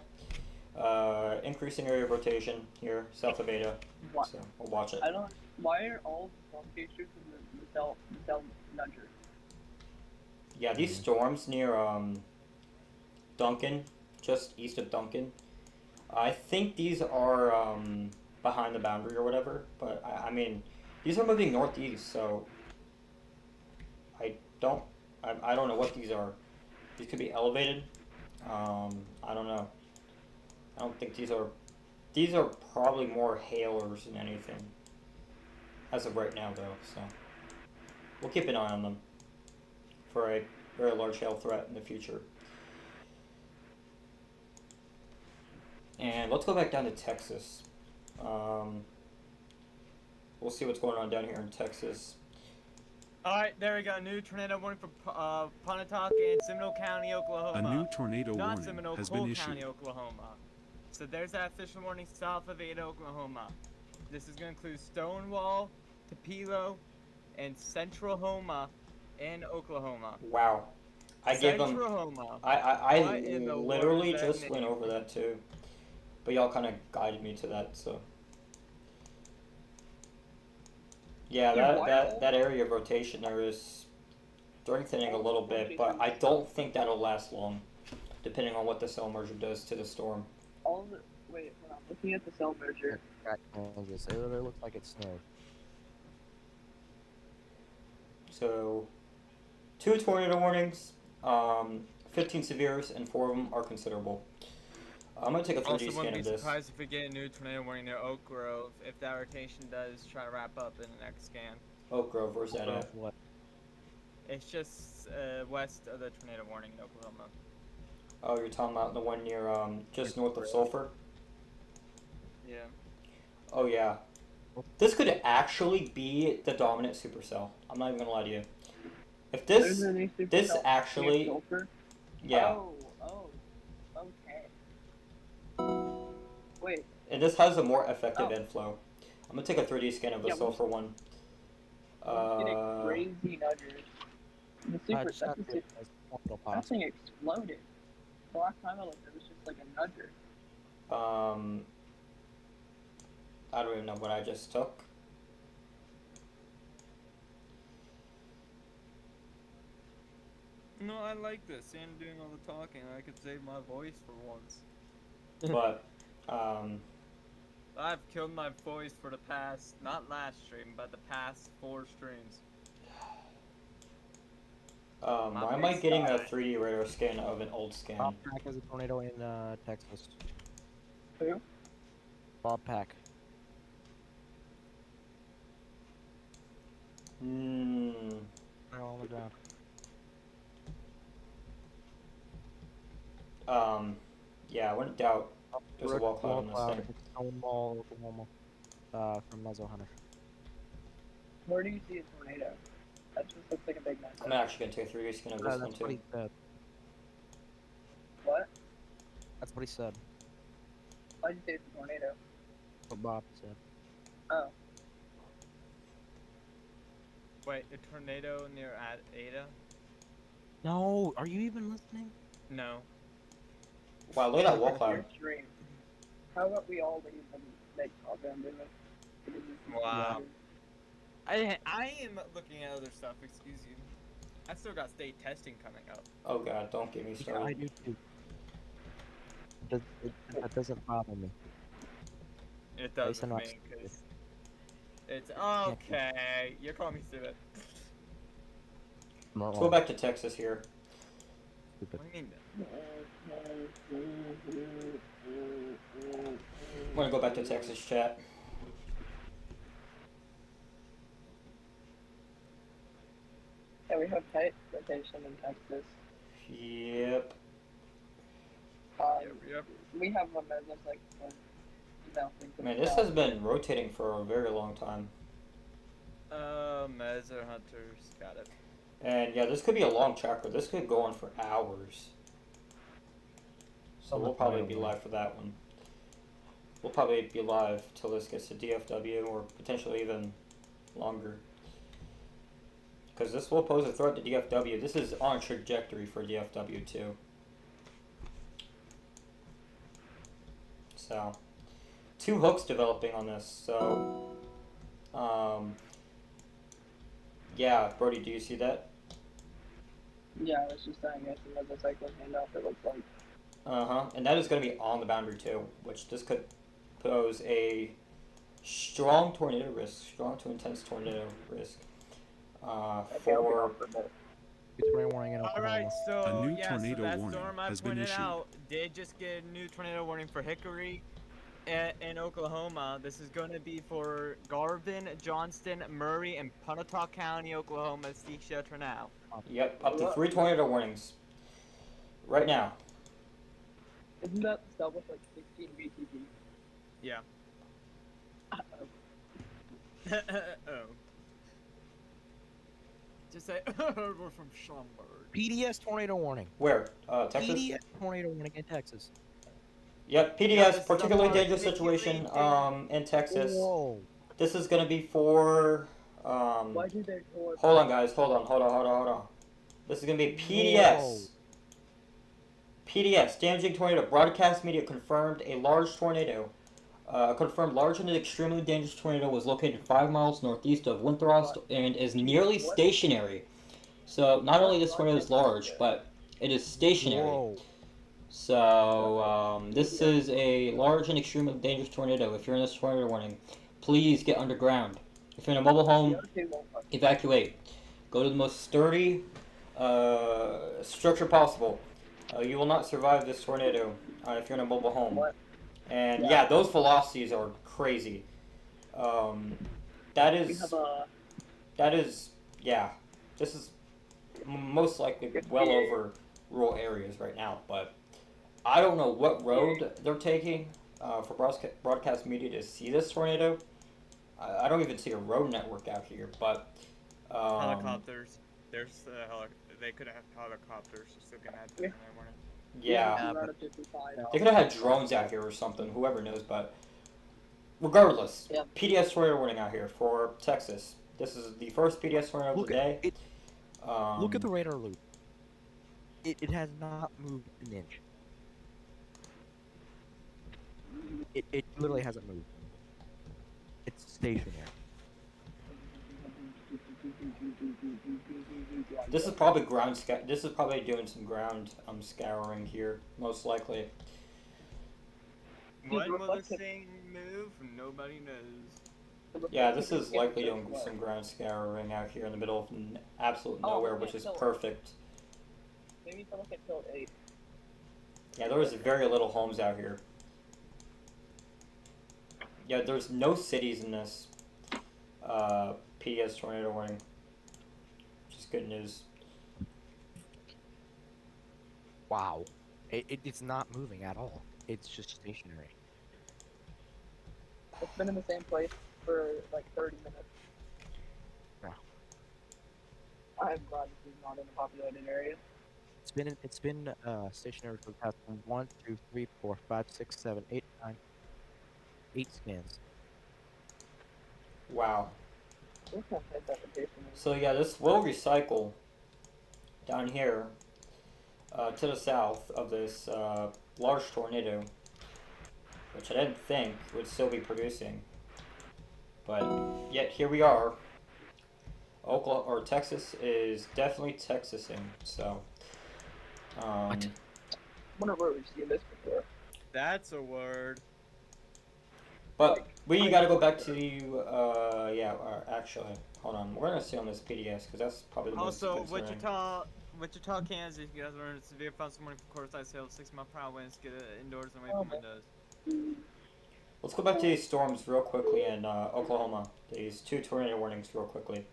increasing area of rotation here south of Ada. What? So we'll watch it. I don't. Why are all the storm chasers in the cell nudger? Yeah, these storms near Duncan, just east of Duncan. I think these are behind the boundary or whatever, but I mean, these are moving northeast, so I don't know what these are. These could be elevated. I don't know. I don't think these are probably more hailers than anything. As of right now, though, so we'll keep an eye on them for a very large hail threat in the future. And let's go back down to Texas. We'll see what's going on down here in Texas. Alright, there we go. New tornado warning for Pontotoc and Seminole County, Oklahoma. A new tornado Not warning Seminole, has Cole been County, issued. Oklahoma. So there's that official warning south of Ada, Oklahoma. This is going to include Stonewall, Tupelo, and Central Homa in Oklahoma. Wow, I gave them. Central Homa. I What in the world literally does that just went mean? over that too, but y'all kind of guided me to that. So yeah, Yeah, why all- that area of rotation there is strengthening a little bit, but I don't think that'll last long, depending on what the cell merger does to the storm. All the wait, hold on. Looking at the cell merger. Kansas. It literally looks like it snowed. So, 2 tornado warnings, 15 severes, and 4 of them are considerable. I'm gonna take a 3D Also, scan wouldn't be of this. surprised if we get a new tornado warning near Oak Grove if that rotation does try to wrap up in the next scan. Oak Grove, where's that at? What? It's just west of the tornado warning in Oklahoma. Oh, you're talking about the one near, just north of Sulphur? Yeah. Oh, yeah. This could actually be the dominant supercell. I'm not even gonna lie to you. If There's this, a new supercell this near actually, Sulphur. yeah, Oh, okay. Wait, and this has a more effective Oh. inflow. I'm gonna take a 3D scan of the Yeah, Sulphur one. we're getting crazy nudgers. The super, Just that's not the good super, as tornado that pops. thing exploded. The last time I looked, it was just like a nudger. I don't even know what I just took. No, I like this. Sam doing all the talking. I could save my voice for once. But, I've killed my voice for the past, not last stream, but the past 4 streams. why am I getting a 3D radar scan of an old scan? Bob Pack has a tornado in Texas. Who? Bob Pack. Hmm. They're all on the ground. Yeah, I wouldn't doubt there's a wall cloud on this thing. Stonewall, Oklahoma. From Mezzo Hunter. Where do you see a tornado? That just looks like a big nudger. I'm actually gonna take a 3D scan of this one That's what too. he said. What? That's what he said. Why'd you say it's a tornado? What Bob said. Oh, Wait, a tornado near Ada? No, are you even listening? No. Wow, look at that wall your cloud. stream. How about we all leave and make Calgon do it? Wow. I am looking at other stuff, excuse you. I still got state testing coming up. Oh god, don't get me Yeah, I started. do too. That doesn't bother me. It does Listen with up, me, because it's okay. You're calling me stupid. Let's go back to Texas here. Stupid. What do you mean? I'm gonna go back to Texas chat. Yeah, we have tight rotation in Texas. Yep. Yep. We have a mesocycle like melting. Man, this has been rotating for a very long time. Mezzo Hunters, got it. And yeah, this could be a long tracker. This could go on for hours. So we'll probably be live for that one. We'll probably be live till this gets to DFW or potentially even longer. Because this will pose a threat to DFW. This is on trajectory for DFW too. So, 2 hooks developing on this. So, yeah, Brody, do you see that? Yeah, I was just saying it's a mesocycline handoff, it looks like. And that is going to be on the boundary too, which this could pose a strong tornado risk, strong to intense tornado risk. For Tornado warning in Oklahoma. Alright, so A new yeah, tornado so that warning storm I has been pointed issued. out did just get a new tornado warning for Hickory in Oklahoma. This is going to be for Garvin, Johnston, Murray, and Pontotoc County, Oklahoma, Seisha Tornado. Yep, up to 3 tornado warnings right now. Isn't that the cell with like 16 BTP? Yeah. Uh-oh. Oh. Just say, we're from Schaumburg. PDS tornado warning. Where? Texas? PDS tornado warning in Texas. Yep, Yeah, PDS, this is particularly a dangerous particularly situation dangerous- in Texas. Whoa. This is going to be for Why do they call it? hold on guys, hold on. This is going to be PDS. Whoa. PDS, damaging tornado. Broadcast media confirmed a large tornado. Confirmed large and extremely dangerous tornado was located 5 miles northeast of Winthrop and is nearly stationary. So not only this tornado is large, but it is stationary. Whoa. So, this is a large and extremely dangerous tornado. If you're in this tornado warning, please get underground. If you're in a mobile The home, other two won't work. evacuate. Go to the most sturdy structure possible. You will not survive this tornado if you're in a mobile home. What? And Yeah. yeah, those velocities are crazy. That We is have a that is yeah. This is most likely well over rural areas right now, but I don't know what road they're taking for broadcast media to see this tornado. I don't even see a road network out here, but Helicopters. There's they could have helicopters. So still gonna have to Yeah. warning. yeah, Route of 55. they could have had drones out here or something. Whoever knows, but regardless, Yeah. PDS tornado warning out here for Texas. This is the first PDS tornado of Look the day. at it. Look at the Um, radar loop. It has not moved an inch. It literally hasn't moved. It's stationary. This is probably This is probably doing some ground scouring here, most likely. When will this reflective. thing move? Nobody knows. Yeah, this is likely doing some ground scouring out here in the middle of absolute Oh, nowhere, okay, which is so- perfect. We need to look at till 8. Yeah, there is very little homes out here. Yeah, there's no cities in this PDS tornado warning, which is good news. Wow. It's not moving at all. It's just stationary. It's been in the same place for like 30 minutes. Wow. I'm glad this is not in a populated area. It's been stationary for the past 1, 2, 3, 4, 5, 6, 7, 8, 9, 8 scans. Wow. What kind of type application is So yeah, this will recycle down here to the south of this large tornado, which I didn't think would still be producing. But yet here we are. Oklahoma or Texas is definitely Texasing. So What? I wonder where we've seen this before. That's a word. but we got to go back to actually hold on. We're gonna stay on this PDS because that's probably the most Also, concerning. Wichita, Kansas, you guys learned severe fast morning for course side sales, 6-mile-per-hour winds, get indoors and away from windows. Let's go back to these storms real quickly in Oklahoma. These 2 tornado warnings real quickly.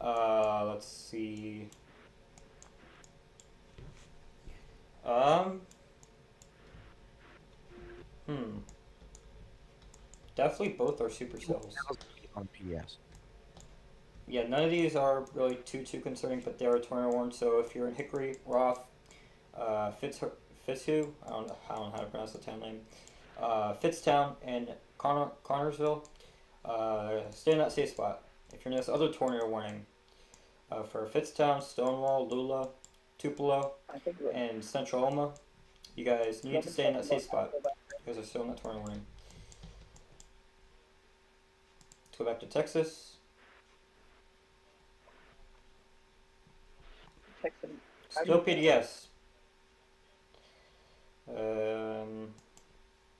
Let's see. Definitely both are supercells. On PDS. Yeah, none of these are really too concerning, but they are tornado warned. So if you're in Hickory, Roth, Fitzhugh, I don't know how to pronounce the town name, Fitztown, and Connorsville, stay in that safe spot. If you're in this other tornado warning, for Fitztown, Stonewall, Lula, Tupelo, I think we're and Central Oma, you guys need to stay in that safe spot. You guys are still in that tornado warning. Let's go back to Texas. Texan. Still PDS.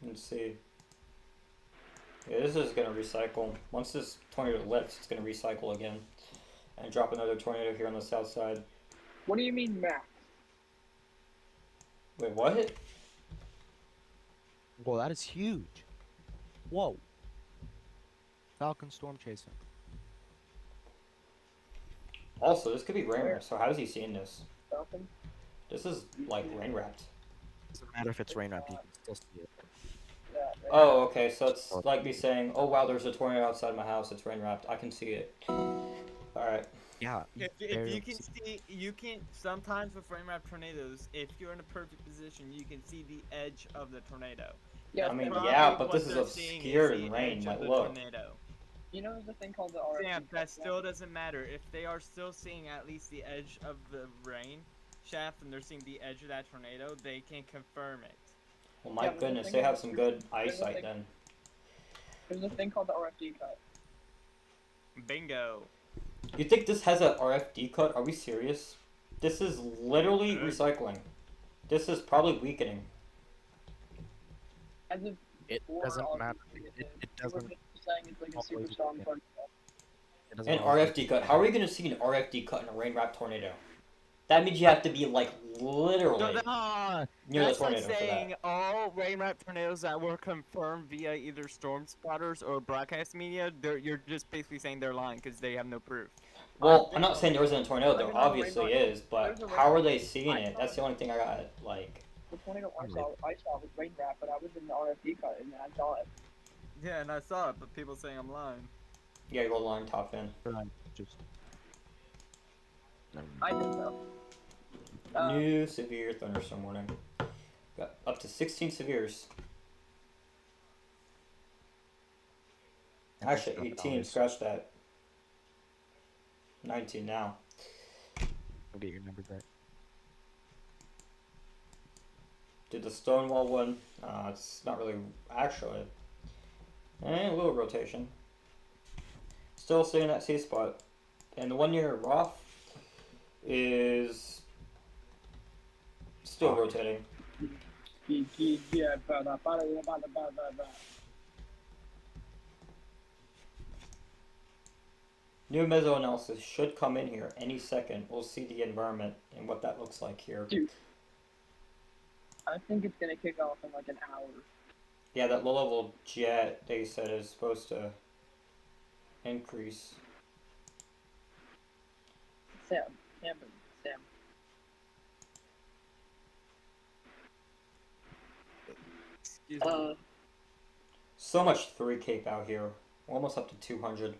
Let's see. Yeah, this is gonna recycle. Once this tornado lifts, it's gonna recycle again. And drop another tornado here on the south side. What do you mean max? Wait, what? Whoa, that is huge. Whoa. Falcon storm chaser. Also, this could be rain wrapped, so how is he seeing this? Falcon? This is like rain wrapped. Doesn't matter if it's rain wrapped, you can still see it. Yeah. Right. Oh, okay, so it's like me saying, oh wow, there's a tornado outside my house, it's rain wrapped. I can see it. Alright. Yeah. If barely you can see, you can sometimes with rain wrap tornadoes, if you're in a perfect position, you can see the edge of the tornado. Yeah, I mean, Probably yeah, but what this is they're seeing obscured the in rain, edge like, of the look. tornado. you know there's a thing called the RFD. Sam, that still doesn't matter. If they are still seeing at least the edge of the rain shaft and they're seeing the edge of that tornado, they can confirm it. Well, my Yeah, but the goodness, thing they is, have some good there's a eyesight thing- then. There's a thing called the RFD cut. Bingo. You think this has a RFD cut? Are we serious? This is literally recycling. This is probably weakening. As of It before, doesn't all matter. these things, It they were doesn't just saying it's like a super always strong weaken. tornado. It doesn't An always RFD cut. How are you gonna see an RFD cut in a rain wrap tornado? That means you have to be like literally near the That's like tornado for saying that. all rain wrap tornadoes that were confirmed via either storm spotters or broadcast media, you're just basically saying they're lying because they have no proof. Well, I'm not saying there isn't a tornado. There's There another obviously rainbow. is, but There's a how are rainbow. they seeing it? That's the only thing I got. Like, The tornado I saw was rain wrap, but I was in the RFD cut and I saw it. Yeah, and I saw it, but people saying I'm lying. you gotta go line top in. just. I did though. New severe thunderstorm warning. Got up to 16 severes. Actually, 18. Scratch that. 19 now. I'll get your numbers right. Did the Stonewall one? It's not really actually. A little rotation. Still staying in that C spot. And the one near Roth is still rotating. Yeah, New meso analysis should come in here any second. We'll see the environment and what that looks like here. Dude. I think it's gonna kick off in like an hour. Yeah, that low level jet they said is supposed to increase. Sam. Excuse me. So much 3 cape out here. Almost up to 200.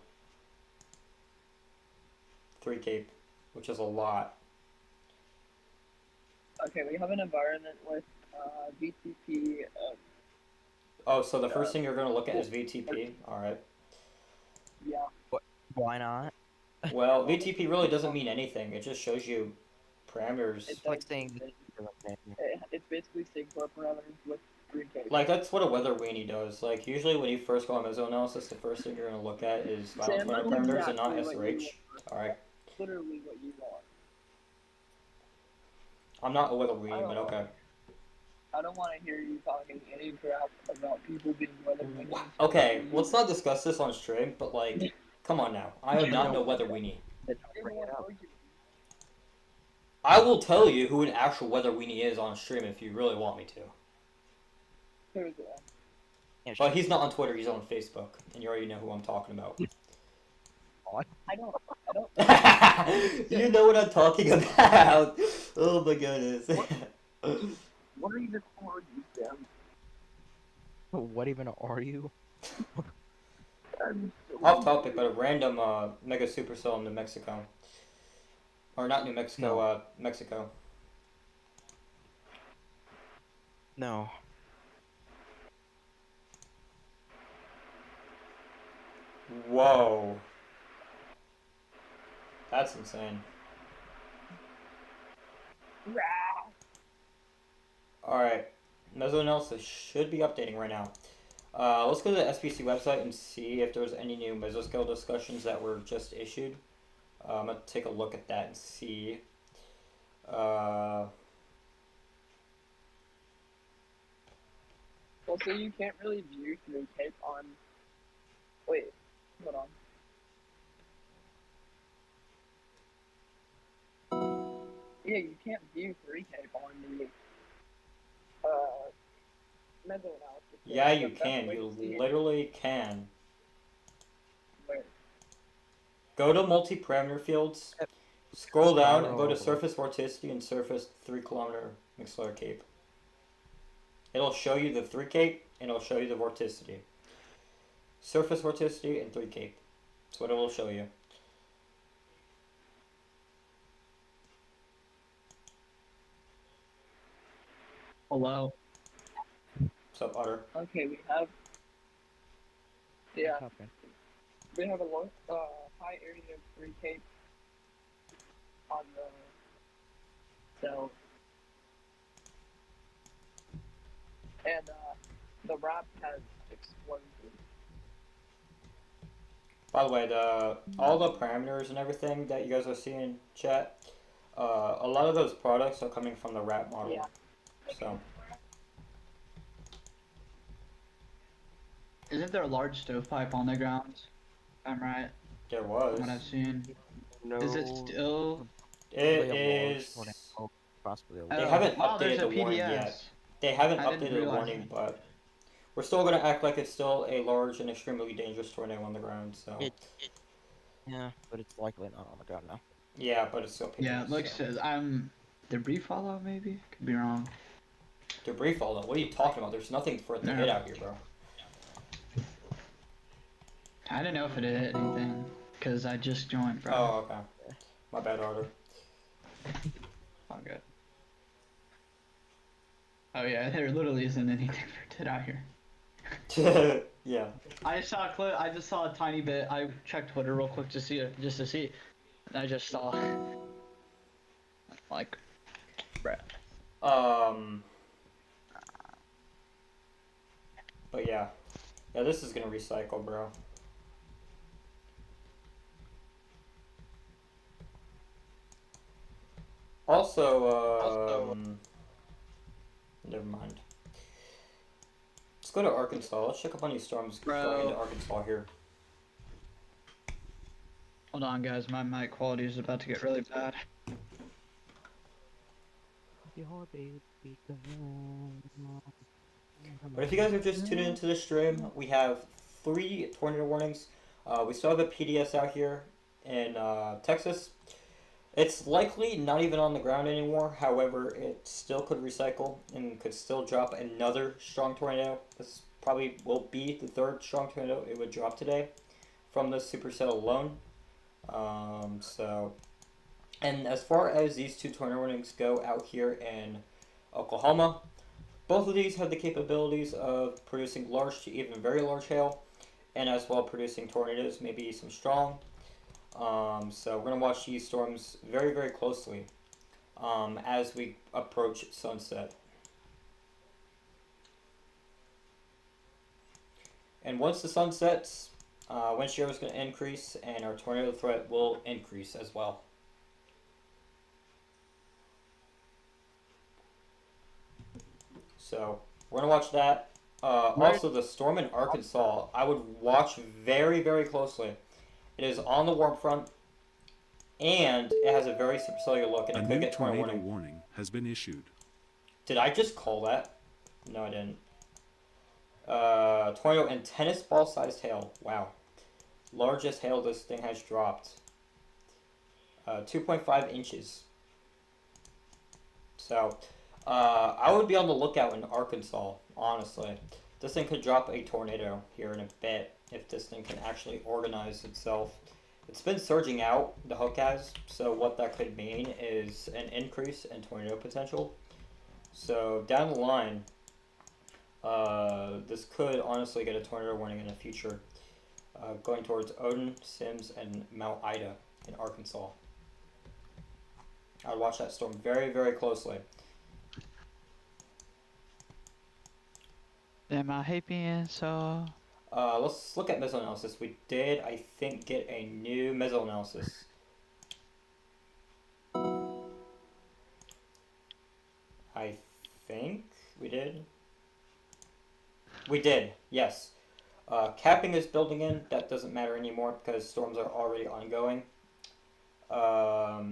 3 cape, which is a lot. Okay, we have an environment with VTP. Oh, so the first thing you're going to look at is VTP. Alright. Yeah. Why not? Well, VTP really doesn't mean anything. It just shows you parameters. It's like saying. It's basically SIGFAR parameters with 3K. Like, that's what a weather weenie does. Like, usually when you first go on meso analysis, the first thing you're going to look at is violent Sam, tornado that's parameters and not exactly what you SRH. Alright. Literally what you are. I'm not a weather weenie, but okay. I don't want to hear you talking any crap about people being weather weenies. Okay, let's not discuss this on stream, but like, come on now. I am not no weather weenie. Bring it up. I will tell you who an actual weather weenie is on stream if you really want me to. Who's that? Yeah, But he's not on Twitter, he's on Facebook, and you already know who I'm talking about. I don't. You know what I'm talking about. Oh my goodness. What are you for, you Sam? What even are you? Off topic, but a random mega supercell in New Mexico. Or not New Mexico, Mexico. No. Whoa. That's insane. Alright. Mesoanalysis should be updating right now. Let's go to the SPC website and see if there's any new mesoscale discussions that were just issued. I'm going to take a look at that and see. Well, so you can't really view 3K on. Wait, hold on. Yeah, you can't view 3K on the meso-analysis. Yeah, you The best can. way You to see it- literally can. Where? Go to multi-parameter fields, scroll down, and go to surface vorticity and surface 3 kilometer McSlaughter Cape. It'll show you the 3 cape, and it'll show you the vorticity. Surface vorticity and 3 cape. That's what it will show you. Hello. What's up, Otter? Okay, we have. Yeah, Okay. we have a low, high area of 3K on the cell. And the wrap has exploded. By the way, all the parameters and everything that you guys are seeing in chat, a lot of those products are coming from the wrap model. Yeah. So Isn't there a large stovepipe on the ground? If I'm right. there From was. what I've seen. No. Is it still? It Probably a large is. tornado, possibly a They Oh, haven't wow, there's updated a the warning PDS. yet. They haven't I didn't updated the realize warning, that. but we're still gonna act like it's still a large and extremely dangerous tornado on the ground. So Yeah, but it's likely not on the ground now. yeah, but it's still Yeah, PDS. it looks. So. Debris fallout maybe? Could be wrong. Debris fallout. What are you talking about? There's nothing for it to No. hit out here, bro. I didn't know if it hit anything, cause I just joined, bro. Oh, okay. My bad, Arthur. All good. Oh yeah, there literally isn't anything for it to hit out here. Yeah. I saw a clip. I just saw a tiny bit. I checked Twitter real quick to see it, just to see. And I just saw, like, bruh. But yeah. Yeah, this is gonna recycle, bro. Also, never mind. Let's go to Arkansas. Let's check up on these storms Bro. going into Arkansas here. Hold on, guys. My mic quality is about to get really bad. But if you guys are just tuning into the stream, we have 3 tornado warnings. We still have a PDS out here in Texas. It's likely not even on the ground anymore. However, it still could recycle and could still drop another strong tornado. This probably will be the 3rd strong tornado it would drop today from this supercell alone. And as far as these 2 tornado warnings go out here in Oklahoma, both of these have the capabilities of producing large to even very large hail, and as well producing tornadoes, maybe some strong. So we're going to watch these storms very, very closely as we approach sunset. And once the sun sets, wind shear is going to increase, and our tornado threat will increase as well. So we're going to watch that. Also, the storm in Arkansas, I would watch very, very closely. It is on the warm front, and it has a very supercellular look, and A it new could get tornado tornado warning. warning has been issued. Did I just call that? No, I didn't. Tornado and tennis ball sized hail. Wow. Largest hail this thing has dropped. 2.5 inches. So, I would be on the lookout in Arkansas, honestly. This thing could drop a tornado here in a bit if this thing can actually organize itself. It's been surging out, the hook has, so what that could mean is an increase in tornado potential. So down the line, this could honestly get a tornado warning in the future, going towards Odin, Sims, and Mount Ida in Arkansas. I would watch that storm very, very closely. Am I happy so? Let's look at mesoanalysis. We did, I think, get a new mesoanalysis. I think we did. We did, yes. Capping is building in. That doesn't matter anymore because storms are already ongoing. If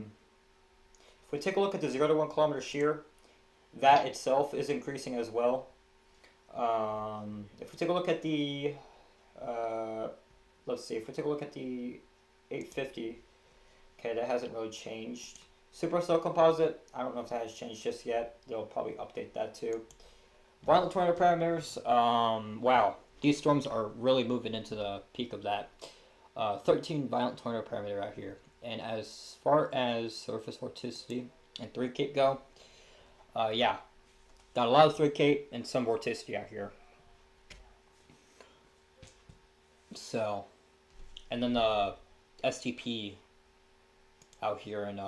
we take a look at the 0 to 1 kilometer shear, that itself is increasing as well. If we take a look at the, let's see, if we take a look at the 850, okay, that hasn't really changed. Supercell composite, I don't know if that has changed just yet. They'll probably update that too. Violent tornado parameters, wow, these storms are really moving into the peak of that. 13 violent tornado parameter out here. And as far as surface vorticity and 3 Cape go, yeah, got a lot of 3 Cape and some vorticity out here. So, and then the STP out here in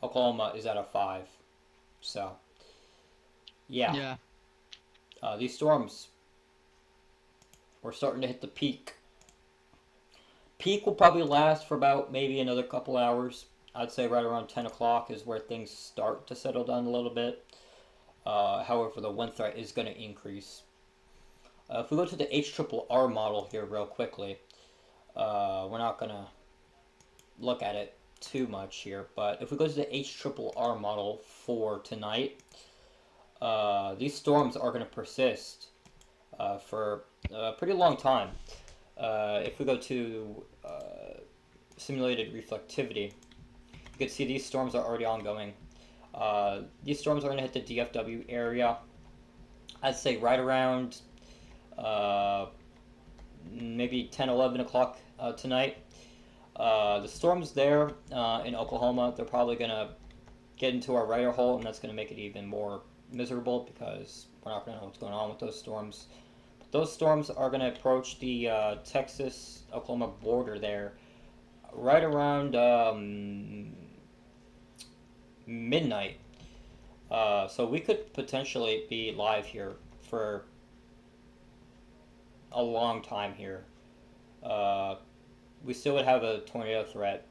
Oklahoma is at a 5. So, yeah. These storms, we're starting to hit the peak. Peak will probably last for about maybe another couple hours. I'd say right around 10 o'clock is where things start to settle down a little bit. However, the wind threat is going to increase. If we go to the HRRR model here real quickly, we're not going to look at it too much here, but if we go to the HRRR model for tonight, these storms are going to persist for a pretty long time. If we go to simulated reflectivity, you can see these storms are already ongoing. These storms are going to hit the DFW area, I'd say right around maybe 10, 11 o'clock tonight. The storms there in Oklahoma, they're probably going to get into our radar hole, and that's going to make it even more miserable because we're not going to know what's going on with those storms. But those storms are going to approach the Texas-Oklahoma border there right around midnight. So we could potentially be live here for a long time here. We still would have a tornado threat.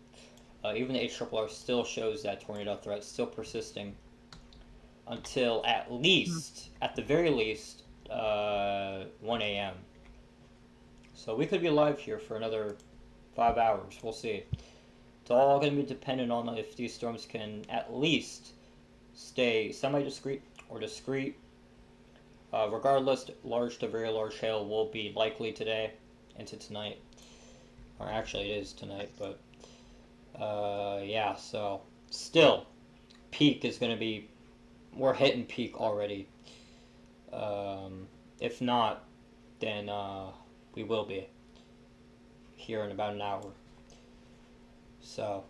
Even the HRRR still shows that tornado threat still persisting until at least, at the very least, 1 a.m. So we could be live here for another 5 hours. We'll see. It's all going to be dependent on if these storms can at least stay semi-discrete or discrete. Regardless, large to very large hail will be likely today into tonight. Or actually it is tonight, but yeah, so still, peak is going to be, we're hitting peak already. If not, then we will be here in about an hour. So,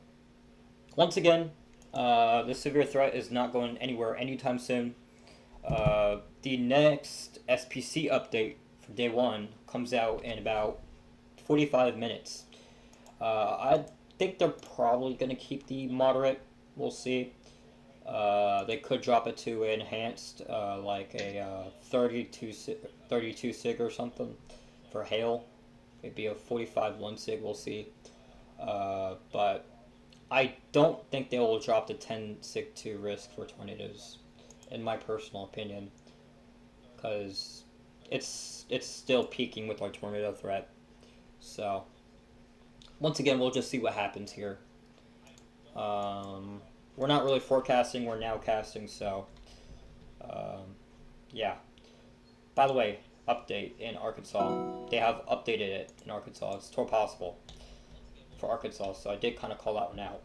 once again, the severe threat is not going anywhere anytime soon. The next SPC update for day 1 comes out in about 45 minutes. I think they're probably going to keep the moderate. We'll see. They could drop it to enhanced, like a 32 sig or something for hail. Maybe a 45 1 sig, we'll see. But I don't think they will drop the 10 sig 2 risk for tornadoes, in my personal opinion, because it's still peaking with our tornado threat. So once again, we'll just see what happens here. We're not really forecasting, we're now casting, so yeah. By the way, update in Arkansas. They have updated it in Arkansas. It's still possible for Arkansas, so I did kind of call that one out.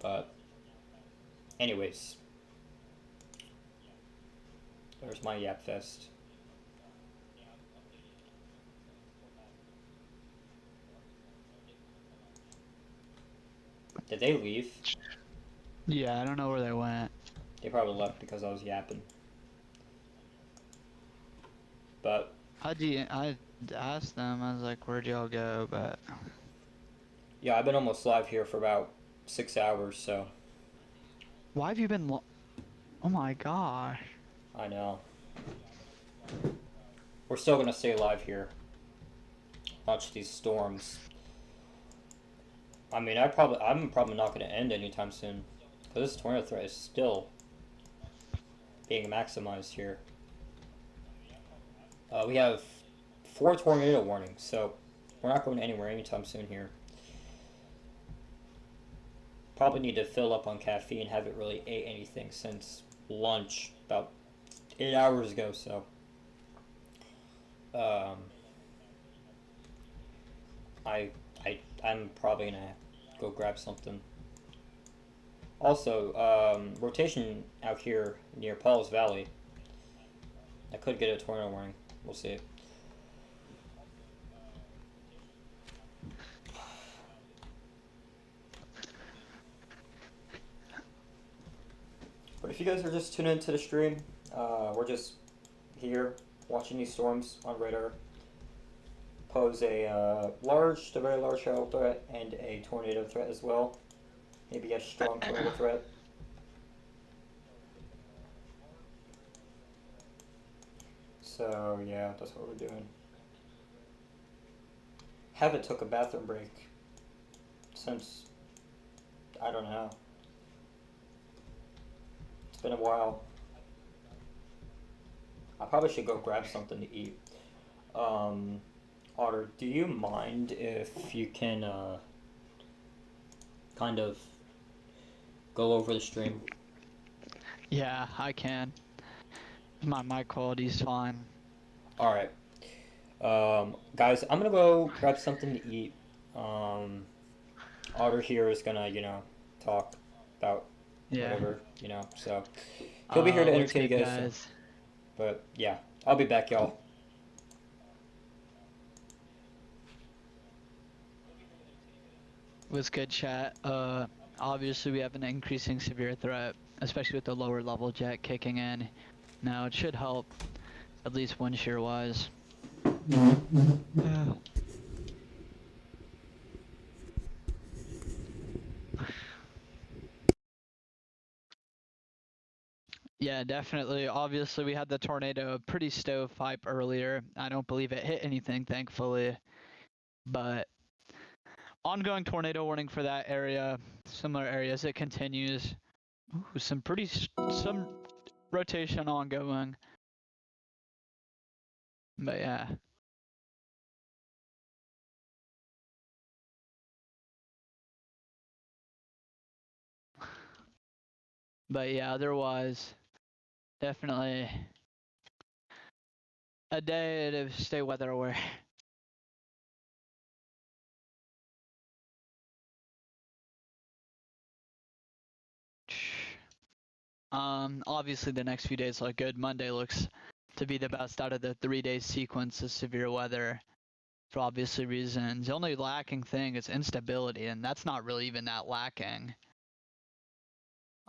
But anyways, there's my Yap Fest. Did they leave? Yeah, I don't know where they went. They probably left because I was yapping. But I asked them, I was like, where'd y'all go? But yeah, I've been almost live here for about 6 hours, so. why have you been oh my gosh. I know. We're still gonna stay live here. Watch these storms. I mean, I'm probably not gonna end anytime soon, because this tornado threat is still being maximized here. We have 4 tornado warnings, so we're not going anywhere anytime soon here. Probably need to fill up on caffeine. Haven't really ate anything since lunch about 8 hours ago, so I'm probably gonna go grab something. Also, rotation out here near Paul's Valley. I could get a tornado warning. We'll see. But if you guys are just tuning into the stream, we're just here watching these storms on radar pose a large to very large hail threat and a tornado threat as well. Maybe a strong tornado threat. So yeah, that's what we're doing. Haven't took a bathroom break since I don't know. It's been a while. I probably should go grab something to eat. Otter, do you mind if you can kind of go over the stream? Yeah, I can. My mic quality's fine. All right. Guys, I'm gonna go grab something to eat. Otter here is gonna, talk about Yeah. whatever, so he'll be here to What's entertain you good, guys. So- but yeah, I'll be back, y'all. What's good, chat? Obviously we have an increasing severe threat, especially with the lower level jet kicking in. Now it should help, at least wind shear wise. Yeah, definitely. Obviously, we had the tornado pretty stovepipe earlier. I don't believe it hit anything, thankfully. But ongoing tornado warning for that area, similar areas. It continues. Ooh, some rotation ongoing. But yeah. But yeah, otherwise, definitely a day to stay weather aware. Obviously the next few days look good. Monday looks to be the best out of the 3-day sequence of severe weather for obviously reasons. The only lacking thing is instability, and that's not really even that lacking,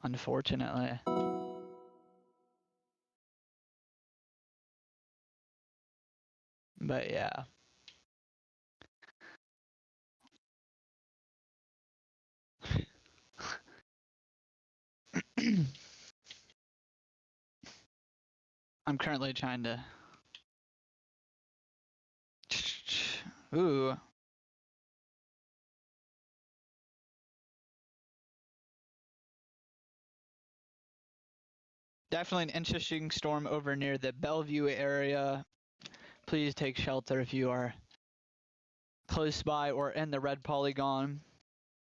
unfortunately. But yeah. I'm currently trying to... Ooh. Definitely an interesting storm over near the Bellevue area. Please take shelter if you are close by or in the red polygon.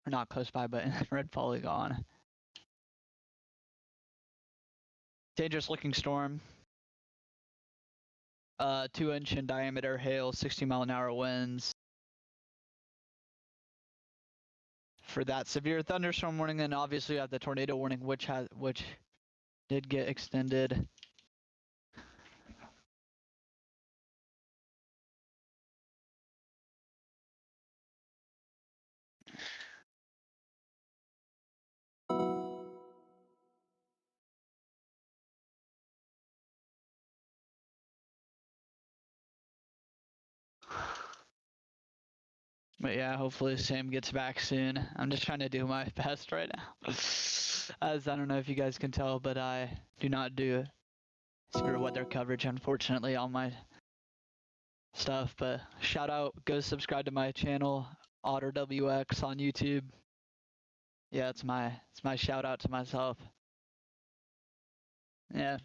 Or not close by, but in the red polygon. Dangerous looking storm. 2-inch in diameter hail, 60-mile-an-hour winds. For that severe thunderstorm warning, and obviously you have the tornado warning, which did get extended. But yeah, hopefully Sam gets back soon. I'm just trying to do my best right now. As I don't know if you guys can tell, but I do not do severe weather coverage, unfortunately, on my stuff. But shout out, go subscribe to my channel, OtterWX on YouTube. Yeah, it's my shout out to myself. Yeah.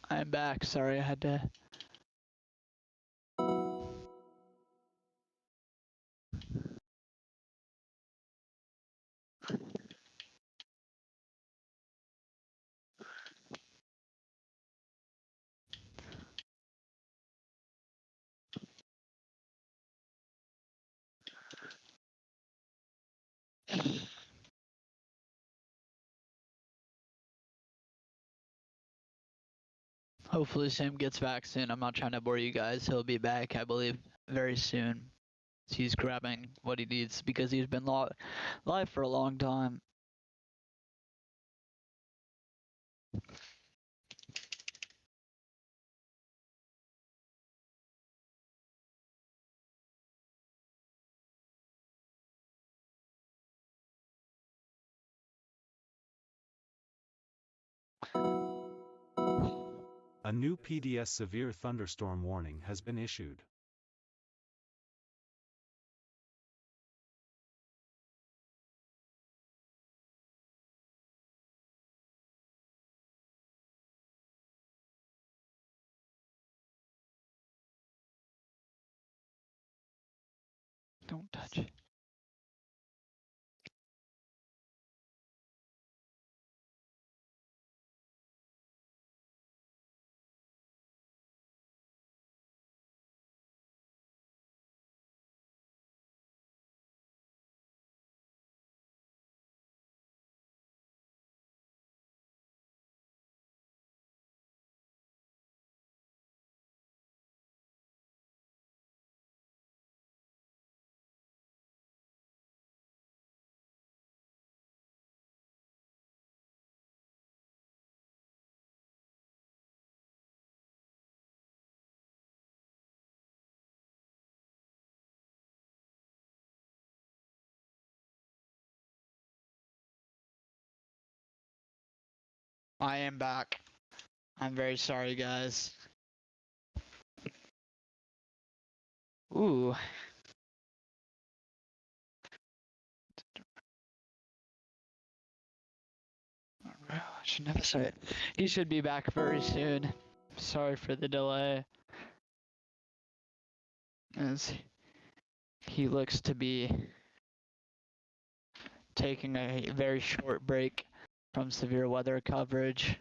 I'm back. Sorry, I had to. Hopefully Sam gets back soon. I'm not trying to bore you guys. He'll be back, I believe, very soon. He's grabbing what he needs because he's been live for a long time. A new PDS severe thunderstorm warning has been issued. Don't touch it. I am back. I'm very sorry, guys. Ooh. I should never say it. He should be back very soon. Sorry for the delay. As he looks to be taking a very short break from severe weather coverage.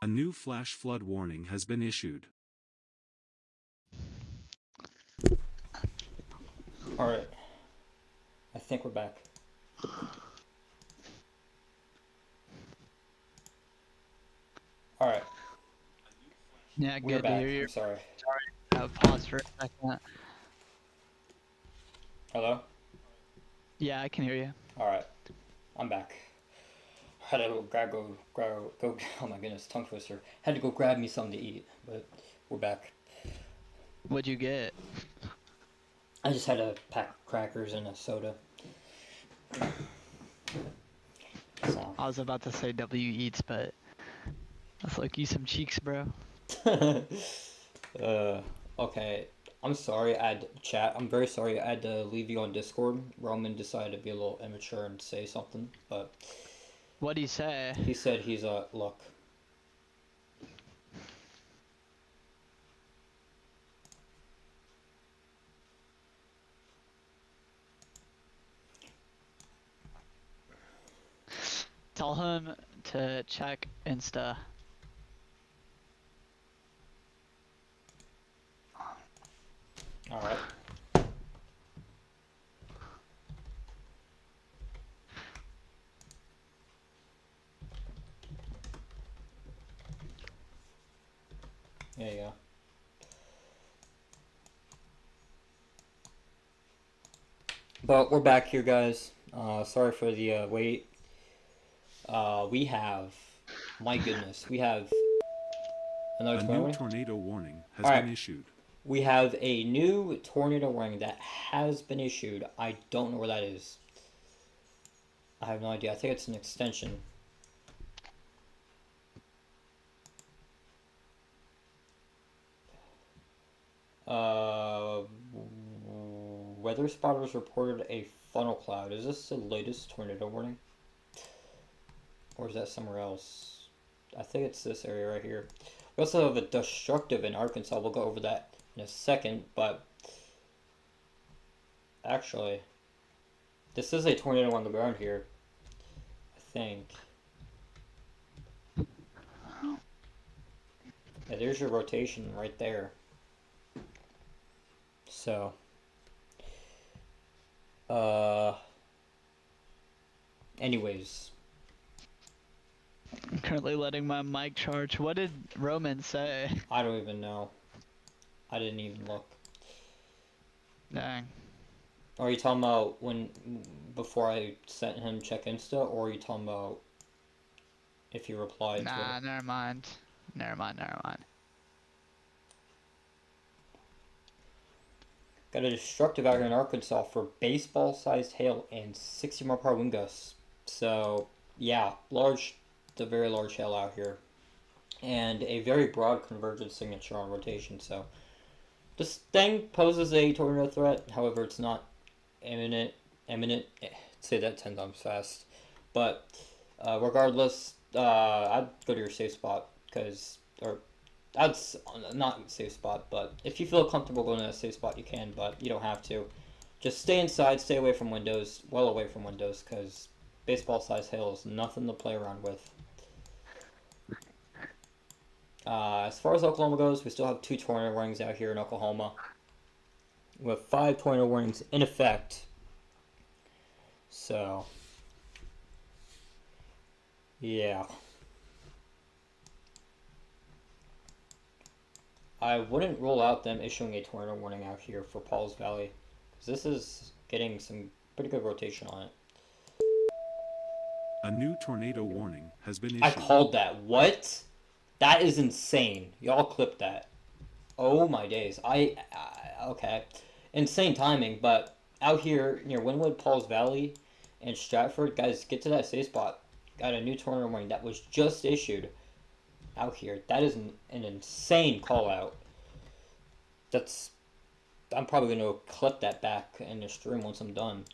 A new flash flood warning has been issued. Alright. I think we're back. Alright. Yeah, We're good to back. hear you. I'm sorry. Pause for a second. Hello? Yeah, I can hear you. Alright. I'm back. Had to go, oh my goodness, tongue twister. Had to go grab me something to eat, but we're back. What'd you get? I just had a pack of crackers and a soda. So. I was about to say W Eats, but let's look you some cheeks, bro. Okay. I'm sorry, I'm very sorry I had to leave you on Discord. Roman decided to be a little immature and say something, but... What'd he say? He said he's look. Tell him to check Insta. Alright. There you go. But we're back here, guys. Sorry for the wait. We have, my goodness, we have another A new tornado warning has Alright. been issued. We have a new tornado warning that has been issued. I don't know where that is. I have no idea. I think it's an extension. Weather spotters reported a funnel cloud. Is this the latest tornado warning? Or is that somewhere else? I think it's this area right here. We also have a destructive in Arkansas. We'll go over that in a second, but actually, this is a tornado on the ground here, I think. Yeah, there's your rotation right there. So, anyways, I'm currently letting my mic charge. What did Roman say? I don't even know. I didn't even look. Dang. Are you talking about before I sent him check Insta, or are you talking about if he replied to Nah, it? never mind. Never mind. Got a destructive out here in Arkansas for baseball-sized hail and 60 mile per hour wind gusts. So, yeah, the very large hail out here. And a very broad convergence signature on rotation, so this thing poses a tornado threat. However, it's not imminent. Say that 10 times fast. But regardless, I'd go to your safe spot not safe spot, but if you feel comfortable going to a safe spot, you can, but you don't have to. Just stay inside, stay away from windows, well away from windows, because baseball-sized hail is nothing to play around with. As far as Oklahoma goes, we still have 2 tornado warnings out here in Oklahoma, with 5 tornado warnings in effect. So, yeah. I wouldn't rule out them issuing a tornado warning out here for Pauls Valley, because this is getting some pretty good rotation on it. A new tornado warning has been issued. I called that. What? That is insane. Y'all clip that. Oh my days. Okay. Insane timing, but out here near Wynwood, Pauls Valley, and Stratford, guys, get to that safe spot. Got a new tornado warning that was just issued out here. That is an insane call out. I'm probably going to clip that back in the stream once I'm done.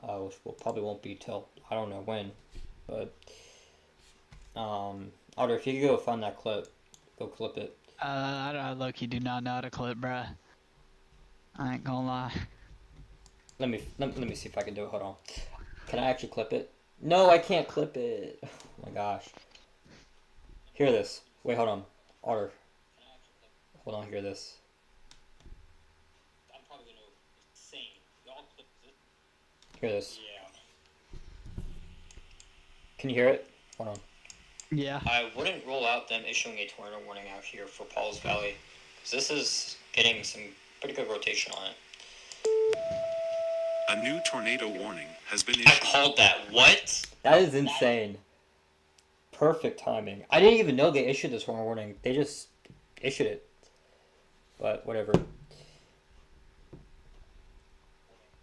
Which probably won't be till I don't know when. But Otter, if you could go find that clip, go clip it. I low-key do not know how to clip, bruh. I ain't gonna lie. Let me see if I can do it. Hold on. Can I actually clip it? No, I can't clip it. Oh my gosh. Hear this. Wait, hold on. Otter. Hold on, hear this. I'm probably gonna insane. Y'all clip it. Hear this. Yeah. Can you hear it? Hold on. Yeah. I wouldn't rule out them issuing a tornado warning out here for Pauls Valley, because this is getting some pretty good rotation on it. A new tornado warning has been I issued. called that. What? That is insane. Perfect timing. I didn't even know they issued this tornado warning. They just issued it. But whatever.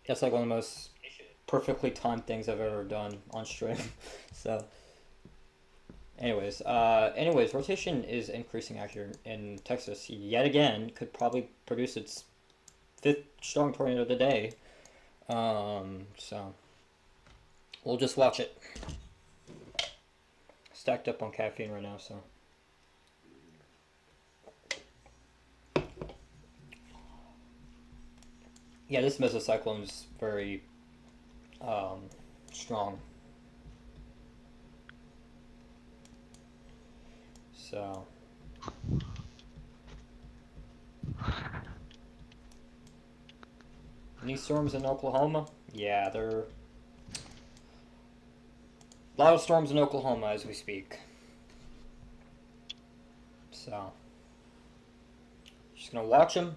That's like one of the most perfectly timed things I've ever done on stream. So, anyways, rotation is increasing out here in Texas yet again. Could probably produce its 5th strong tornado of the day. So we'll just watch it. Stacked up on caffeine right now, so. Yeah, this mesocyclone is very strong. So. Any storms in Oklahoma? Yeah, there are a lot of storms in Oklahoma as we speak. So, just gonna watch them.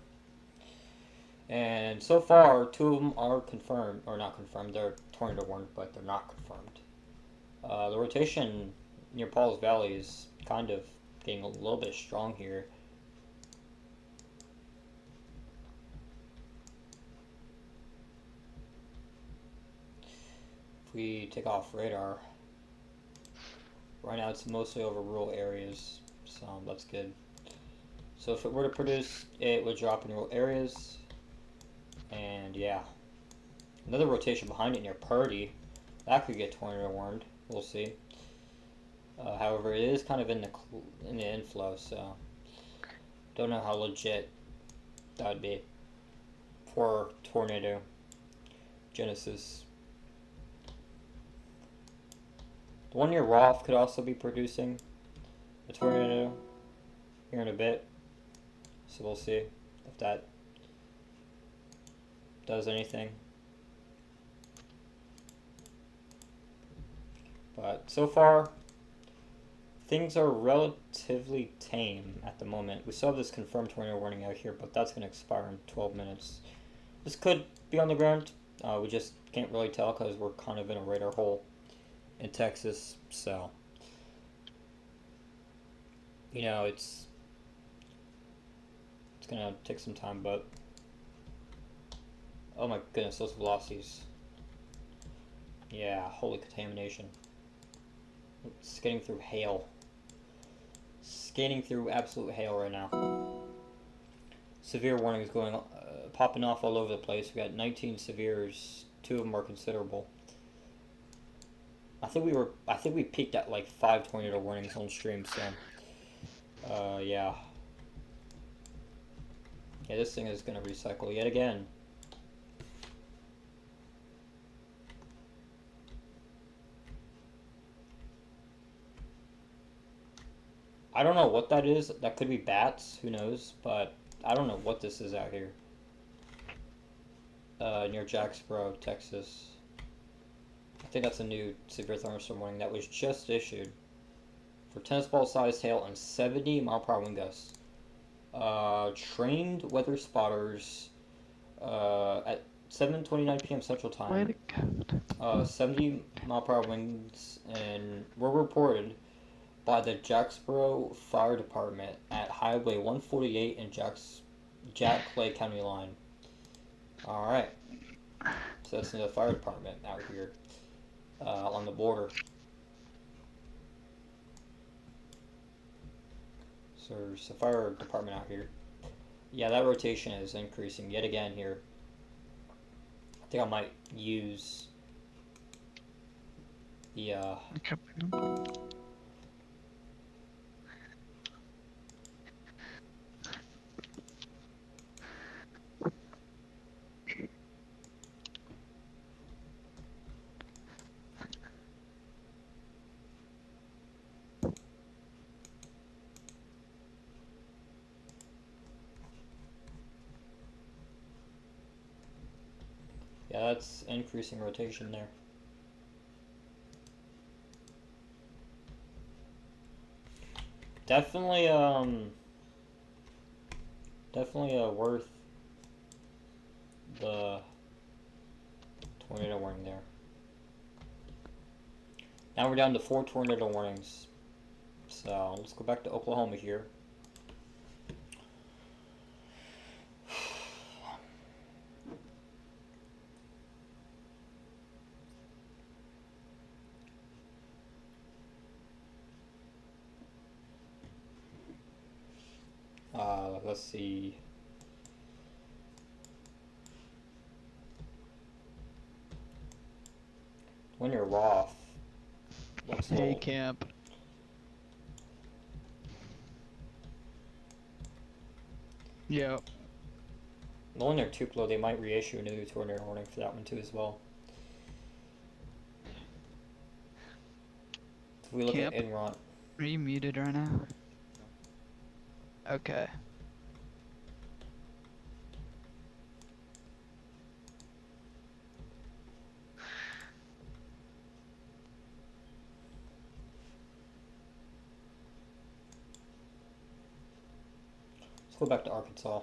And so far, 2 of them are confirmed, or not confirmed. They're tornado warned, but they're not confirmed. The rotation near Pauls Valley is kind of getting a little bit strong here. If we take off radar, right now it's mostly over rural areas, so that's good. So if it were to produce, it would drop in rural areas. And yeah, another rotation behind it near Purdy, that could get tornado warned. We'll see. However, it is kind of in the inflow, so don't know how legit That would be for tornado genesis. The one near Roth could also be producing a tornado here in a bit, so we'll see if that does anything. But so far, things are relatively tame at the moment. We still have this confirmed tornado warning out here, but that's going to expire in 12 minutes. This could be on the ground. We just can't really tell because we're kind of in a radar hole in Texas, so you know it's gonna take some time, but oh my goodness, those velocities. Yeah, holy contamination. Skating through hail. Skating through absolute hail right now. Severe warnings going popping off all over the place. We got 19 severes. 2 of them are considerable. I think we peaked at like 5 tornado warnings on stream, so yeah. Yeah, this thing is gonna recycle yet again. I don't know what that is. That could be bats, who knows, but I don't know what this is out here. Near Jacksboro, Texas. I think that's a new severe thunderstorm warning that was just issued for tennis ball sized hail and 70 mile per hour wind gusts. Trained weather spotters at 7:29 p.m. Central Time. 70 mile per hour winds and were reported by the Jacksboro Fire Department at Highway 148 and Jack Clay County line. All right, so that's in the fire department out here. On the border. So there's a fire department out here. Yeah, that rotation is increasing yet again here. I think I might use the yeah, that's increasing rotation there. Definitely, worth the tornado warning there. Now we're down to 4 tornado warnings. So let's go back to Oklahoma here. Let's see. When you're Roth. Hey, camp. Yep. The one near Tupelo, they might reissue a new tornado warning for that one too as well. If we look Camp? at Enron. Are you muted right now? Okay. Let's go back to Arkansas.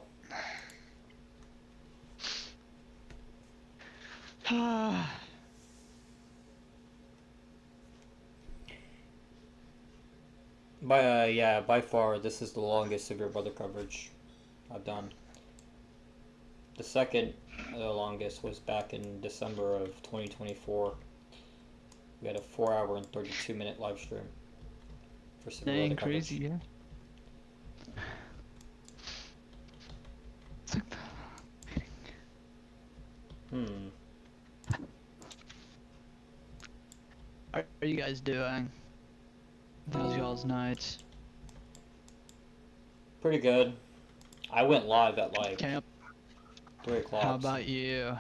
By far, this is the longest severe weather coverage I've done. The second longest was back in December of 2024. We had a 4-hour and 32-minute live stream for severe weather Dang, coverage. crazy, yeah. How are you guys doing? How's y'all's nights? Pretty good. I went live at like Camp, 3 o'clock. how about you?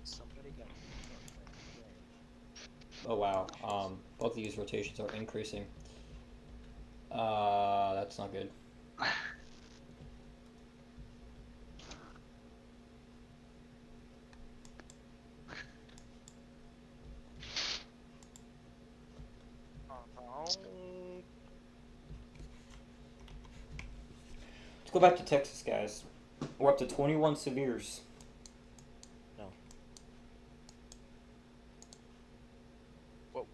Somebody got Oh wow. Both of these rotations are increasing. That's not good. Let's go back to Texas, guys. We're up to 21 severes. No. Whoa.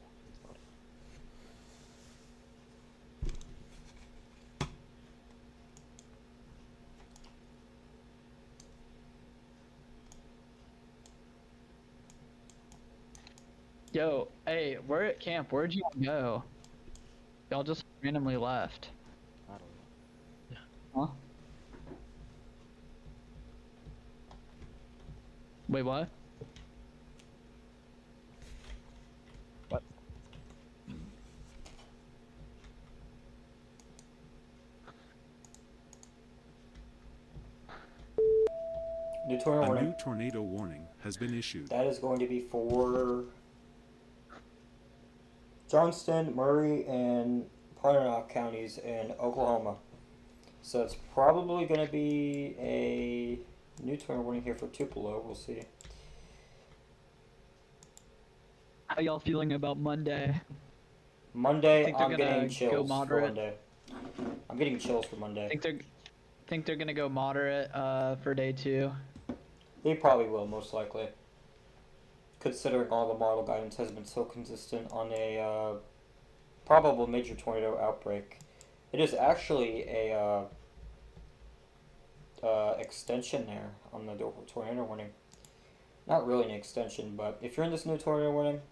Yo, hey, we're at camp. Where'd you go? Y'all just randomly left. I don't know. Huh? Wait, what? What? New tornado A warning. new tornado warning has been issued. That is going to be for Johnston, Murray, and Pontotoc counties in Oklahoma. So it's probably going to be a new tornado warning here for Tupelo. We'll see. How y'all feeling about Monday? Monday, Think they're I'm gonna getting go chills for moderate? Monday. I'm getting chills for Monday. Think they're gonna go moderate for day 2? They probably will, most likely. Considering all the model guidance has been so consistent on a probable major tornado outbreak. It is actually a extension there on the tornado warning. Not really an extension, but if you're in this new tornado warning,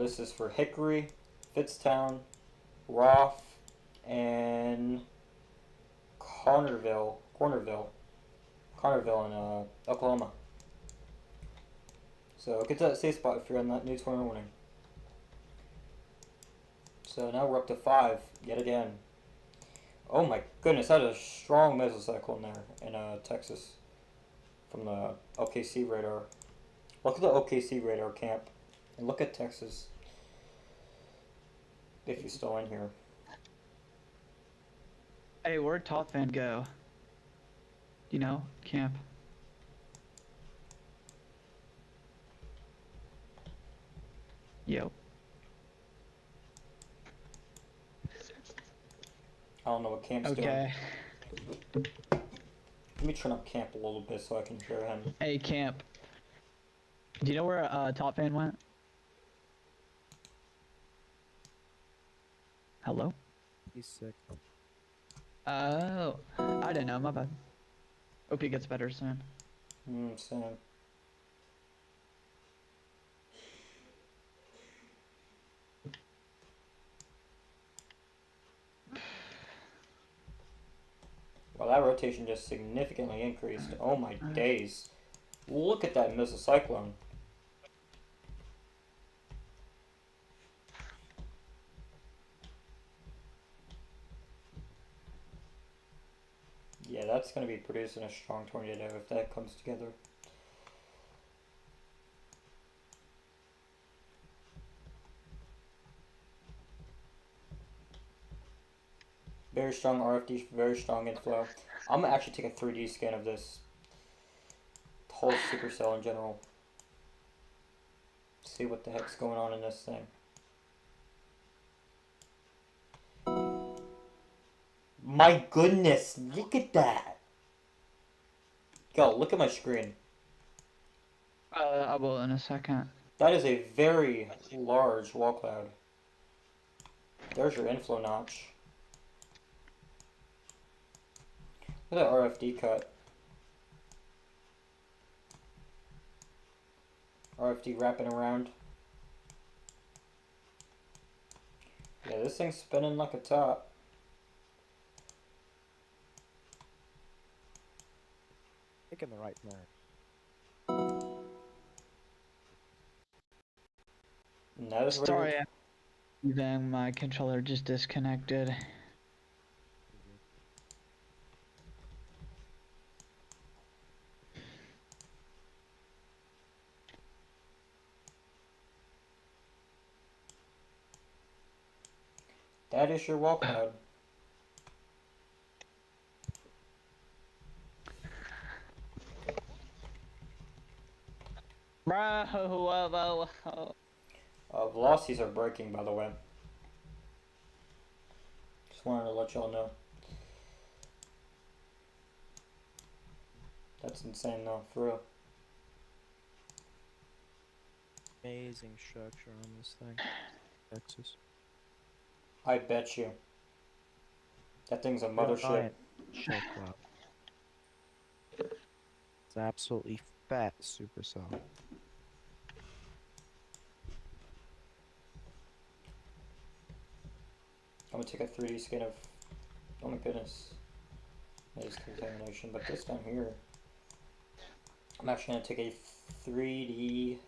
this is for Hickory, Fitztown, Roth, and Connerville in Oklahoma. So get to that safe spot if you're in that new tornado warning. So now we're up to 5 yet again. Oh my goodness, that is a strong mesocyclone there in Texas from the OKC radar. Look at the OKC radar camp and look at Texas. If you're still in here. Hey, where'd Top Fan go? You know, camp. Yo. I don't know what camp's Okay. doing. Let me turn up camp a little bit so I can hear him. Hey, camp. Do you know where Top Fan went? Hello? He's sick. Oh, I didn't know. My bad. Hope he gets better soon. Sam. Well, that rotation just significantly increased. Oh my days. Look at that mesocyclone. Yeah, that's going to be producing a strong tornado if that comes together. Very strong RFD, very strong inflow. I'm going to actually take a 3D scan of this whole supercell in general. See what the heck's going on in this thing. My goodness, look at that. Go, look at my screen. I will in a second. That is a very large wall cloud. There's your inflow notch. Look at that RFD cut. RFD wrapping around. Yeah, this thing's spinning like a top. Taking the right turn. And that is Sorry, where then my controller just disconnected. That is your walk mode. Bro, whoa, whoa. Velocities are breaking, by the way. Just wanted to let y'all know. That's insane, though, for real. Amazing structure on this thing. Texas. I bet you. That thing's a mothership. Giant shell cloud. It's absolutely fat supercell. I'm gonna take a 3D scan of. Oh my goodness. Maze contamination, but this down here. I'm actually gonna take a 3D.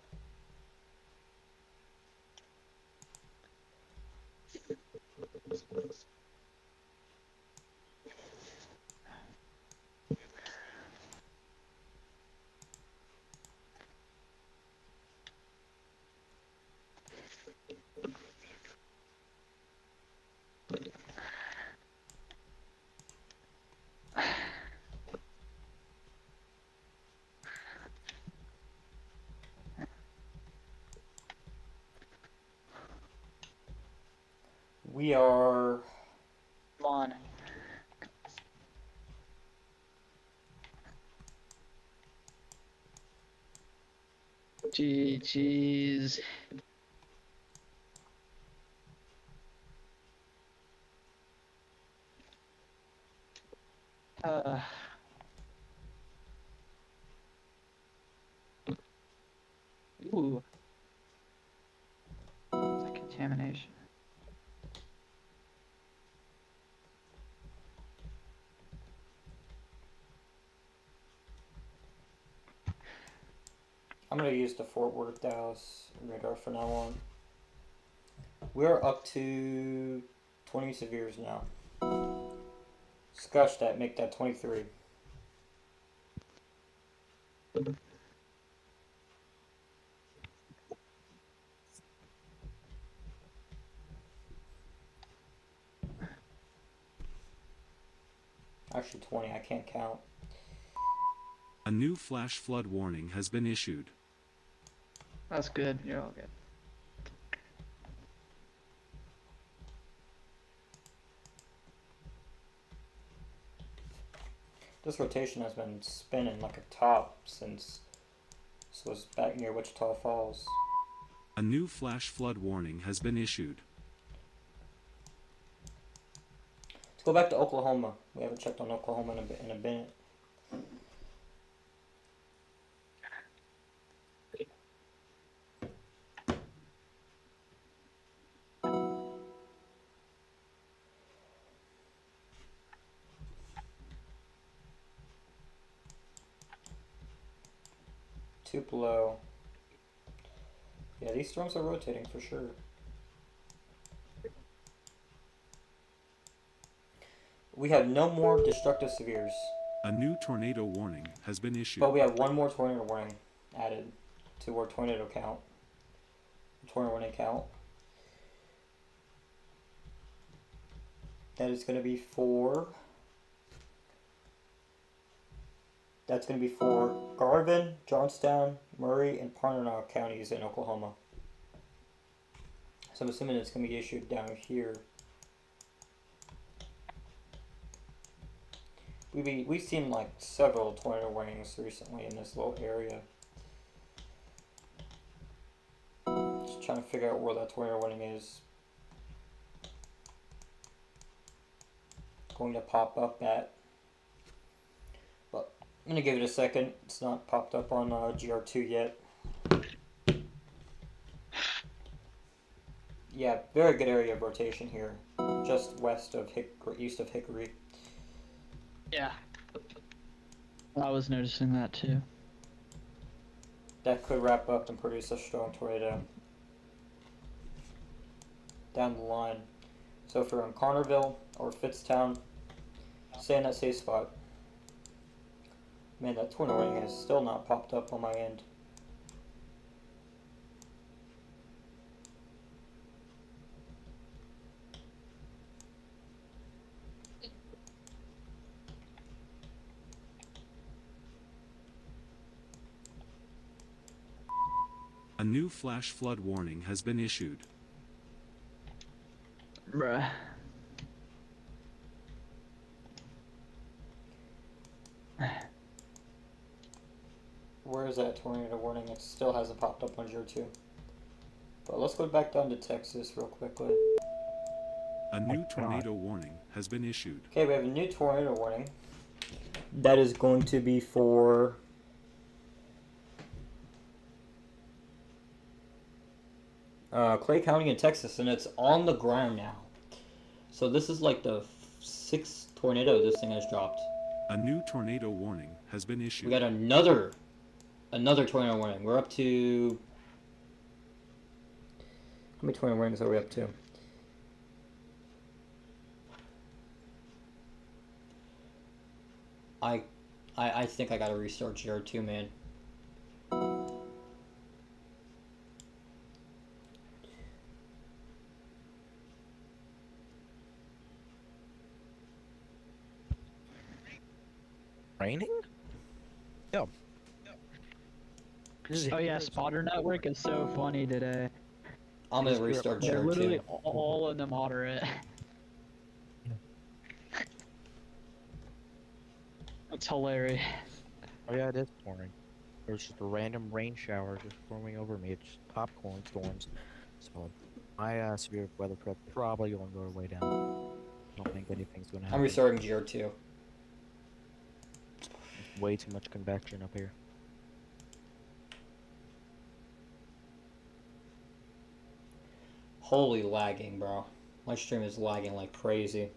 We are. Come on. Jeez. Ooh. That contamination. I'm gonna use the Fort Worth Dallas radar from now on. We're up to 20 severes now. Scotch that, make that 23. Actually 20, I can't count. A new flash flood warning has been issued. That's good. You're all good. This rotation has been spinning like a top since this was back near Wichita Falls. A new flash flood warning has been issued. Let's go back to Oklahoma. We haven't checked on Oklahoma in a bit. Tupelo. Yeah, these storms are rotating for sure. We have no more destructive severes. A new tornado warning has been issued. But we have one more tornado warning added to our tornado count. Tornado warning count. That is going to be for. That's going to be for Garvin, Johnstown, Murray, and Pontanow counties in Oklahoma. So I'm assuming it's going to be issued down here. We've seen like several tornado warnings recently in this little area. Just trying to figure out where that tornado warning is going to pop up at. But I'm going to give it a second. It's not popped up on GR2 yet. Yeah, very good area of rotation here. Just west of east of Hickory. Yeah. I was noticing that too. That could wrap up and produce a strong tornado down the line. So if you're in Connerville or Fitztown, stay in that safe spot. Man, that tornado warning has still not popped up on my end. A new flash flood warning has been issued. Bruh. Where is that tornado warning? It still hasn't popped up on Jur 2. But let's go back down to Texas real quickly. A new tornado warning has been issued. Okay, we have a new tornado warning. That is going to be for Clay County in Texas, and it's on the ground now. So this is like the 6th tornado this thing has dropped. A new tornado warning has been issued. We got another tornado warning. We're up to... How many tornado warnings are we up to? I think I gotta restart GR2, man. Raining? Yeah. Oh yeah, Spotter Network is so funny today. I'm gonna restart They're literally GR2. all in the moderate. That's hilarious. Oh yeah, it is pouring. There's just a random rain shower just forming over me. It's just popcorn storms. So my severe weather prep probably gonna go way down. I don't think anything's gonna happen. I'm restarting GR2. Way too much convection up here. Holy lagging, bro. My stream is lagging like crazy.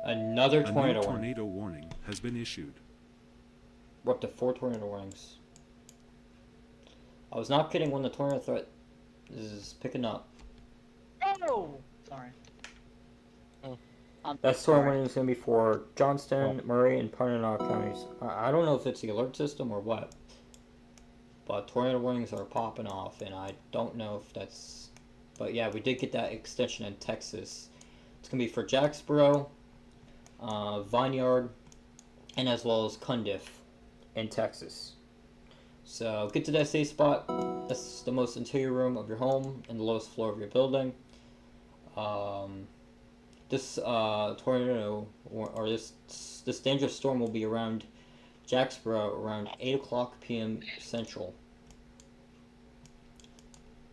Another A new tornado warning. tornado warning has been issued. We're up to 4 tornado warnings. I was not kidding when the tornado threat is picking up. Oh! Sorry. That storm warning is going to be for Johnston, Murray, and Punahou counties. I don't know if it's the alert system or what, but tornado warnings are popping off, and I don't know if that's... But yeah, we did get that extension in Texas. It's going to be for Jacksboro, Vineyard, and as well as Cundiff in Texas. So get to that safe spot. That's the most interior room of your home and the lowest floor of your building. This tornado or this dangerous storm will be around Jacksboro around 8 o'clock p.m. Central.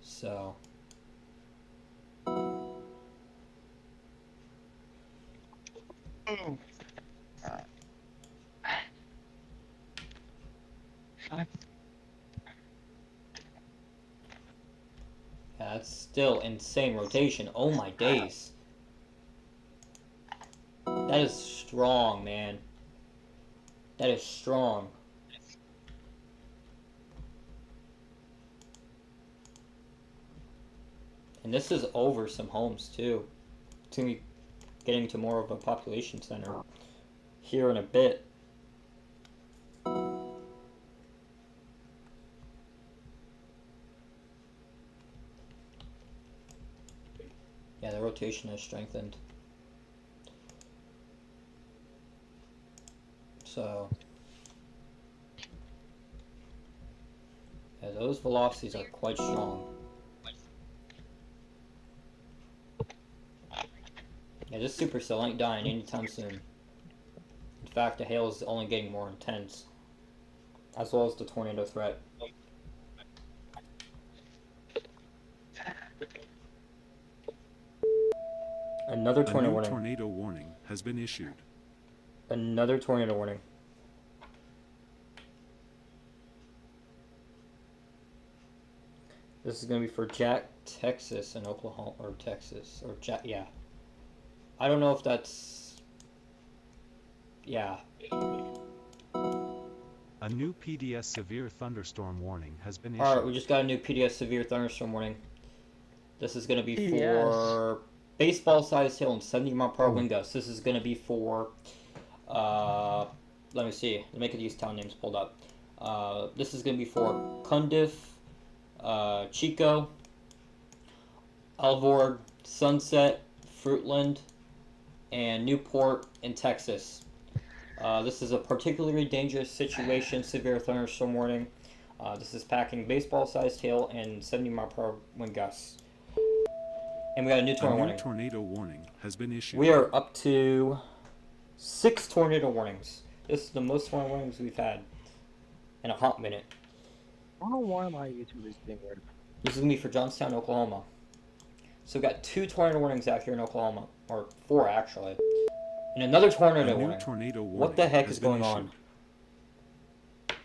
So. Yeah, that's still insane rotation. Oh my days. That is strong, man. That is strong. And this is over some homes too. It's gonna be getting to more of a population center here in a bit. Yeah, the rotation has strengthened. So, yeah, those velocities are quite strong. Yeah, this supercell ain't dying anytime soon. In fact, the hail is only getting more intense, as well as the tornado threat. Another tornado warning. Tornado warning has been issued. Another tornado warning. This is going to be for Jack, Texas, and Oklahoma, or Texas, or Jack, yeah. I don't know if that's, yeah. A new PDS severe thunderstorm warning has been issued. Alright, we just got a new PDS severe thunderstorm warning. This is going to be PDS. for baseball-sized hail and 70-mile-per-hour wind gusts. This is going to be for Let me see. Let me get these town names pulled up. This is gonna be for Cundiff, Chico, Alvord, Sunset, Fruitland, and Newport in Texas. This is a particularly dangerous situation, severe thunderstorm warning. This is packing baseball-sized hail and 70-mile-per-hour wind gusts. And we got a new tornado A new warning. tornado warning has been issued. We are up to 6 tornado warnings. This is the most tornado warnings we've had in a hot minute. I don't know why my YouTube is being weird. This is going to be for Johnstown, Oklahoma. So we got 2 tornado warnings out here in Oklahoma. Or 4, actually. And another tornado A new warning. tornado warning What the heck has is been going on? issued.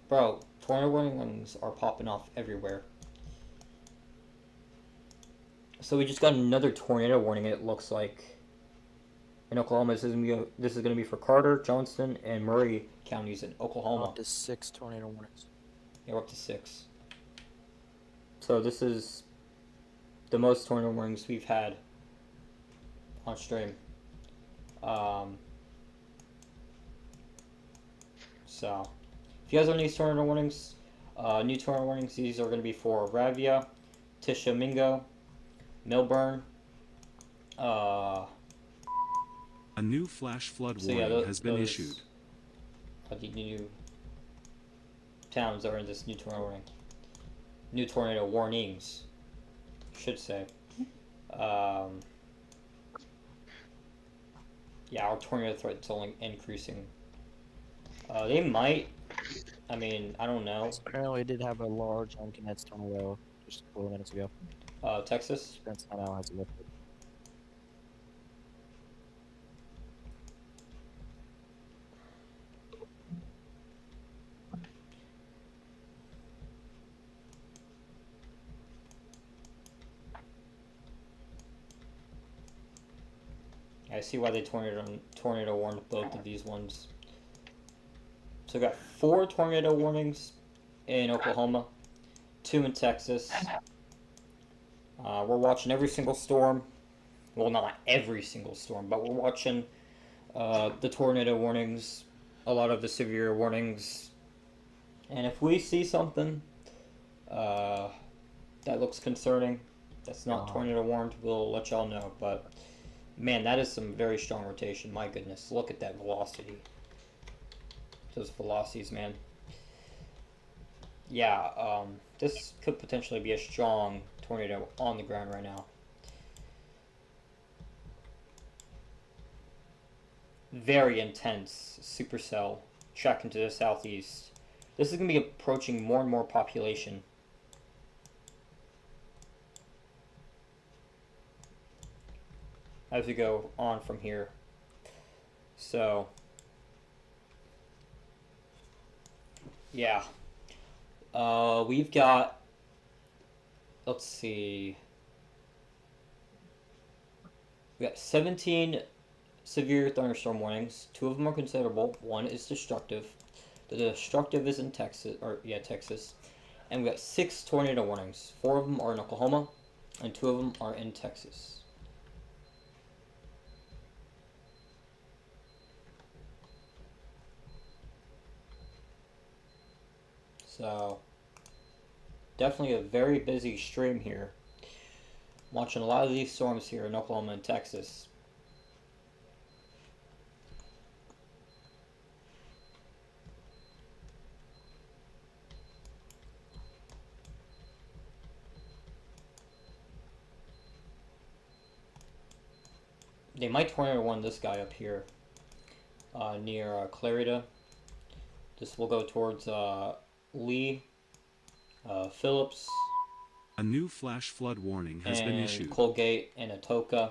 Bro, tornado warnings are popping off everywhere. So we just got another tornado warning, it looks like. In Oklahoma, this is going to be for Carter, Johnston, and Murray counties in Oklahoma. Up to 6 tornado warnings. Yeah, we're up to 6. So this is the most tornado warnings we've had on stream. So, if you guys have any tornado warnings, new tornado warnings, these are going to be for Ravia, Tishomingo, Milburn, A new flash flood so yeah, warning has been those issued. are the new towns that are in this new tornado warning. New tornado warnings, I should say. Yeah, our tornado threat's only increasing. They might, I mean, I don't know. Apparently, we did have a large unconnected tornado just a couple of minutes ago. Texas? Depends on how it's lifted. I see why they tornado warned both of these ones. So we got 4 tornado warnings in Oklahoma, 2 in Texas. We're watching every single storm. Well, not every single storm, but we're watching the tornado warnings, a lot of the severe warnings. And if we see something that looks concerning, that's not tornado warned, we'll let y'all know. But man, that is some very strong rotation. My goodness, look at that velocity. Those velocities, man. Yeah, this could potentially be a strong tornado on the ground right now. Very intense supercell tracking to the southeast. This is going to be approaching more and more population. As we go on from here. So, yeah. We've got, let's see. We got 17 severe thunderstorm warnings. 2 of them are considerable. 1 is destructive. The destructive is in Texas, Texas. And we got 6 tornado warnings. 4 of them are in Oklahoma, and 2 of them are in Texas. So, definitely a very busy stream here. I'm watching a lot of these storms here in Oklahoma and Texas. They might tornado warn this guy up here near Clarida. This will go towards Lee, Phillips, A new flash flood warning has been and issued. Colgate and Atoka,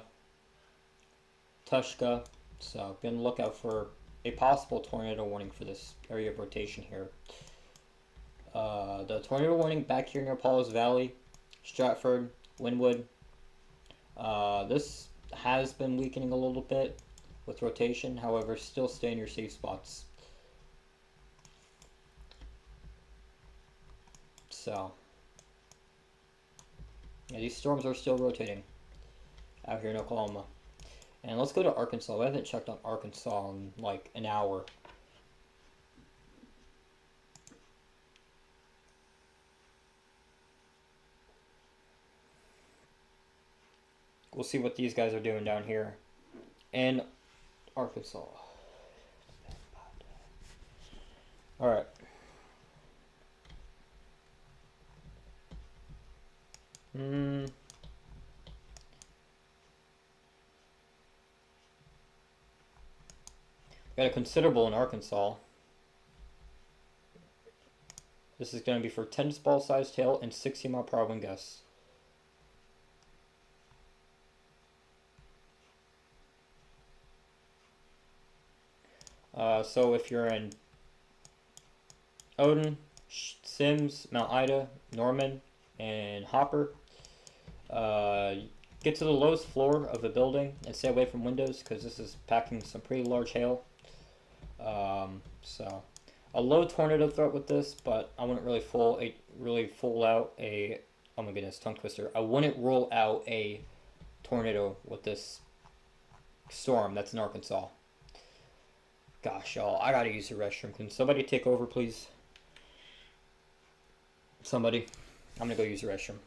Tushka. So be on the lookout for a possible tornado warning for this area of rotation here. The tornado warning back here near Paul's Valley, Stratford, Wynwood. This has been weakening a little bit with rotation, however, still stay in your safe spots. So, yeah, these storms are still rotating out here in Oklahoma. And let's go to Arkansas. I haven't checked on Arkansas in like an hour. We'll see what these guys are doing down here in Arkansas. Alright. Got a considerable in Arkansas. This is going to be for tennis ball sized tail and 60 mile per hour wind gusts. So if you're in Odin, Sims, Mount Ida, Norman, and Hopper, get to the lowest floor of the building and stay away from windows because this is packing some pretty large hail. So a low tornado threat with this, but I wouldn't really full out a, oh my goodness, tongue twister. I wouldn't rule out a tornado with this storm that's in Arkansas. Gosh, y'all, I gotta use the restroom. Can somebody take over, please? Somebody. I'm gonna go use the restroom.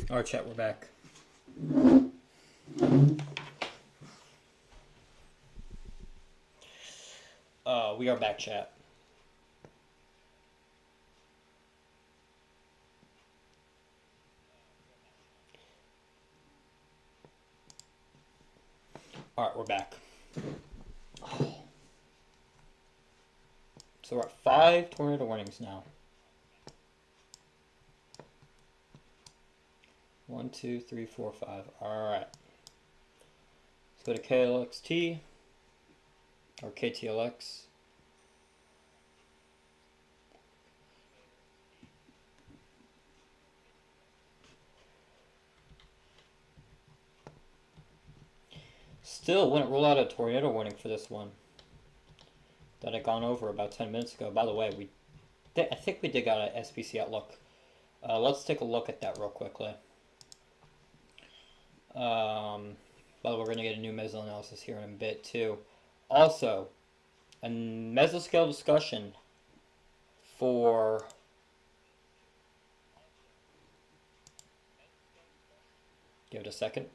Alright, chat, we're back. We are back, chat. Alright, we're back. So we're at 5 tornado warnings now. 1, 2, 3, 4, 5. Alright. Let's go to KLXT. Or KTLX. Still wouldn't rule out a tornado warning for this one. That had gone over about 10 minutes ago. By the way, I think we did got an SPC outlook. Let's take a look at that real quickly. By the way, we're going to get a new meso analysis here in a bit too. Also, a mesoscale discussion for give it a second.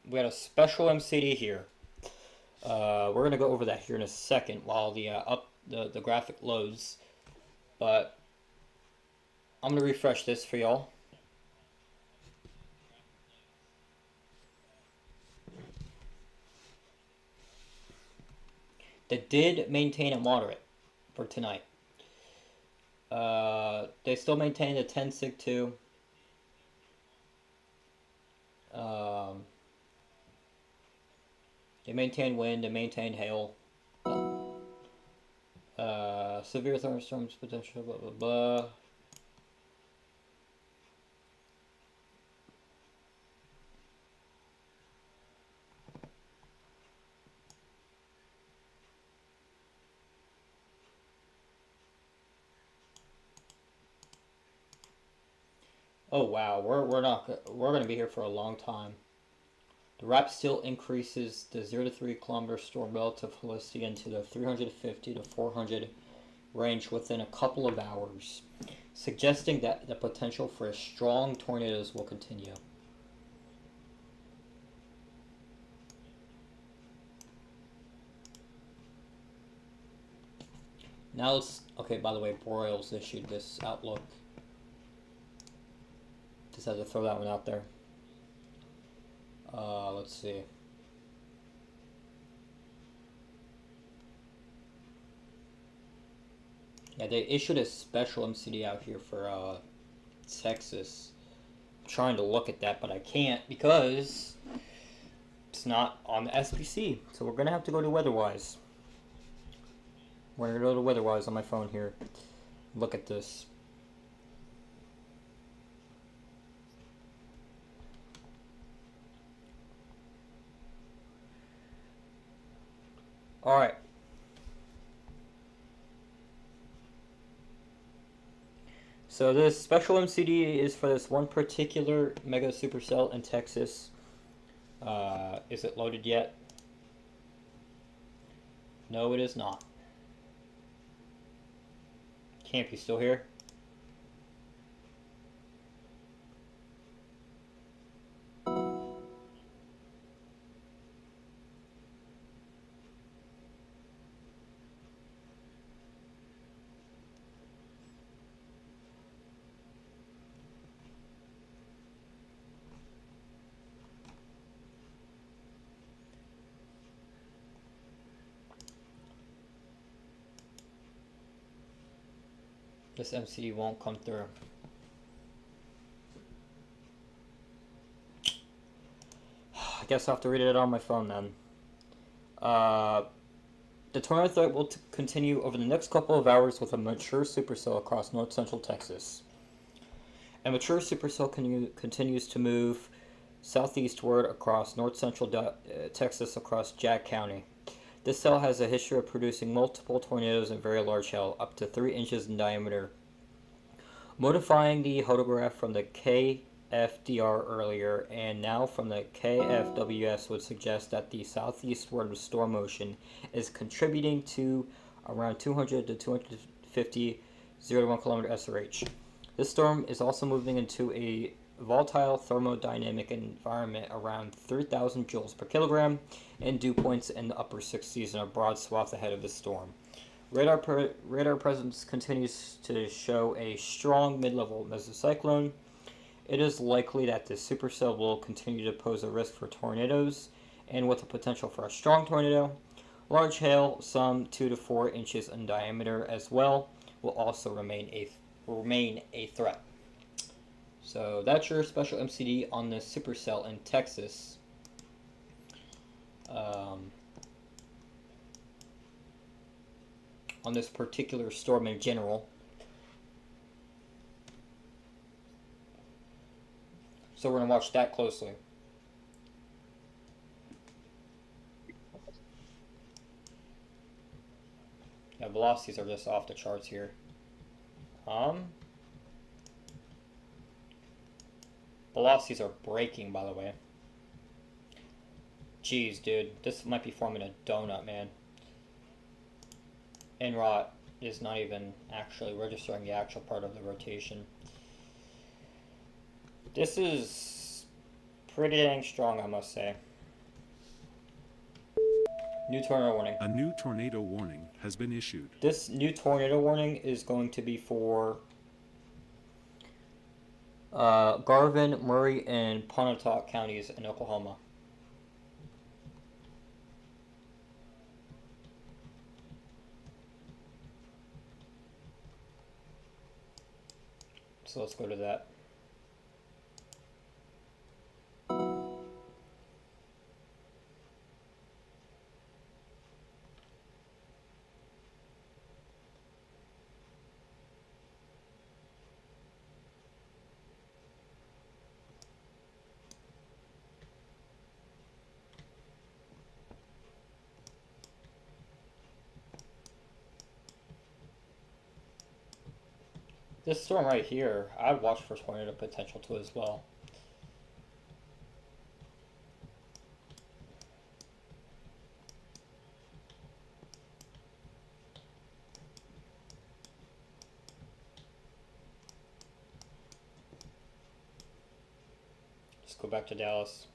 We got a special MCD here. We're going to go over that here in a second while the graphic loads. But I'm going to refresh this for y'all. They did maintain a moderate for tonight. They still maintain the 10 sig 2. They maintain wind, they maintain hail. Severe thunderstorms potential, blah blah blah. Oh wow, we're gonna be here for a long time. The RAP still increases the 0 to 3 kilometer storm relative velocity into the 350 to 400 range within a couple of hours, suggesting that the potential for strong tornadoes will continue. Now okay, by the way, Broyles issued this outlook. Just had to throw that one out there. Let's see. Yeah, they issued a special MCD out here for Texas. I'm trying to look at that, but I can't because it's not on the SPC. So we're gonna have to go to WeatherWise. We're gonna go to WeatherWise on my phone here. Look at this. Alright. So this special MCD is for this one particular mega supercell in Texas. Is it loaded yet? No, it is not. Camp, you still here? This MCD won't come through. I guess I'll have to read it on my phone then. The tornado threat will continue over the next couple of hours with a mature supercell across north central Texas. A mature supercell continues to move southeastward across north central Texas across Jack County. This cell has a history of producing multiple tornadoes and very large hail, up to 3 inches in diameter. Modifying the hodograph from the KFDR earlier and now from the KFWS would suggest that the southeastward storm motion is contributing to around 200 to 250 0 to 1 kilometer SRH. This storm is also moving into a volatile thermodynamic environment around 3,000 joules per kilogram and dew points in the upper 60s in a broad swath ahead of the storm. Radar presence continues to show a strong mid-level mesocyclone. It is likely that the supercell will continue to pose a risk for tornadoes, and with the potential for a strong tornado. Large hail, some 2 to 4 inches in diameter as well, will also remain a threat. So that's your special MCD on the supercell in Texas. On this particular storm in general. So we're going to watch that closely. Yeah, velocities are just off the charts here. Velocities are breaking, by the way. Jeez, dude. This might be forming a donut, man. NROT is not even actually registering the actual part of the rotation. This is pretty dang strong, I must say. New tornado warning. A new tornado warning has been issued. This new tornado warning is going to be for Garvin, Murray, and Pontotoc counties in Oklahoma. So let's go to that. This storm right here, I'd watch for tornado potential too as well. Let's go back to Dallas.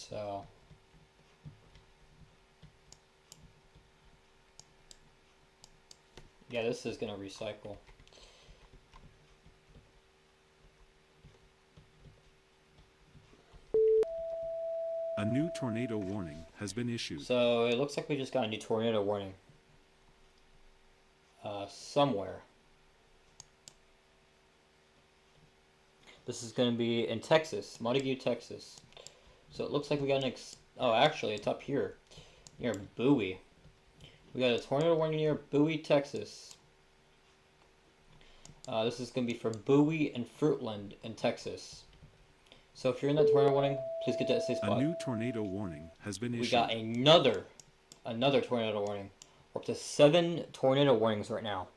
So yeah, this is gonna recycle. A new tornado warning has been issued. So it looks like we just got a new tornado warning. Somewhere. This is going to be in Texas, Montague, Texas. So it looks like we got an oh, actually, it's up here, near Bowie. We got a tornado warning near Bowie, Texas. This is going to be for Bowie and Fruitland in Texas. So if you're in that tornado warning, please get to that safe spot. A new tornado warning has been issued. We got another tornado warning. We're up to 7 tornado warnings right now.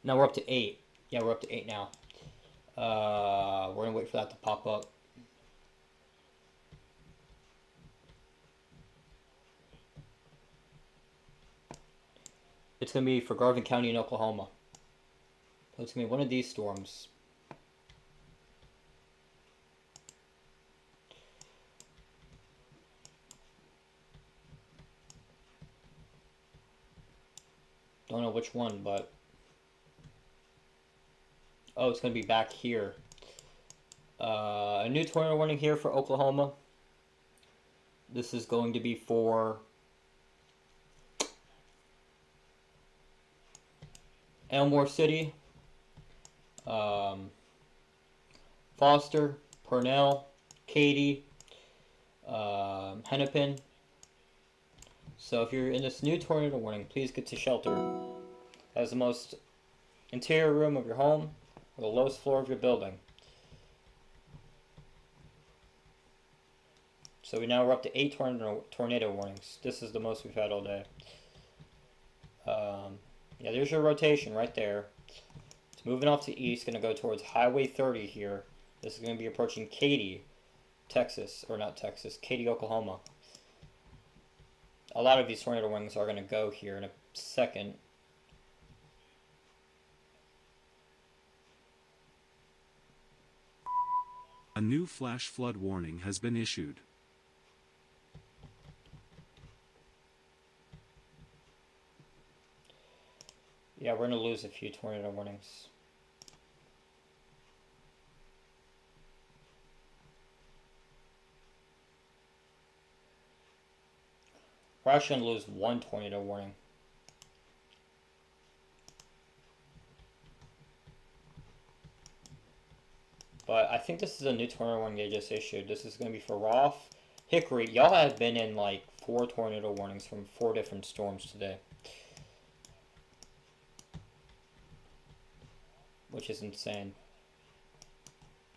Now we're up to 8. Yeah, we're up to 8 now. We're gonna wait for that to pop up. It's gonna be for Garvin County in Oklahoma. So it's gonna be one of these storms. Don't know which one, but oh, it's gonna be back here. A new tornado warning here for Oklahoma. This is going to be for Elmore City, Foster, Purnell, Katy, Hennepin. So if you're in this new tornado warning, please get to shelter. As the most interior room of your home or the lowest floor of your building. So we're up to 8 tornado warnings. This is the most we've had all day. Yeah, there's your rotation right there. It's moving off to the east, going to go towards Highway 30 here. This is going to be approaching Katy, Texas, or not Texas, Katy, Oklahoma. A lot of these tornado warnings are going to go here in a second. A new flash flood warning has been issued. Yeah, we're going to lose a few tornado warnings. We're actually going to lose 1 tornado warning. But I think this is a new tornado warning they just issued. This is going to be for Roth, Hickory. Y'all have been in like 4 tornado warnings from 4 different storms today. Which is insane.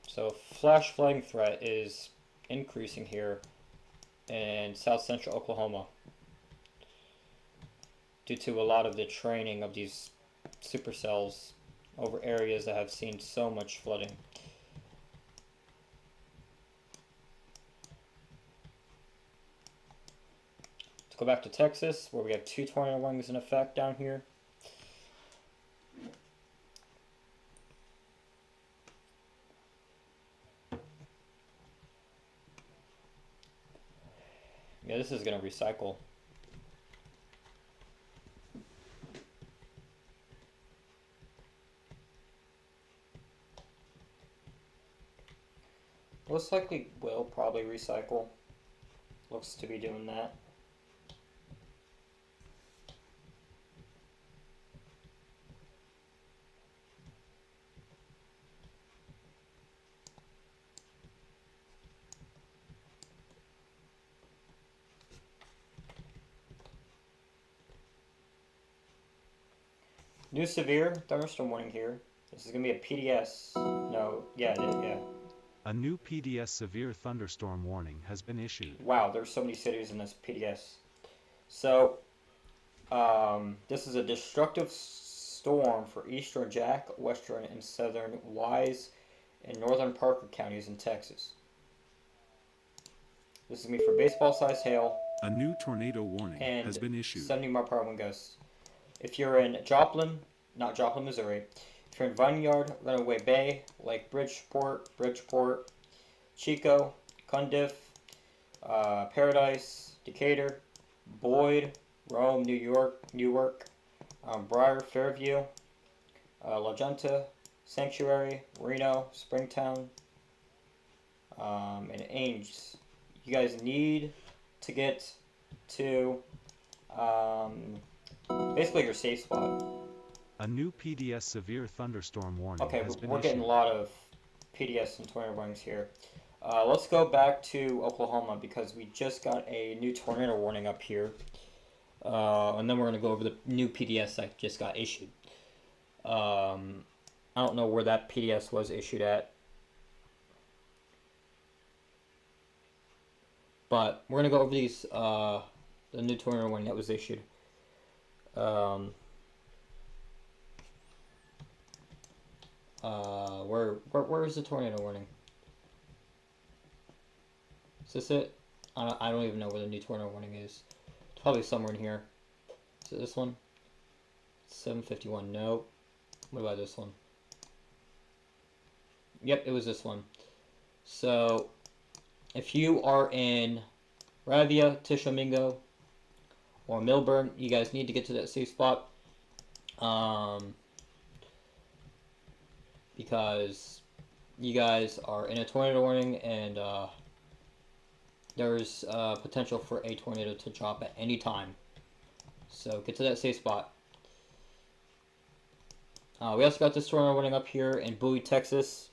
So flash flooding threat is increasing here in south central Oklahoma due to a lot of the training of these supercells over areas that have seen so much flooding. Let's go back to Texas, where we have 2 tornado warnings in effect down here. Yeah, this is going to recycle. Most likely will probably recycle. Looks to be doing that. New severe thunderstorm warning here. This is going to be a PDS. No, yeah, it is, yeah. A new PDS severe thunderstorm warning has been issued. Wow, there's so many cities in this PDS. So, this is a destructive storm for eastern Jack, western and southern Wise, and northern Parker counties in Texas. This is going to be for baseball-sized hail. A new tornado warning has been issued. 70-mile-per-hour wind gusts. If you're in Joplin, not Joplin, Missouri, if you're in Vineyard, Runaway Bay, Lake Bridgeport, Chico, Cundiff, Paradise, Decatur, Boyd, Rome, Newark, Briar, Fairview, La Junta, Sanctuary, Reno, Springtown, and Ames. You guys need to get to basically your safe spot. A new PDS severe thunderstorm warning has been we're issued. getting a lot of PDS and tornado warnings here. Let's go back to Oklahoma because we just got a new tornado warning up here. And then we're going to go over the new PDS that just got issued. I don't know where that PDS was issued at. But we're going to go over these, the new tornado warning that was issued. Where is the tornado warning? Is this it? I don't even know where the new tornado warning is. It's probably somewhere in here. Is it this one? 751. No. What about this one? Yep, it was this one. So, if you are in Ravia, Tishomingo, or Milburn, you guys need to get to that safe spot. Because you guys are in a tornado warning and there's potential for a tornado to drop at any time. So get to that safe spot. We also got this tornado warning up here in Bowie, Texas.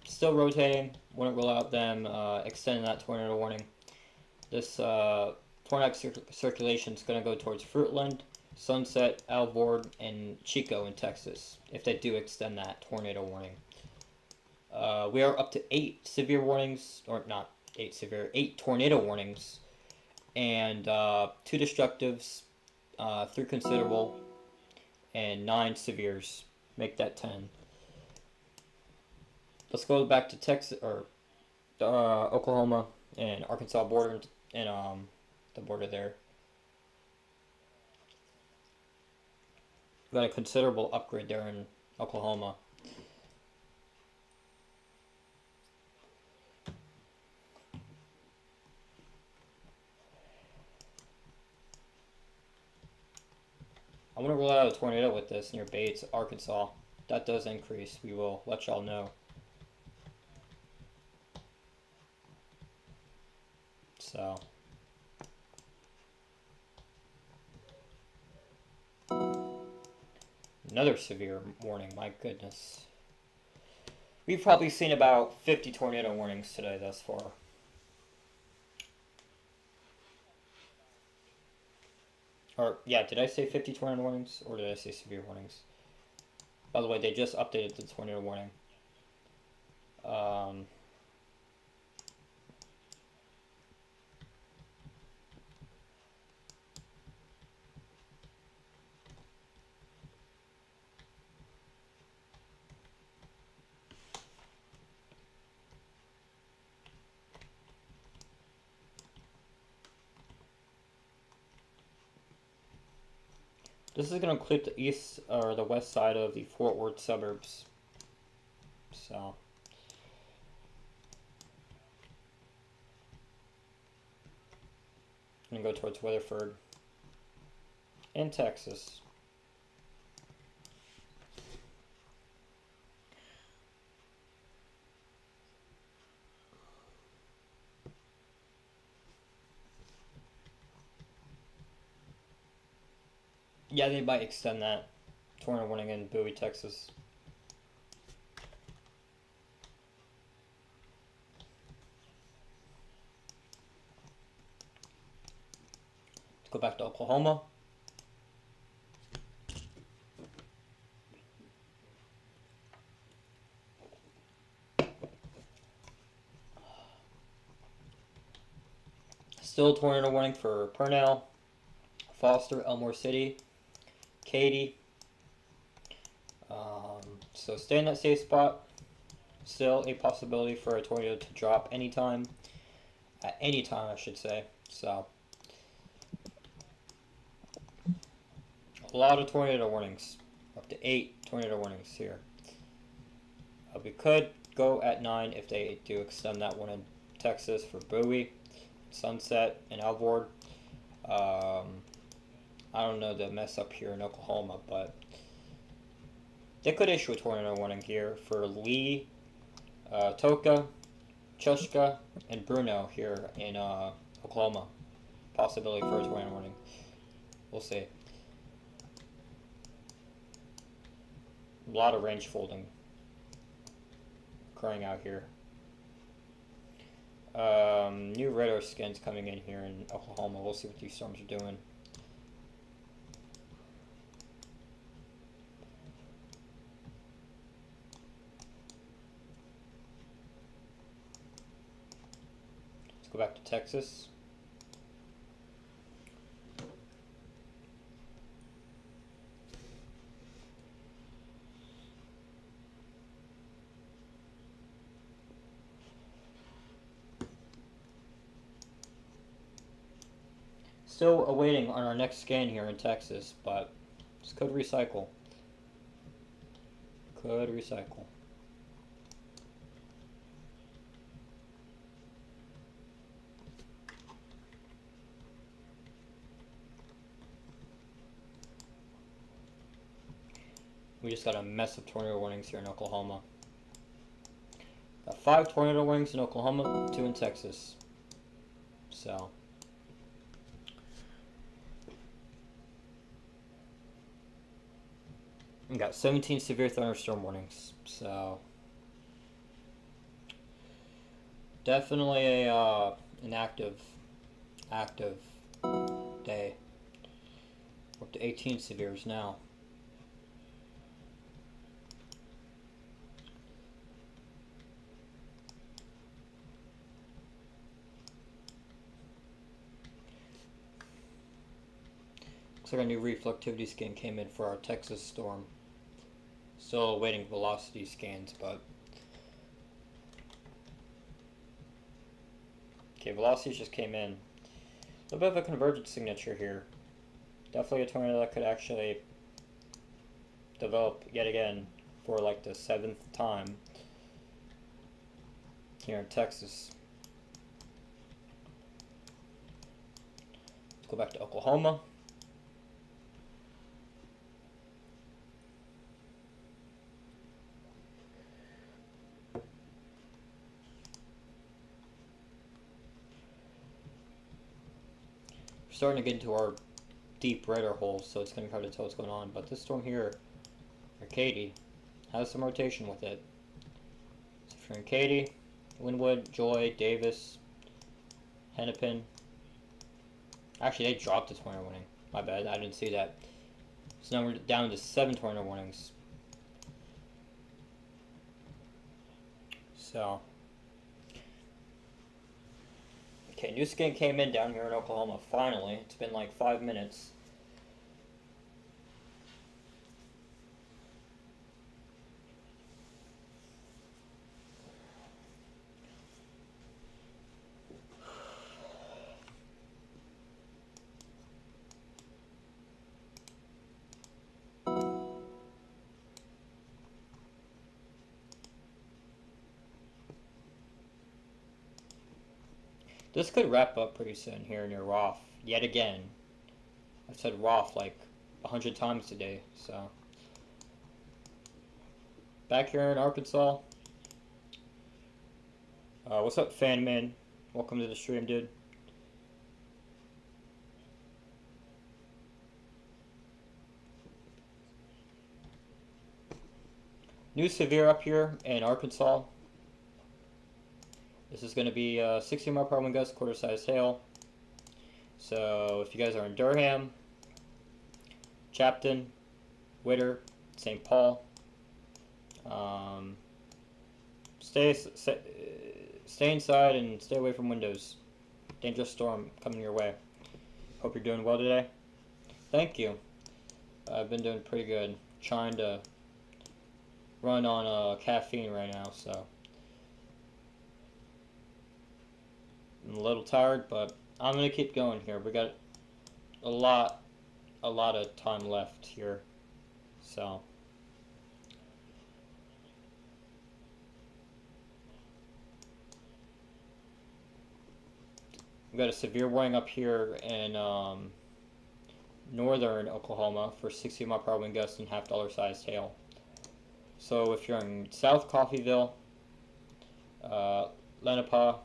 Still rotating. Wouldn't rule out them extending that tornado warning. This tornadic circulation is going to go towards Fruitland, Sunset, Alvord, and Chico in Texas, if they do extend that tornado warning. We are up to 8 severe warnings, or not 8 severe, 8 tornado warnings, and 2 destructives, 3 considerable, and 9 severes. Make that 10. Let's go back to Texas, or Oklahoma and Arkansas border, and the border there. We got a considerable upgrade there in Oklahoma. I want to roll out a tornado with this near Bates, Arkansas. That does increase. We will let y'all know. So. Another severe warning, my goodness. We've probably seen about 50 tornado warnings today thus far. Or, yeah, did I say 50 tornado warnings? Or did I say severe warnings? By the way, they just updated the tornado warning. This is going to include the east or the west side of the Fort Worth suburbs. So. I'm going to go towards Weatherford and Texas. Yeah, they might extend that tornado warning in Bowie, Texas. Let's go back to Oklahoma. Still tornado warning for Purnell, Foster, Elmore City, Katy. So stay in that safe spot. Still a possibility for a tornado to drop anytime. At any time, I should say. So a lot of tornado warnings. Up to 8 tornado warnings here. We could go at 9 if they do extend that one in Texas for Bowie, Sunset, and Alvord. I don't know the mess up here in Oklahoma, but they could issue a tornado warning here for Lee, Toka, Chushka, and Bruno here in Oklahoma. Possibility for a tornado warning. We'll see. A lot of range folding occurring out here. New radar skins coming in here in Oklahoma. We'll see what these storms are doing. Let's go back to Texas. Still awaiting on our next scan here in Texas, but this could recycle. Could recycle. we just got a mess of tornado warnings here in Oklahoma. Got 5 tornado warnings in Oklahoma, 2 in Texas. So. We got 17 severe thunderstorm warnings. So. Definitely an active day. Up to 18 severes now. Looks like a new reflectivity scan came in for our Texas storm. Still awaiting velocity scans, but okay, velocities just came in. A little bit of a convergence signature here. Definitely a tornado that could actually develop yet again for like the 7th time here in Texas. Let's go back to Oklahoma. Starting to get into our deep radar holes, so it's going to be hard to tell what's going on. But this storm here, Katy, has some rotation with it. So if you're in Katy, Wynwood, Joy, Davis, Hennepin. Actually, they dropped the tornado warning. My bad, I didn't see that. So now we're down to 7 tornado warnings. So. Okay, new skin came in down here in Oklahoma, finally. It's been like 5 minutes. This could wrap up pretty soon here near Roth, yet again. I've said Roth like 100 times today, so. Back here in Arkansas. What's up, Fanman? Welcome to the stream, dude. New severe up here in Arkansas. This is going to be 60 mile per hour wind gust, quarter size hail. So if you guys are in Durham, Chapton, Witter, St. Paul, stay inside and stay away from windows. Dangerous storm coming your way. Hope you're doing well today. Thank you. I've been doing pretty good. Trying to run on caffeine right now, so. I'm a little tired, but I'm gonna keep going here. We got a lot of time left here, so. We got a severe warning up here in northern Oklahoma for 60 mile per hour wind gusts and $half sized hail. So if you're in South Coffeyville, Lenape,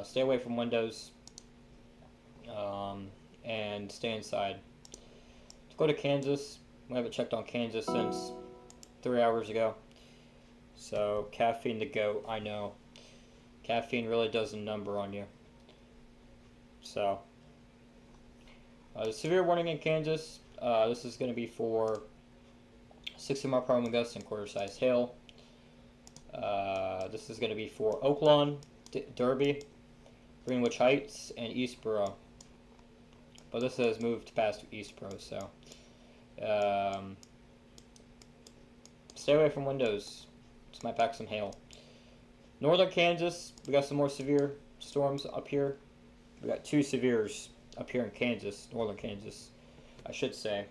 stay away from windows and stay inside. Let's go to Kansas. We haven't checked on Kansas since 3 hours ago. So caffeine to go, I know. Caffeine really does a number on you. So the severe warning in Kansas, this is going to be for 60 mile per hour wind gusts and quarter size hail. This is going to be for Oaklawn, Derby, Greenwich Heights, and Eastboro. But this has moved past Eastboro, so stay away from windows. This might pack some hail. Northern Kansas, we got some more severe storms up here. We got 2 severes up here in Kansas, northern Kansas, I should say.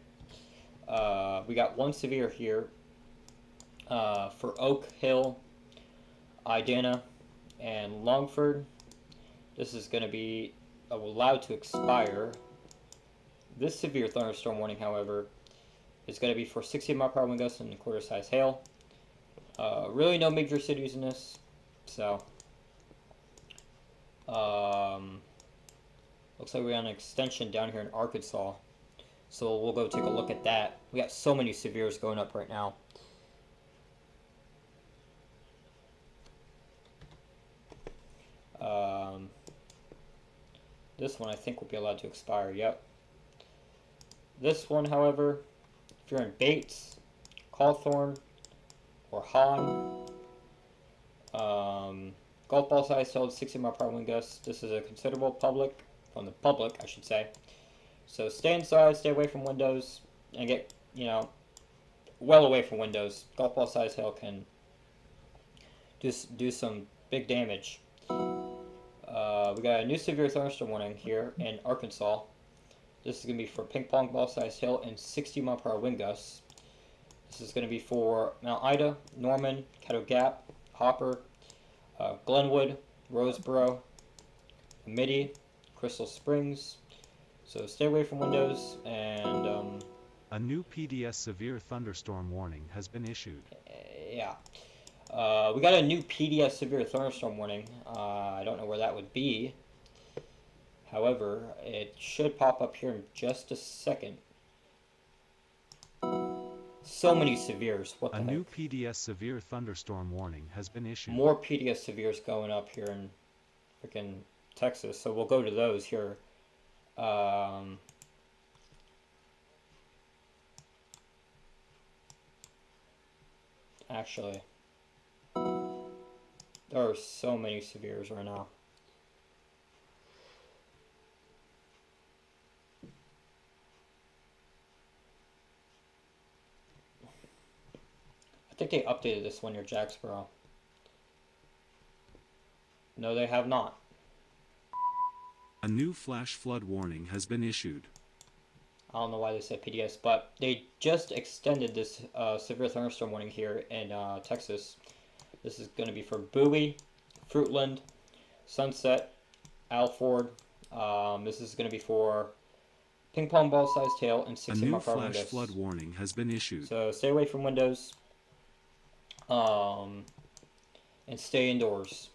We got 1 severe here for Oak Hill, Idana, and Longford. This is going to be allowed to expire. This severe thunderstorm warning, however, is going to be for 60 mile per hour wind gusts and quarter size hail. Really no major cities in this, so looks like we're on an extension down here in Arkansas, so we'll go take a look at that. We got so many severes going up right now. This one I think will be allowed to expire. Yep. This one, however, if you're in Bates, Cawthorn, or Hahn, golf ball size held 60 mile per hour wind gusts. This is a considerable from the public, I should say. So stay inside, stay away from windows, and get, well away from windows. Golf ball size hail can just do some big damage. We got a new severe thunderstorm warning here in Arkansas. This is going to be for ping pong ball size hail and 60 mile per hour wind gusts. This is going to be for Mount Ida, Norman, Caddo Gap, Hopper, Glenwood, Roseboro, Amity, Crystal Springs. So stay away from windows, and a new PDS severe thunderstorm warning has been issued. Yeah. We got a new PDS severe thunderstorm warning. I don't know where that would be. However, it should pop up here in just a second. So many severes. What the heck? A new PDS severe thunderstorm warning has been issued. More PDS severes going up here in freaking Texas. So we'll go to those here. Actually, there are so many severes right now. I think they updated this one near Jacksboro. No, they have not. A new flash flood warning has been issued. I don't know why they said PDS, but they just extended this severe thunderstorm warning here in Texas. This is going to be for Bowie, Fruitland, Sunset, Alford. This is going to be for ping pong ball sized hail and 60 mile per hour windows. A new flash flood warning has been issued. So stay away from windows. And stay indoors.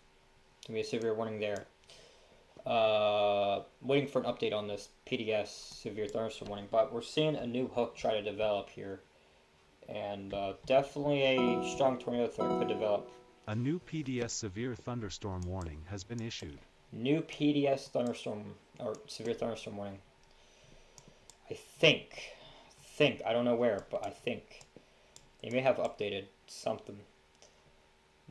Gonna be a severe warning there. Waiting for an update on this PDS severe thunderstorm warning, but we're seeing a new hook try to develop here, and definitely a strong tornado threat could develop. A new PDS severe thunderstorm warning has been issued. New PDS thunderstorm or severe thunderstorm warning. I think I don't know where, but I think they may have updated something.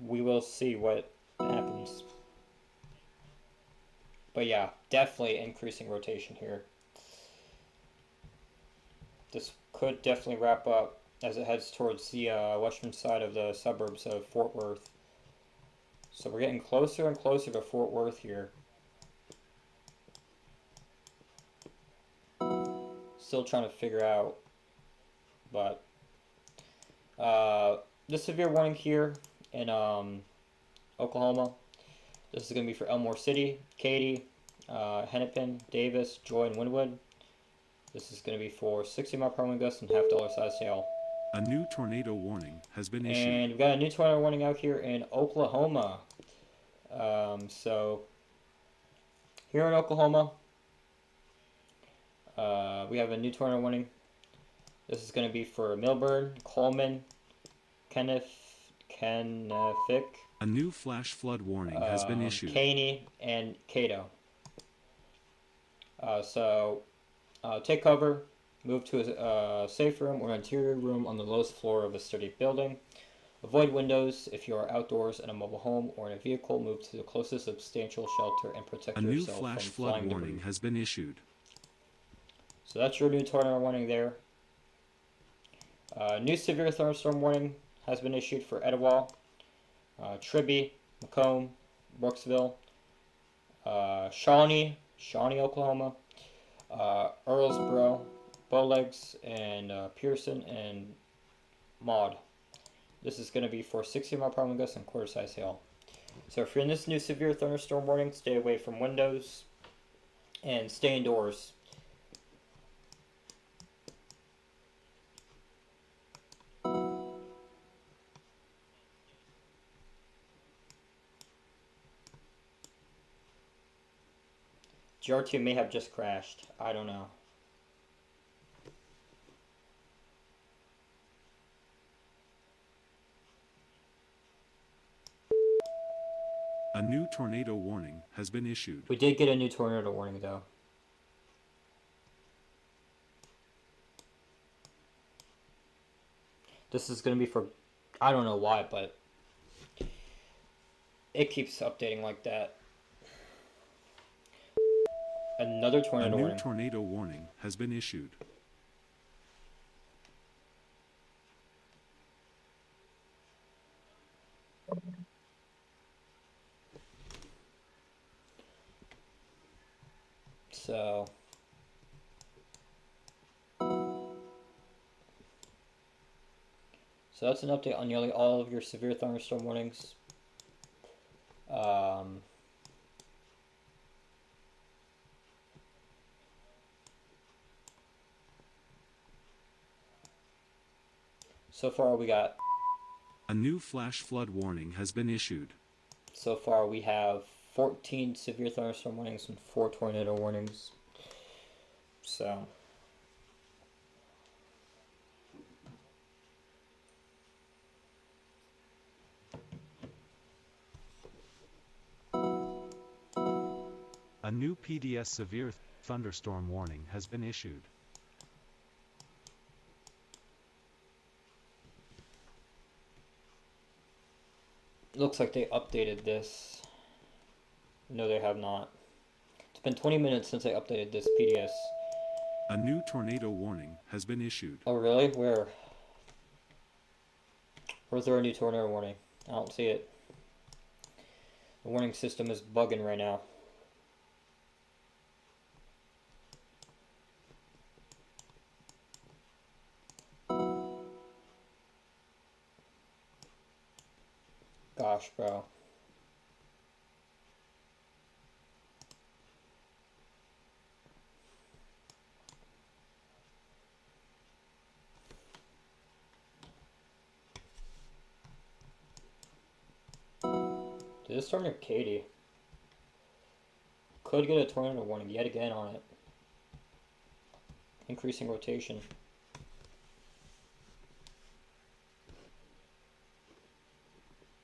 We will see what happens. But yeah, definitely increasing rotation here. This could definitely wrap up as it heads towards the western side of the suburbs of Fort Worth. So we're getting closer and closer to Fort Worth here. Still trying to figure out, but the severe warning here in Oklahoma. This is going to be for Elmore City, Katy, Hennepin, Davis, Joy, and Wynwood. This is going to be for 60 mile per hour wind gusts and $half size hail. A new tornado warning has been issued. And we've got a new tornado warning out here in Oklahoma. So here in Oklahoma, we have a new tornado warning. This is going to be for Milburn, Coleman, Kenneth, a new flash flood warning has been issued. Caney, and Cato. So take cover, move to a safe room or interior room on the lowest floor of a sturdy building. Avoid windows if you are outdoors in a mobile home or in a vehicle. Move to the closest substantial shelter and protect yourself from flying debris. A new flash flood warning has been issued. So that's your new tornado warning there. New severe thunderstorm warning has been issued for Etowah, Tribby, Macomb, Brooksville, Shawnee, Oklahoma, Earlsboro, Bowlegs, and Pearson and Maud. This is going to be for 60 mile per hour wind gusts and quarter size hail. So if you're in this new severe thunderstorm warning, stay away from windows and stay indoors. GR2 may have just crashed. I don't know. A new tornado warning has been issued. We did get a new tornado warning though. This is going to be for, I don't know why, but it keeps updating like that. Another A tornado new warning. tornado warning has been issued. So that's an update on nearly all of your severe thunderstorm warnings. So far we got, A new flash flood warning has been issued. so far we have 14 severe thunderstorm warnings and 4 tornado warnings. So A new PDS severe thunderstorm warning has been issued. looks like they updated this. No, they have not. It's been 20 minutes since they updated this PDS. A new tornado warning has been issued. Oh really? Where? Where's there a new tornado warning? I don't see it. The warning system is bugging right now. Gosh, bro. Did this storm near Katie? Could get a tornado warning yet again on it. Increasing rotation.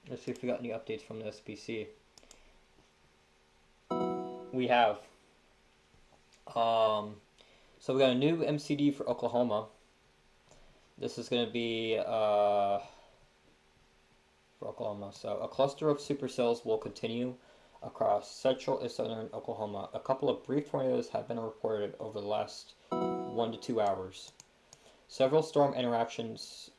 Let's see if we got any updates from the SPC. We have. So we got a new MCD for Oklahoma. This is going to be for Oklahoma. So a cluster of supercells will continue across central and southern Oklahoma. A couple of brief tornadoes have been reported over the last 1 to 2 hours. Several storm interactions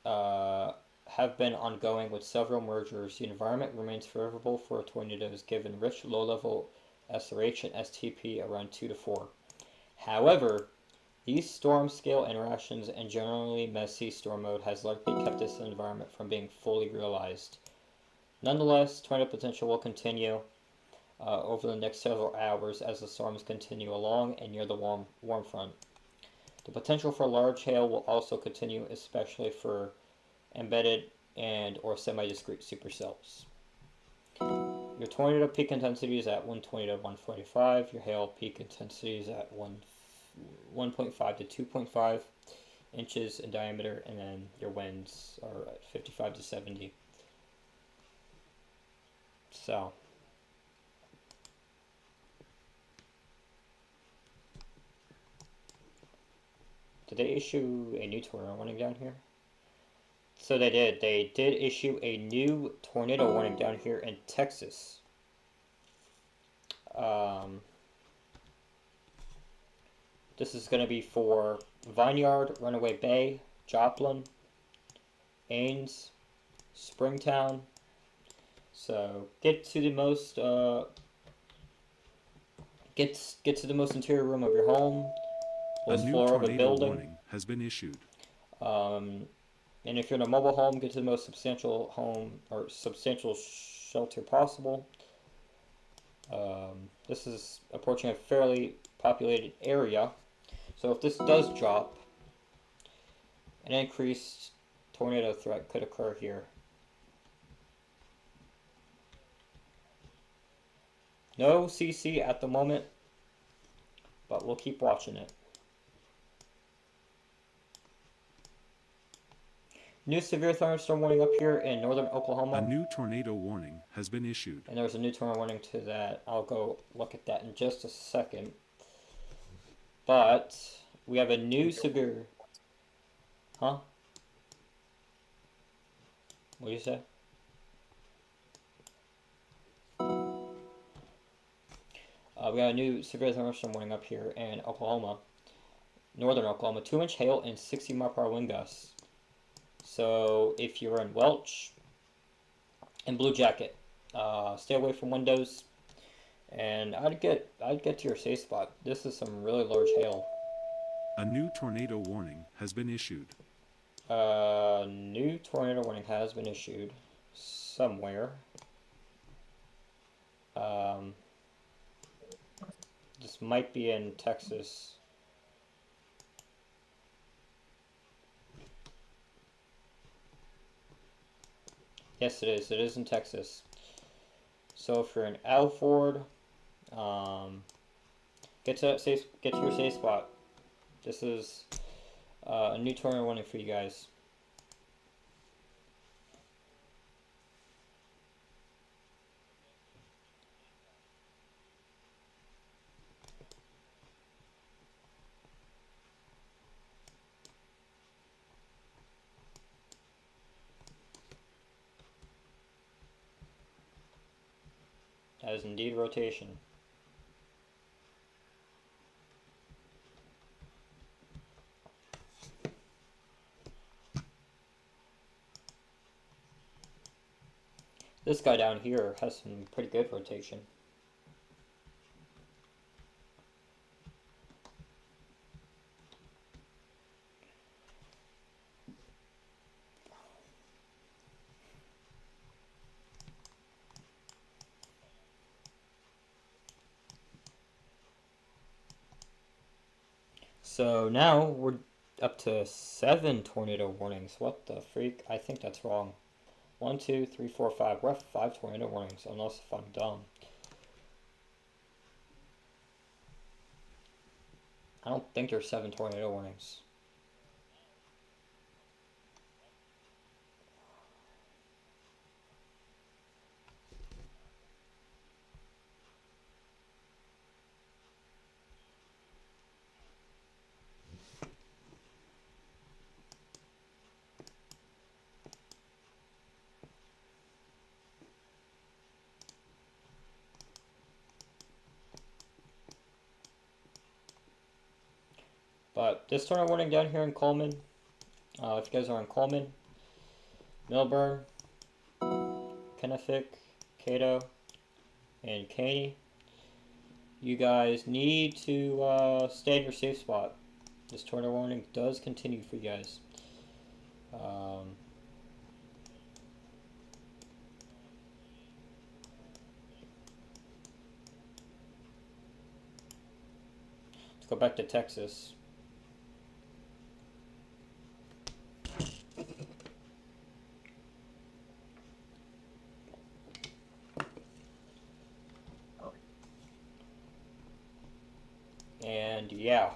have been ongoing with several mergers. The environment remains favorable for tornadoes given rich low-level SRH and STP around 2 to 4. However, these storm scale interactions and generally messy storm mode has likely kept this environment from being fully realized. Nonetheless, tornado potential will continue over the next several hours as the storms continue along and near the warm front. The potential for large hail will also continue, especially for embedded and or semi-discrete supercells. Your tornado peak intensity is at 120 to 145. Your hail peak intensity is at 1.5 to 2.5 inches in diameter, and then your winds are at 55 to 70. So did they issue a new tornado warning down here? So they did. They did issue a new tornado warning down here in Texas. This is going to be for Vineyard, Runaway Bay, Joplin, Ames, Springtown. So get to the most get to the most interior room of your home, A lowest new floor of a tornado building. warning has been issued. And if you're in a mobile home, get to the most substantial home or substantial shelter possible. This is approaching a fairly populated area. So if this does drop, an increased tornado threat could occur here. No CC at the moment. but we'll keep watching it. New severe thunderstorm warning up here in northern Oklahoma. A new tornado warning has been issued. And there's a new tornado warning to that. I'll go look at that in just a second. But we have a new severe... Huh? What do you say? We got a new severe thunderstorm warning up here in Oklahoma. Northern Oklahoma. 2-inch hail and 60-mile-per-hour wind gusts. So if you're in Welch and Blue Jacket, stay away from windows, and I'd get to your safe spot. This is some really large hail. A new tornado warning has been issued. New tornado warning has been issued somewhere. This might be in Texas. Yes, it is. It is in Texas. So if you're in Alford, get to your safe spot. This is a new tornado warning for you guys. That is indeed rotation. This guy down here has some pretty good rotation. So now we're up to 7 tornado warnings. What the freak? I think that's wrong. 1, 2, 3, 4, 5. We're at 5 tornado warnings, unless if I'm dumb. I don't think there's 7 tornado warnings. But this tornado warning down here in Coleman, if you guys are in Coleman, Milburn, Kennefic, Cato, and Caney, you guys need to stay in your safe spot. This tornado warning does continue for you guys. Let's go back to Texas. And yeah.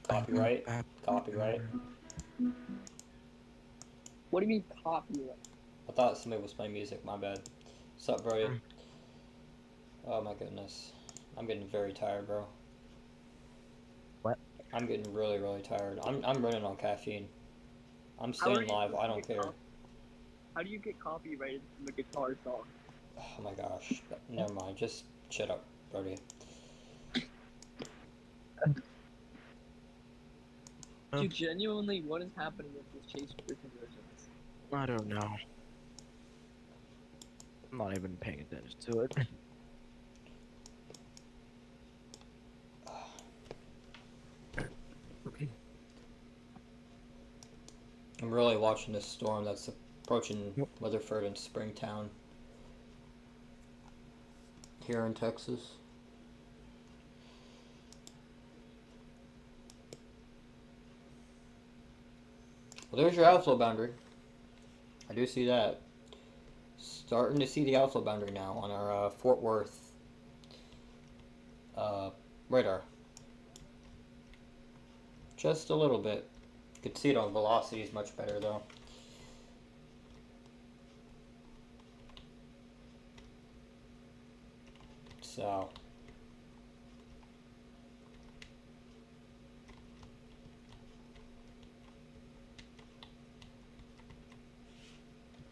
Copyright. Copyright. What do you mean copyright? I thought somebody was playing music, my bad. What's up, bro? Oh my goodness. I'm getting very tired, bro. What? I'm getting really, really tired. I'm running on caffeine. I'm staying live, I don't care. How do you get copyrighted from a guitar song? Oh my gosh. Never mind, just shut up, Brody. Dude, genuinely, what is happening with this chase for conversions? I don't know. I'm not even paying attention to it. I'm really watching this storm that's approaching Weatherford and Springtown here in Texas. there's your outflow boundary. I do see that. Starting to see the outflow boundary now on our Fort Worth radar. Just a little bit. You can see it on velocities much better though. So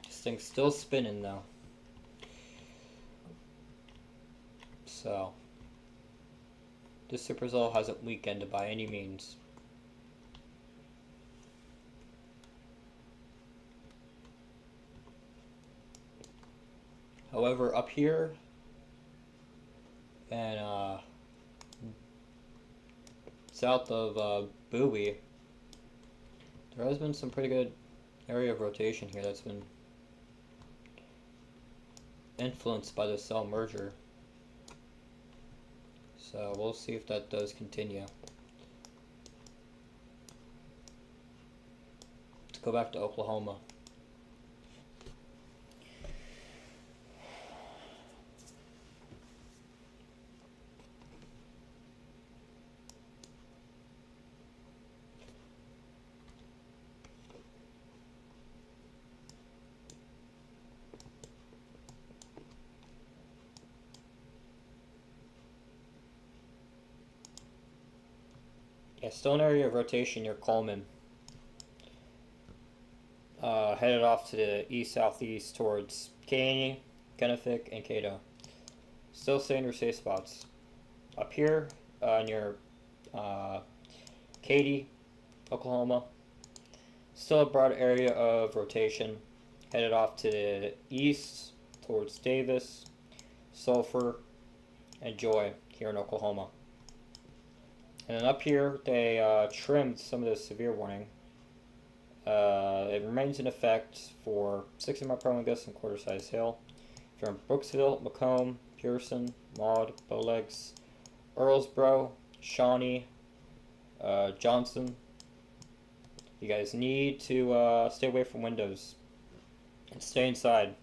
this thing's still spinning though. So this supercell hasn't weakened by any means. However, up here and south of Bowie, there has been some pretty good area of rotation here that's been influenced by the cell merger. So we'll see if that does continue. Let's go back to Oklahoma. Yeah, still an area of rotation near Coleman. Headed off to the east-southeast towards Caney, Kennefic, and Cato. Still staying in your safe spots. Up here, near Katy, Oklahoma. Still a broad area of rotation. Headed off to the east towards Davis, Sulphur, and Joy here in Oklahoma. And then up here, they trimmed some of the severe warning. It remains in effect for 60 mile per hour gusts and quarter size hail. If you're in Brooksville, Macomb, Pearson, Maud, Bowlegs, Earlsboro, Shawnee, Johnson, you guys need to stay away from windows and stay inside.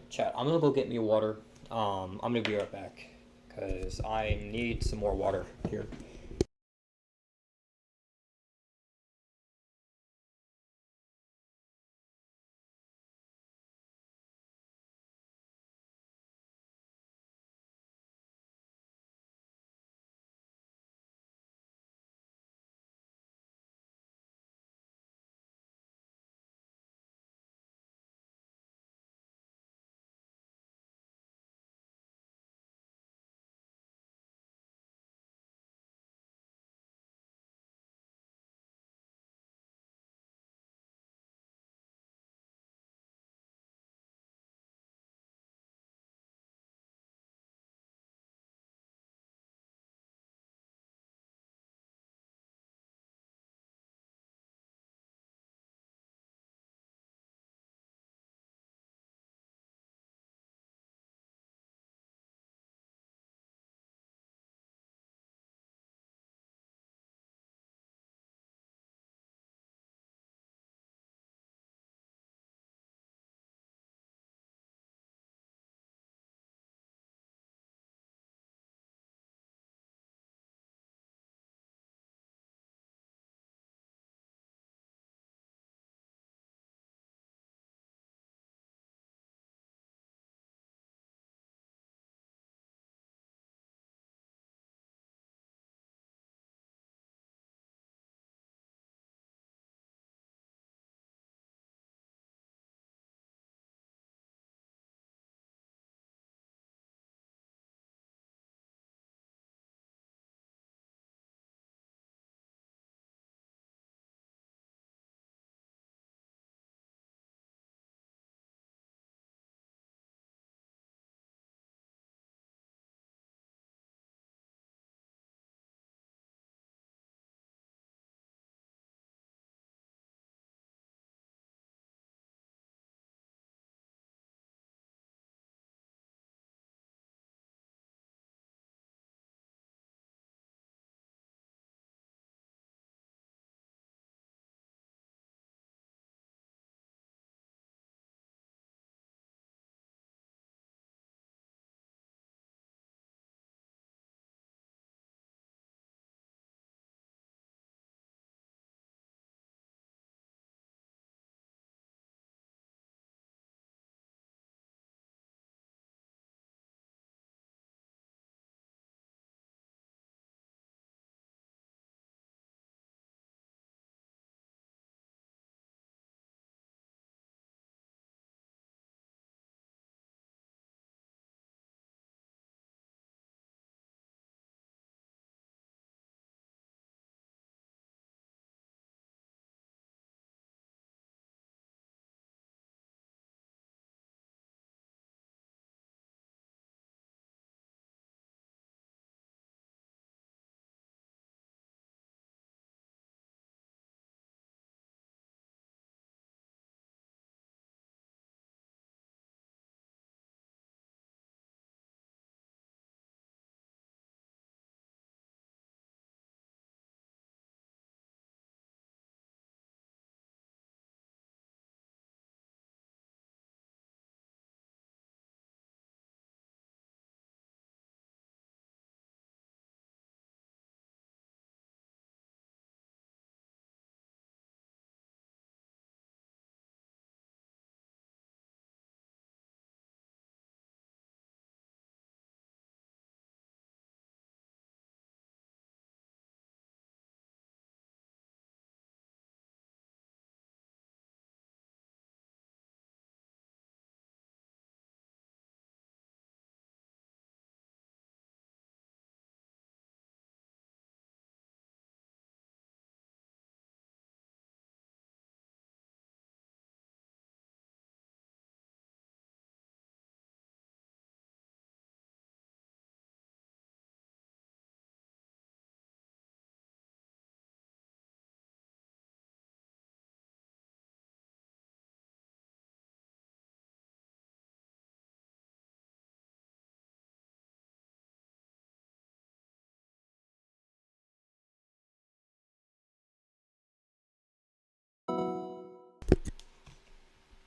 Chat, I'm gonna go get me water. I'm gonna be right back because I need some more water here.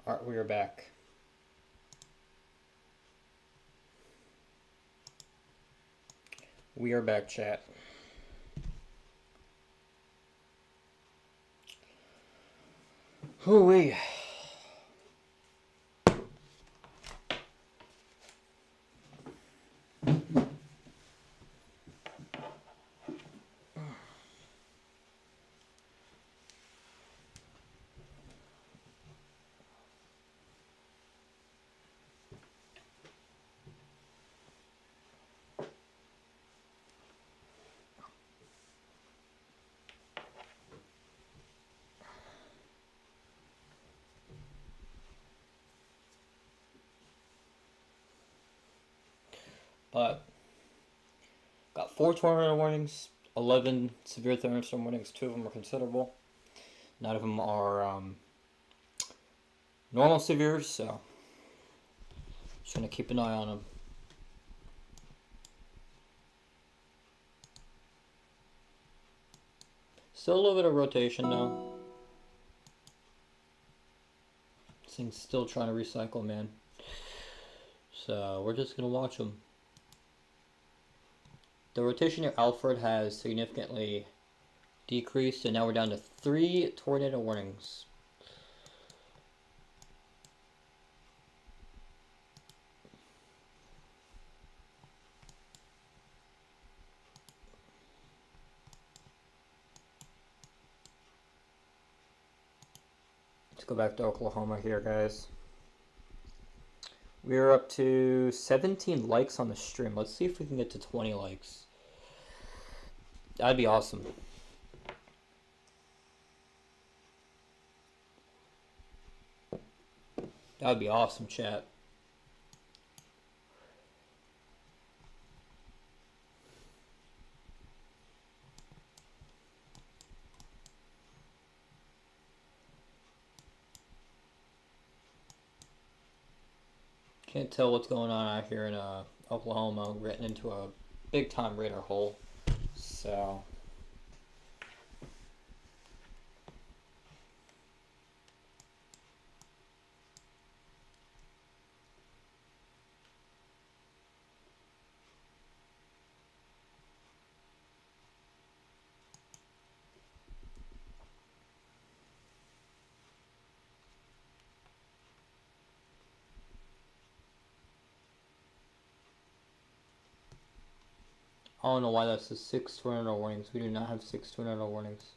Alright, we are back. We are back, chat. Hooey. But got 4 tornado warnings, 11 severe thunderstorm warnings. 2 of them are considerable. None of them are normal severe, so just gonna keep an eye on them. Still a little bit of rotation though. This thing's still trying to recycle, man. So we're just gonna watch them. The rotation near Alfred has significantly decreased, and now we're down to 3 tornado warnings. Let's go back to Oklahoma here, guys. We're up to 17 likes on the stream. Let's see if we can get to 20 likes. That'd be awesome. That'd be awesome, chat. Can't tell what's going on out here in Oklahoma. We're getting into a big time radar hole. So I don't know why that's the 6 tornado warnings. We do not have 6 tornado warnings.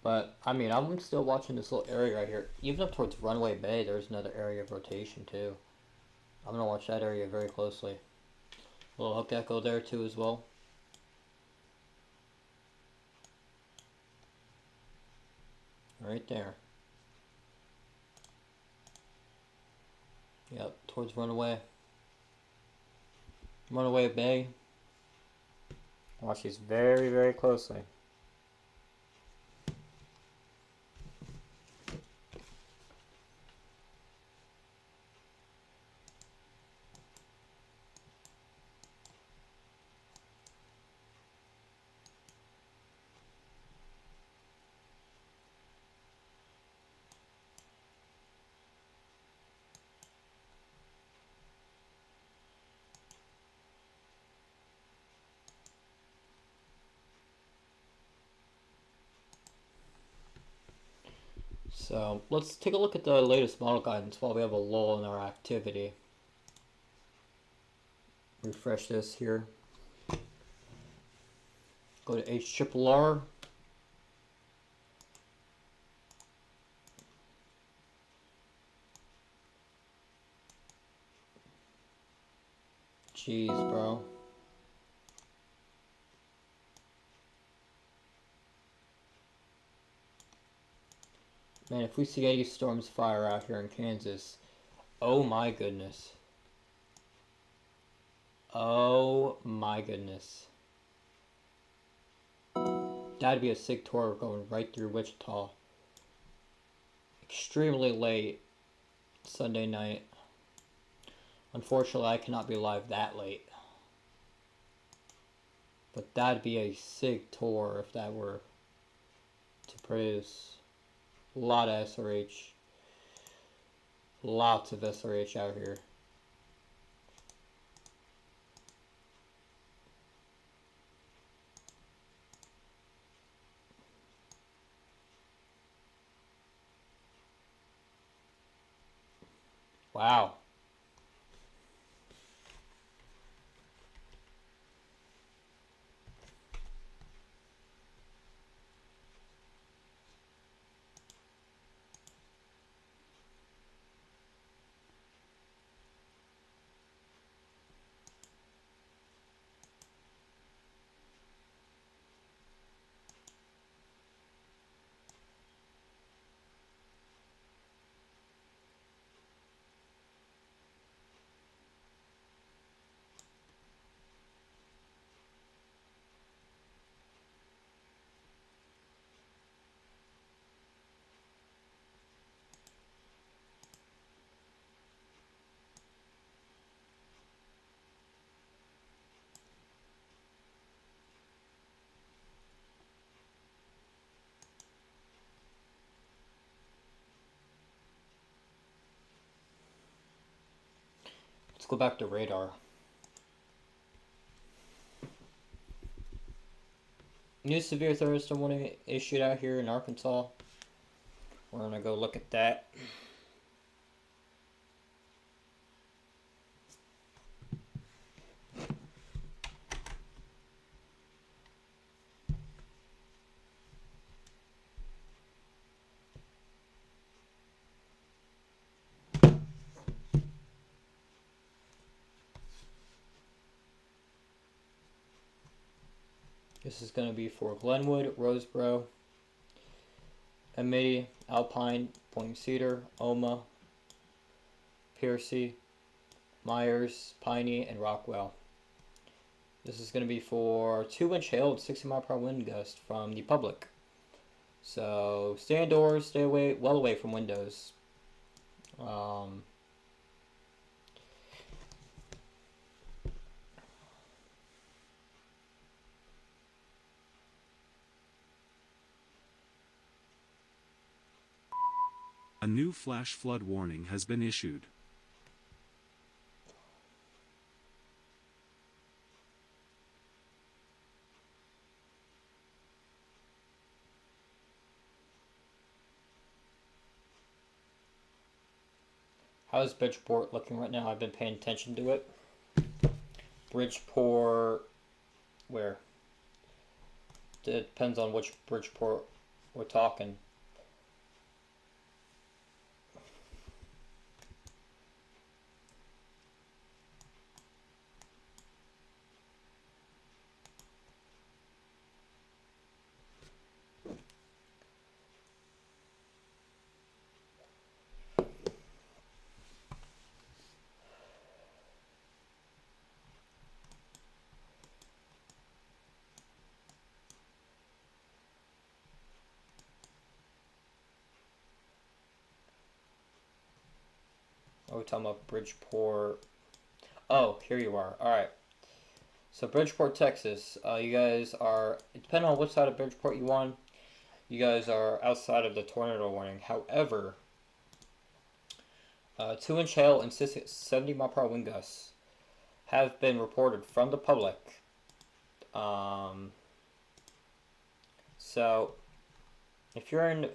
But, I mean, I'm still watching this little area right here. Even up towards Runway Bay, there's another area of rotation, too. I'm going to watch that area very closely. A little hook echo there, too, as well. Right there. Yep, towards Runaway. Runaway Bay. Watch these very, very closely. So let's take a look at the latest model guidance while we have a lull in our activity. Refresh this here. Go to HRRR. Jeez, bro. Man, if we see any storms fire out here in Kansas, oh my goodness. Oh my goodness. That'd be a sick tour going right through Wichita. Extremely late Sunday night. Unfortunately, I cannot be live that late. But that'd be a sick tour if that were to produce. A lot of SRH. Lots of SRH out here. Wow. Let's go back to radar. New severe thunderstorm warning issued out here in Arkansas. We're gonna go look at that. This is going to be for Glenwood, Roseboro, Amity, Alpine, Point Cedar, Oma, Piercy, Myers, Piney, and Rockwell. This is going to be for 2-inch hail at 60-mile-per-hour wind gust from the public. So stay indoors, stay away, well away from windows. A new flash flood warning has been issued. How's Bridgeport looking right now? I've been paying attention to it. Bridgeport, where? It depends on which Bridgeport we're talking. Oh, we're talking about Bridgeport. Oh, here you are. Alright. So Bridgeport, Texas. You guys are, depending on which side of Bridgeport you on, you guys are outside of the tornado warning. However, 2-inch hail and 70-mile-per-hour wind gusts have been reported from the public. So, if you're in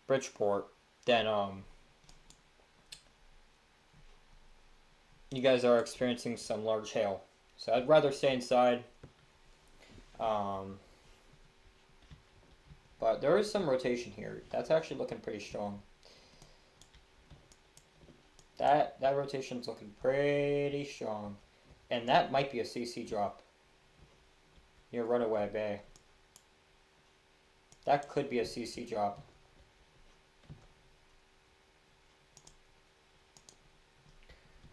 Bridgeport, then you guys are experiencing some large hail. So I'd rather stay inside. But there is some rotation here. That's actually looking pretty strong. That rotation's looking pretty strong. And that might be a CC drop near Runaway Bay. That could be a CC drop.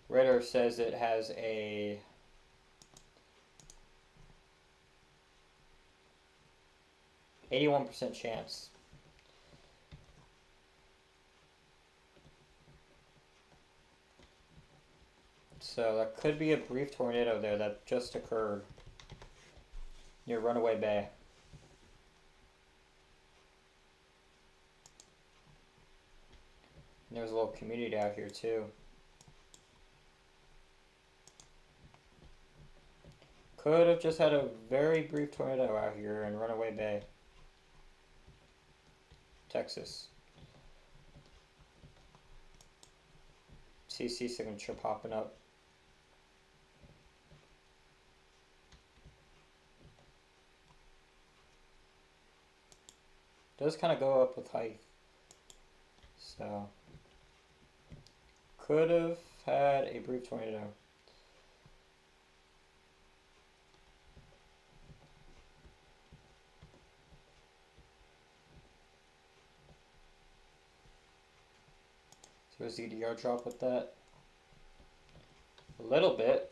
Radar says it has a 81% chance. So that could be a brief tornado there that just occurred near Runaway Bay. There's a little community out here too. Could have just had a very brief tornado out here in Runaway Bay, Texas. CC signature popping up. Does kind of go up with height. So, could have had a brief tornado. So, is the DDR drop with that? A little bit.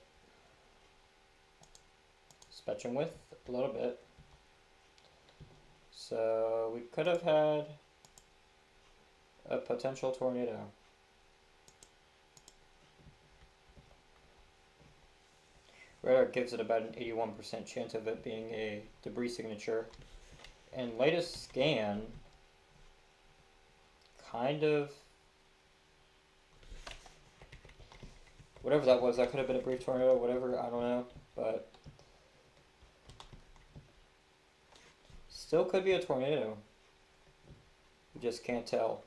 Spectrum width, a little bit. So, we could have had a potential tornado. Radar gives it about an 81% chance of it being a debris signature. And latest scan kind of, whatever that was, that could have been a brief tornado, whatever, I don't know, but still could be a tornado. You just can't tell.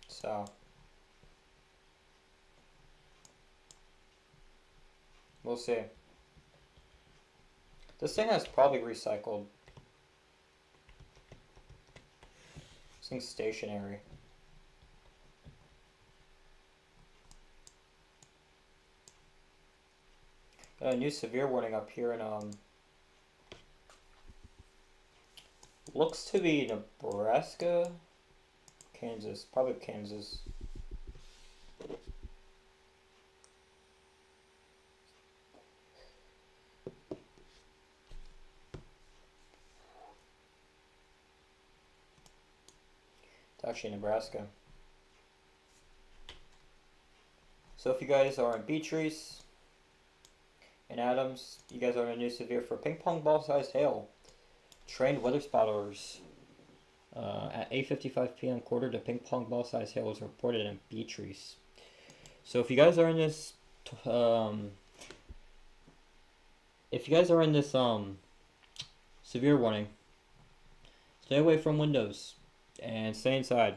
So, we'll see. This thing has probably recycled. This thing's stationary. Got a new severe warning up here in looks to be Nebraska. Kansas, probably Kansas. It's actually Nebraska. So if you guys are in Beatrice and Adams, you guys are in a new severe for ping pong ball sized hail. Trained weather spotters. At 8:55 p.m. quarter to ping pong ball size hail was reported in Beatrice. So if you guys are in this, severe warning, stay away from windows and stay inside.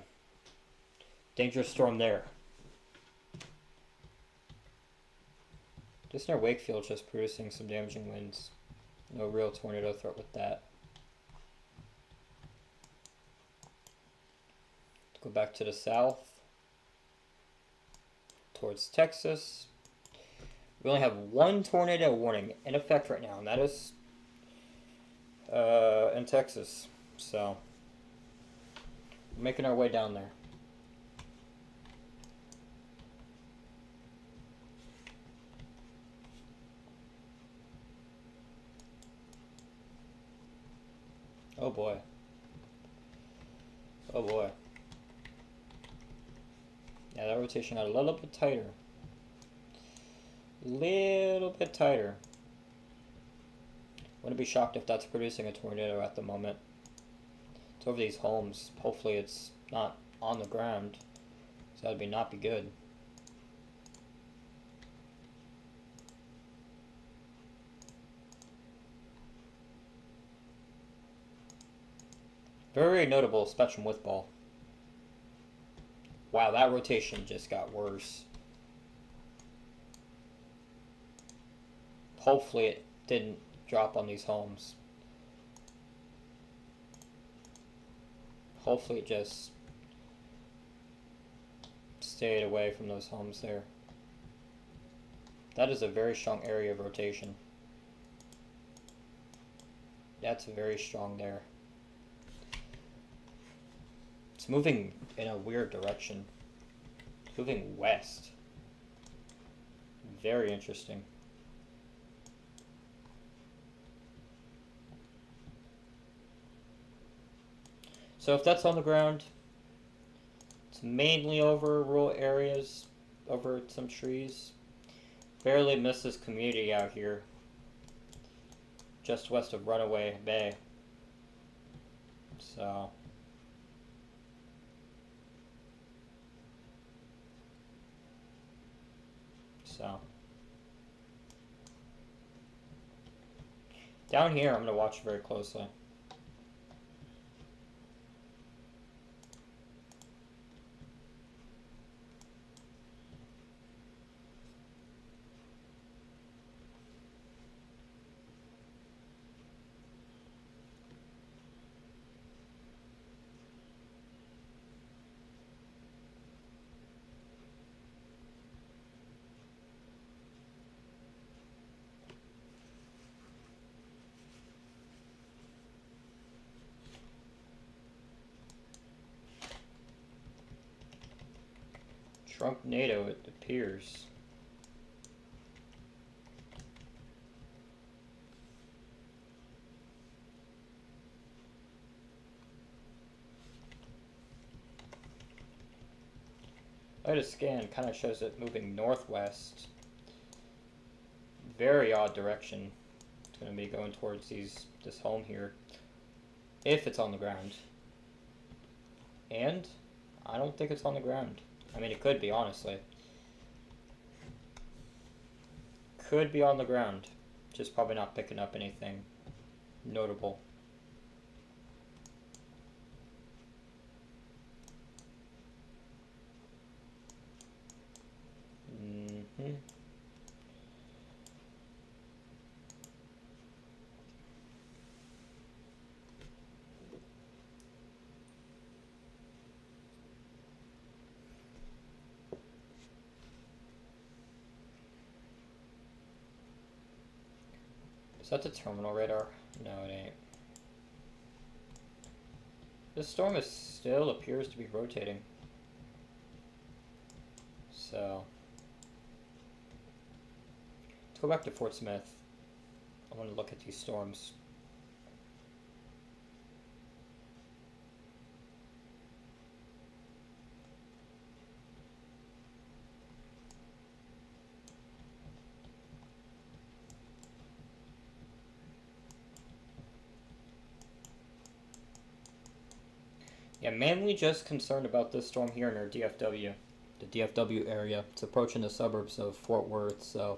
Dangerous storm there. Just near Wakefield, just producing some damaging winds. No real tornado threat with that. Go back to the south towards Texas. We only have one tornado warning in effect right now, and that is in Texas. So we're making our way down there. Oh boy. Oh boy. Yeah, that rotation got a little bit tighter. Little bit tighter. Wouldn't be shocked if that's producing a tornado at the moment. It's over these homes. Hopefully it's not on the ground. So that would not be good. Very notable spectrum width ball. Wow, that rotation just got worse. Hopefully it didn't drop on these homes. Hopefully it just stayed away from those homes there. That is a very strong area of rotation. That's very strong there. It's It's moving in a weird direction. It's moving west. Very interesting. So if that's on the ground, it's mainly over rural areas, over some trees. Barely miss this community out here, just west of Runaway Bay. So down here, I'm gonna watch very closely. Trumpnado, it appears. Latest scan kind of shows it moving northwest. Very odd direction. It's going to be going towards this home here, if it's on the ground. And I don't think it's on the ground. I mean, it could be, honestly. Could be on the ground. Just probably not picking up anything notable. Is that the terminal radar? No, it ain't. This storm still appears to be rotating. So let's go back to Fort Smith. I want to look at these storms. Yeah, mainly just concerned about this storm here in our DFW, the DFW area. It's approaching the suburbs of Fort Worth, so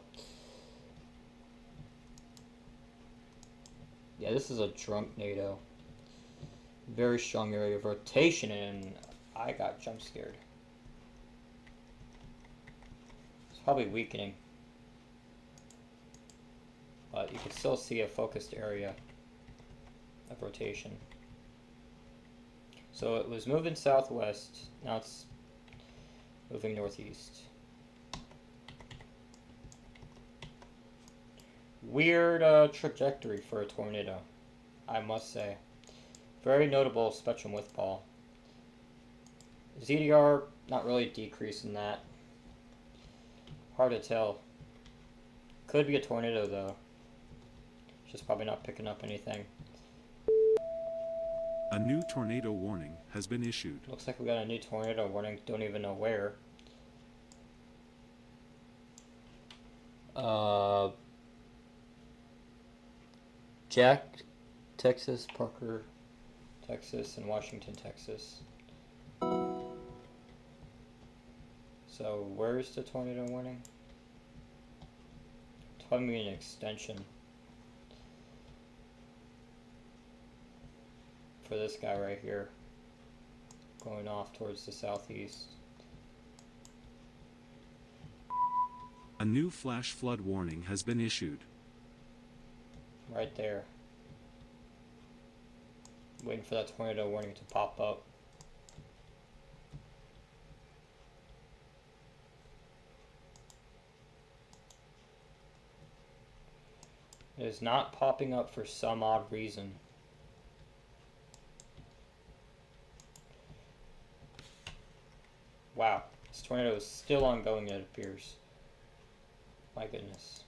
yeah, this is a Trumpnado. Very strong area of rotation, and I got jump scared. It's probably weakening, but you can still see a focused area of rotation. So it was moving southwest, now it's moving northeast. Weird trajectory for a tornado, I must say. Very notable spectrum width, Paul. ZDR, not really decreasing that. Hard to tell. Could be a tornado though. Just probably not picking up anything. A new tornado warning has been issued. Looks like we got a new tornado warning, don't even know where. Jack, Texas, Parker, Texas, and Washington, Texas. So where's the tornado warning? It's probably an extension for this guy right here, going off towards the southeast. A new flash flood warning has been issued. Right there. Waiting for that tornado warning to pop up. It is not popping up for some odd reason. This tornado is still ongoing, it appears. My goodness.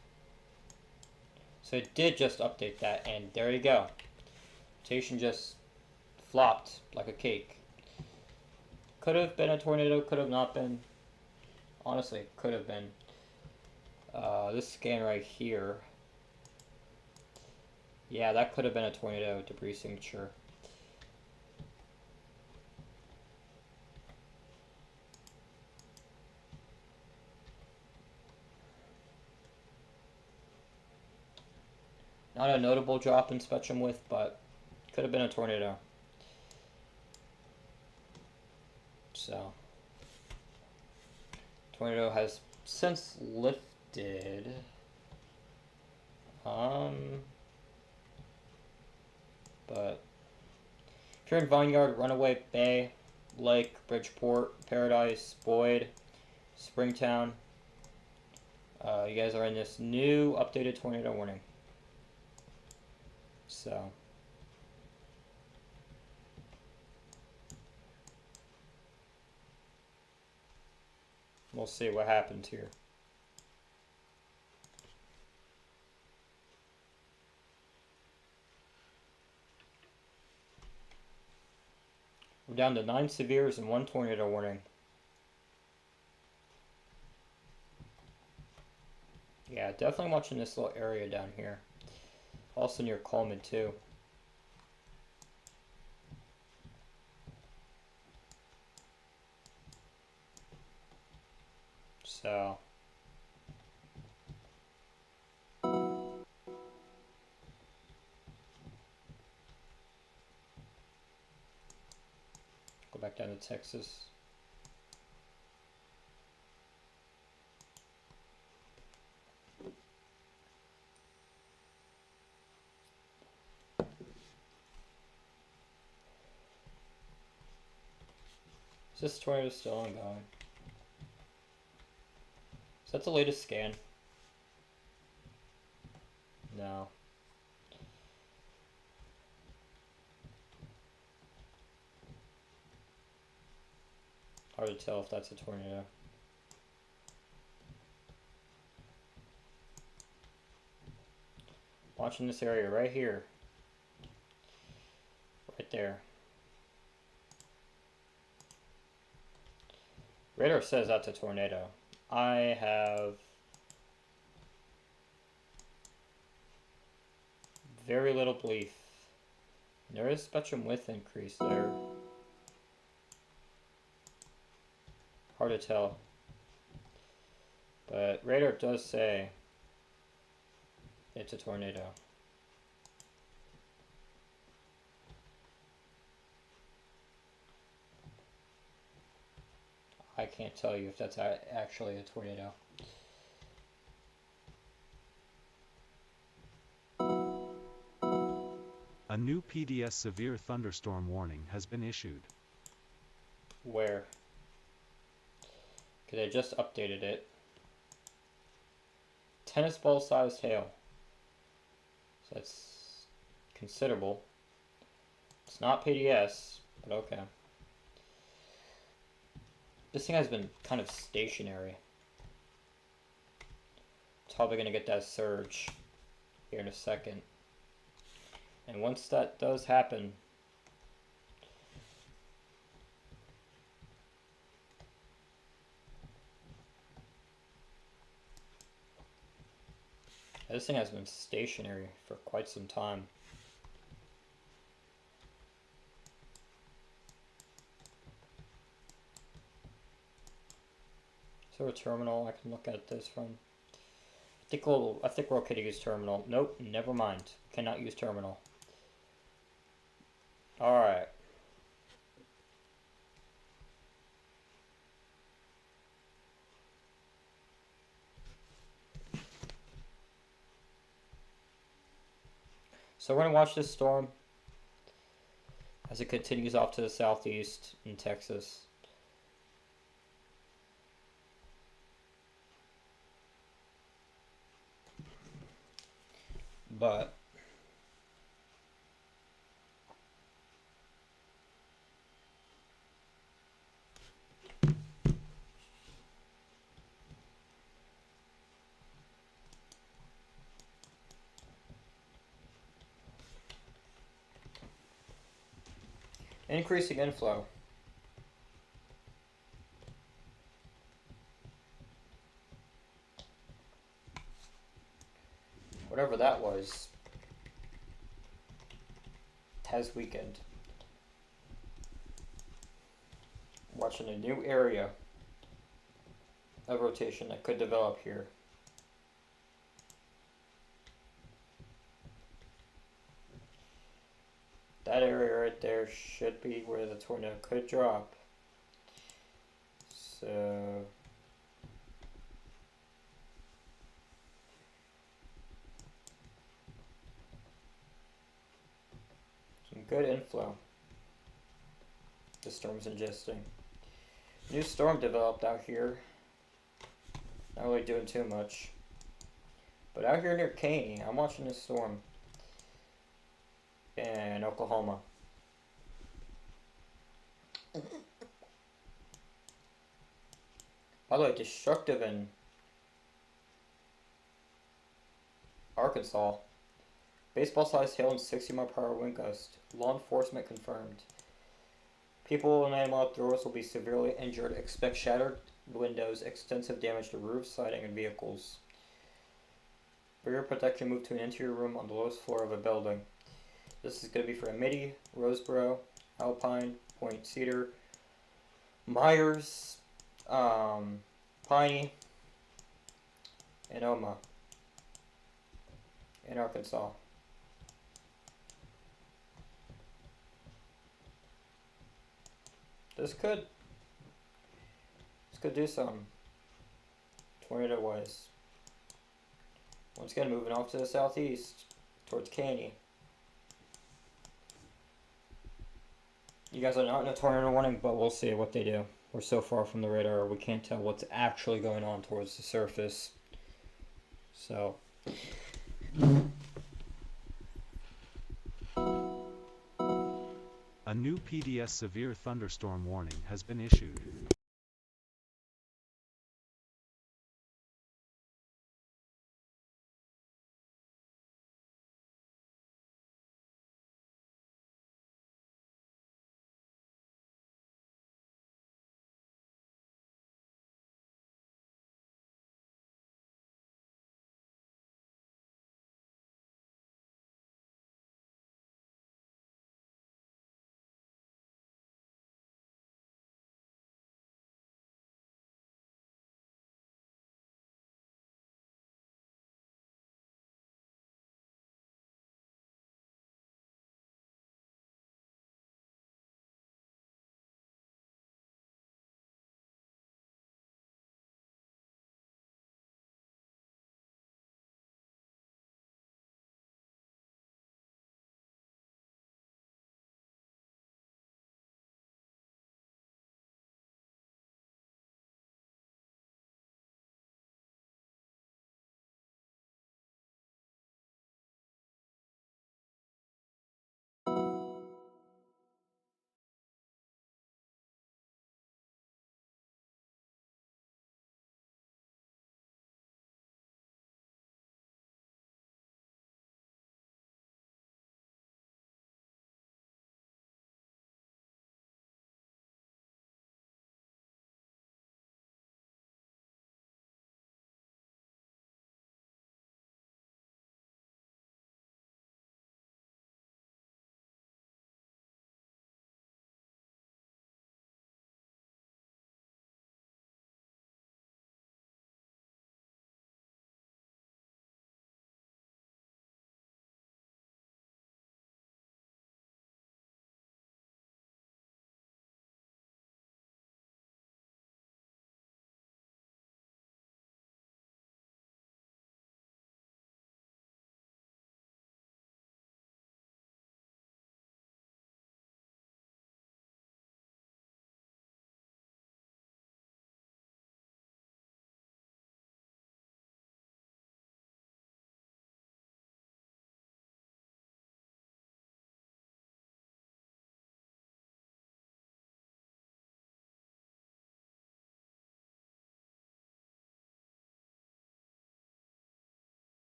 So it did just update that, and there you go. Station just flopped like a cake. Could have been a tornado, could have not been. Honestly, could have been. This scan right here. Yeah, that could have been a tornado debris signature. Not a notable drop in spectrum width, but could have been a tornado. So, tornado has since lifted. But if you're in Vineyard, Runaway Bay, Lake, Bridgeport, Paradise, Boyd, Springtown, you guys are in this new updated tornado warning. So, we'll see what happens here. We're down to 9 severes and 1 tornado warning. Yeah, definitely watching this little area down here. Also near Coleman too. So go back down to Texas. Is this tornado still ongoing? Is that the latest scan? No. Hard to tell if that's a tornado. Watching this area right here. Right there. Radar says that's a tornado. I have very little belief. There is spectrum width increase there. Hard to tell. But radar does say it's a tornado. I can't tell you if that's actually a tornado. A new PDS severe thunderstorm warning has been issued. Where? Because I just updated it. Tennis ball sized hail. So that's considerable. It's not PDS, but okay. This thing has been kind of stationary. It's probably going to get that surge here in a second. And once that does happen, this thing has been stationary for quite some time. Is there a terminal I can look at this from? I think we're okay to use terminal. Nope, never mind. Cannot use terminal. Alright. So we're going to watch this storm as it continues off to the southeast in Texas. But Increasing inflow. Whatever that was has weakened. Watching a new area of rotation that could develop here. That area right there should be where the tornado could drop. So some good inflow. The storm's ingesting. New storm developed out here. Not really doing too much. But out here near Caney, I'm watching this storm in Oklahoma. By the way, destructive in Arkansas. Baseball-sized hail and 60-mile-per-hour wind gust. Law enforcement confirmed. People and animal outdoors will be severely injured. Expect shattered windows, extensive damage to roofs, siding, and vehicles. Rear protection moved to an interior room on the lowest floor of a building. This is going to be for Amity, Roseboro, Alpine, Point Cedar, Myers, Piney, and Oma in Arkansas. This could do some tornado wise. Once again, moving off to the southeast towards Caney. You guys are not in a tornado warning, but we'll see what they do. We're so far from the radar, we can't tell what's actually going on towards the surface. So A new PDS severe thunderstorm warning has been issued.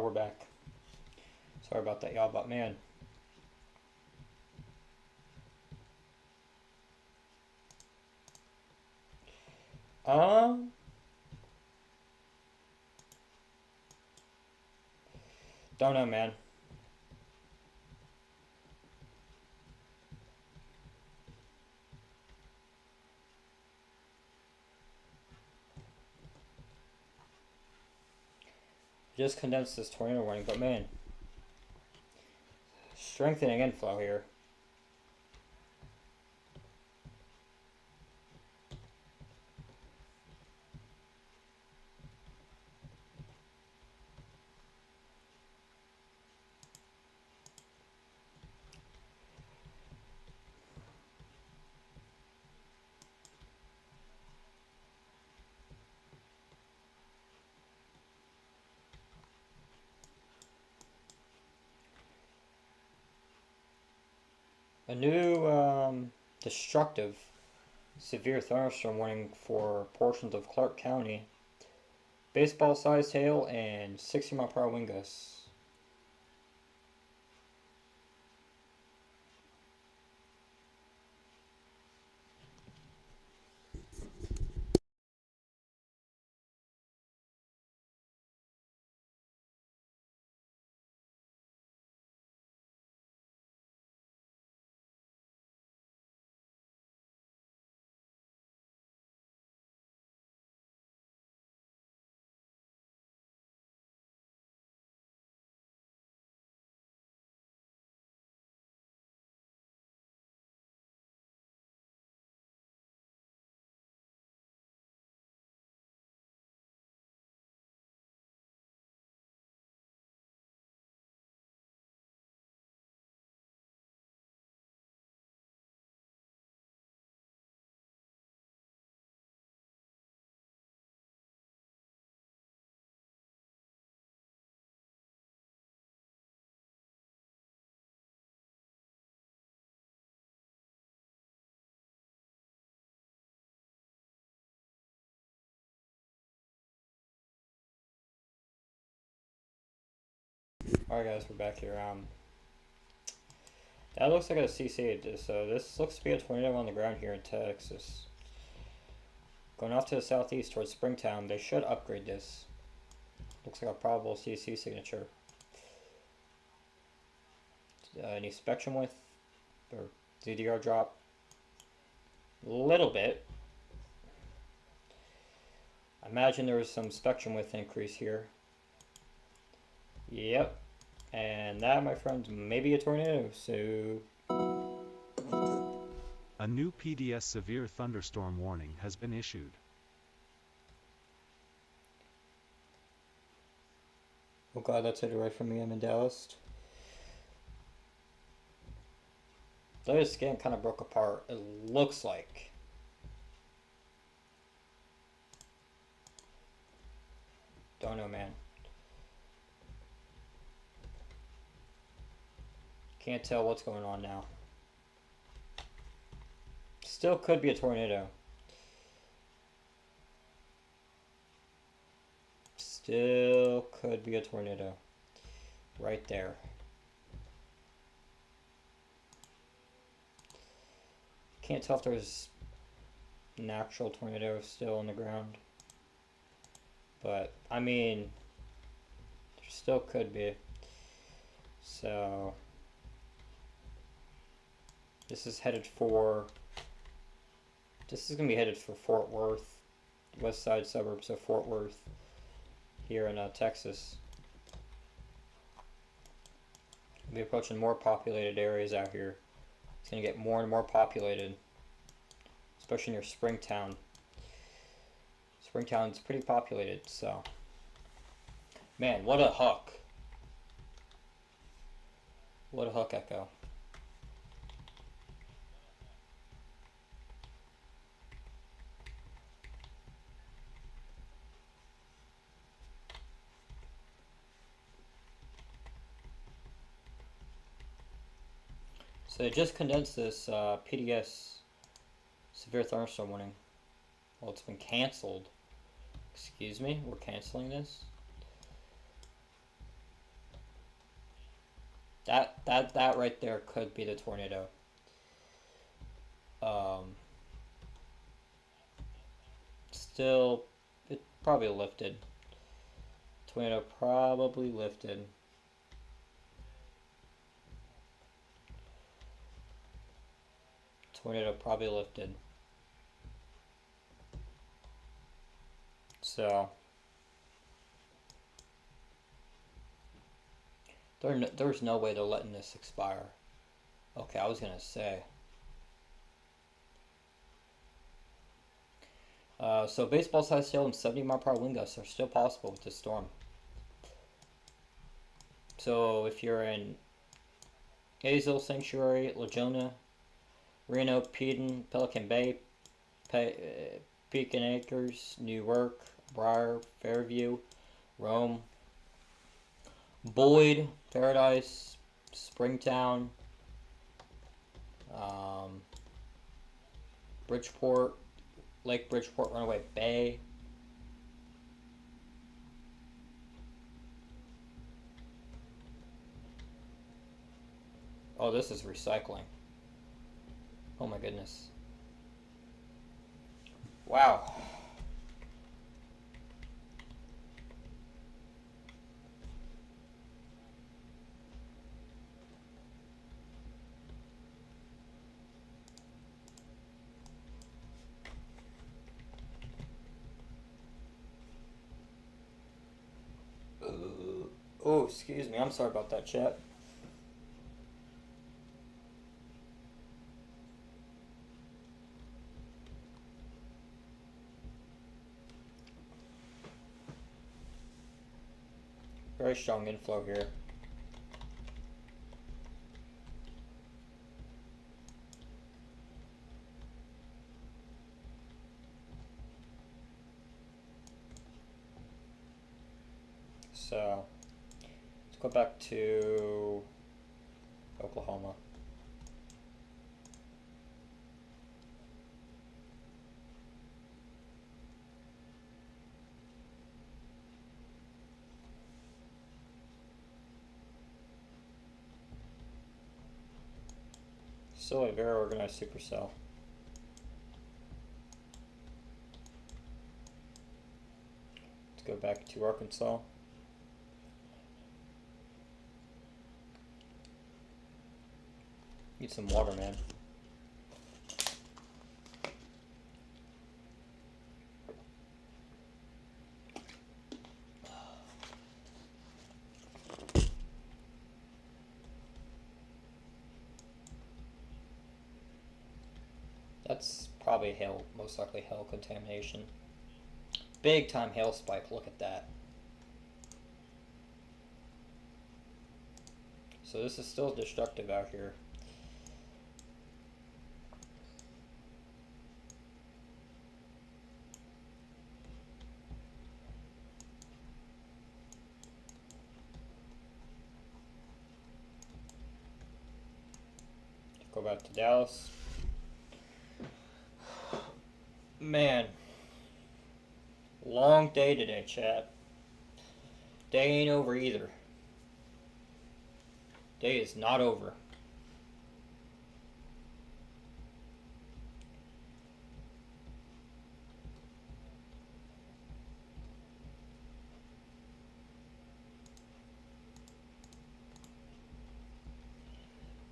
We're back. Sorry about that, y'all, but man. Don't know, man. Just condensed this tornado warning, but man. Strengthening inflow here. A new destructive severe thunderstorm warning for portions of Clark County. Baseball-sized hail and 60-mile-per-hour wind gusts. Alright guys, we're back here. That looks like a CC, so this looks to be a tornado on the ground here in Texas. Going off to the southeast towards Springtown, they should upgrade this. Looks like a probable CC signature. Any spectrum width or ZDR drop? A little bit. I imagine there was some spectrum width increase here. Yep. And that, my friends, may be a tornado, so... A new PDS severe thunderstorm warning has been issued. Oh god, that's headed right from me. I'm in Dallas. Though his skin kind of broke apart, it looks like. Don't know, man. Can't tell what's going on now. Still could be a tornado. Still could be a tornado. Right there. Can't tell if there's an actual tornado still on the ground. But, I mean, there still could be. So... This is headed for... This is going to be headed for Fort Worth. West side suburbs of Fort Worth. Here in Texas. We'll be approaching more populated areas out here. It's going to get more and more populated. Especially near Springtown. Springtown's pretty populated, so... Man, what a huck. What a huck echo. So they just condensed this PDS severe thunderstorm warning. Well, it's been canceled. Excuse me, we're canceling this. That right there could be the tornado. Still, it probably lifted. Tornado probably lifted. Tornado probably lifted. So there's no way they're letting this expire. Okay, I was gonna say. So baseball size hail and 70-mile-per-hour wind gusts are still possible with this storm. So if you're in Hazel, Sanctuary, Laguna, Reno, Peden, Pelican Bay, Pecan Acres, Newark, Briar, Fairview, Rome, Boyd, Paradise, Springtown, Bridgeport, Lake Bridgeport, Runaway Bay. Oh, this is recycling. Oh my goodness. Wow. Oh, excuse me. I'm sorry about that, chat. Very strong inflow here. So, let's go back to Oklahoma. Still a very organized supercell. Let's go back to Arkansas. Need some water, man. That's probably hail, most likely hail contamination. Big time hail spike, look at that. So this is still destructive out here. Go back to Dallas. Man, long day today, chat. Day ain't over either. Day is not over.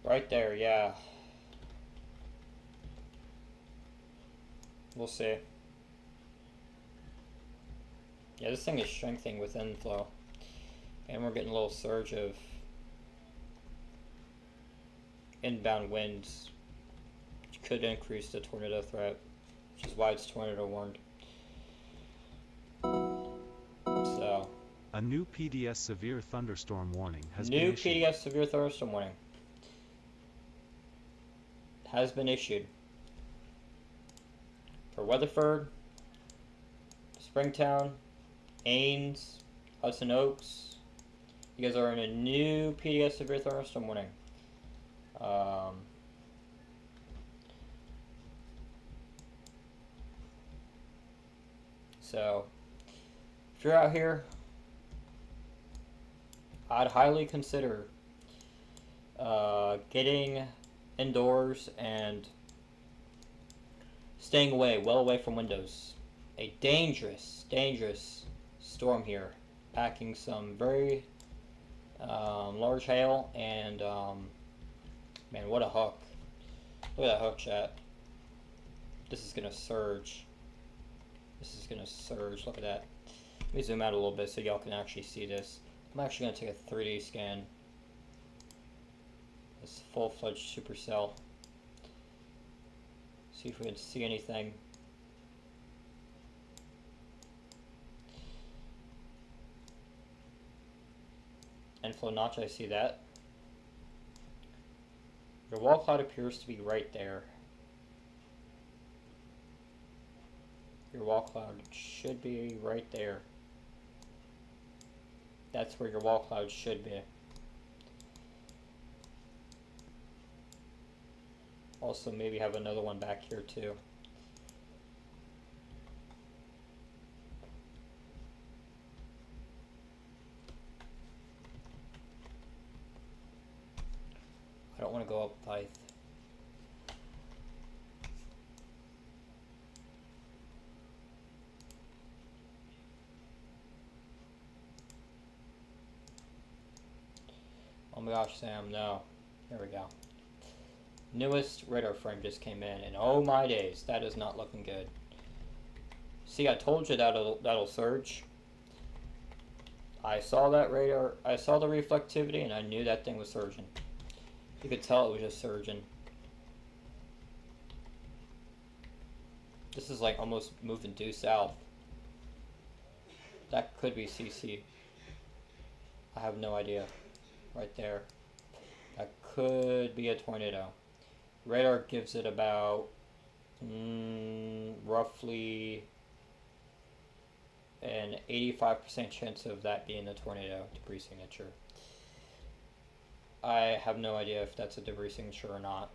Right there, yeah. We'll see. Yeah, this thing is strengthening with inflow. And we're getting a little surge of inbound winds, which could increase the tornado threat, which is why it's tornado warned. So, A new PDS severe thunderstorm warning has been new issued. PDS severe thunderstorm warning has been issued for Weatherford, Springtown, Ames, Hudson Oaks. You guys are in a new PDS severe thunderstorm warning. So, if you're out here, I'd highly consider getting indoors and staying away, well away from windows. A dangerous, dangerous storm here, packing some very large hail, and man, what a hook. Look at that hook, chat. This is gonna surge. This is gonna surge. Look at that. Let me zoom out a little bit so y'all can actually see this. I'm actually gonna take a 3D scan. This full-fledged supercell. See if we can see anything. Inflow notch, I see that. Your wall cloud appears to be right there. Your wall cloud should be right there. That's where your wall cloud should be. Also, maybe have another one back here too. I don't want to go up Pyth. Oh my gosh, Sam, no. There we go. Newest radar frame just came in, and oh my days, that is not looking good. See, I told you that'll surge. I saw that radar, I saw the reflectivity, and I knew that thing was surging. You could tell it was just surging. This is like almost moving due south. That could be CC. I have no idea. Right there. That could be a tornado. Radar gives it about roughly an 85% chance of that being a tornado debris signature. I have no idea if that's a debris signature or not.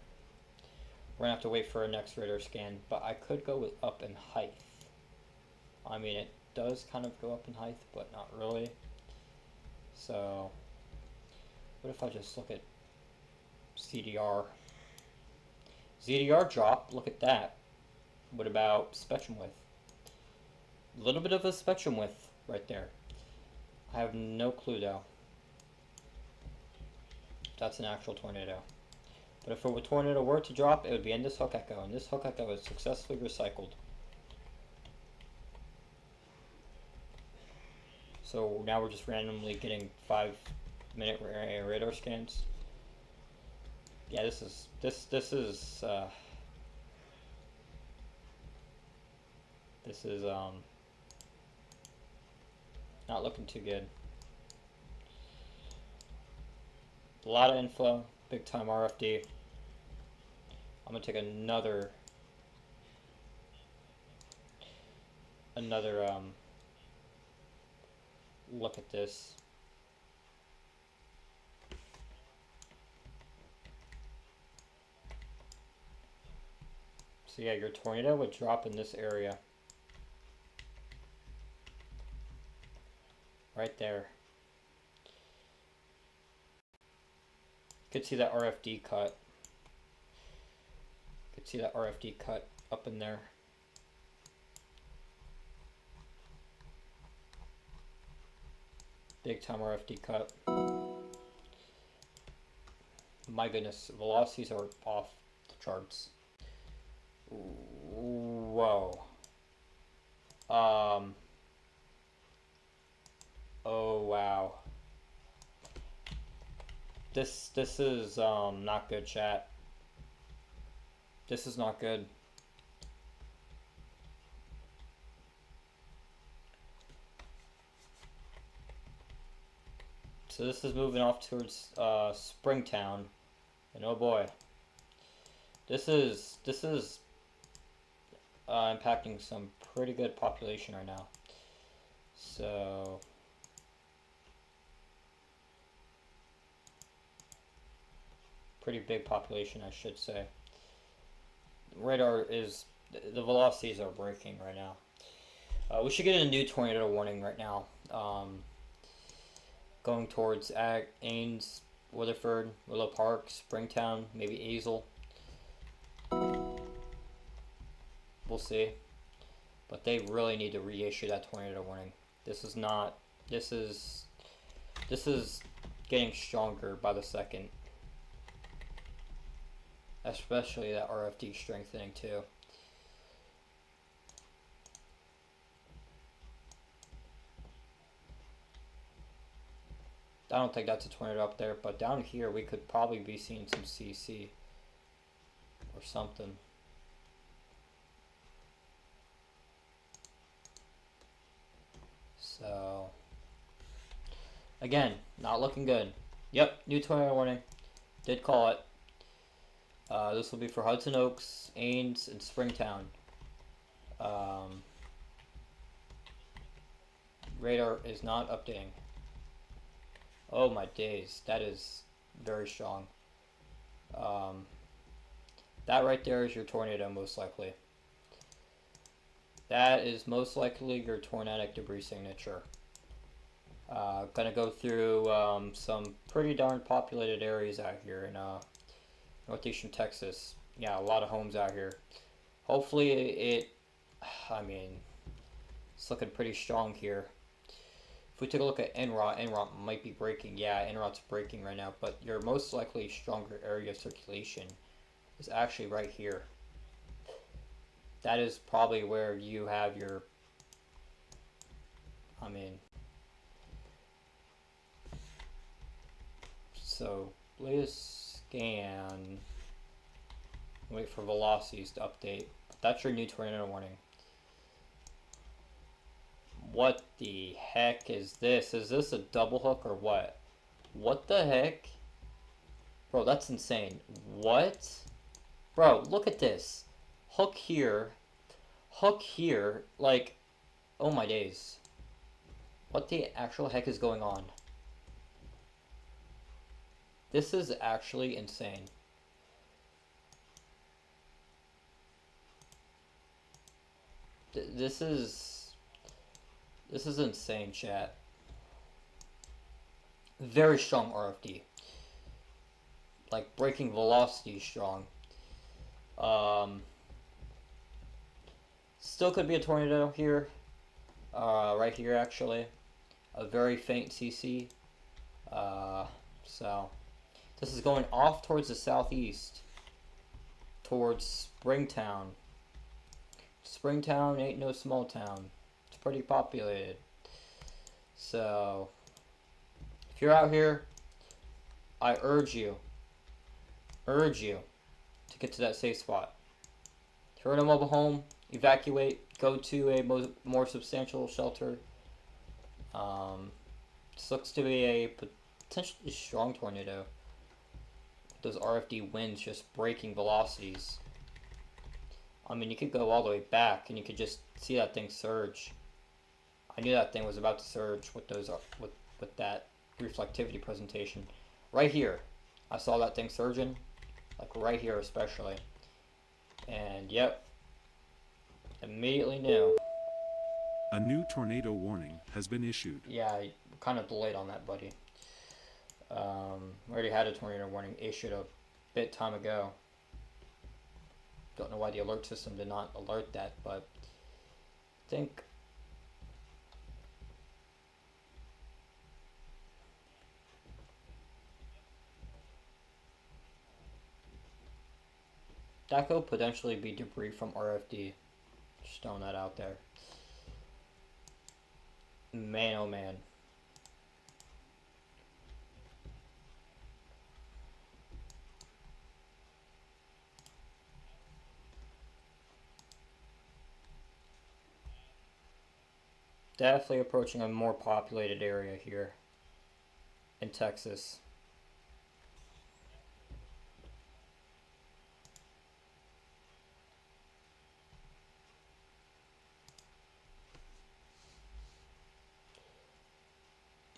We're gonna have to wait for a next radar scan, but I could go with up in height. I mean, it does kind of go up in height, but not really. So, what if I just look at CDR? ZDR drop, look at that. What about spectrum width? A little bit of a spectrum width right there. I have no clue though. That's an actual tornado. But if a tornado were to drop, it would be in this hook echo, and this hook echo is successfully recycled. So now we're just randomly getting 5-minute radar scans. Yeah, this is not looking too good. A lot of inflow, big time RFD. I'm gonna take another look at this. So yeah, your tornado would drop in this area. Right there. You could see that RFD cut. You could see that RFD cut up in there. Big time RFD cut. My goodness, velocities are off the charts. Whoa. Oh wow. This is not good, chat. This is not good. So this is moving off towards Springtown, and oh boy, this is impacting some pretty good population right now. So pretty big population, I should say. Radar is, the velocities are breaking right now. We should get a new tornado warning right now. Going towards Ains, Weatherford, Willow Park, Springtown, maybe Azle. We'll see. But they really need to reissue that tornado warning. This is not. This is getting stronger by the second. Especially that RFD strengthening too. I don't think that's a tornado up there, but down here we could probably be seeing some CC or something. So, again, not looking good. Yep, new tornado warning. Did call it. This will be for Hudson Oaks, Ames, and Springtown. Radar is not updating. Oh my days, that is very strong. That right there is your tornado, most likely. That is most likely your tornadic debris signature. Gonna go through some pretty darn populated areas out here in northeastern Texas. Yeah, a lot of homes out here. Hopefully I mean, it's looking pretty strong here. If we take a look at NROT might be breaking. Yeah, NROT's breaking right now, but your most likely stronger area of circulation is actually right here. That is probably where you have your, I mean, so latest scan, wait for velocities to update. That's your new tornado warning. What the heck is this? Is this a double hook or what? What the heck? Bro, that's insane. What? Bro, look at this. Hook here. Like, oh my days. What the actual heck is going on? This is actually insane. This is insane, chat. Very strong RFD. Like, breaking velocity strong. Still could be a tornado here. Right here, actually. A very faint CC. So, this is going off towards the southeast. Towards Springtown. Springtown ain't no small town. It's pretty populated. So, if you're out here, I urge you to get to that safe spot. If you're in a mobile home, evacuate, go to a more substantial shelter. This looks to be a potentially strong tornado. Those RFD winds just breaking velocities. I mean, you could go all the way back and you could just see that thing surge. I knew that thing was about to surge with those with that reflectivity presentation. Right here, I saw that thing surging, like right here especially. And yep, immediately knew. A new tornado warning has been issued. Yeah, I kind of delayed on that, buddy. Already had a tornado warning issued a bit time ago. Don't know why the alert system did not alert that, but I think that could potentially be debris from RFD. Just throwing that out there. Man, oh man. Definitely approaching a more populated area here in Texas.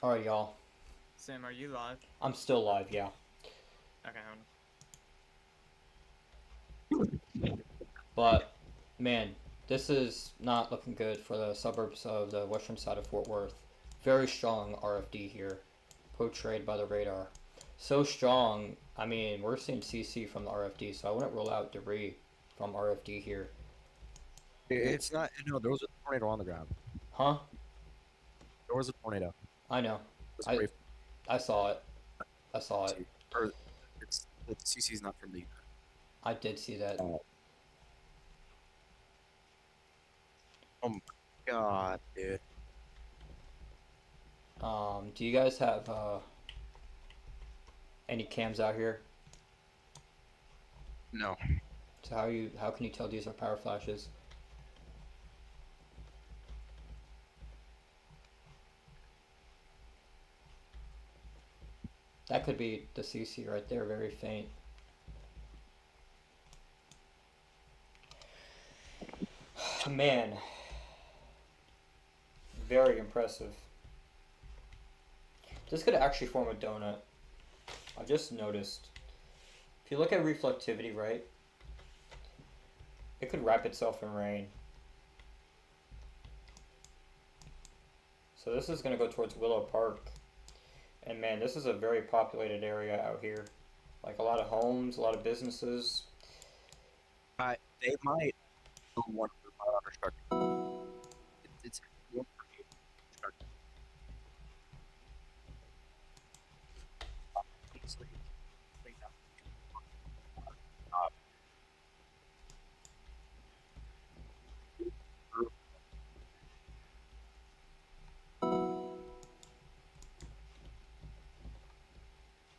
Alright, y'all. Sam, are you live? I'm still live, yeah. Okay, But, man, this is not looking good for the suburbs of the western side of Fort Worth. Very strong RFD here, portrayed by the radar. So strong. I mean, we're seeing CC from the RFD, so I wouldn't rule out debris from RFD here. It's not. No, there was a tornado on the ground. Huh? There was a tornado. I know. It was I brave. I saw it. I saw it. Or it's the CC's not from the. I did see that. Oh my god, dude. Do you guys have any cams out here? No. So how can you tell these are power flashes? That could be the CC right there, very faint. Man, very impressive. This could actually form a donut. I just noticed. If you look at reflectivity, right, it could wrap itself in rain. So this is going to go towards Willow Park. And man, this is a very populated area out here. Like a lot of homes, a lot of businesses. They might do one of the structure. It's one structure. Easily.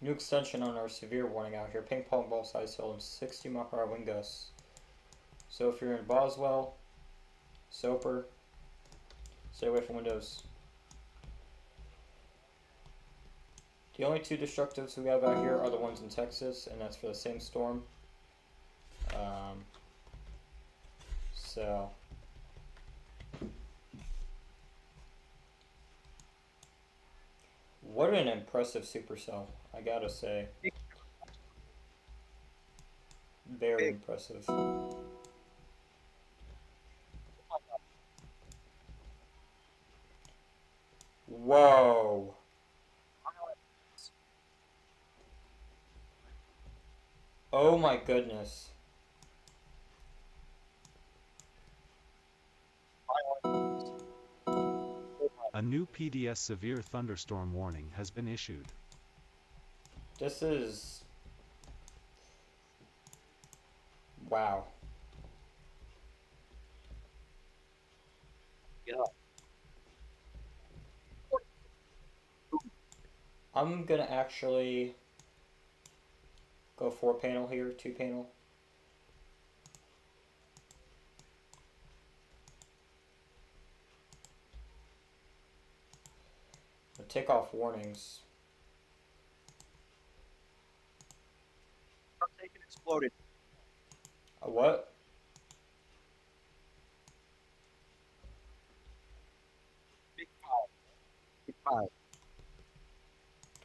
New extension on our severe warning out here. Ping pong ball size hail and 60 mph wind gusts. So if you're in Boswell, Soper, stay away from windows. The only two destructives we have out here are the ones in Texas, and that's for the same storm. So what an impressive supercell, I gotta say. Very impressive. Whoa. Oh my goodness. A new PDS severe thunderstorm warning has been issued. This is... wow. Yeah. I'm gonna actually go 4 panel here, 2 panel. Take off warnings. Taken exploded. A what? Big five. Big five.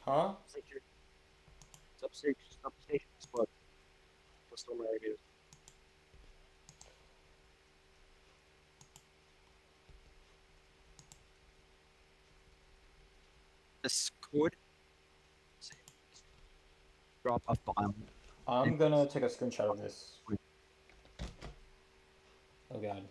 Huh? Substation exploded. What's the matter, dude? This could drop a bomb. I'm gonna take a screenshot of this. Oh god.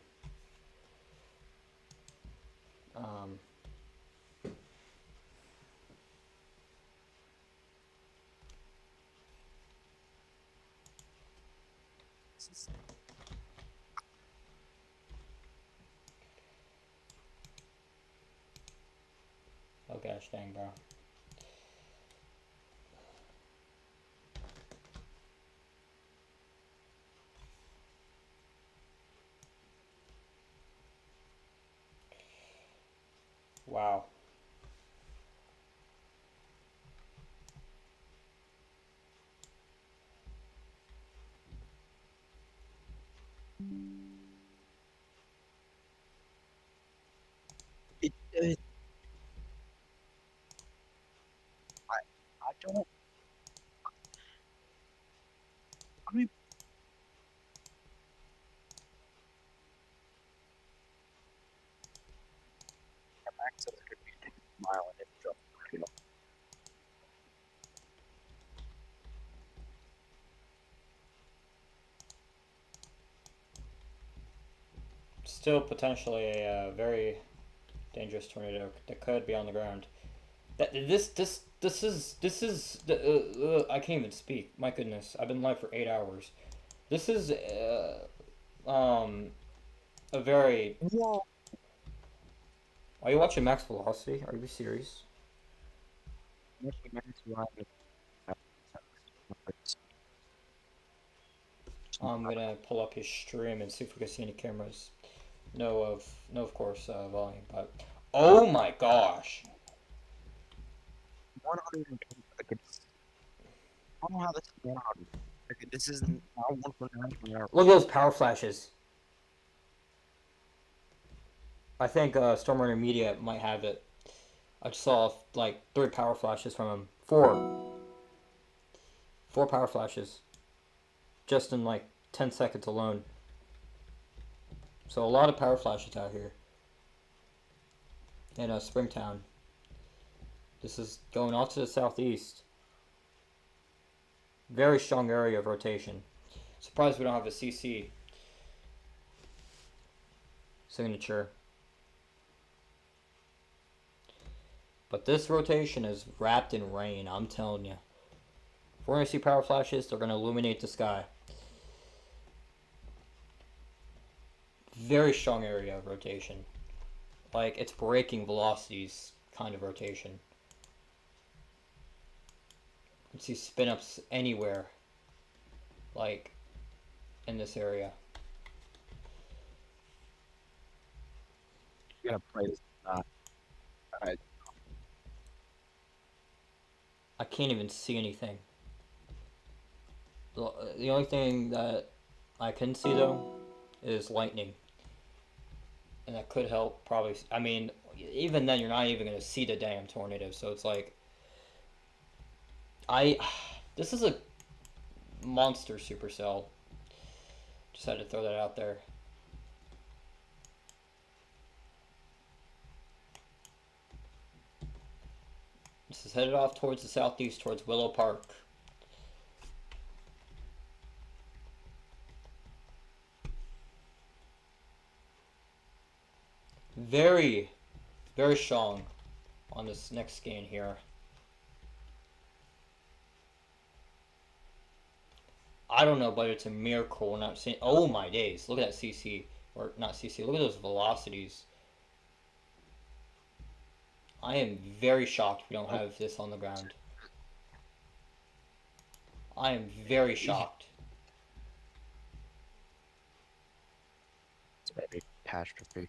Oh gosh dang, bro. Wow. I don't. I mean, max says it could be a mile and it dropped. You know. still potentially a very dangerous tornado that could be on the ground. This is I can't even speak. My goodness, I've been live for 8 hours. This is a very. Whoa. Are you watching Max Velocity? Are you serious? I'm gonna pull up his stream and see if we can see any cameras. No, of course, volume. But oh my gosh! 100. I don't know how this is 100. This is now 149. Look at those power flashes. I think Stormrunner Media might have it. I just saw like 3 power flashes from him. 4 power flashes. Just in like 10 seconds alone. So a lot of power flashes out here. In Springtown. This is going off to the southeast. Very strong area of rotation. Surprised we don't have a CC signature. But this rotation is wrapped in rain, I'm telling you. If we're going to see power flashes, they're going to illuminate the sky. Very strong area of rotation. Like, it's breaking velocities kind of rotation. You see spin-ups anywhere. Like, in this area. You gotta pray this. I can't even see anything. The only thing that I can see, though, is lightning. And that could help, probably. I mean, even then, you're not even going to see the damn tornado. So it's like... This is a monster supercell. Just had to throw that out there. This is headed off towards the southeast, towards Willow Park. Very, very strong on this next scan here. I don't know, but it's a miracle not seeing. Oh my days! Look at that CC, or not CC. Look at those velocities. I am very shocked we don't have this on the ground. I am very shocked. It's maybe catastrophe.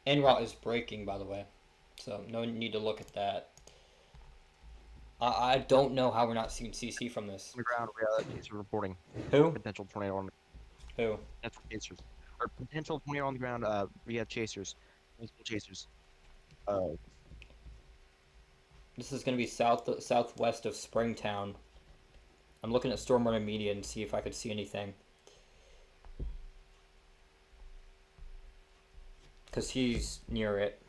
En-route is breaking, by the way, so no need to look at that. I don't know how we're not seeing CC from this. On the ground, we have chaser reporting. Who? Potential tornado on the Who? potential chasers. Or potential tornado on the ground. We have chasers. Multiple chasers. This is going to be southwest of Springtown. I'm looking at Stormrunner Media and see if I could see anything. Because he's near it.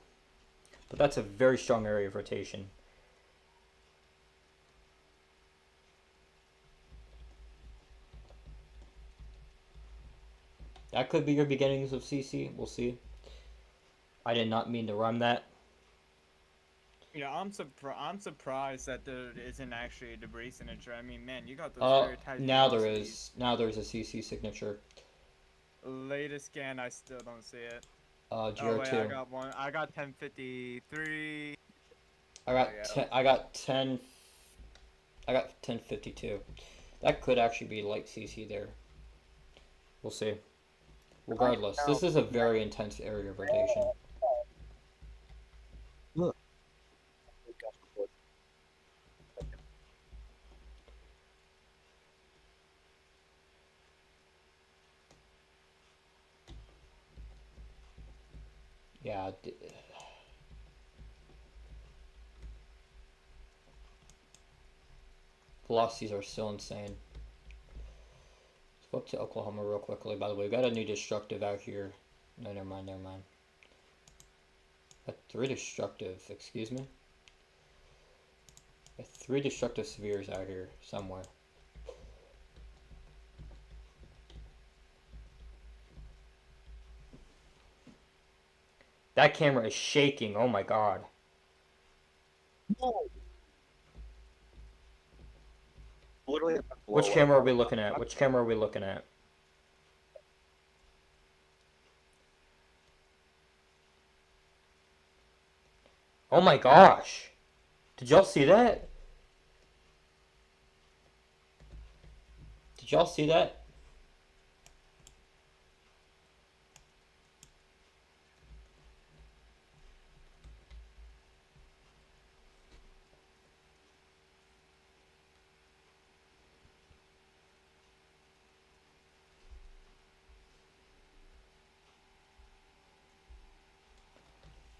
But that's a very strong area of rotation. That could be your beginnings of CC. We'll see. I did not mean to run that. Yeah, I'm surprised that there isn't actually a debris signature. I mean, man, you got those very tight now there velocities. is. Now there's a CC signature. Latest scan, I still don't see it. GR2. Oh wait, I got one. I got 1053. I got yeah. I got 1052. That could actually be light CC there. We'll see. Regardless, this is a very intense area of rotation. Look. Yeah. Velocities are still insane. Let's go up to Oklahoma real quickly. By the way, we got a new destructive out here. No, never mind, never mind. Got 3 destructive, excuse me. Got 3 destructive severes out here somewhere. That camera is shaking. Oh my god. No. Literally, about to blow Which up. camera are we looking at? Which camera are we looking at? Oh my gosh. Did y'all see that? Did y'all see that?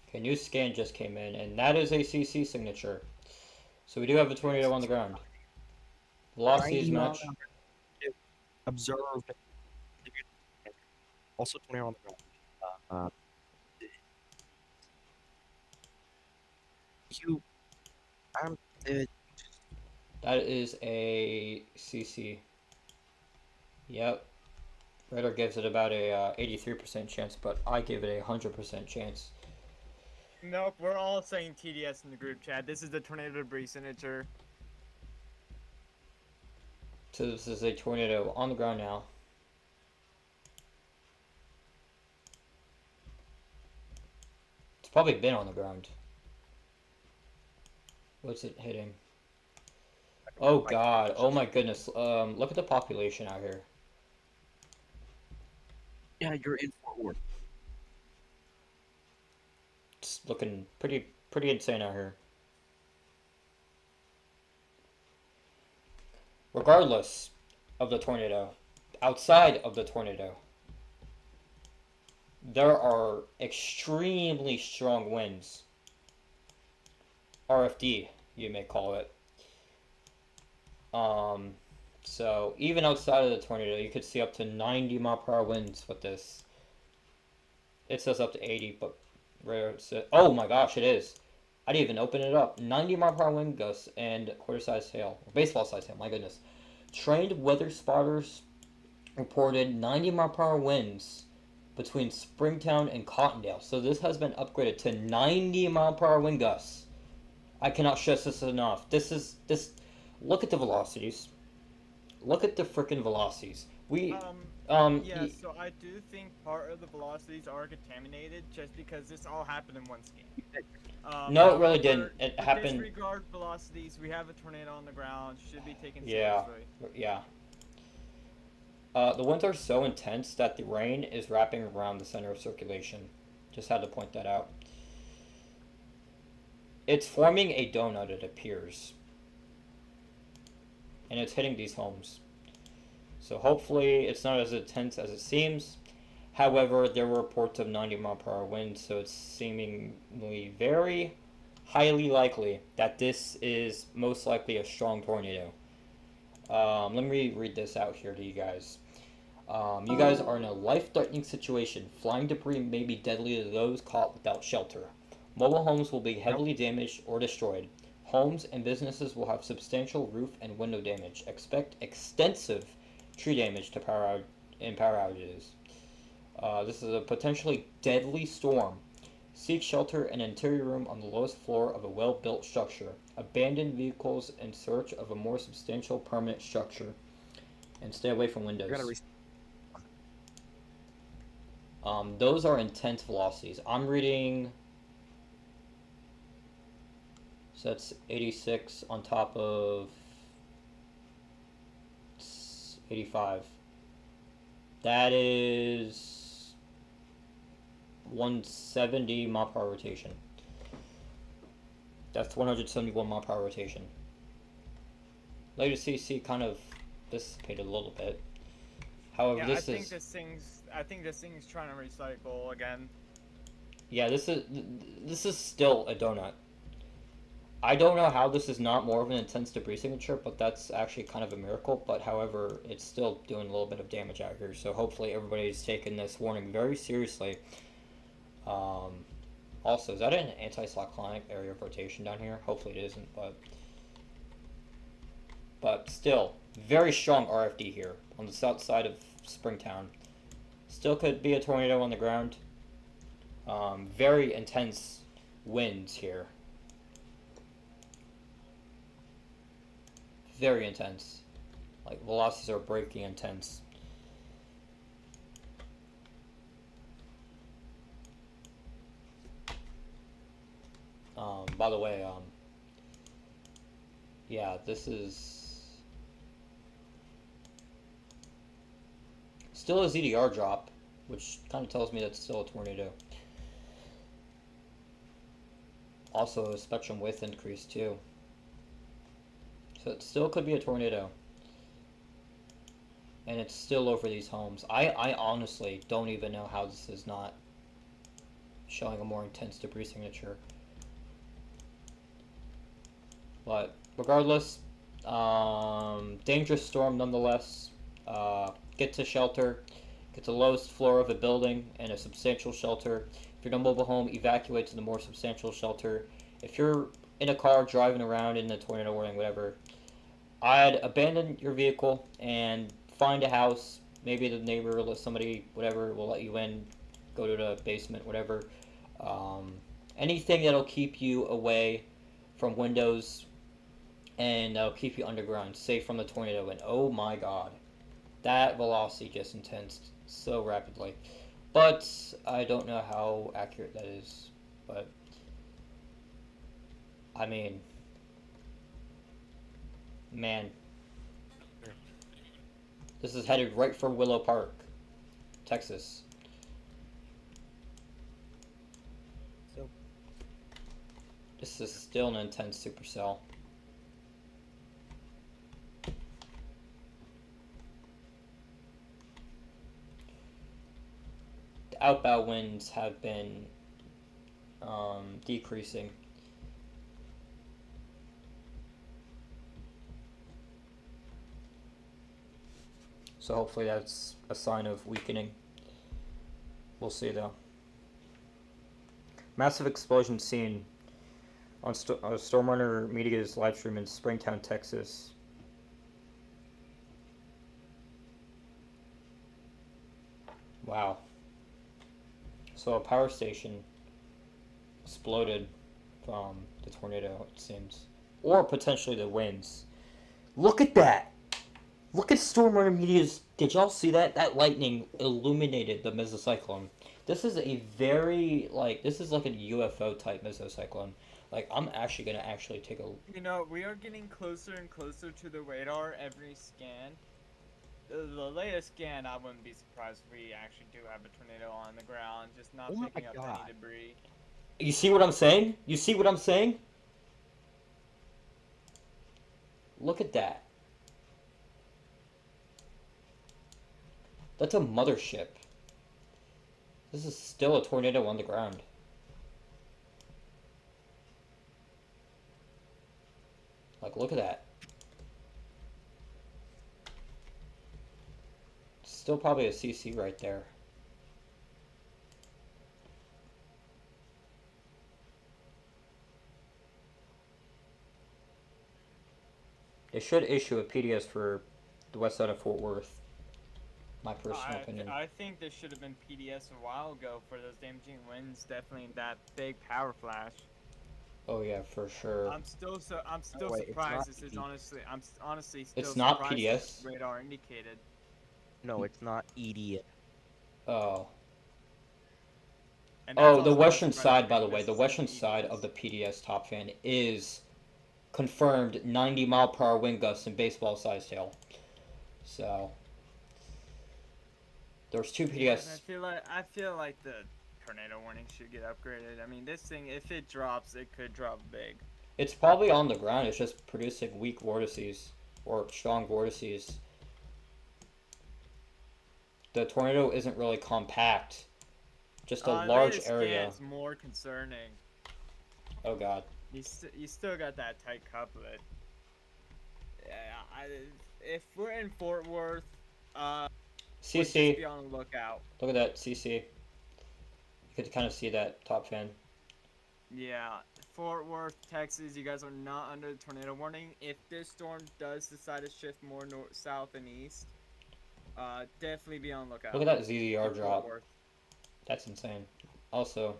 Okay, new scan just came in, and that is a CC signature. So we do have a tornado on the ground. Velocities 90 mile match. an hour observed. Also, tornado on the ground. You, I'm. That is a CC. Yep. Radar gives it about a 83% chance, but I give it a 100% chance. Nope, we're all saying TDS in the group chat. This is the tornado debris signature. So this is a tornado on the ground now. It's probably been on the ground. What's it hitting? Oh god, oh my goodness. Look at the population out here. Yeah, you're in Fort Worth. It's looking pretty insane out here. Regardless of the tornado, outside of the tornado, there are extremely strong winds. RFD, you may call it. So even outside of the tornado, you could see up to 90 mile per hour winds with this. It says up to 80, but rare. Oh my gosh, it is. I didn't even open it up. 90 mile per hour wind gusts and quarter-sized hail. Baseball size hail, my goodness. Trained weather spotters reported 90 mile per hour winds between Springtown and Cottondale. So this has been upgraded to 90 mile per hour wind gusts. I cannot stress this enough. Look at the velocities. Look at the freaking velocities. Yeah, so I do think part of the velocities are contaminated just because this all happened in one scan. No, it really didn't. It happened. Disregard velocities. We have a tornado on the ground. Should be taken Yeah, seriously. yeah. The winds are so intense that the rain is wrapping around the center of circulation. Just had to point that out. It's forming a donut, it appears. And it's hitting these homes. So hopefully it's not as intense as it seems. However, there were reports of 90 mile per hour winds, so it's seemingly very highly likely that this is most likely a strong tornado. Let me read this out here to you guys. You guys are in a life-threatening situation. Flying debris may be deadly to those caught without shelter. Mobile homes will be heavily damaged or destroyed. Homes and businesses will have substantial roof and window damage. Expect extensive tree damage to power outages. This is a potentially deadly storm. Seek shelter in an interior room on the lowest floor of a well-built structure. Abandon vehicles in search of a more substantial permanent structure. And stay away from windows. Those are intense velocities. I'm reading... So that's 86 on top of 85. That is 170 mile per hour rotation. That's 171 mile per hour rotation. Latest CC kind of dissipated a little bit. However, yeah, this I think this thing's trying to recycle again. Yeah, this is still a donut. I don't know how this is not more of an intense debris signature, but that's actually kind of a miracle. But however, it's still doing a little bit of damage out here. So hopefully everybody's taking this warning very seriously. Also, is that an anti-cyclonic area of rotation down here? Hopefully it isn't, but still, very strong RFD here on the south side of Springtown. Still could be a tornado on the ground. Very intense winds here. Very intense. Like, velocities are breaking intense. By the way, yeah, this is still a ZDR drop, which kind of tells me that's still a tornado. Also a spectrum width increase too. So it still could be a tornado. And it's still over these homes. I honestly don't even know how this is not showing a more intense debris signature. But regardless, dangerous storm nonetheless. Get to shelter. Get to the lowest floor of a building and a substantial shelter. If you're in a mobile home, evacuate to the more substantial shelter. If you're in a car driving around in the tornado warning, whatever, I'd abandon your vehicle and find a house. Maybe the neighbor, somebody, whatever, will let you in. Go to the basement, whatever. Anything that'll keep you away from windows and that'll keep you underground, safe from the tornado. And oh my god, that velocity just intensed so rapidly. But I don't know how accurate that is. But I mean, man, this is headed right for Willow Park, Texas. So this is still an intense supercell. The outbound winds have been decreasing. So hopefully that's a sign of weakening. We'll see though. Massive explosion seen on Stormrunner Media's live stream in Springtown, Texas. Wow. So a power station exploded from the tornado, it seems. Or potentially the winds. Look at that! Look at Stormrunner Media's... Did y'all see that? That lightning illuminated the mesocyclone. This is a very, like, this is like a UFO type mesocyclone. Like, I'm actually gonna take a... You know, we are getting closer and closer to the radar every scan. The latest scan, I wouldn't be surprised if we actually do have a tornado on the ground, just not Oh my picking up God. any debris. You see what I'm saying? You see what I'm saying? Look at that. That's a mothership. This is still a tornado on the ground. Like, look at that. Still probably a CC right there. They should issue a PDS for the west side of Fort Worth. My personal opinion. I think there should have been PDS a while ago for those damaging winds. Definitely that big power flash. Oh yeah, for sure. I'm still wait, it's surprised. not This is P- honestly still It's not surprised PDS? that radar indicated. no, it's not ED. Oh. And that's Oh, also the not western surprising side, by the because way, the this is western the side EDS. of the PDS top fan is confirmed 90-mile-per-hour wind gusts and baseball-sized hail. So there's two Yeah, PDS. I feel like the tornado warning should get upgraded. I mean, this thing, if it drops, it could drop big. It's probably on the ground. It's just producing weak vortices or strong vortices. The tornado isn't really compact. Just a large Latest area. scan's more concerning. Oh god. You still got that tight couplet. Yeah, if we're in Fort Worth, let's just CC. be on the lookout. Look at that CC. You could kind of see that top fan. Yeah, Fort Worth, Texas, you guys are not under the tornado warning. If this storm does decide to shift more north, south, and east, definitely be on the lookout. Look at that ZZR for Fort drop. Worth. That's insane. Also,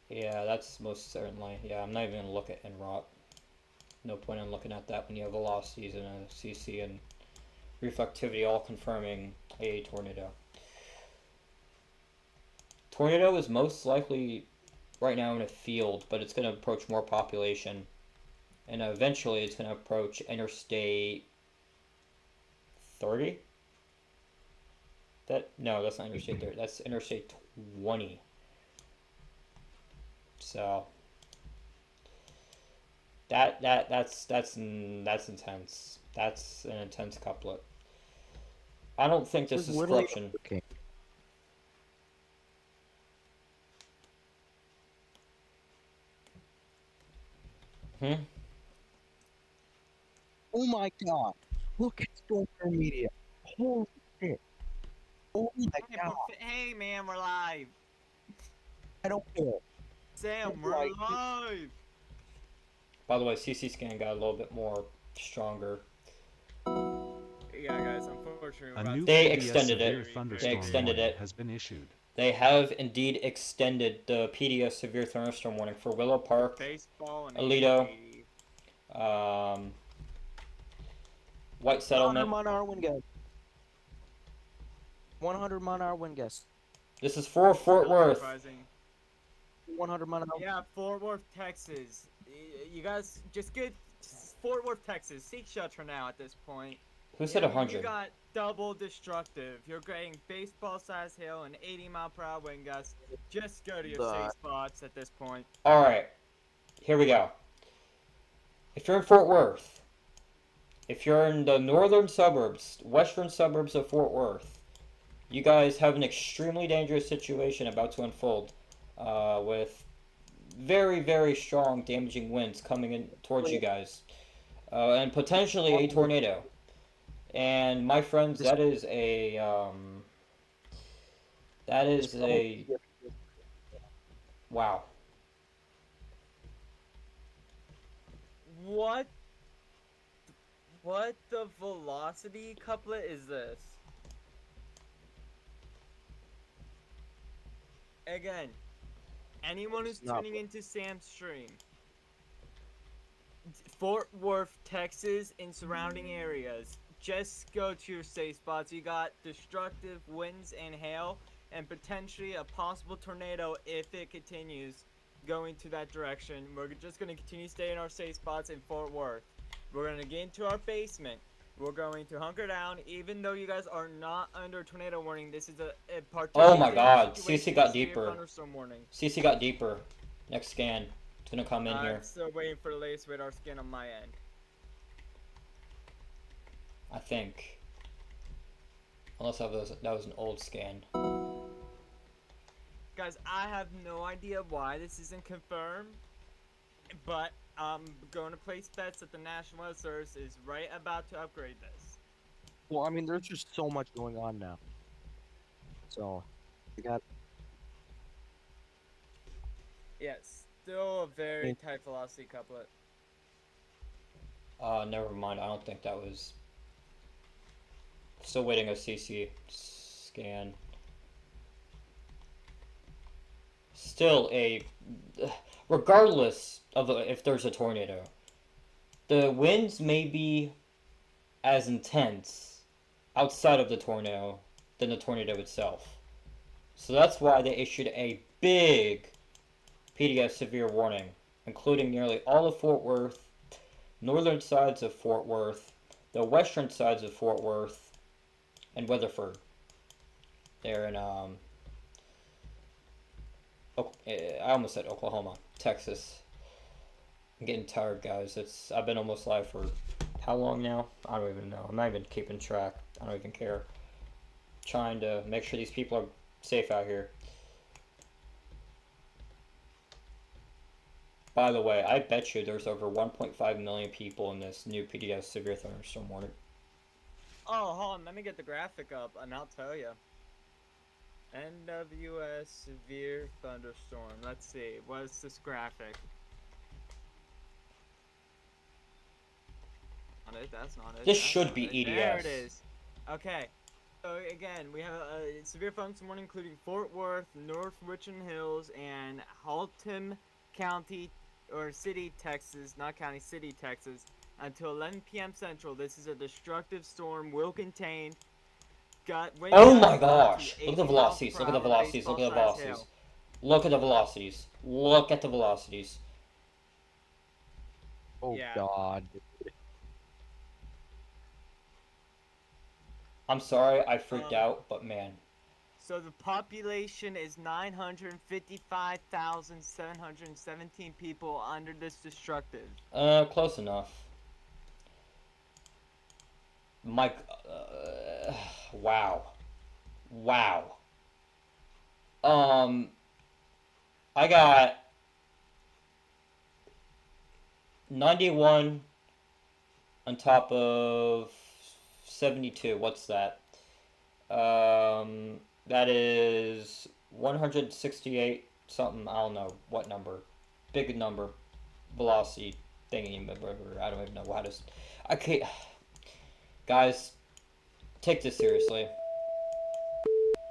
yeah, that's most certainly. Yeah, I'm not even gonna look at Enrot. No point in looking at that when you have velocities and a CC and reflectivity all confirming a tornado. Tornado is most likely right now in a field, but it's going to approach more population, and eventually it's going to approach Interstate 30. No, that's not Interstate 30. That's Interstate 20. So that's intense. That's an intense couplet. I don't think this is corruption. Okay. Hmm? Oh my god. Look at Stormfront Media. Holy shit. Oh my god. Hey man, we're live. I don't care. Sam, we're Like, live. By the way, CC scan got a little bit more stronger. Yeah, guys, unfortunately, A new They PBS extended severe it. thunderstorm They extended warning it. has been issued. They have indeed extended the PDS severe thunderstorm warning for Willow Park, baseball and Alito, 80. White 100 Settlement. mile-an-hour wind gusts. 100 mile-an-hour wind gusts. This is for Fort Worth. Surprising. 100 mile-an-hour. Yeah, Fort Worth, Texas. You guys just get Fort Worth, Texas. Seek shelter now at this point. Who said You 100? got double destructive. You're getting baseball-sized hail and 80-mile-per-hour wind gusts. Just go to your safe spots at this point. Alright, here we go. If you're in Fort Worth, if you're in the northern suburbs, western suburbs of Fort Worth, you guys have an extremely dangerous situation about to unfold with very, very strong damaging winds coming in towards you guys. And potentially a tornado. And my friends, that is a wow. What the velocity couplet is this? Again, anyone who's tuning into Sam's stream, Fort Worth, Texas, and surrounding areas, just go to your safe spots. You got destructive winds and hail, and potentially a possible tornado if it continues going to that direction. We're just going to continue to stay in our safe spots in Fort Worth. We're going to get into our basement. We're going to hunker down, even though you guys are not under tornado warning. This is a Oh my god, situation, CC got severe deeper. thunderstorm warning. CC got deeper. Next scan. It's gonna come in here. I'm still waiting for the latest radar scan on my end. I think. Unless that was an old scan. Guys, I have no idea why this isn't confirmed, but I'm going to place bets that the National Weather Service is right about to upgrade this. Well, I mean, there's just so much going on now. So, you got. Yes, still a very tight velocity couplet. Never mind. I don't think that was. Still waiting a CC scan. Still a. Regardless of if there's a tornado, the winds may be as intense outside of the tornado than the tornado itself. So that's why they issued a big PDS severe warning, including nearly all of Fort Worth, northern sides of Fort Worth, the western sides of Fort Worth, and Weatherford. They're in I almost said Oklahoma, Texas. I'm getting tired, guys. I've been almost live for how long now? I don't even know. I'm not even keeping track. I don't even care. Trying to make sure these people are safe out here. By the way, I bet you there's over 1.5 million people in this new PDS severe thunderstorm warning. Oh, hold on, let me get the graphic up and I'll tell you. NWS severe thunderstorm. Let's see, what's this graphic? Not it, that's not it. This that's should not be it. There it EDS. is. Okay. So again, we have a severe thunderstorm warning including Fort Worth, North Richland Hills, and Haltom County or City, Texas, not county, City, Texas, until 11 p.m. Central. This is a destructive storm. Will contain. Got wind Oh gusts my up to gosh! 80 Look at the miles velocities. per Look at the hour, velocities. Look at the baseball-sized velocities. hail. Look at the velocities. Look at the velocities. Oh Yeah. God. I'm sorry, I freaked out, but man. So the population is 955,717 people under this destructive. Close enough. Mike, wow. Wow. I got 91 on top of 72. What's that? That is 168 something. I don't know what number. Big number. Velocity thingy. I don't even know how to. I can't. Guys, take this seriously.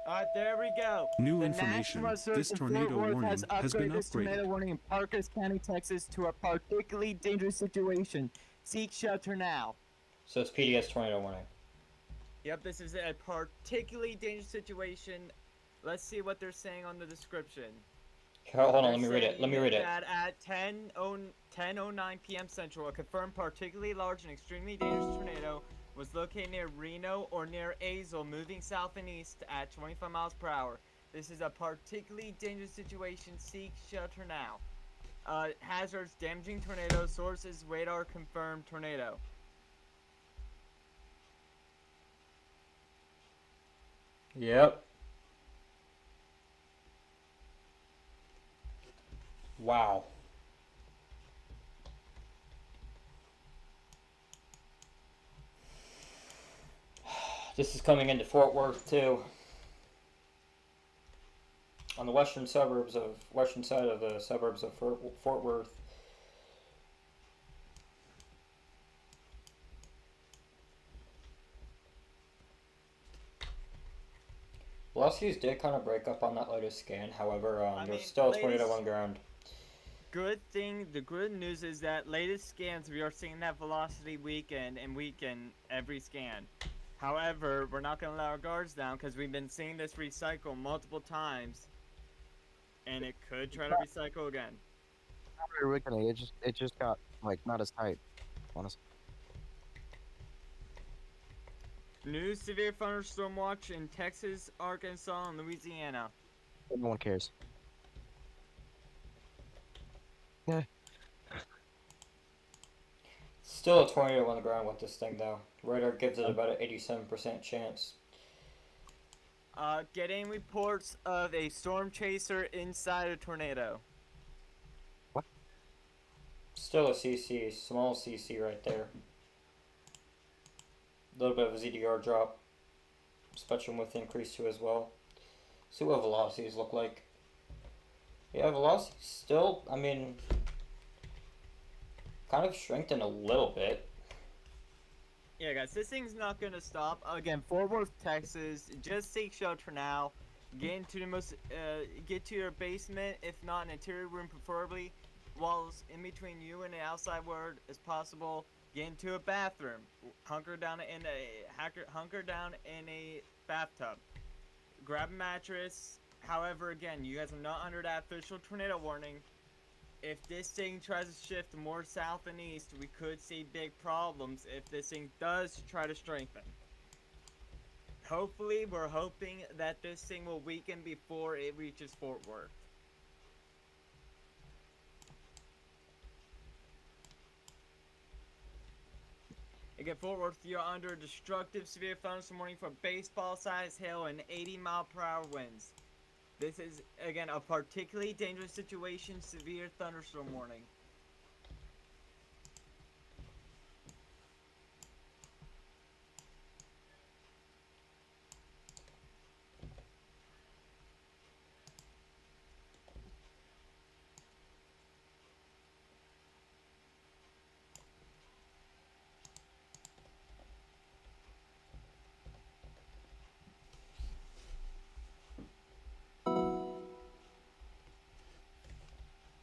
Alright, there we go. New The information. National Research This in Fort tornado Worth warning has has been upgraded this tornado upgraded. warning in Parkers County, Texas to a particularly dangerous situation. Seek shelter now. So it's PDS tornado warning. Yep, this is a particularly dangerous situation. Let's see what they're saying on the description. Hold on, They're let me read it. Let me saying read it. That at 10:09 p.m. Central, a confirmed particularly large and extremely dangerous tornado was located near Reno or near Azle, moving south and east at 25 miles per hour. This is a particularly dangerous situation. Seek shelter now. Hazards: damaging tornado. Sources: radar confirmed tornado. Yep. Wow. This is coming into Fort Worth too. On the western side of the suburbs of Fort Worth. Velocities did kind of break up on that latest scan. However, there's still a tornado on ground. Good thing, the good news is that latest scans, we are seeing that velocity weaken and weaken every scan. However, we're not going to let our guards down because we've been seeing this recycle multiple times. And it could try to recycle again. Not very wiggly. It just got like not as tight. Honestly. New severe thunderstorm watch in Texas, Arkansas, and Louisiana. No one cares. Yeah. Still a tornado on the ground with this thing though. Radar gives it about an 87% chance. Getting reports of a storm chaser inside a tornado. What? Still a CC, small CC right there. A little bit of a ZDR drop. Spectrum width increase too as well. See what velocities look like. Yeah, velocities still, I mean, kind of strengthened a little bit. Yeah, guys, this thing's not gonna stop. Again, Fort Worth, Texas. Just seek shelter now. Get into the get to your basement, if not an interior room, preferably. Walls in between you and the outside world as possible. Get into a bathroom. Hunker down in a bathtub. Grab a mattress. However, again, you guys are not under that official tornado warning. If this thing tries to shift more south and east, we could see big problems if this thing does try to strengthen. Hopefully, we're hoping that this thing will weaken before it reaches Fort Worth. Again, Fort Worth, you're under destructive severe thunderstorm warning for baseball-sized hail and 80-mile-per-hour winds. This is, again, a particularly dangerous situation, severe thunderstorm warning.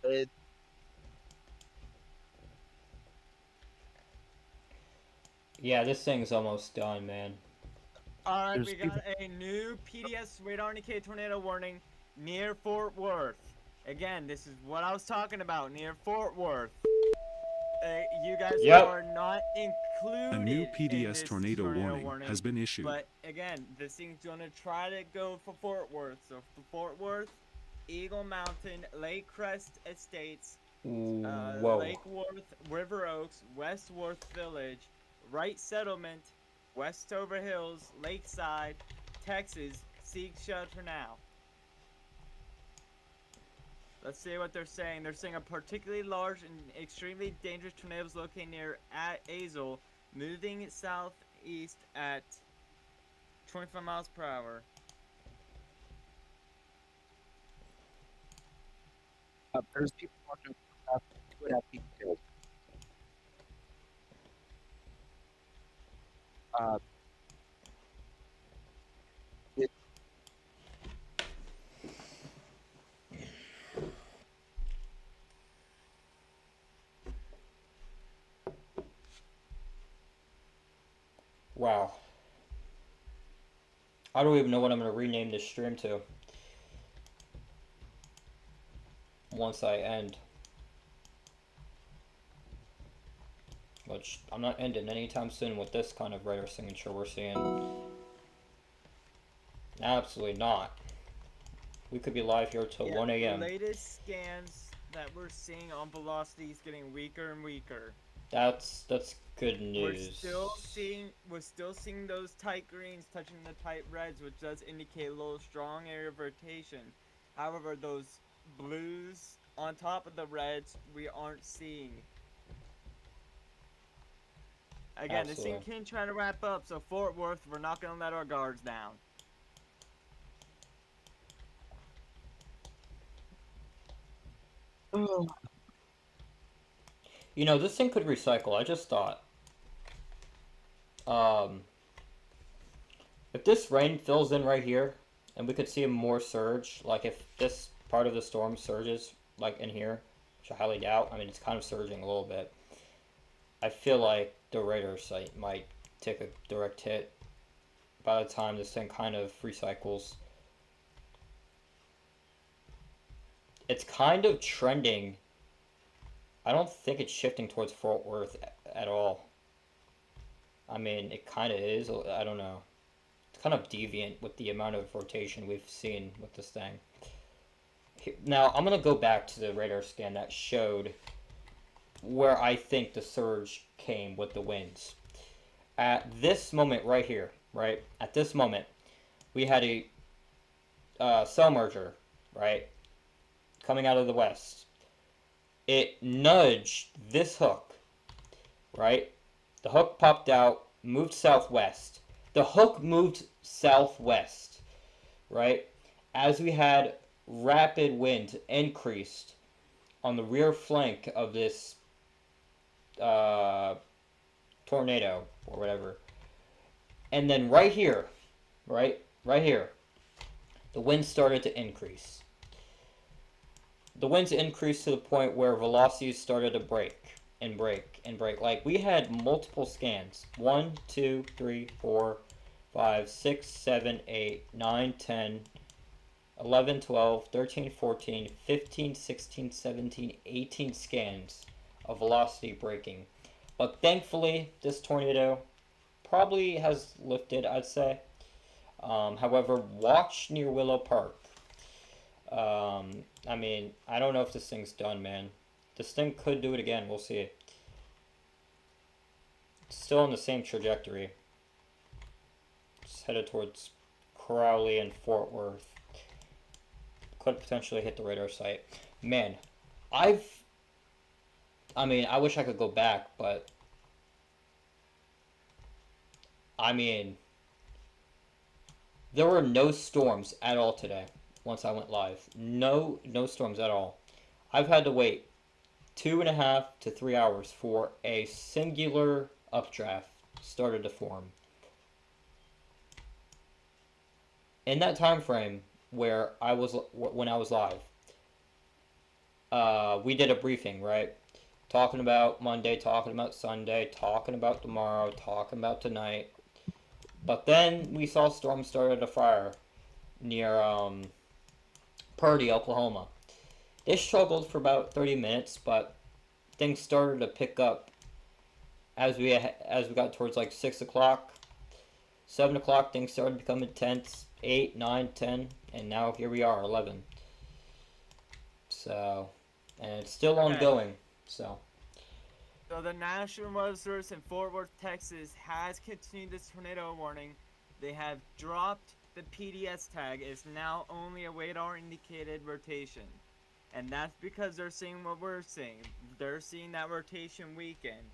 It, Yeah, this thing's almost done, man. Alright, There's we got a new PDS radar indicated tornado warning near Fort Worth. Again, this is what I was talking about, near Fort Worth. You guys Yep. are not included A new in PDS this tornado warning has been issued. But again, this thing's gonna try to go for Fort Worth. So for Fort Worth, Eagle Mountain, Lake Crest Estates, Whoa. Lake Worth, River Oaks, West Worth Village, Wright Settlement, Westover Hills, Lakeside, Texas, seek shelter now. Let's see what they're saying. They're saying a particularly large and extremely dangerous tornado is located near Azle, moving southeast at 25 miles per hour. There's people watching. 2.5 people killed. Wow. I don't even know what I'm going to rename this stream to once I end. Which, I'm not ending anytime soon with this kind of radar signature we're seeing. Absolutely not. We could be live here till 1 a.m. The latest scans that we're seeing on velocity is getting weaker and weaker. That's good news. We're still seeing those tight greens touching the tight reds, which does indicate a little strong area of rotation. However, those blues on top of the reds we aren't seeing. Again, this thing can try to wrap up, so Fort Worth, we're not gonna let our guards down. You know, this thing could recycle. I just thought. If this rain fills in right here, and we could see more surge, like if this part of the storm surges, like in here, which I highly doubt. I mean, it's kind of surging a little bit. I feel like the radar site might take a direct hit by the time this thing kind of recycles. It's kind of trending. I don't think it's shifting towards Fort Worth at all. I mean, it kind of is. I don't know. It's kind of deviant with the amount of rotation we've seen with this thing. Now, I'm going to go back to the radar scan that showed where I think the surge came with the winds. At this moment right here, right? At this moment, we had a cell merger, right? Coming out of the west. It nudged this hook, right? The hook popped out, moved southwest. The hook moved southwest, right? As we had rapid wind increased on the rear flank of this tornado or whatever. And then right here, right here, the wind started to increase. The winds increased to the point where velocities started to break and break and break. Like, we had multiple scans. 1, 2, 3, 4, 5, 6, 7, 8, 9, 10, 11, 12, 13, 14, 15, 16, 17, 18 scans of velocity breaking. But thankfully, this tornado probably has lifted, I'd say. However, watch near Willow Park. I mean, I don't know if this thing's done, man. This thing could do it again. We'll see. It's still on the same trajectory. It's headed towards Crowley and Fort Worth. Could potentially hit the radar site. Man, I mean, I wish I could go back, but I mean, there were no storms at all today. Once I went live, no storms at all. I've had to wait 2.5 to 3 hours for a singular updraft started to form. In that time frame where when I was live, we did a briefing, right? Talking about Monday, talking about Sunday, talking about tomorrow, talking about tonight. But then we saw storm started a fire near Purdy, Oklahoma. They struggled for about 30 minutes, but things started to pick up as we got towards like 6 o'clock. 7 o'clock, things started to become intense. 8, 9, 10, and now here we are, 11. So, and it's still ongoing. So the National Weather Service in Fort Worth, Texas has continued this tornado warning. They have dropped the PDS tag. It's now only a radar indicated rotation. And that's because they're seeing what we're seeing. They're seeing that rotation weekend.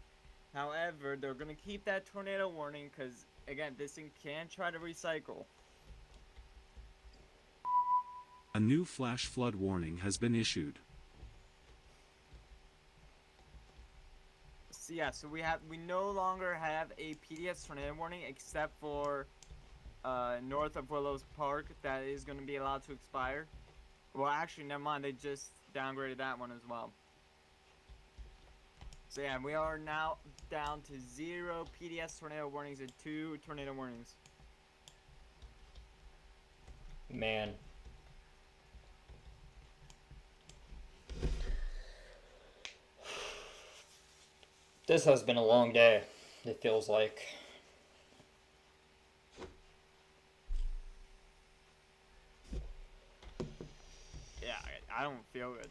However, they're going to keep that tornado warning because, again, this thing can try to recycle. A new flash flood warning has been issued. So yeah, so we no longer have a PDS tornado warning except for north of Willows Park that is going to be allowed to expire. Well, actually, never mind. They just downgraded that one as well. So yeah, we are now down to 0 PDS tornado warnings and 2 tornado warnings. man, this has been a long day. It feels like. Yeah, I don't feel good.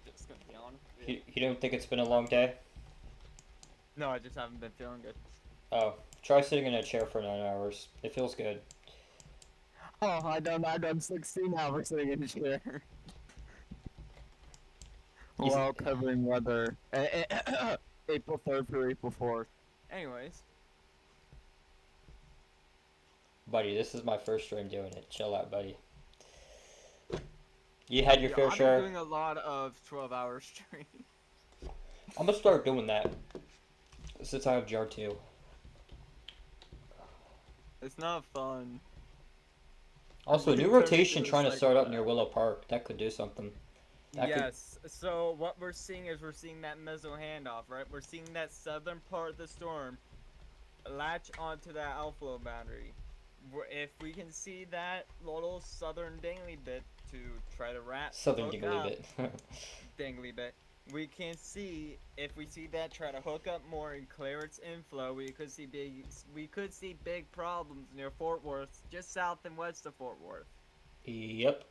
Just gonna be honest. You don't think it's been a long day? No, I just haven't been feeling good. Oh, try sitting in a chair for 9 hours. It feels good. Oh, I done 16 hours sitting in a chair. While covering weather. April 3rd through April 4th. Anyways, Buddy, this is my first stream doing it. Chill out, buddy. You had your yeah, fair I've share. been doing a lot of 12-hour streams. I'm gonna start doing that since I have GR2. It's not fun. Also, a new It turns rotation into a trying to start up psychopath. near Willow Park. That could do something. That could- Yes, so what we're seeing is we're seeing that missile handoff, right? We're seeing that southern part of the storm latch onto that outflow boundary. If we can see that little southern dangly bit to try to Southern hook Dingly up, bit. dangly bit, we can see if we see that try to hook up more and clear its inflow. We could see big problems near Fort Worth, just south and west of Fort Worth. Yep.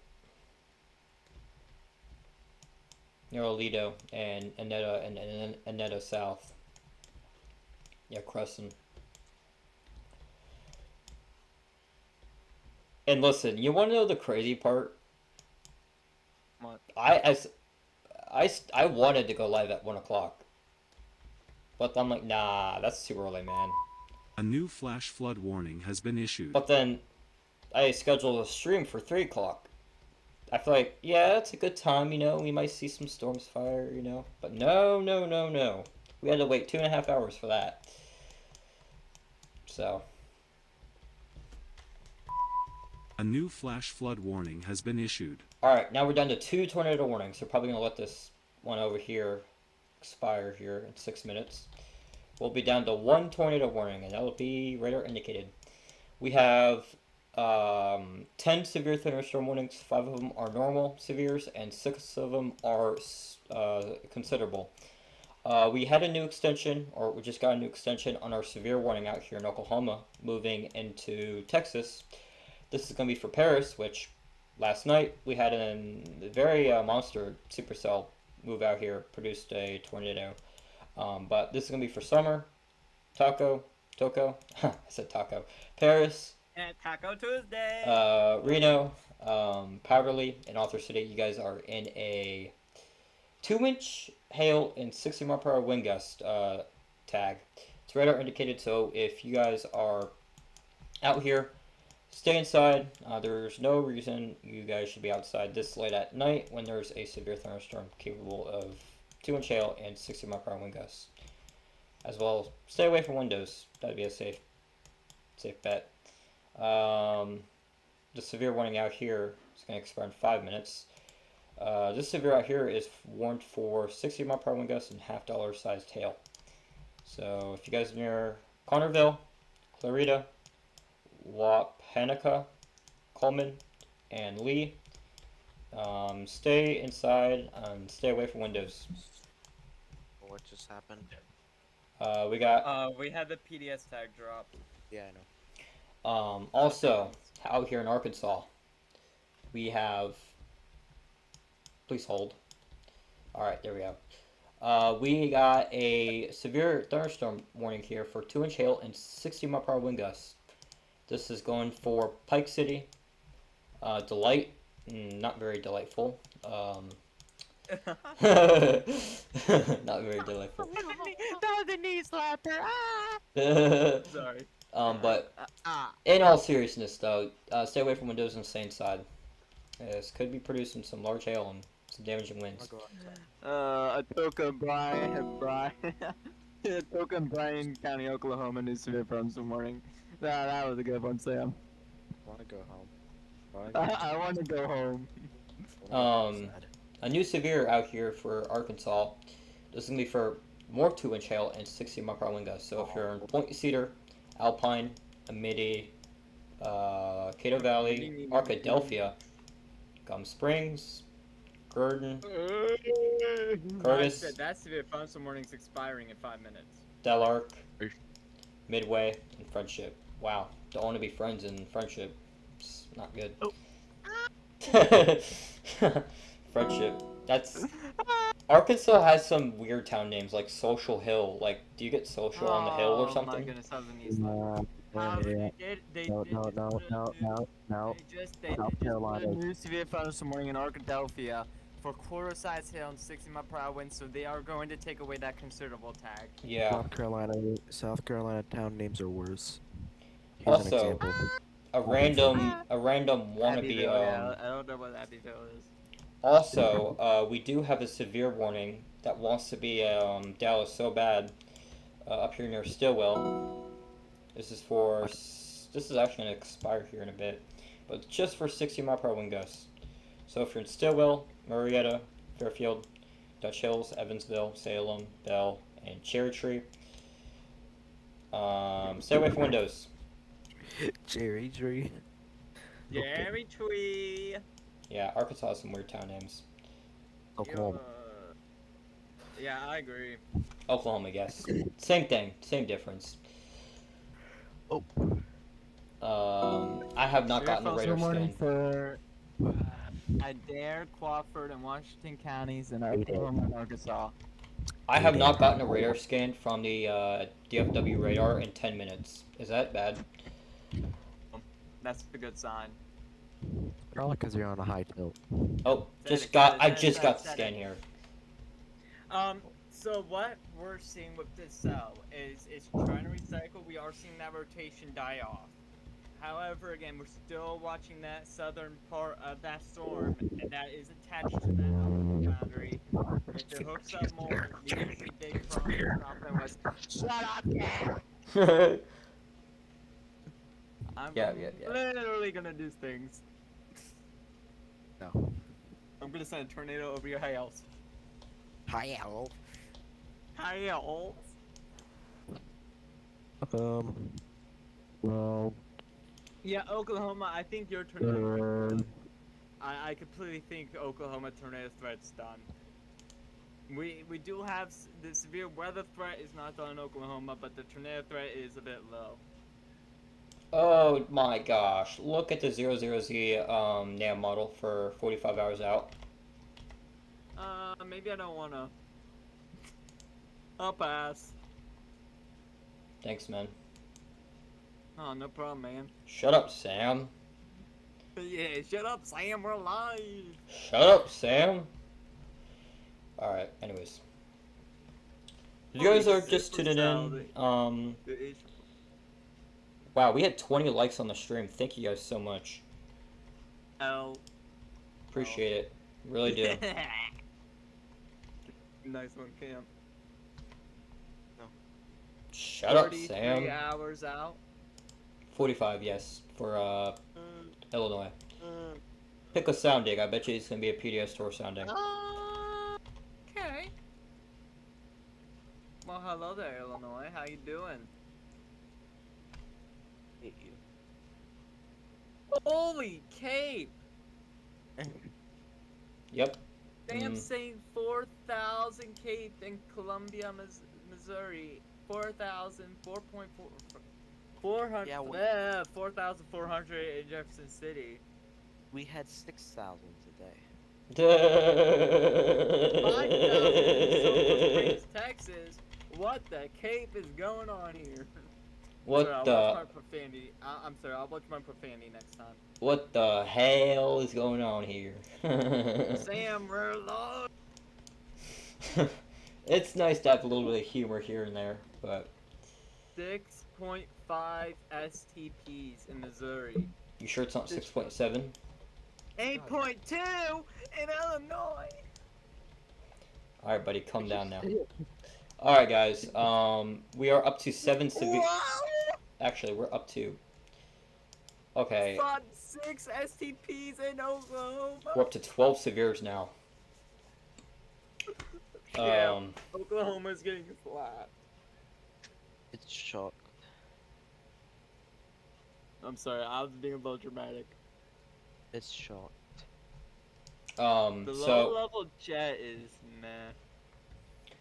Near Aledo and Annetta South. Yeah, Crescent. And listen, you want to know the crazy part? What? I wanted to go live at 1 o'clock. But I'm like, nah, that's too early, man. A new flash flood warning has been issued. But then I scheduled a stream for 3 o'clock. I feel like, yeah, that's a good time, you know, we might see some storms fire, you know. But no. We had to wait 2.5 hours for that. So. A new flash flood warning has been issued. Alright, now we're down to 2 tornado warnings. We're probably going to let this one over here expire here in 6 minutes. We'll be down to 1 tornado warning, and that'll be radar indicated. We have 10 severe thunderstorm warnings. 5 of them are normal severes, and 6 of them are considerable. We had a new extension, or we just got a new extension on our severe warning out here in Oklahoma, moving into Texas. This is going to be for Paris, which last night we had a very monster supercell move out here, produced a tornado. But this is going to be for Summer, Toko, I said Taco, Paris, And Taco Tuesday! Reno, Powderly, and Arthur City. You guys are in a 2-inch hail and 60 mile per hour wind gust tag. It's radar indicated, so if you guys are out here, stay inside. There's no reason you guys should be outside this late at night when there's a severe thunderstorm capable of 2-inch hail and 60 mile per hour wind gusts. As well, stay away from windows. That'd be a safe bet. The severe warning out here is going to expire in 5 minutes. This severe out here is warned for 60 mph wind gusts and half-dollar sized hail. So if you guys are near Connerville, Clarita, Wapanica, Coleman, and Lee, stay inside and stay away from windows. What just happened? We got We had the PDS tag drop. Yeah, I know. also out here in Arkansas, we have. Please hold. All right, there we go. We got a severe thunderstorm warning here for 2-inch hail and 60 mph wind gusts. This is going for Pike City, Delight, not very delightful. Not very delightful. That was a knee slapper. Sorry. But in all seriousness, though, stay away from windows and stay inside. This could be producing some large hail and some damaging winds. Atoka, Atoka and Bryan County, Oklahoma, new severe storm this morning. That was a good one, Sam. I want to go home. I want to go home. A new severe out here for Arkansas. This is gonna be for more 2-inch hail and 60 mph wind gusts. So if you're in Point Cedar, Alpine, Amity, Cato Valley, Arkadelphia, Gum Springs, Gurdon, Curtis, That severe thunderstorm warning's expiring in 5 minutes. Delark, Midway, and Friendship. Wow, don't want to be friends in Friendship. It's not good. Friendship. That's Arkansas has some weird town names like Social Hill. Like, do you get social on the hill or Oh my something? goodness, I was in East London. No. South Carolina. New severe thunderstorm warning in Arkadelphia for quarter-size hail and 60 mph winds, so they are going to take away that considerable tag. Yeah. South Carolina town names are worse. Here's an Also, example. a random wannabe. Abbeville, yeah, I don't know what Abbeville is. Also, we do have a severe warning that wants to be Dallas so bad up here near Stillwell. This is actually going to expire here in a bit, but it's just for 60 mph wind gusts. So if you're in Stillwell, Marietta, Fairfield, Dutch Hills, Evansville, Salem, Bell, and Cherry Tree, stay away from windows. Cherry Tree. Jerry Tree. Yeah, Arkansas has some weird town names. Oklahoma. Yeah, I agree. Oklahoma, yes. Same thing, same difference. Oh. I have not gotten a radar warning scan. for Adair, Crawford, and Washington counties in Oklahoma and Arkansas. I have not gotten a radar scan from the DFW radar in 10 minutes. Is that bad? That's a good sign. Probably because you're on a high tilt. Oh, I just got the scan here. So what we're seeing with this cell is it's trying to recycle. We are seeing that rotation die off. However, again, we're still watching that southern part of that storm, and that is attached to that outer boundary. If it hooks up more, we usually dig from something was. Shut up, Ken! I'm Yeah. literally gonna do things. No. I'm gonna send a tornado over your house. Hi, owl. House. Well. Yeah, Oklahoma, I think your tornado. I completely think Oklahoma tornado threat's done. We do have the severe weather threat is not done in Oklahoma, but the tornado threat is a bit low. Oh my gosh! Look at the 00Z NAM model for 45 hours out. Maybe I don't wanna. I'll pass. Thanks, man. Oh, no problem, man. Shut up, Sam. Yeah, shut up, Sam. We're live. Shut up, Sam. All right. Anyways, if you guys are just tuning in, wow, we had 20 likes on the stream. Thank you guys so much. Appreciate it. Really do. Nice one, Cam. Shut up, 33 Sam. hours out. 45, yes, for Illinois. Pick a sounding. I bet you it's gonna be a PDS store sounding. Okay. Well, hello there, Illinois. How you doing? Hate you. Holy Cape! Yep. Damn, Mm. saying 4,000 Cape in Columbia, Missouri. 4,000, 4.4, 400, Yeah, 4,400 in Jefferson City. We had 6,000 today. 5,000 in Sulphur Springs, Texas. What the Cape is going on here? What Sorry, I'll the? watch my profanity. I'm sorry, I'll watch my profanity next time. What the hell is going on here? Sam Merlot. It's nice to have a little bit of humor here and there, but 6.5 STPs in Missouri. you sure it's not 6.7? 8.2 in Illinois. All right, buddy, calm down now. All right, guys. We are up to 7 severe. Actually, we're up to. Okay, Fought 6 STPs in Oklahoma. we're up to 12 severes now. Yeah. Oklahoma's getting slapped. It's shocked. I'm sorry, I was being a little dramatic. It's shocked. The So low level jet is meh.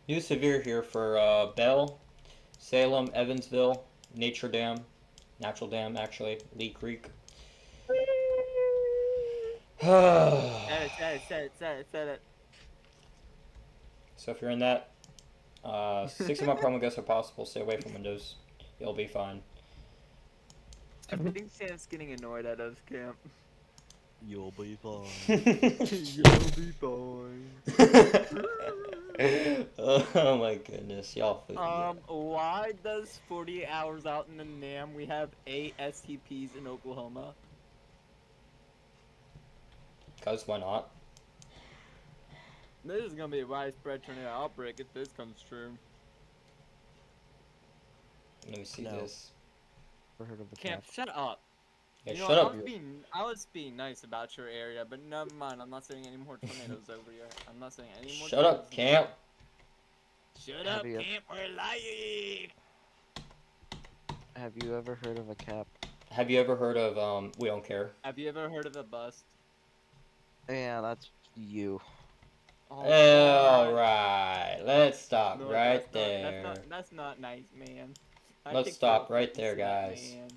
new severe here for Bell, Salem, Evansville, Natural Dam, actually, Lee Creek. Said it. So if you're in that, 60-mile promo guests are possible. Stay away from windows. You'll be fine. I think Sam's getting annoyed at us, Camp. You'll be fine. You'll be fine. Oh my goodness, y'all. Why does 48 hours out in the NAM we have 8 STPs in Oklahoma? Cause why not? This is gonna be a widespread tornado outbreak if this comes true. Let me see No. this. Ever heard of the Camp, cap? shut up. Yeah, You know, shut I up. was being nice about your area, but never mind. I'm not saying any more tornadoes over here. I'm not saying any more. Shut up, tornadoes. Camp. Shut Have up, you- Camp. We're lying. Have you ever heard of a cap? Have you ever heard of We Don't Care? Have you ever heard of a bust? Yeah, that's you. Oh, Alright, let's stop No, right that's not- there. That's not nice, man. I Let's take stop full right offense there, to that, guys. man.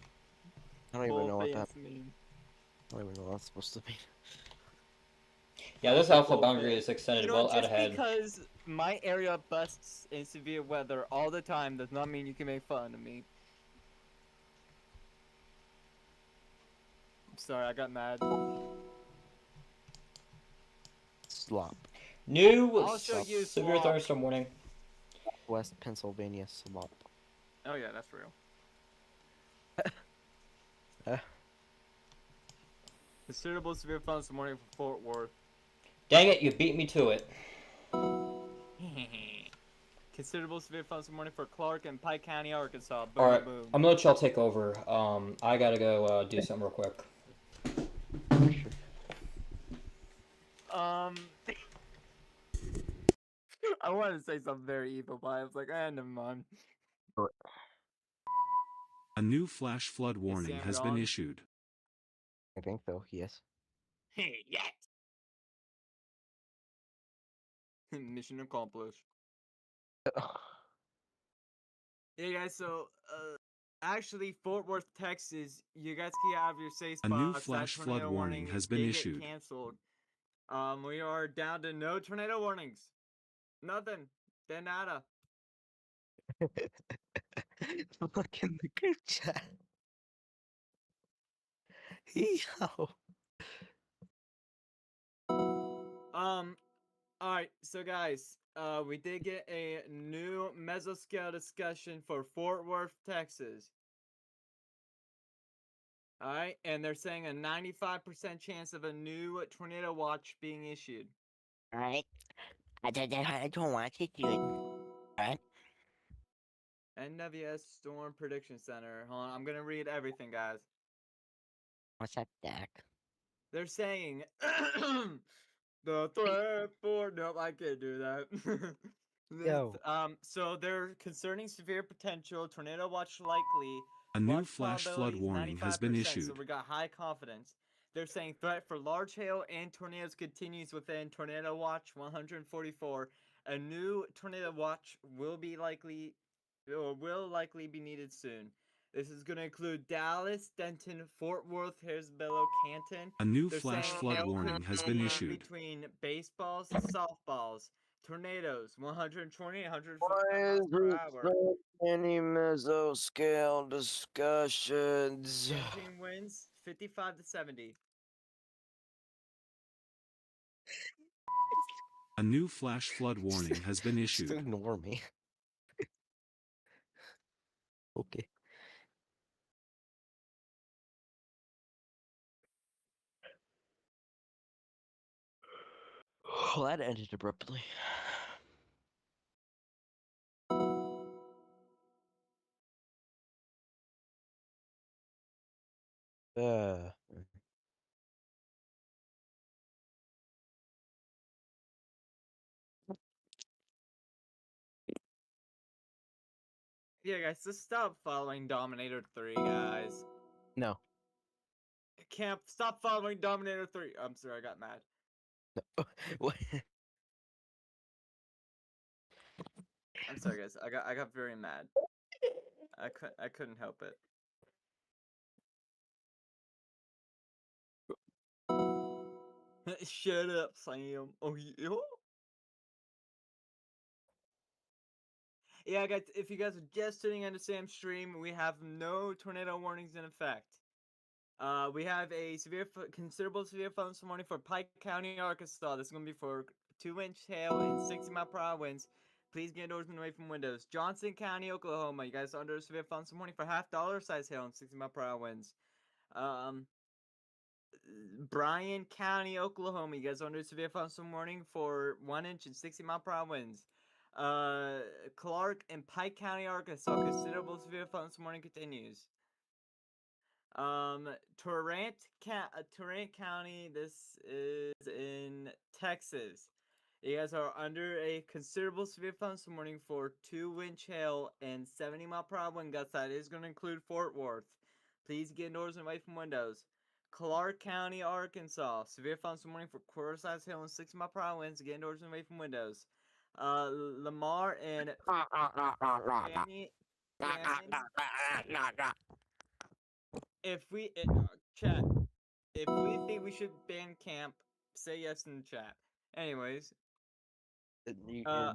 I don't even Full know what that. offense, man. I don't even know what that's supposed to mean. Yeah, this alpha Full boundary offense. is extended You know, well out just ahead. because my area busts in severe weather all the time does not mean you can make fun of me. I'm sorry, I got mad. Slop. New I'll show you severe slop. thunderstorm warning. West Pennsylvania slop. Oh yeah, that's real. Considerable severe thunderstorm warning for Fort Worth. Dang it, you beat me to it. Considerable severe thunderstorm warning for Clark and Pike County, Arkansas. Boom, Alright, boom. I'm gonna let y'all take over. I gotta go do something real quick. Sure. I wanted to say something very evil, but I was like, never mind. A new flash flood warning Sam has been gone? issued. I think so. Yes. Yes. Mission accomplished. Hey guys, so actually Fort Worth, Texas, you guys get out of your safe A spots. new That flash flood tornado warning has been did get issued. Canceled. We are down to no tornado warnings. Nothing. De nada. Look in the group chat. Yo. Alright, so guys, we did get a new mesoscale discussion for Fort Worth, Texas. Alright, and they're saying a 95% chance of a new tornado watch being issued. Alright. I don't want to do it. Alright. NWS Storm Prediction Center. Hold on, I'm gonna read everything, guys. What's up, Dak? They're saying the threat for nope, I can't do that. Yo. So they're concerning severe potential tornado watch likely. A new Watch flash flood probability is warning has been 95%, issued. so we got high confidence. They're saying threat for large hail and tornadoes continues within tornado watch 144. A new tornado watch will likely be needed soon. This is going to include Dallas, Denton, Fort Worth, Harrisburg, Canton. A new They're flash saying flood hail warning could has been be issued. between baseballs and softballs. Tornadoes 120, 150 Why miles is per there hour. so many mesoscale discussions? Changing winds 55 to 70. A new flash flood warning has been Just issued. ignore me. Okay. Well, that ended abruptly. Uh. Yeah, guys, just stop following Dominator 3, guys. No. Can't stop following Dominator 3. I'm sorry, I got mad. What? I'm sorry, guys. I got very mad. I couldn't help it. Shut up, Sam. Oh, yeah. Yeah, guys, if you guys are just tuning into Sam's stream, we have no tornado warnings in effect. We have a considerable severe thunderstorm warning for Pike County, Arkansas. This is going to be for 2-inch hail and 60-mile-per-hour winds. Please get indoors and away from windows. Johnson County, Oklahoma. You guys are under a severe thunderstorm warning for half-dollar size hail and 60-mile-per-hour winds. Bryan County, Oklahoma. You guys are under a severe thunderstorm warning for 1 inch and 60-mile-per-hour winds. Clark and Pike County, Arkansas. Considerable severe thunderstorm warning continues. Tarrant County, this is in Texas. You guys are under a considerable severe thunderstorm warning for 2-inch hail and 70-mile-per-hour wind gusts. That is going to include Fort Worth. Please get indoors and away from windows. Clark County, Arkansas. Severe thunderstorm warning for quarter-size hail and 60-mile-per-hour winds. Get indoors and away from windows. Lamar and Fanning. If we chat, if we think we should ban camp, say yes in the chat. Anyways,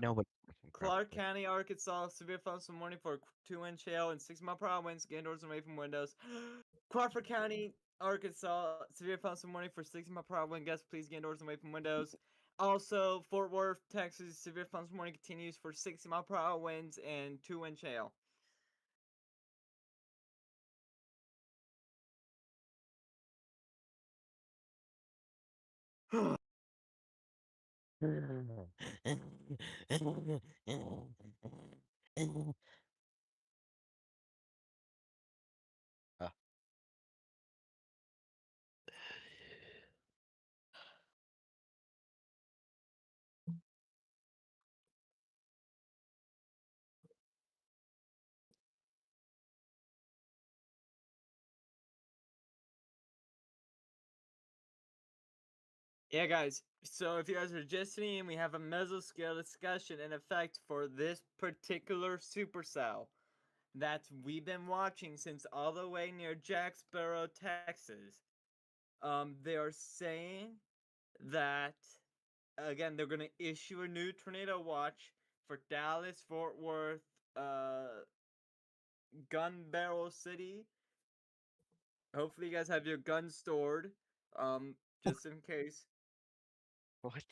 Nobody. Clark County, Arkansas, severe thunderstorm warning for 2-inch hail and 60-mile-per-hour winds. Get indoors and away from windows. Crawford County, Arkansas, severe thunderstorm warning for 60-mile-per-hour wind gusts. Please get indoors and away from windows. Also, Fort Worth, Texas, severe thunderstorm warning continues for 60-mile-per-hour winds and 2-inch hail. Yeah, guys. So if you guys are just tuning in, we have a mesoscale discussion in effect for this particular supercell that we've been watching since all the way near Jacksboro, Texas. They are saying that again they're gonna issue a new tornado watch for Dallas, Fort Worth, Gun Barrel City. Hopefully, you guys have your guns stored, just in case. What?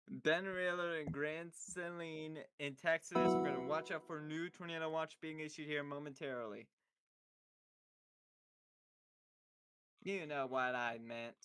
Ben Rayler and Grand Saline in Texas. We're going to watch out for new tornado watch being issued here momentarily. You know what I meant.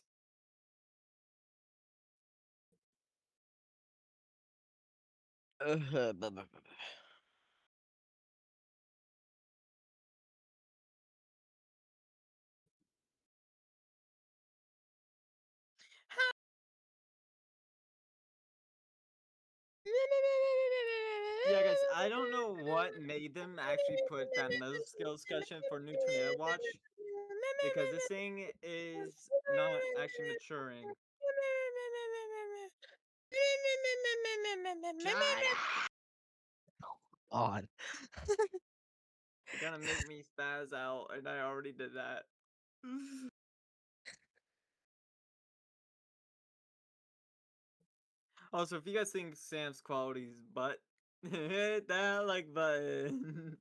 Yeah, guys, I don't know what made them actually put that middle skill discussion for new tornado watch because this thing is not actually maturing. On. You're gonna make me spaz out, and I already did that. Also, if you guys think Sam's quality is butt, hit that like button.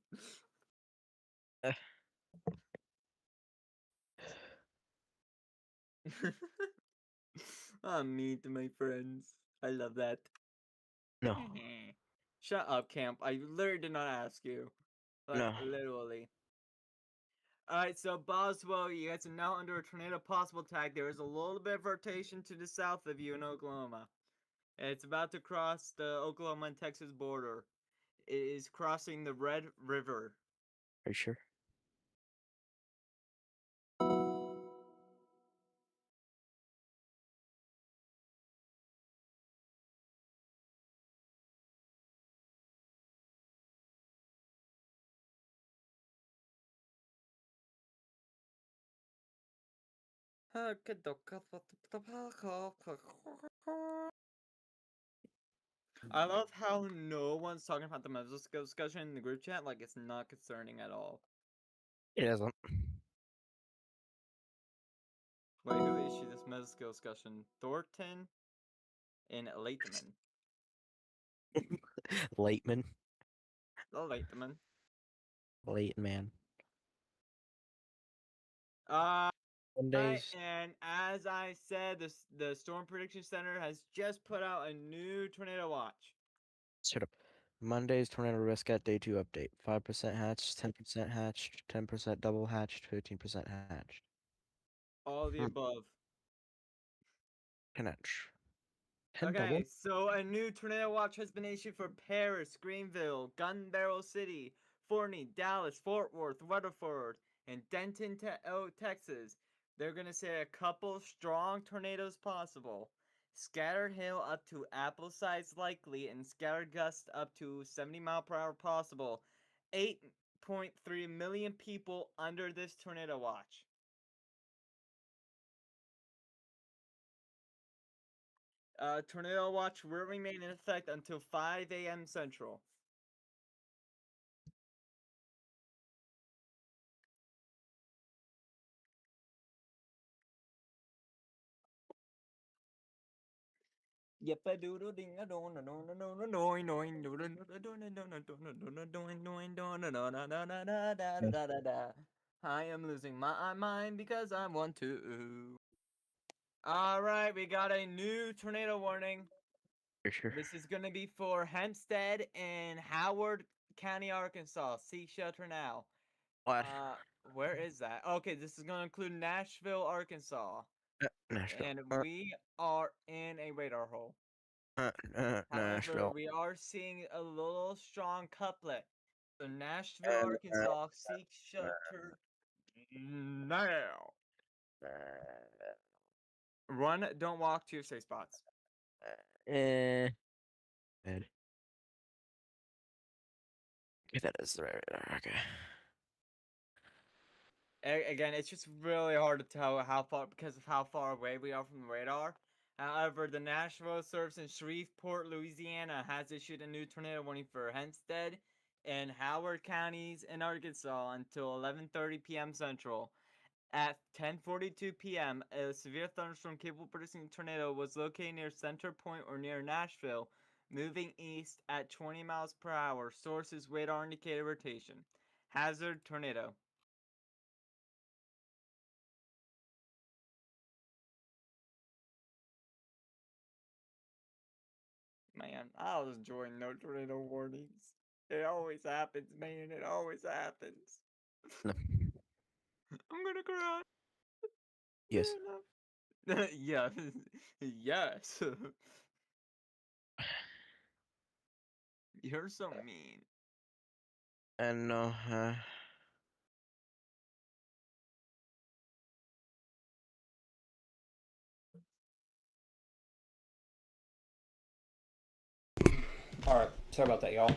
I'm mean to my friends. I love that. No. Shut up, Camp. I literally did not ask you. Like, No. literally. Alright, so Boswell, you guys are now under a tornado possible attack. There is a little bit of rotation to the south of you in Oklahoma. It's about to cross the Oklahoma and Texas border. It is crossing the Red River. Are you sure? I love how no one's talking about the Mezzo discussion in the group chat, like it's not concerning at all. It isn't. Wait, who issued this Mezzo discussion? Thornton and Lateman. Lateman. The Lateman. Late man. Right, Mondays. and as I said, the Storm Prediction Center has just put out a new tornado watch. Shut up. Mondays tornado risk at day 2 update. 5% hatched, 10% hatched, 10% double hatched, 15% hatched. All the above. 10 hatch. 10 Okay, double. so a new tornado watch has been issued for Paris, Greenville, Gun Barrel City, Forney, Dallas, Fort Worth, Rutherford, and Denton, Texas. They're gonna say a couple strong tornadoes possible. Scattered hail up to apple size likely, and scattered gusts up to 70 mph possible. 8.3 million people under this tornado watch. Tornado watch will remain in effect until 5 a.m. Central. Yep, I do do ding a don a don a don a doing doing do I am losing my mind because I want to. Alright, we got a new tornado warning. For sure. This is gonna be for Hempstead and Howard County, Arkansas. Seek shelter now. What? Where is that? Okay, this is gonna include Nashville, Arkansas. Nashville. And we are in a radar hole. However, Nashville. we are seeing a little strong couplet. So Nashville, Arkansas, seek shelter now. Run, don't walk to your safe spots. Bad. That is the right. Okay. Again, it's just really hard to tell how far because of how far away we are from the radar. However, the Nashville Service in Shreveport, Louisiana has issued a new tornado warning for Hempstead and Howard counties in Arkansas until 11:30 p.m. Central. At 10:42 p.m., a severe thunderstorm capable of producing a tornado was located near Center Point or near Nashville, moving east at 20 miles per hour. Sources radar indicated rotation. Hazard tornado. Man, I was enjoying no tornado warnings. It always happens, man. It always happens. No. I'm gonna cry. Yes. Yeah. Yes. You're so mean. And no. Alright, sorry about that, y'all.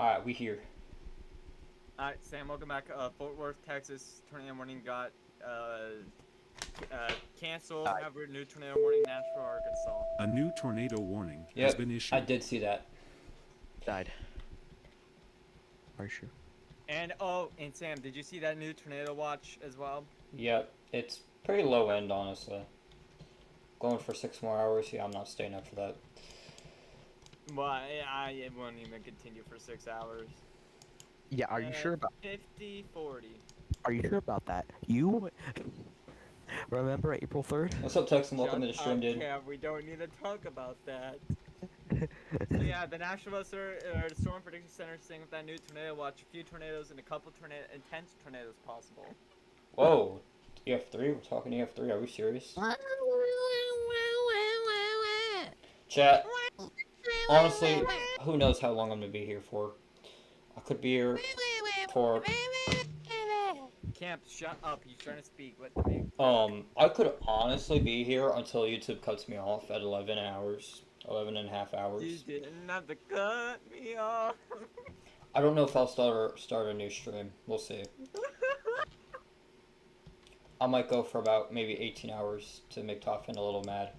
Alright, we here. Alright, Sam, welcome back. Fort Worth, Texas, tornado warning got canceled. However, new tornado warning, Nashville, Arkansas. A new tornado warning has Yep, been issued. I did see that. Died. Are you sure? And and Sam, did you see that new tornado watch as well? Yep, it's pretty low end, honestly. Going for 6 more hours, yeah, I'm not staying up for that. Well, it won't even continue for 6 hours. Yeah, are you sure about 50-40. Are you sure about that? You remember April 3rd? What's up, Tex, and welcome to the stream, dude. Yeah, we don't need to talk about that. So yeah, the National Storm Prediction Center is saying with that new tornado watch, a few tornadoes and a couple intense tornadoes possible. Whoa, EF3? We're talking EF3, are we serious? Chat, honestly, who knows how long I'm gonna be here for. I could be here for... Camp, shut up, you're trying to speak, let the man. I could honestly be here until YouTube cuts me off at 11 hours. 11 and a half hours. You didn't have to cut me off. I don't know if I'll start a new stream. We'll see. I might go for about maybe 18 hours to make Toffin a little mad.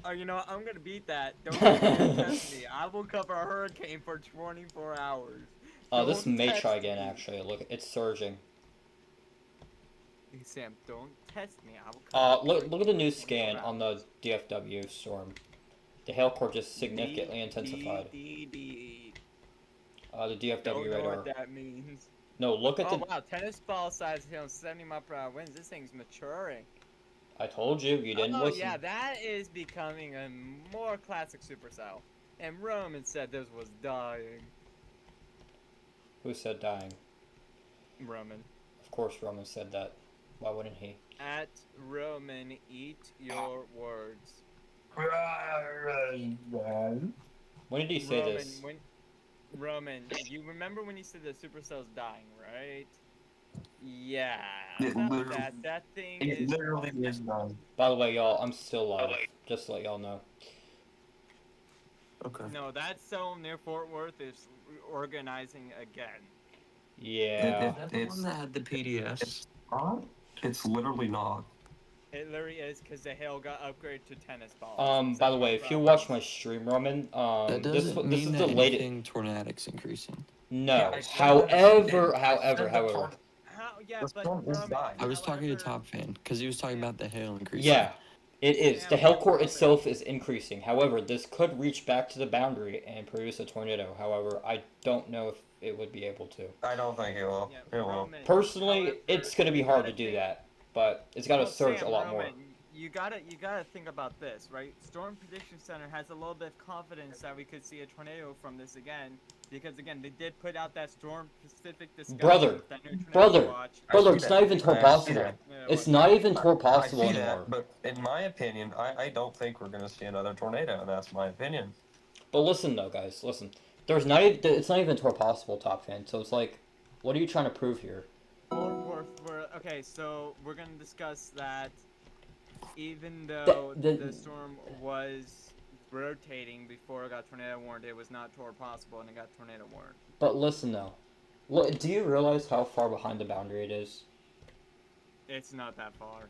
Oh, you know what? I'm gonna beat that. Don't test me. I will cover a hurricane for 24 hours. This Don't may test try again, me. actually. Look, it's surging. Sam, don't test me. I will cover Look at the new scan on the DFW storm. The hail core just significantly intensified. The DFW Don't know radar. what that means. No, look at Oh the... wow, tennis ball size, 70 mile per hour winds. This thing's maturing. I told you, you didn't listen. Yeah, that is becoming a more classic supercell. And Roman said this was dying. Who said dying? Roman. Of course Roman said that. Why wouldn't he? At Roman, eat your words. When did he say this? Roman, you remember when you said the supercell's dying, right? Yeah. That thing is... literally is done. By the way, y'all, I'm still live. Just to let y'all know. Okay. No, that cell near Fort Worth is organizing again. Yeah. Is that the one that had the PDS? It's literally not. It literally is because the hail got upgraded to tennis balls. By the way, if you watch my stream, Roman, That this doesn't is mean the that latest. anything Tornadic's increasing. No. Yeah, However. Yeah, but I was talking to Top Fan because he was talking about the hail increasing. Yeah, it is. The hail core itself is increasing. However, this could reach back to the boundary and produce a tornado. However, I don't know if it would be able to. I don't think it will. It won't. Personally, it's going to be hard to do that, but it's got to surge a lot more. You gotta think about this, right? Storm Prediction Center has a little bit of confidence that we could see a tornado from this again, because again they did put out that storm-specific discussion. Brother, it's not even possible. It's not even possible I see anymore. that, but in my opinion, I don't think we're gonna see another tornado, and that's my opinion. But listen though, guys, listen. There's not even, it's not even possible, Top Fan. So it's like, what are you trying to prove here? Okay, so we're gonna discuss that. Even though the storm was rotating before it got tornado warned, it was not possible, and it got tornado warned. But listen though, look, do you realize how far behind the boundary it is? It's not that far.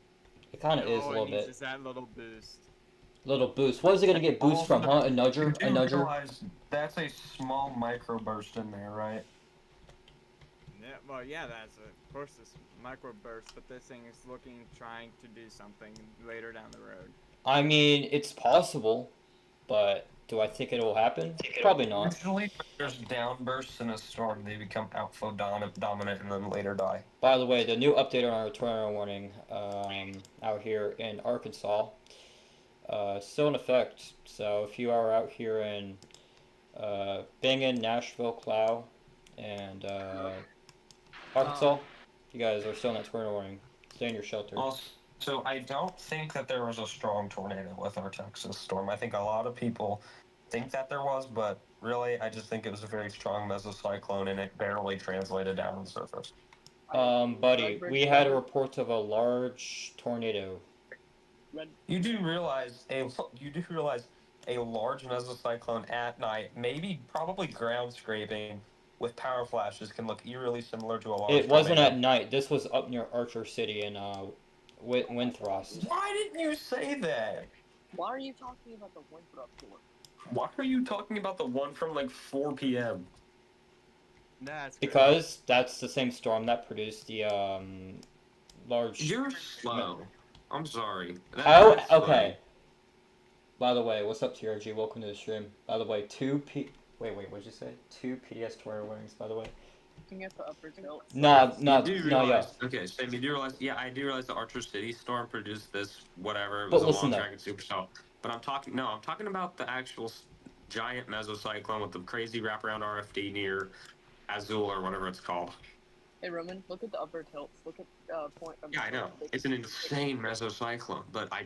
It kind of is a All little it needs bit. is that little boost. Little boost. What is it gonna get boost from? Huh? A nudger? A nudger? Realize that's a small microburst in there, right? Yeah, well, yeah, that's of course this microburst, but this thing is trying to do something later down the road. I mean, it's possible, but do I think it will happen? Probably not. Usually, there's downbursts in a storm. They become outflow dominant and then later die. By the way, the new update on our tornado warning out here in Arkansas, still in effect. So if you are out here in Bingen, Nashville, Clow, and Arkansas, you guys are still in that tornado warning. Stay in your shelter. So I don't think that there was a strong tornado with our Texas storm. I think a lot of people think that there was, but really, I just think it was a very strong mesocyclone, and it barely translated down on the surface. Buddy, we had a report of a large tornado You do realize a large mesocyclone at night, maybe probably ground scraping with power flashes, can look eerily similar to a large It wasn't tornado. at night. This was up near Archer City in Windthrust. Why didn't you say that? Why are you talking about the Winthrop for? Why are you talking about the one from like 4 p.m.? That's good. Because that's the same storm that produced the large. You're slow. I'm sorry. Oh, That's okay. By the way, what's up, TRG? Welcome to the stream. By the way, Wait, what'd you say? 2 PDS tornado warnings, by the way. Looking at the upper tilt. No, You do yeah. realize, okay, Sam, you do realize, yeah, I do realize the Archer City storm produced this, whatever, it was But a listen long though. dragon supercell. But I'm talking about the actual giant mesocyclone with the crazy wraparound RFD near Azul or whatever it's called. Hey Roman, look at the upper tilts. Look at point. Yeah, I know. It's an insane mesocyclone, but I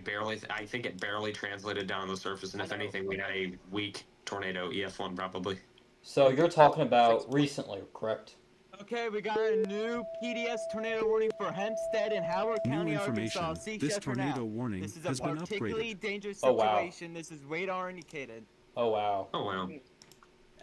think it barely translated down to the surface, and if anything, we had a weak tornado, EF1 probably. So you're talking about recently, correct? Okay, we got a new PDS tornado warning for Hempstead and Howard New County, information. Arkansas. See This shelter tornado now. warning This is a has been particularly upgraded. dangerous Oh, wow. situation. This is radar indicated. Oh wow. Oh wow.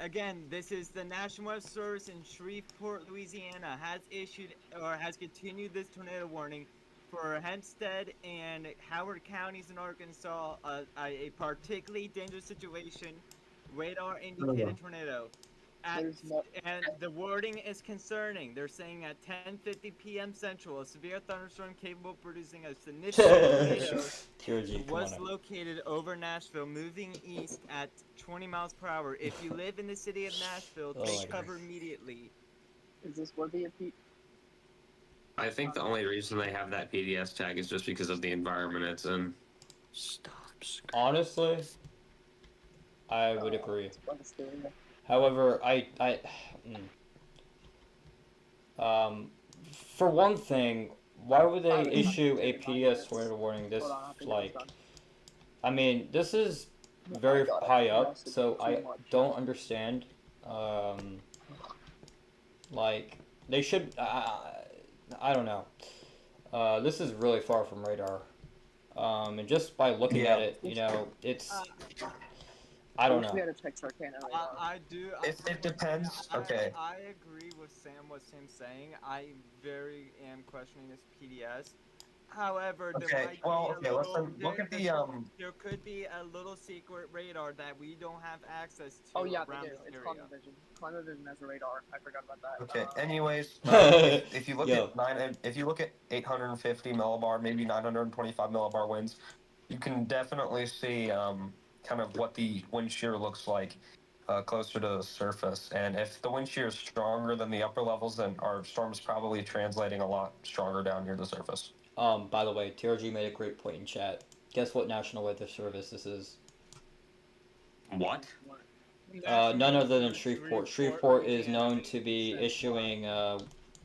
Again, this is the National Weather Service in Shreveport, Louisiana, has issued or has continued this tornado warning for Hempstead and Howard counties in Arkansas. A particularly dangerous situation, radar indicated tornado. And the wording is concerning. They're saying at 10:50 p.m. Central, a severe thunderstorm capable of producing a significant tornado TRG, come was on. located over Nashville, moving east at 20 miles per hour. If you live in the city of Nashville, Oh, take my cover immediately. Is this worthy of Pete? I think the only reason they have that PDS tag is just because of the environment it's in. Honestly, I would agree. However, for one thing, why would they issue a PDS tornado warning this, like, I mean, this is very high up, so I don't understand, like, they should, I don't know, this is really far from radar, and just by looking at it, you know, it's, I don't know. We gotta check Sarkana radar. I do. It depends. Okay. I agree with Sam. What Sam's saying. I very am questioning this PDS. However, there Okay, might well, be a okay, little, listen, look at the, there could be a little secret radar that we don't have access to Oh yeah, around they do. this It's area. Climate Vision. Climate Vision has a radar. I forgot about that. Okay. Anyways, if you look Yo. if you look at 850 millibar, maybe 925 millibar winds, you can definitely see kind of what the wind shear looks like closer to the surface. And if the wind shear is stronger than the upper levels, then our storm is probably translating a lot stronger down near the surface. By the way, TRG made a great point in chat. Guess what National Weather Service this is? What? None other than Shreveport. Shreveport is known to be issuing,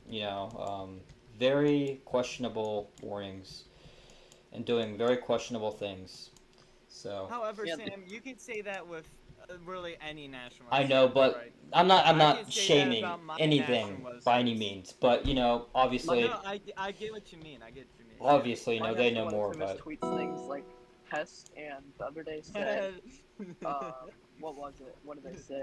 you know, very questionable warnings and doing very questionable things. So. However, Yeah, Sam, you can say that with really any national. I know, but right? I'm I not can say that shaming about my anything national by any service. means. But you know, obviously, No, I get what you mean. I get what you mean. obviously, you know, My they national know more. weather service But tweets things like Hess and the other day said, what was it? What did they say?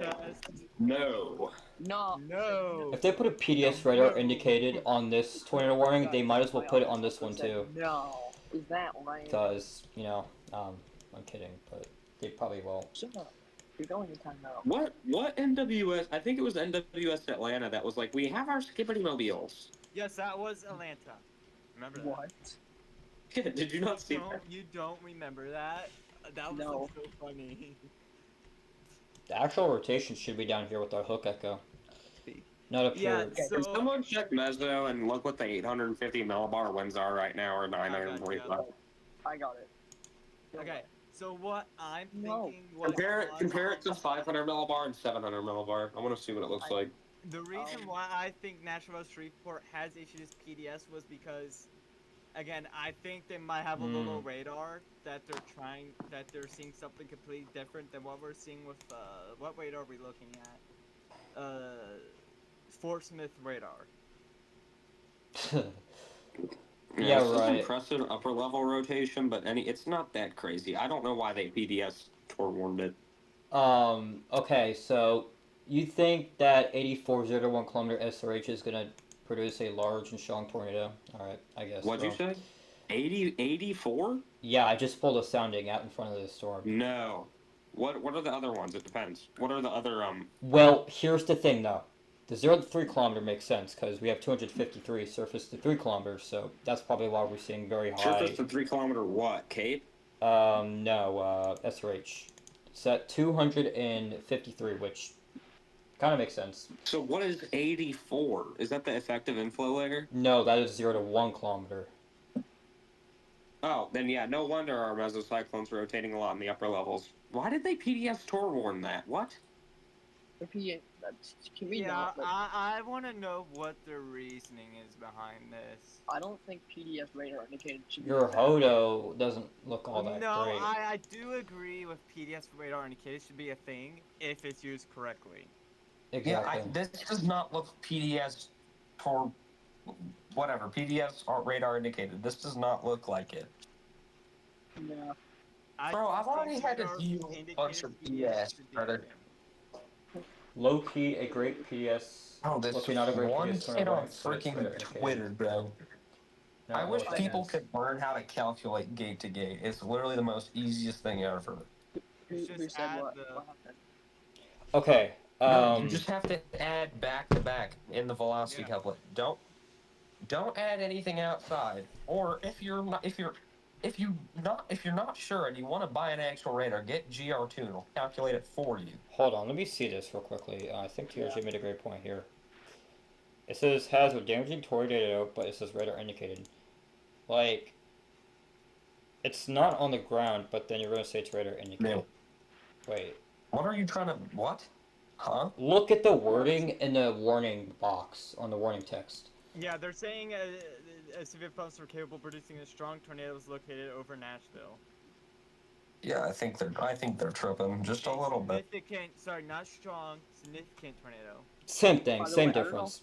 No. No. No. if they put a PDS radar indicated on this tornado warning, they might as well put it on this one too. No. Is that right? Because you know, I'm kidding, but they probably won't. Shut up. You're going to time out. What NWS? I think it was NWS Atlanta that was like, we have our skippity mobiles. Yes, that was Atlanta. Remember that? What? Yeah, did you not see No, that? you don't remember that? That was No. so funny. The actual rotation should be down here with our hook echo, not up Yeah, here. Okay, so can someone check Meso and look what the 850 millibar winds are right now, or got 945? I got it. okay. So what I'm No. thinking was Compare it to 500 millibar and 700 millibar. I want to see what it looks like. the reason why I think Nashville Shreveport has issued this PDS was because, again, I think they might have a little radar that they're seeing something completely different than what we're seeing with what radar are we looking at? Fort Smith radar. Yeah, this is right. impressive upper level rotation, but it's not that crazy. I don't know why they PDS forewarned it. Okay, so you think that 8401 kilometer SRH is gonna produce a large and strong tornado? Alright, I guess. What'd you say? 84? Yeah, I just pulled a sounding out in front of the storm. No. What are the other ones? It depends. What are the other Well, here's the thing though. The 0 to 3 kilometer makes sense because we have 253 surface to 3 kilometers, so that's probably why we're seeing very high. surface to 3 kilometer what? Cape? No, SRH. It's at 253, which kind of makes sense. So what is 84? Is that the effective inflow layer? No, that is 0 to 1 kilometer. Oh, then yeah, no wonder our mesocyclone's rotating a lot in the upper levels. Why did they PDS Tor warn that? What? Can we Yeah, not? Like, I want to know what the reasoning is behind this. I don't think PDS radar indicated should be. Your Hodo doesn't look all that No, great. I do agree with PDS radar indicated should be a thing if it's used correctly. Exactly. Yeah, this does not look PDS Tor... Whatever, PDS radar indicated. This does not look like it. Yeah. Bro, I've already had to radar deal with a indicated bunch of PDS BS, should be a brother. thing. Low key, a great PDS. Oh, this Okay, not a great one PDS kid on but it's radar freaking indicated. Twitter, bro. No, I wish no people offense. could learn how to calculate gate to gate. It's literally the most easiest thing ever. Who Just said add what? the- What happened? Okay. No, you just have to add back to back in the velocity Yeah. couplet. Don't add anything outside. Or if you're not sure and you want to buy an actual radar, get GR2 and it'll calculate it for you. Hold on, let me see this real quickly. I think TRG made a great point here. It says has a damaging tornado, but it says radar indicated. Like, it's not on the ground, but then you're gonna say it's radar indicated. No. Wait. What are you trying to what? Huh? Look at the wording in the warning box on the warning text. Yeah, they're saying a severe thunderstorm capable of producing a strong tornado is located over Nashville. Yeah, I think they're tripping just a little bit. Significant, sorry, not strong, significant tornado. Same thing, By the same way, I don't difference.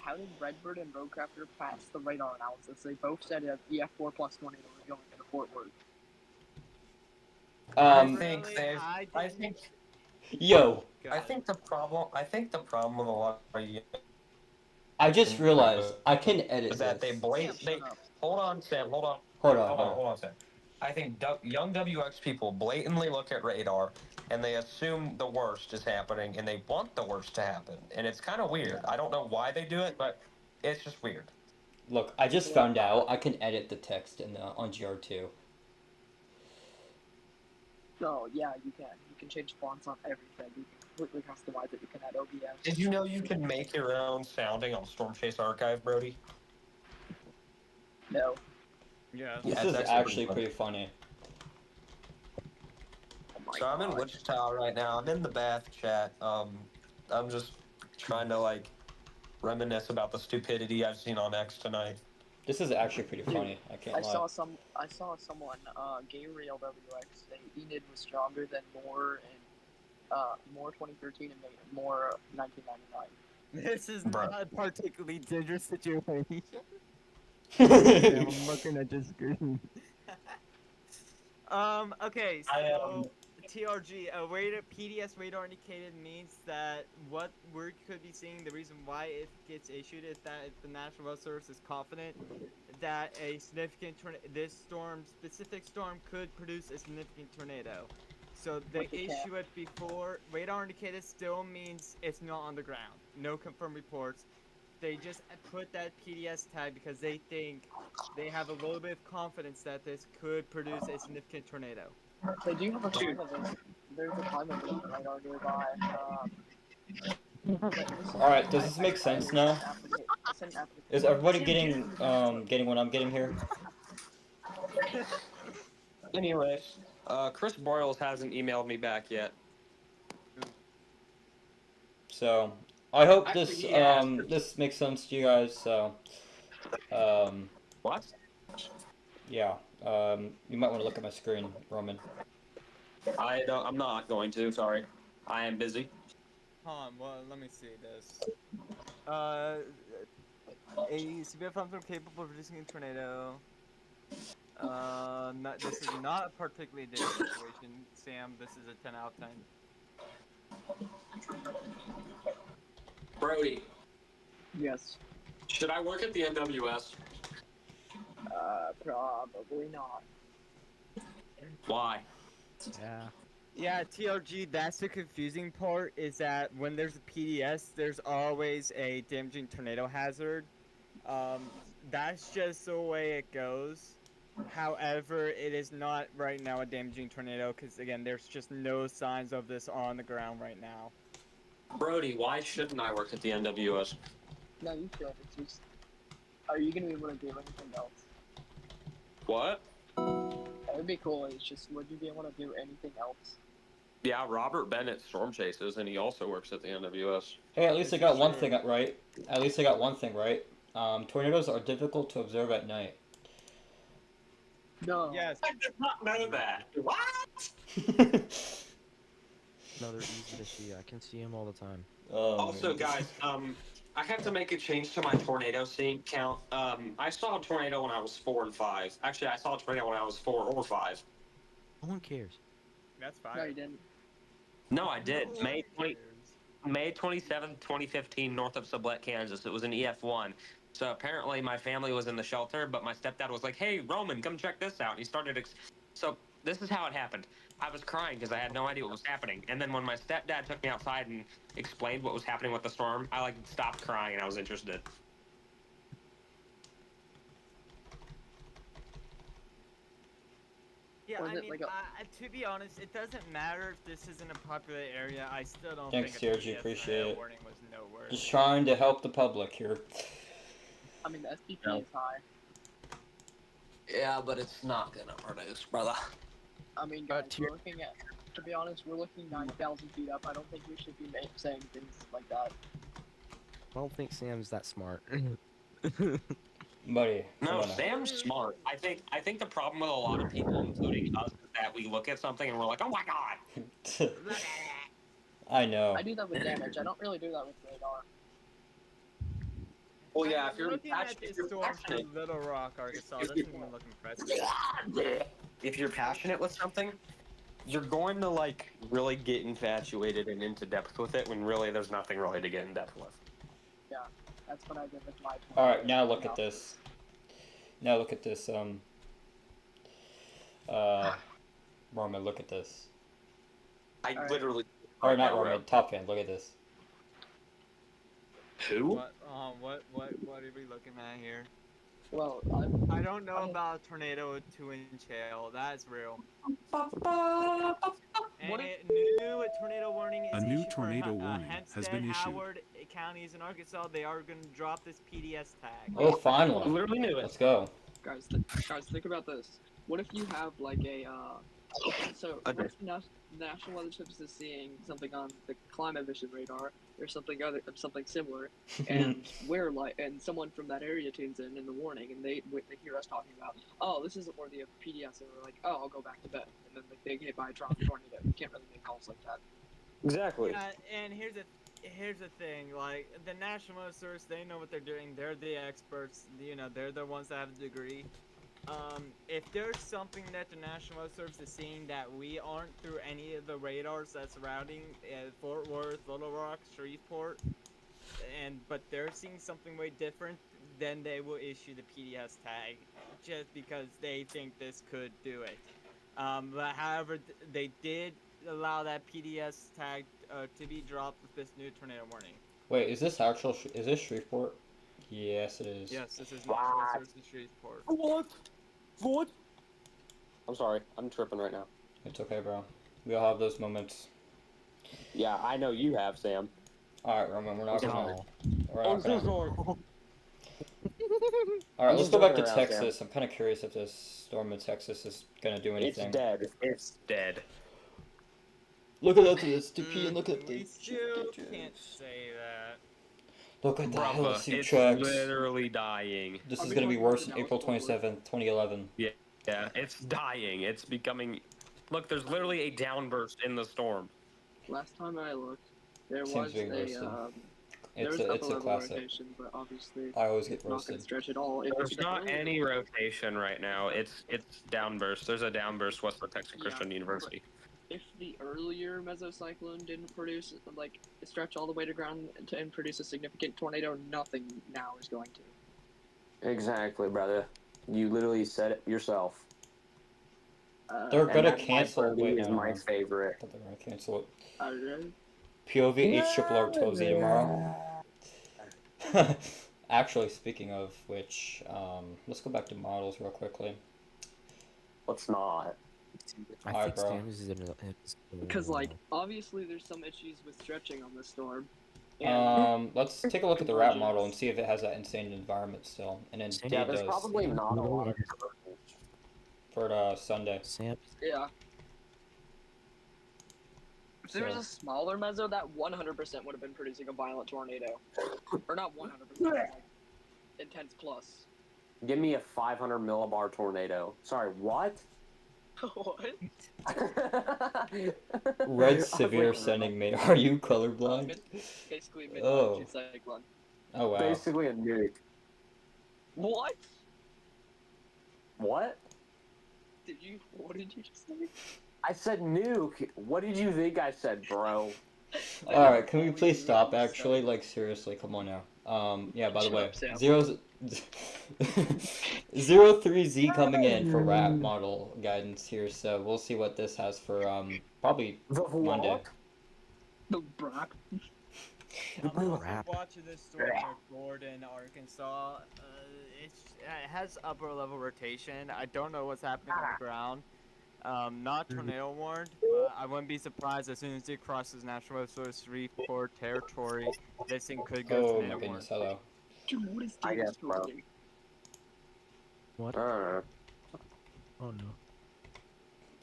How did Redbird and Roadcrafter pass the radar analysis? They both said an EF4 plus tornado was going into Fort Worth. I Um, think Really, I think yo, I think the problem with a lot of I just realized I can edit is that they this. hold on, Sam, hold on. Hold on, Hold on, Sam. I think young WX people blatantly look at radar and they assume the worst is happening and they want the worst to happen. And it's kind of weird. I don't know why they do it, but it's just weird. Look, I just found out I can edit the text in the on GR2. No, yeah, you can. You can change fonts on everything. You can completely customize it. You can add OBS. Did you know you can make your own sounding on Storm Chase Archive, Brody? No. Yeah. This Yeah, is it's actually pretty pretty funny. Oh my So I'm in God. Wichita right now. I'm in the bath chat. I'm just trying to like reminisce about the stupidity I've seen on X tonight. This is actually pretty funny. I can't I lie. saw someone, Gabriel WX say Enid was stronger than Moore in, Moore 2013 and Moore 1999. This is Bruh. not a particularly dangerous situation. I I'm looking at your screen. Okay, so TRG, PDS radar indicated means that what we could be seeing, the reason why it gets issued is that the National Weather Service is confident that a significant specific storm could produce a significant tornado. So they Which it can. issue it before. Radar indicated still means it's not on the ground. No confirmed reports. They just put that PDS tag because they think they have a little bit of confidence that this could produce a significant tornado. They do have a climate event. There's a climate event radar nearby. Alright, does this make sense now? Is everybody getting what I'm getting here? Anyway, Chris Broyles hasn't emailed me back yet. So I hope Actually, this he asked. this makes sense to you guys. So What? yeah, you might want to look at my screen, Roman. I'm not going to. Sorry, I am busy. Hold on, well, let me see this. A severe thunderstorm capable of producing a tornado. This is not a particularly dangerous situation, Sam. This is a 10 out of 10. Brody, Yes. should I work at the NWS? Probably not. Why? Yeah. Yeah, TRG, that's the confusing part, is that when there's a PDS, there's always a damaging tornado hazard. That's just the way it goes. However, it is not right now a damaging tornado, because again, there's just no signs of this on the ground right now. Brody, why shouldn't I work at the NWS? No, you should. It's just, are you gonna be able to do anything else? What? That would be cool. It's just, would you be able to do anything else? Yeah, Robert Bennett storm chases, and he also works at the NWS. Hey, at least I got one thing right. At least I got one thing right. Tornadoes are difficult to observe at night. No. Yes. I did not know that. What? No, they're easy to see. I can see them all the time. Also, guys, I have to make a change to my tornado scene count. I saw a tornado when I was 4 and 5. Actually, I saw a tornado when I was 4 or 5. No one cares. That's fine. No, you didn't. No, I did. May 27th, 2015, north of Sublette, Kansas. It was an EF1. So apparently my family was in the shelter, but my stepdad was like, "Hey, Roman, come check this out." And he started. So this is how it happened. I was crying because I had no idea what was happening. And then when my stepdad took me outside and explained what was happening with the storm, I stopped crying and I was interested. Yeah, Was I it mean, like to be honest, it doesn't matter if this isn't a popular area. I still don't Thanks, think a TRG, PDS appreciate it. warning was noteworthy. Just trying to help the public here. I mean, the SPP is high. Yeah, but it's not gonna produce, brother. I mean, guys, we're looking at, to be honest, we're looking 9,000 feet up. I don't think we should be saying things like that. I don't think Sam's that smart. Buddy. No, Sam's smart. I think the problem with a lot of people, including us, is that we look at something and we're like, "Oh my god." I know. I do that with damage. I don't really do that with radar. Well, yeah, if you're looking at passionate, this if you're storm from passionate, Little Rock, Arkansas, doesn't even look impressive. If you're passionate with something, you're going to really get infatuated and into depth with it when really there's nothing really to get in depth with. Yeah, that's what I did with my. Alright, now look at this. Now look at this, Roman, look at this. I literally. Or not Roman, Top Fan, look at this. Who? What are we looking at here? Well, I don't know about a tornado with 2-inch hail. That's real. And a tornado warning is A new issued for tornado warning Hempstead, has been issued. Howard counties in Arkansas. They are going to drop this PDS tag. Oh, finally. Literally knew it. Let's go. Guys, think about this. What if you have so what if National Weather Service is seeing something on the climate vision radar or something similar, and and someone from that area tunes in the warning, and they hear us talking about, "Oh, this isn't worthy of PDS," and we're like, "Oh, I'll go back to bed," and then they get hit by a tropical tornado. You can't really make calls like that. Exactly. Yeah, and here's the thing. The National Weather Service, they know what they're doing. They're the experts. They're the ones that have the degree. If there's something that the National Weather Service is seeing that we aren't through any of the radars that's surrounding Fort Worth, Little Rock, Shreveport, but they're seeing something way different, then they will issue the PDS tag, just because they think this could do it. But however, they did allow that PDS tag to be dropped with this new tornado warning. Wait, is this actual? Is this Shreveport? Yes, it is. Yes, this is National Weather Service in Shreveport. What? I'm sorry. I'm tripping right now. It's okay, bro. We all have those moments. Yeah, I know you have, Sam. Alright, Roman, we're not gonna. We're I'm not so gonna. sorry. Alright, let's go back to Around, Texas. I'm kind of curious if this storm in Texas is gonna do anything. It's dead. It's dead. Look at this, DP, and look at We this. still can't say that. Look at the Brother, LSC it's tracks. literally dying. This is gonna be worse than April 27th, 2011. Yeah, it's dying. It's becoming. Look, there's literally a downburst in the storm. Last time I looked, there Seems was being roasted. It's There's a upper level classic. rotation, but obviously I always get it's not going to roasted. stretch at all. If There's it's the not earlier- any rotation right now. It's downburst. There's a downburst west of Texas Christian University. If the earlier mesocyclone didn't produce, like, stretch all the way to ground and produce a significant tornado, nothing now is going to. Exactly, brother. You literally said it yourself. They're And gonna that's why cancel. Purdy Wait, is no, my no. favorite. They're gonna cancel it. Really? POV H triple R 12Z tomorrow. Actually, speaking of which, let's go back to models real quickly. Let's not. I Alright, think bro. Stamps is in Because, like, obviously there's some issues with stretching on this storm. And Let's take a look at the wrap model and see if it has that insane environment still. And then Yeah, it there's does probably not a lot of for Sunday. yeah. If there was a smaller meso, that 100% would have been producing a violent tornado. Or not 100%, like, intense plus. Give me a 500 millibar tornado. Sorry, what? What? Red severe sending me. Are you colorblind? Basically, Oh. mid-latitude cyclone. Oh wow. Basically a nuke. What? What? What did you just say? I said nuke. What did you think I said, bro? All right, can we please stop? Actually, like seriously, come on now. Yeah. By the Shut way, up, Sam. 03Z coming in for wrap model guidance here. So we'll see what this has for probably Monday. The Brock. I'm watching this storm near Gordon, Arkansas. It has upper level rotation. I don't know what's happening on the ground. Not tornado warned, but I wouldn't be surprised as soon as it crosses National Resource Report territory, this thing could go Oh tornado my goodness, warned. hello. Dude, what is I guess, bro. What? Uh, Oh no.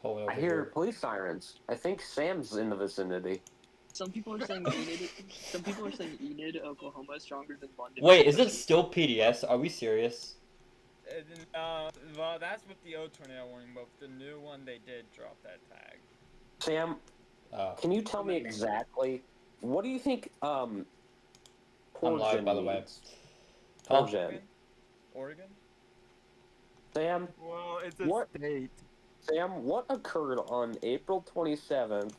Pull it I over hear here. police sirens. I think Sam's in the vicinity. Some people are saying Enid. Some people are saying Enid, Oklahoma, is stronger than London. Wait, is it still PDS? Are we serious? Well, that's with the old tornado warning, but with the new one, they did drop that tag. Sam, can you tell me exactly what do you think? I'm live, by the way. Porgen. Oregon? Sam, Well, it's a What? state. Sam, what occurred on April 27th,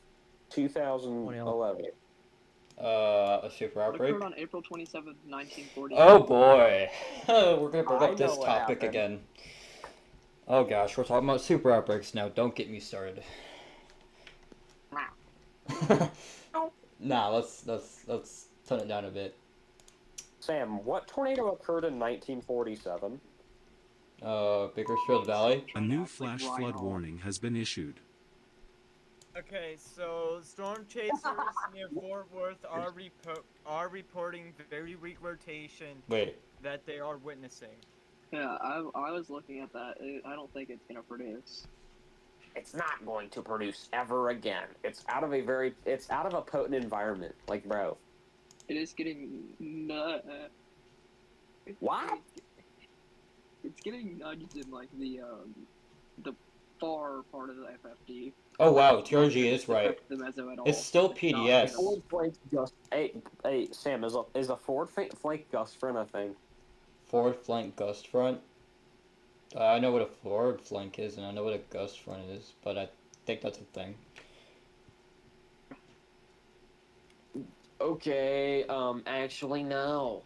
2011? A super What outbreak. occurred on April 27th, 1940? Oh boy, we're gonna bring I up this know what topic happened. again. Oh gosh, we're talking about super outbreaks now. Don't get me started. Nah, let's tone it down a bit. Sam, what tornado occurred in 1947? Bakersfield Valley. A new flash flood warning has been issued. Okay, so storm chasers near Fort Worth are reporting very weak rotation Wait. that they are witnessing. Yeah, I was looking at that. I don't think it's gonna produce. It's not going to produce ever again. It's out of a potent environment. Like, bro. It is getting What? It's getting nudged in like the far part of the FFD. Oh wow, TRG is right. The meso at all. It's still It's not PDS. gonna- Forward flank gust. Hey, Sam, is a forward flank gust front a thing? Forward flank gust front. I know what a forward flank is, and I know what a gust front is, but I think that's a thing. Okay, actually no.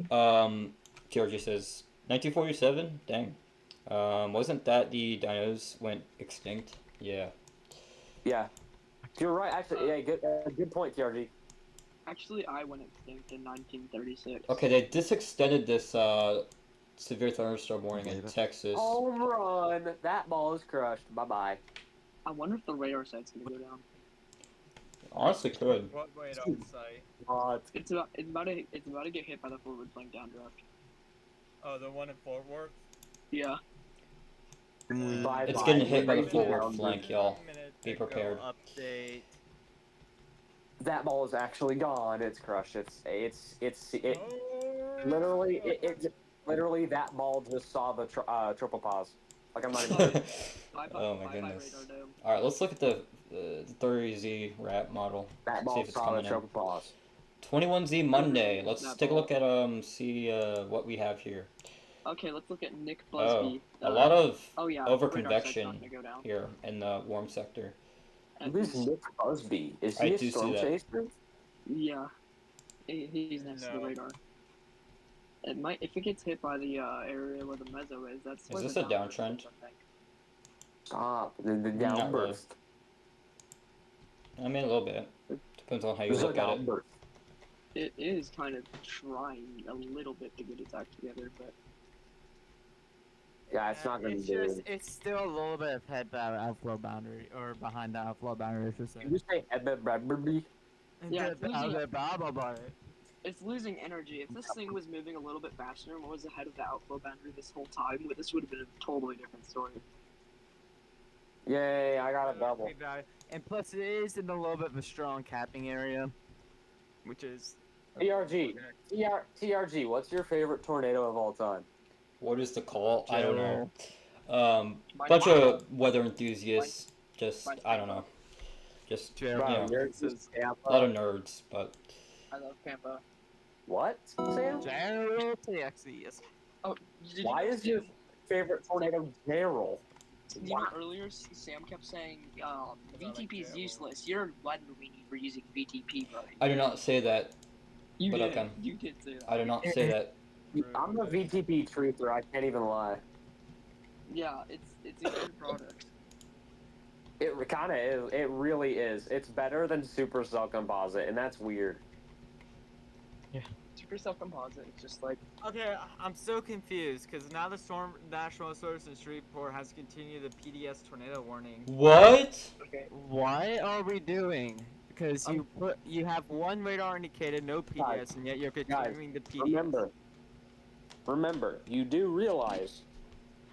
TRG says 1947. Dang. Wasn't that the dinos went extinct? Yeah. Yeah. You're right. Actually, yeah. Good point, TRG. Actually, I went extinct in 1936. Okay, they just extended this severe thunderstorm warning in Texas. Home run. That ball is crushed. Bye bye. I wonder if the radar site's gonna go down. Honestly, could. What radar site? It's about to get hit by the forward flank downdraft. Oh, the one in Fort Worth? Yeah. It's getting hit by the forward flank, y'all. Be prepared. Update. That ball is actually gone. It's crushed. Literally that ball just saw the triple pause. Like I'm not even. Oh my goodness. All right, let's look at the 30Z wrap model. That See ball if it's saw the coming in. triple pause. 21Z Monday. Let's That take a ball. look at see what we have here. Okay, let's look at Nick Oh, Busby. a lot of oh yeah, over radar sight's not convection gonna go down. here in the warm sector. Who's Nick Busby? Is I he a do see storm that. chaser? Yeah, he's next to the radar. It might, if it gets hit by the area where the mezzo is. That's Is where this the a downtrend? is, I think. Stop. The Not really. downburst. I mean, a little bit. Depends on how you There's a look at it. downburst. It is kind of trying a little bit to get its act together, but Yeah, it's not gonna It's be just, good. it's still a little bit ahead by the outflow boundary, or behind the outflow boundary, I should say. Did you say Ebbe? yeah, it's losing, Blah. it's losing energy. If this thing was moving a little bit faster and was ahead of the outflow boundary this whole time, this would have been a totally different story. Yay, I got a double. And plus, it is in a little bit of a strong capping area, which is. TRG, what's your favorite tornado of all time? What is the call? I don't know. Mine- Bunch of weather enthusiasts. Just mine's I don't know. Just you Wow, know, Yours is a lot of nerds, but I love Pampa. What, Sam? General TXE, yes. Oh, did Why you know is your favorite tornado Daryl? You know, earlier Sam kept saying VTP is useless. You're Latin weenie for using VTP, buddy. I do not say that. You But did. okay. You did say that. I do not say that. I'm a VTP truther, I can't even lie. Yeah, it's a good product. It kind of is. It really is. It's better than Supercell Composite, and that's weird. Supercell Composite. It's just like Okay, I'm so confused because now the Storm National Source in Shreveport has continued the PDS tornado warning. What? okay. What are we doing? Because you have one radar indicated, no PDS, Guys, and yet you're continuing the PDS. Remember, you do realize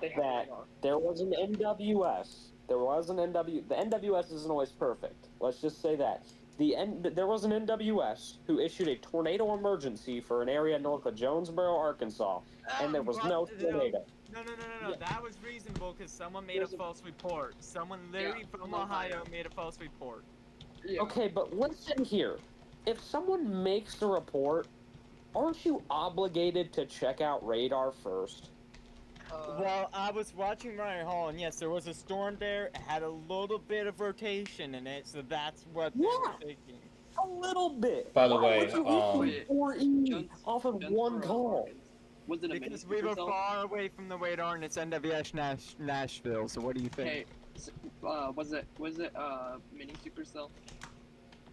They have that radar. there was an NWS. There was an NW. The NWS isn't always perfect. Let's just say that. There was an NWS who issued a tornado emergency for an area north of Jonesboro, Arkansas, and there was no tornado. No. That was reasonable because someone made a false report. Someone literally from Ohio made a false report. Yeah. Okay, but listen here. If someone makes a report, aren't you obligated to check out radar first? Well, I was watching Ryan Hall, and yes, there was a storm there. It had a little bit of rotation in it, so that's what they were thinking. A little bit. By the Why way, would you issue 4E off of one call? Was it a Because mini we were supercell? far away from the radar, and it's NWS Nashville. So what do you think? Hey, was it mini supercell?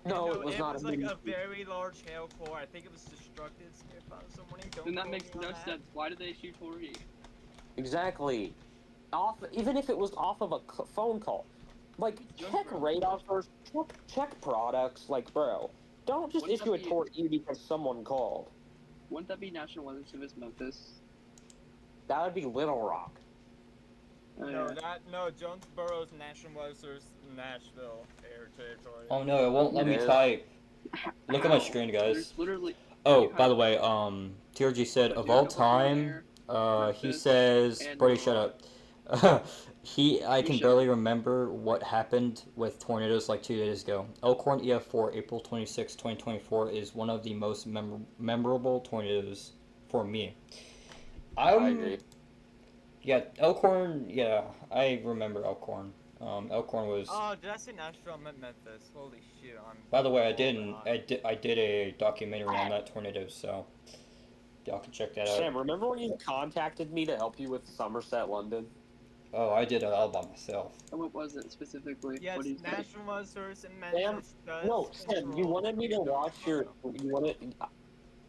No, it was not was a like mini- a very large hail core. I think it was destructive. If I was someone, don't Then that quote makes me no on that. sense. Why did they issue 4E? Exactly. Even if it was off of a phone call. Like, check radar first. Check products. Like, bro, don't just Wouldn't issue a that be- tort E because someone called. Wouldn't that be National Weather Service Memphis? That would be Little Rock. No, Jonesboro's National Weather Service, Nashville air territory. Oh no, it won't let me It is. type. Look at my How? screen, guys. There's literally. Oh, you by have- the way, TRG said But of you all have a phone time, there, he Memphis, says, and Brody, Little shut up. I You can shut barely remember what happened with tornadoes like 2 days ago. Elkhorn EF4, April 26, 2024 is one of the most memorable tornadoes for me. I agree. Yeah, Elkhorn, yeah, I remember Elkhorn. Elkhorn was... Oh, did I say Nashville? I meant Memphis. Holy shit! By the way, I did a documentary on that tornado, so y'all can check that out. Sam, remember when you contacted me to help you with Somerset, London? Oh, I did it all by myself. And what was it specifically? Yes, What do you say? National Weather Service in Sam, Memphis does. no, Sam, you wanted me to watch your. You wanted.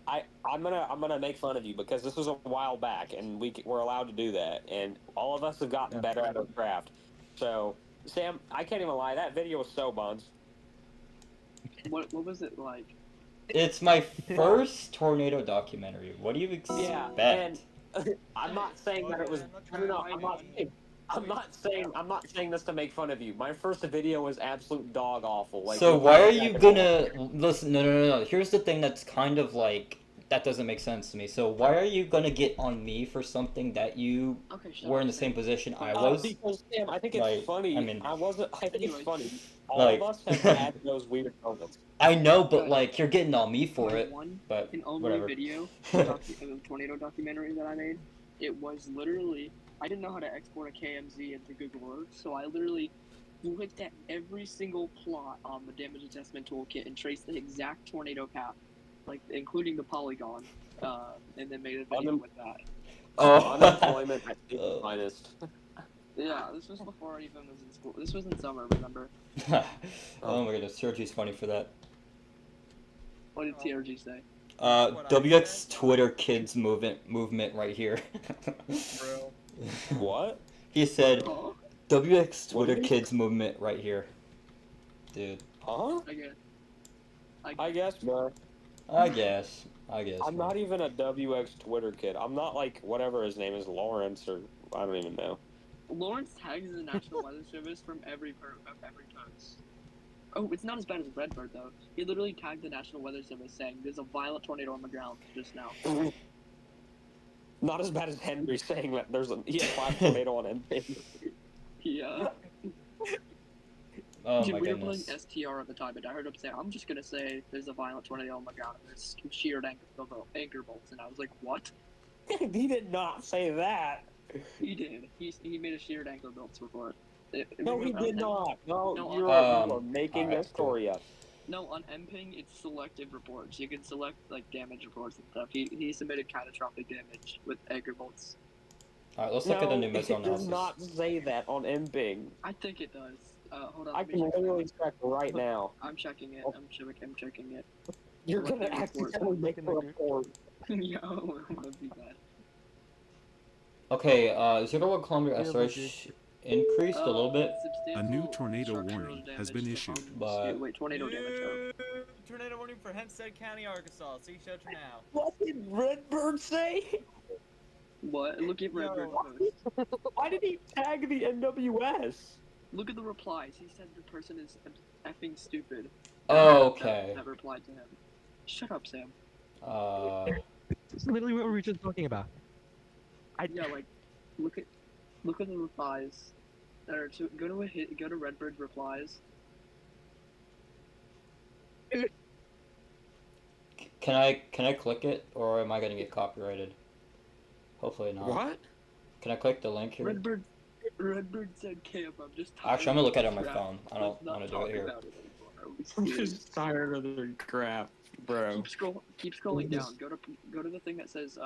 I'm gonna make fun of you because this was a while back, and we're allowed to do that, and all of us have gotten better at our craft. So, Sam, I can't even lie. That video was so buns. What was it like? It's my first tornado documentary. What do you expect? Yeah, and I'm not saying that it was. No, I'm not saying this to make fun of you. My first video was absolute dog awful. Like, So why are you gonna listen? No. Here's the thing that's kind of like that doesn't make sense to me. So why are you gonna get on me for something that you Okay, shut were up, in the Sam. same position I was? Because Sam, I think it's Like, funny. I mean, I think it's funny. All like- of us have had those weird moments. I know, but Guys, like you're getting on me for my it. one But and only whatever. video of a tornado documentary that I made, it was literally, I didn't know how to export a KMZ into Google Earth, so I literally looked at every single plot on the damage assessment toolkit and traced the exact tornado path, like including the polygon, and then made a video with that. Oh. Unemployment at its finest. Yeah, this was before I even was in school. This was in summer, remember? Oh my goodness, TRG's funny for that. What did TRG say? WX Twitter kids movement right here. Bro. What? He said, Huh? WX What Twitter did he- kids movement right here. Dude. Huh? I guess, bro. I guess. I'm not even a WX Twitter kid. I'm not like whatever his name is, Lawrence, or I don't even know. Lawrence tags the National Weather Service from every post. Oh, it's not as bad as Redbird though. He literally tagged the National Weather Service saying there's a violent tornado on the ground just now. Not as bad as Henry saying that he had 5 tornado on MP. Yeah. Oh Dude, my we were goodness. playing STR at the time, and I heard him say, "I'm just gonna say there's a violent tornado on the ground and there's sheared anchor bolts," and I was like, "What?" He did not say that. He did. He made a sheared anchor bolts report. No, he did not. No, No, you on- are making alright, that story up. No, on MPing, it's selective reports. You can select like damage reports and stuff. He submitted catastrophic damage with anchor bolts. Alright, let's look at the new missile it does analysis. not say that on MPing. I think it does. Hold on. I let me can check. literally check right now. I'm checking it. I'm checking it. You're Select gonna the report. accidentally make a report. Yo, I'm gonna be bad. Okay, 0 kilometer SRH increased a little bit. A new tornado warning has been issued. But Wait, tornado damage. Tornado warning for Hempstead County, Arkansas. See shelter now. What did Redbird say? What? Look at Redbird post. Why did he tag the NWS? Look at the replies. He said the person is effing stupid. Oh, okay. That replied to him. Shut up, Sam. It's literally what we were just talking about. Yeah, like, look at the replies. Or go to Redbird's replies. Can I click it, or am I gonna get copyrighted? Hopefully not. What? Can I click the link here? Redbird said, "Camp, I'm just tired." Actually, I'm gonna look at it on my of phone. I don't Let's not want to do talk it here. about it anymore. I'm just tired of the crap, bro. Keep scrolling down. Go to the thing that says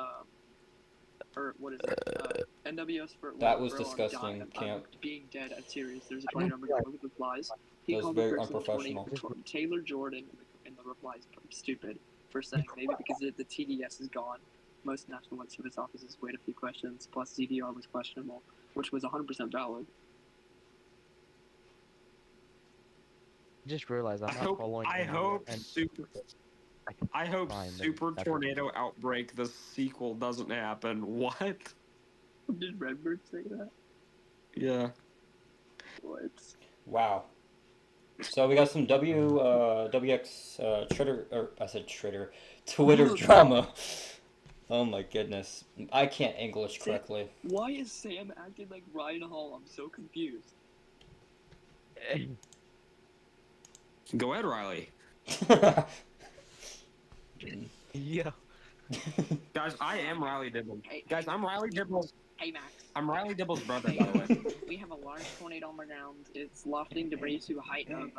or what is it? NWS for That was bro, I'm disgusting, dying. Camp. I'm being dead. I'm serious. There's a tornado number. Look at the replies. He That was called very the person unprofessional. Taylor Jordan in the replies stupid for saying maybe because the TDS is gone. Most National Weather Service offices wait a few questions. Plus CDR was questionable, which was 100% valid. I just realized I'm not following. I hope super That's tornado outbreak the sequel doesn't happen. What? Did Redbird say that? Yeah. What? Wow. So we got some WX Twitter drama. Oh my goodness. I can't English correctly. Why is Sam acting like Ryan Hall? I'm so confused. Go ahead, Riley. Yeah. Guys, I am Riley Dibble. Guys, I'm Riley Dibble's. Hey Max. I'm Riley Dibble's brother, by the way. We have a large tornado on the ground. It's lofting debris to a height of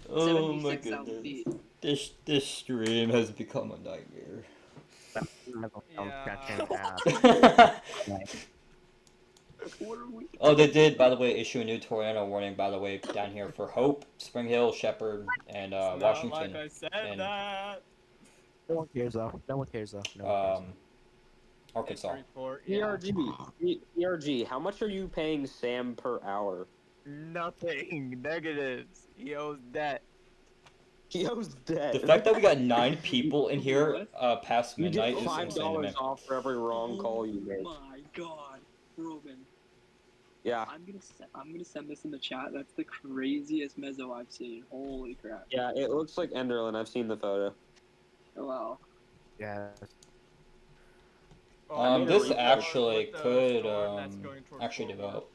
Oh my 76,000 goodness. feet. This stream has become a nightmare. What are we? Oh, they did, by the way, issue a new tornado warning, by the way, down here for Hope, Spring Hill, Shepherd, and Washington. Like I said and, that. No one cares though. No one cares though. No one cares. Arkansas. ERG, how much are you paying Sam per hour? Nothing. Negatives. He owes debt. He owes debt. The fact that we got 9 people in here past You midnight get is insane to me. $5 off for every wrong call you make. Oh my god, Roman. Yeah. I'm gonna send this in the chat. That's the craziest mezzo I've seen. Holy crap. Yeah, it looks like Enderlin. I've seen the photo. Wow. Yeah. I made a This replay. actually With the could storm that's going towards actually Fort Worth. develop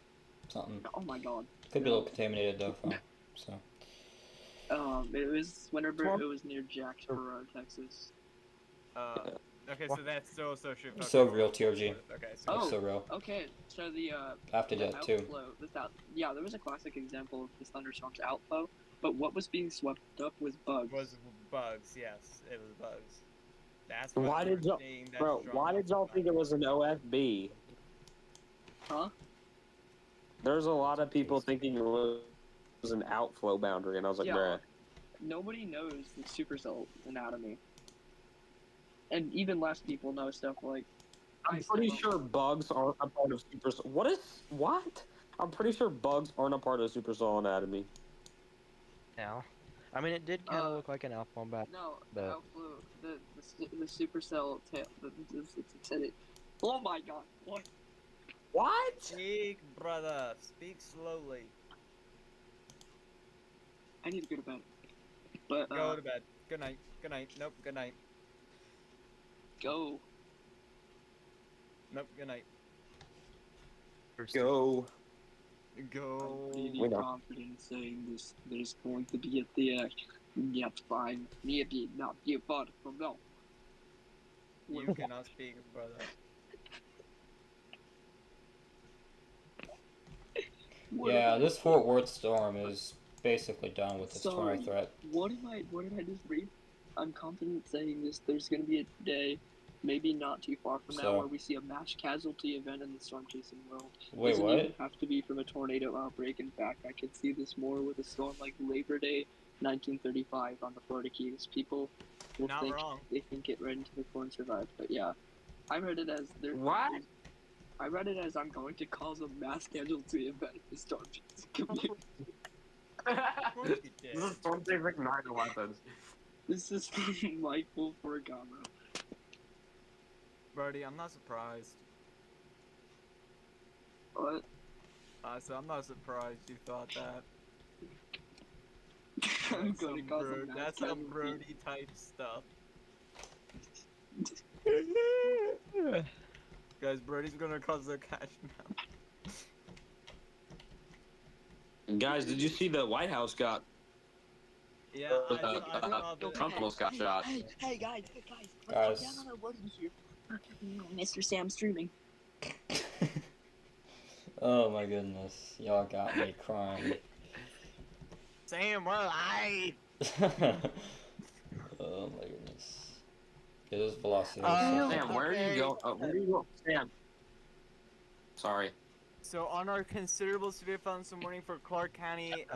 something. Oh my god. Could be a little contaminated though, from so. It was whenever Storm? it was near Jacksboro, Texas. Okay, so that's still associated with So real TRG. Okay, so Oh, so real. okay. So the I have to do the that too. outflow, yeah, there was a classic example of this thunderstorm's outflow, but what was being swept up was bugs. was bugs, yes, it was bugs. That's Why did y'all, bro? Why did y'all think it was an OFB? Huh? There's a lot of people thinking it was an outflow boundary, and I was like, Yeah. bruh. Nobody knows the supercell anatomy, and even less people know stuff like. I'm pretty sure bugs aren't a part of supercell. What? I'm pretty sure bugs aren't a part of supercell anatomy. Now, I mean, it did kind of look like an outflow bat. No, but outflow, the supercell tail. Said it. Oh my god! What? What? Speak, brother. Speak slowly. I need to go to bed. But Go to bed. Good night. Good night. Nope. Good night. Go. Nope. Good night. Go. Go. I'm We really know. confident saying this. There's going to be a theater. Yet fine. Maybe not be far from now. You cannot speak, brother. Yeah, this Fort Worth storm is basically done with its Sorry. tornado threat. What did I just read? I'm confident saying this. There's going to be a day, maybe not too far from now, So- where we see a mass casualty event in the storm chasing world. Wait, Doesn't what? even have to be from a tornado outbreak. In fact, I could see this more with a storm like Labor Day 1935 on the Florida Keys. People will Not think wrong. they can get right into the core and survive. But yeah, I read it as there. What? I read it as I'm going to cause a mass casualty event in the storm chasing community. This is storm chasing 9/11. This is from Michael Ferragamo. Brody, I'm not surprised. What? So I'm not surprised you thought that. I'm That's gonna some cause a Bro- mass That's some casualty. Brody type stuff. Guys, Brody's gonna cause a cash now. Guys, did you see the White House got? Yeah, I saw the- Trump almost got shot. Hey guys, Guys. down on the button here. Mr. Sam streaming. Oh my goodness, y'all got me crying. Sam, we're live. Oh my goodness. It is velocity. Sam, where are you going? Where are you going? Sam. Sorry. So on our considerable severe thunderstorm warning for Clark County,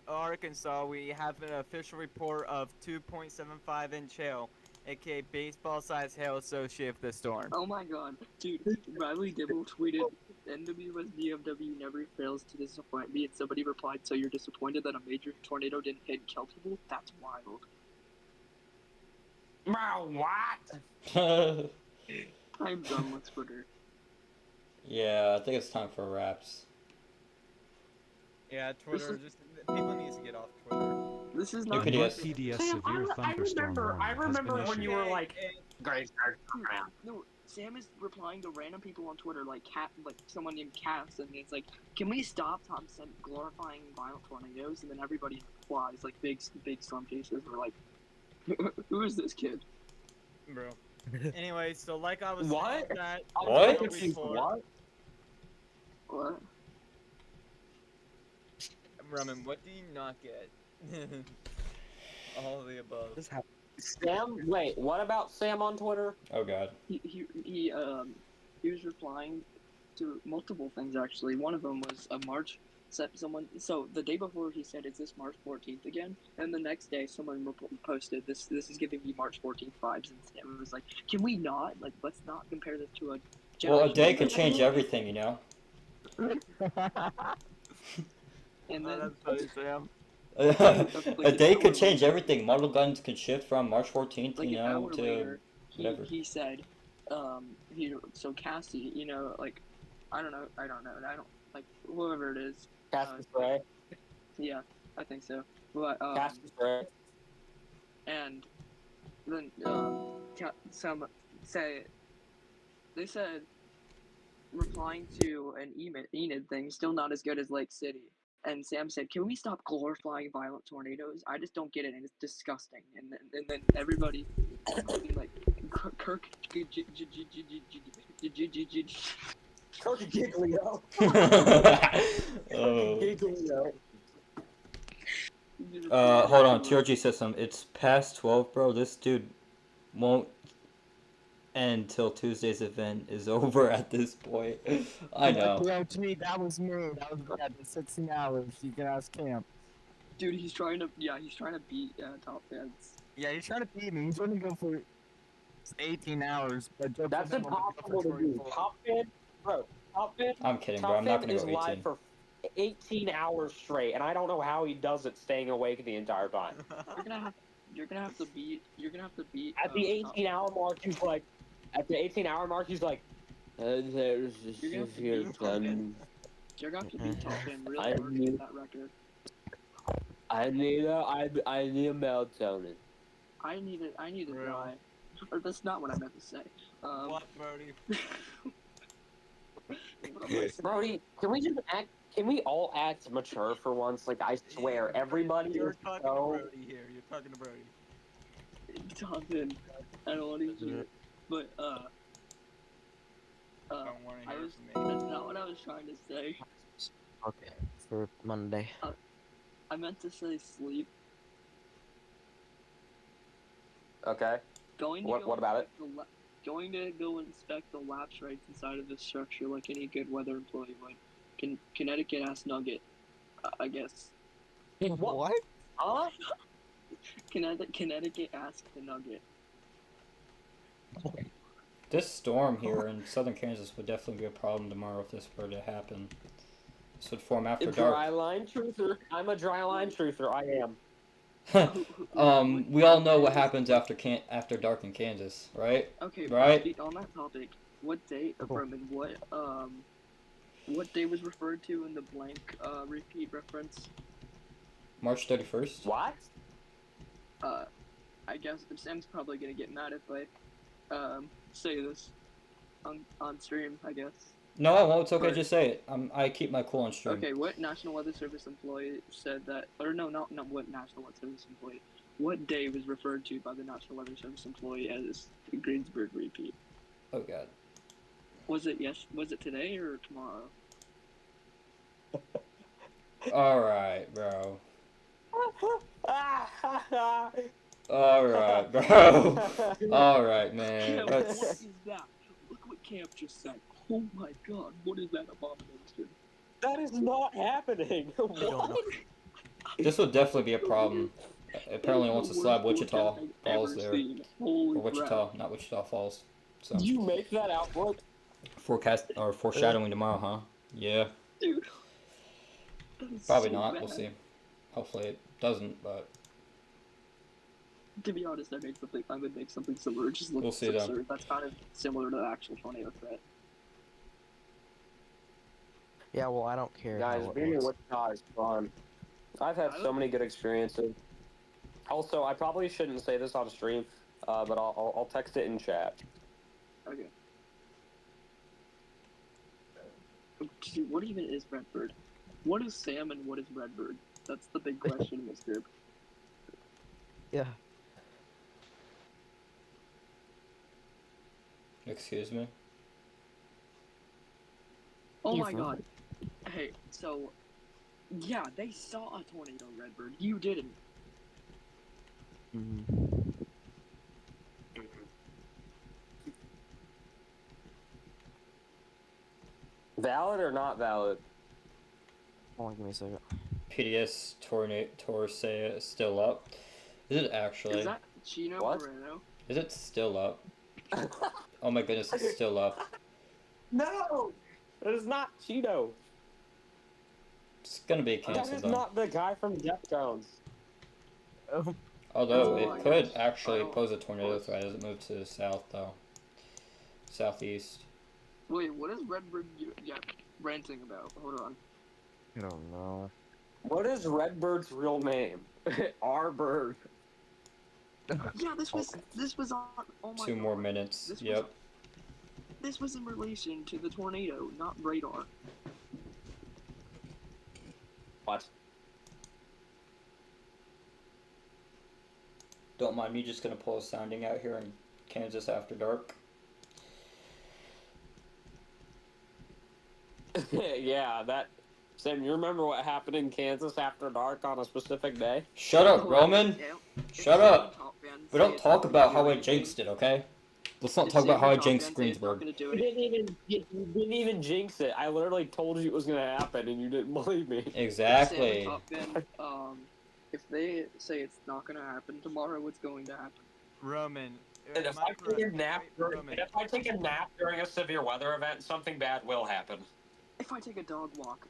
Arkansas, we have an official report of 2.75-inch hail, aka baseball-sized hail associated with the storm. Oh my god, dude! Riley Dibble tweeted, "NWS DFW never fails to disappoint me," and somebody replied, "So you're disappointed that a major tornado didn't hit Keltyville? That's wild." Bro, what? I'm done with Twitter. Yeah, I think it's time for wraps. Yeah, Twitter, just people need to get off Twitter. This is You not. could New just- PDS Sam, severe thunderstorm warning I has remember been when you issued. were like, guys, No, Sam is replying to random people on Twitter, like someone named Cass, and it's like, "Can we stop Thompson glorifying violent tornadoes?" And then everybody replies, like big storm chasers, are like, "Who is this kid?" Bro. Anyway, so like I was What? saying that What? report, What? Roman, what do you not get? All of the above. Sam, wait, what about Sam on Twitter? Oh god. He was replying to multiple things actually. One of them was a March. So the day before he said, "Is this March 14th again?" And the next day someone posted, "This is giving me March 14th vibes," and Sam was like, "Can we not? Like, let's not compare this to a." Well, a day generation could ago." change everything, you know? And then That's funny, Sam. A day could change everything. Model guns could shift from March 14th, like you an know, hour to later, whatever. he said, so Cassie, you know, like, I don't know, like, whoever it is. Cassius Ray. Yeah, I think so. But, Cassius Ray. and then some say they said replying to an Enid thing still not as good as Lake City. And Sam said, "Can we stop glorifying violent tornadoes? I just don't get it, and it's disgusting." And then everybody, like Kirk, Giglio. Giglio. Hold on. TRG system. It's past 12, bro. This dude won't end till Tuesday's event is over at this point. I know. Yeah, to me, that was me. That was bad. The 16 hours. You can ask Camp. Dude, he's trying to beat top fans. Yeah, he's trying to beat me. He's going to go for 18 hours, but Joe That's Budden wants to go impossible for to do. 24. Top Fan, bro. Top Fan. I'm kidding, Top bro. I'm not Fan gonna is go live 18. for 18 hours straight, and I don't know how he does it staying awake the entire time. You're gonna have to beat. At the 18-hour mark, he's like. At the 18-hour mark, he's like. There's You're gonna have to beat top fan really I hard to need- get that record. I need a melatonin. I need a dry. Or that's not what I meant to say. What, Brody? Brody, can we just act? Can we all act mature for once? Like I swear, everybody You're is talking so. to Brody here. You're talking to Brody. Toppin. I don't want to hear it. But Don't want to I hear was. from me. That's not what I was trying to say. Okay, for Monday. I meant to say sleep. Okay. Going to What- go what about inspect the going to go inspect the lapse rates inside of the structure like any good weather employee would. Connecticut asked Nugget, I guess. What? Huh? Connecticut asked the Nugget. This storm here in southern Kansas would definitely be a problem tomorrow if this were to happen. This would form after dark. Dry line truther. I'm a dry line truther. I am. We all know what happens after dark in Kansas, right? Okay, Right? on that topic, what date, Roman, what day was referred to in the blank repeat reference? March 31st. What? I guess Sam's probably gonna get mad if I say this on stream, I guess. No, I won't. It's okay. But- Just say it. I keep my cool on stream. Okay, what National Weather Service employee said that, or no, not what National Weather Service employee, what day was referred to by the National Weather Service employee as the Greensburg repeat? Oh God. Was it today or tomorrow? All right, bro. All right, bro. All right, man. Camp, Let's- what is that? Look what Camp just said. Oh my God, what is that abomination? That is not happening. What? This would definitely be a problem. Apparently, once the slab Wichita falls there, Holy or Wichita, not Wichita Falls. So You make that out, bro. forecast or foreshadowing tomorrow, huh? Yeah. Dude. That is Probably so not. bad. We'll see. Hopefully it doesn't, but To be honest, I would make something similar. It just looks We'll see, though. absurd. That's kind of similar to the actual tornado threat. Yeah, well, I don't care. Guys, how it being in looks. Wichita is fun. I've had so many good experiences. Also, I probably shouldn't say this on stream, but I'll text it in chat. Okay. Dude, what even is Redbird? What is Sam and what is Redbird? That's the big question in this group. Yeah. excuse me. Oh You're my fine. God. Hey, so yeah, they saw a tornado, Redbird. You didn't. Mm-hmm. Valid or not valid? Hold on, give me a second. PDS Torsay still up? Is it actually? Is that Chino What? Moreno? Is it still up? Oh my goodness, it's still up. No! That is not Cheeto. It's gonna be That canceled is though. not the guy from Deftones. Oh, Although Oh my it could gosh. actually Oh, pose a tornado of course. threat as it moves to the south though. Southeast. Wait, what is Redbird ranting about? Hold on. I don't know. What is Redbird's real name? R Bird. Yeah, this was on. Oh my 2 more God. minutes. This was- Yep. This was in relation to the tornado, not radar. What? Don't mind me just gonna pull a sounding out here in Kansas After Dark. Yeah, that. Sam, you remember what happened in Kansas after dark on a specific day? Shut up, Roman! Yeah. Shut up! Top fan, We say don't it's talk not about gonna how do I anything. jinxed it, okay? Let's not If talk about how I Saber jinxed Top fan say it's not Greensburg. gonna do You it. didn't even jinx it. I literally told you it was gonna happen, and you didn't believe me. Exactly. Top fan, if they say it's not gonna happen tomorrow, it's going to happen. Roman. And if am I take a correct? nap Wait, during, Roman. if I take a nap during a severe weather event, something bad will happen. If I take a dog walk,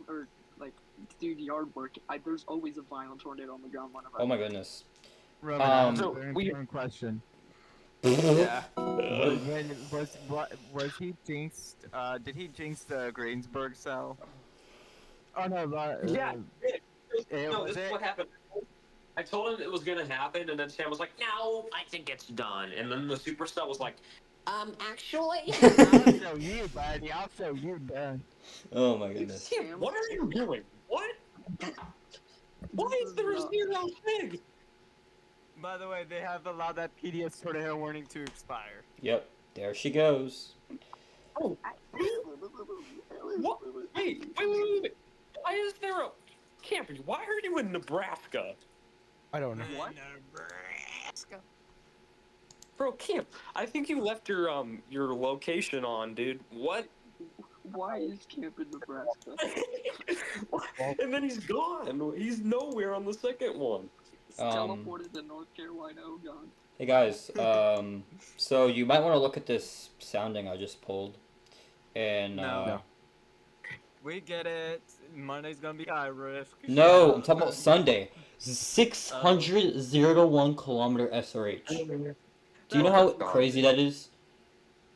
or like do yard work, there's always a violent tornado on the ground whenever. Oh my goodness. Roman, I have Um, a very important question. Yeah. Was he jinxed? Did he jinx the Greensburg cell? Oh no, Yeah. No, was this is what happened. I told him it was gonna happen, and then Sam was like, "No, I think it's done." And then the supercell was like, actually. I'll show you, buddy. I'll show you, done. Oh my goodness. Sam, what are you doing? What? Why is there a zero thing? By the way, they have allowed that PDS tornado warning to expire. Yep. There she goes. Oh. What? Wait. Why is there a Campy? Why are you in Nebraska? I don't know. What? Bro, Camp, I think you left your location on, dude. What? Why is Camp in Nebraska? And then he's gone. He's nowhere on the second one. It's teleported to North Carolina. Oh God. Hey guys, so you might want to look at this sounding I just pulled. And, No. We get it. Monday's gonna be high risk. No, I'm talking about Sunday. 600 0 to 1 kilometer SRH. Do you know how crazy that is?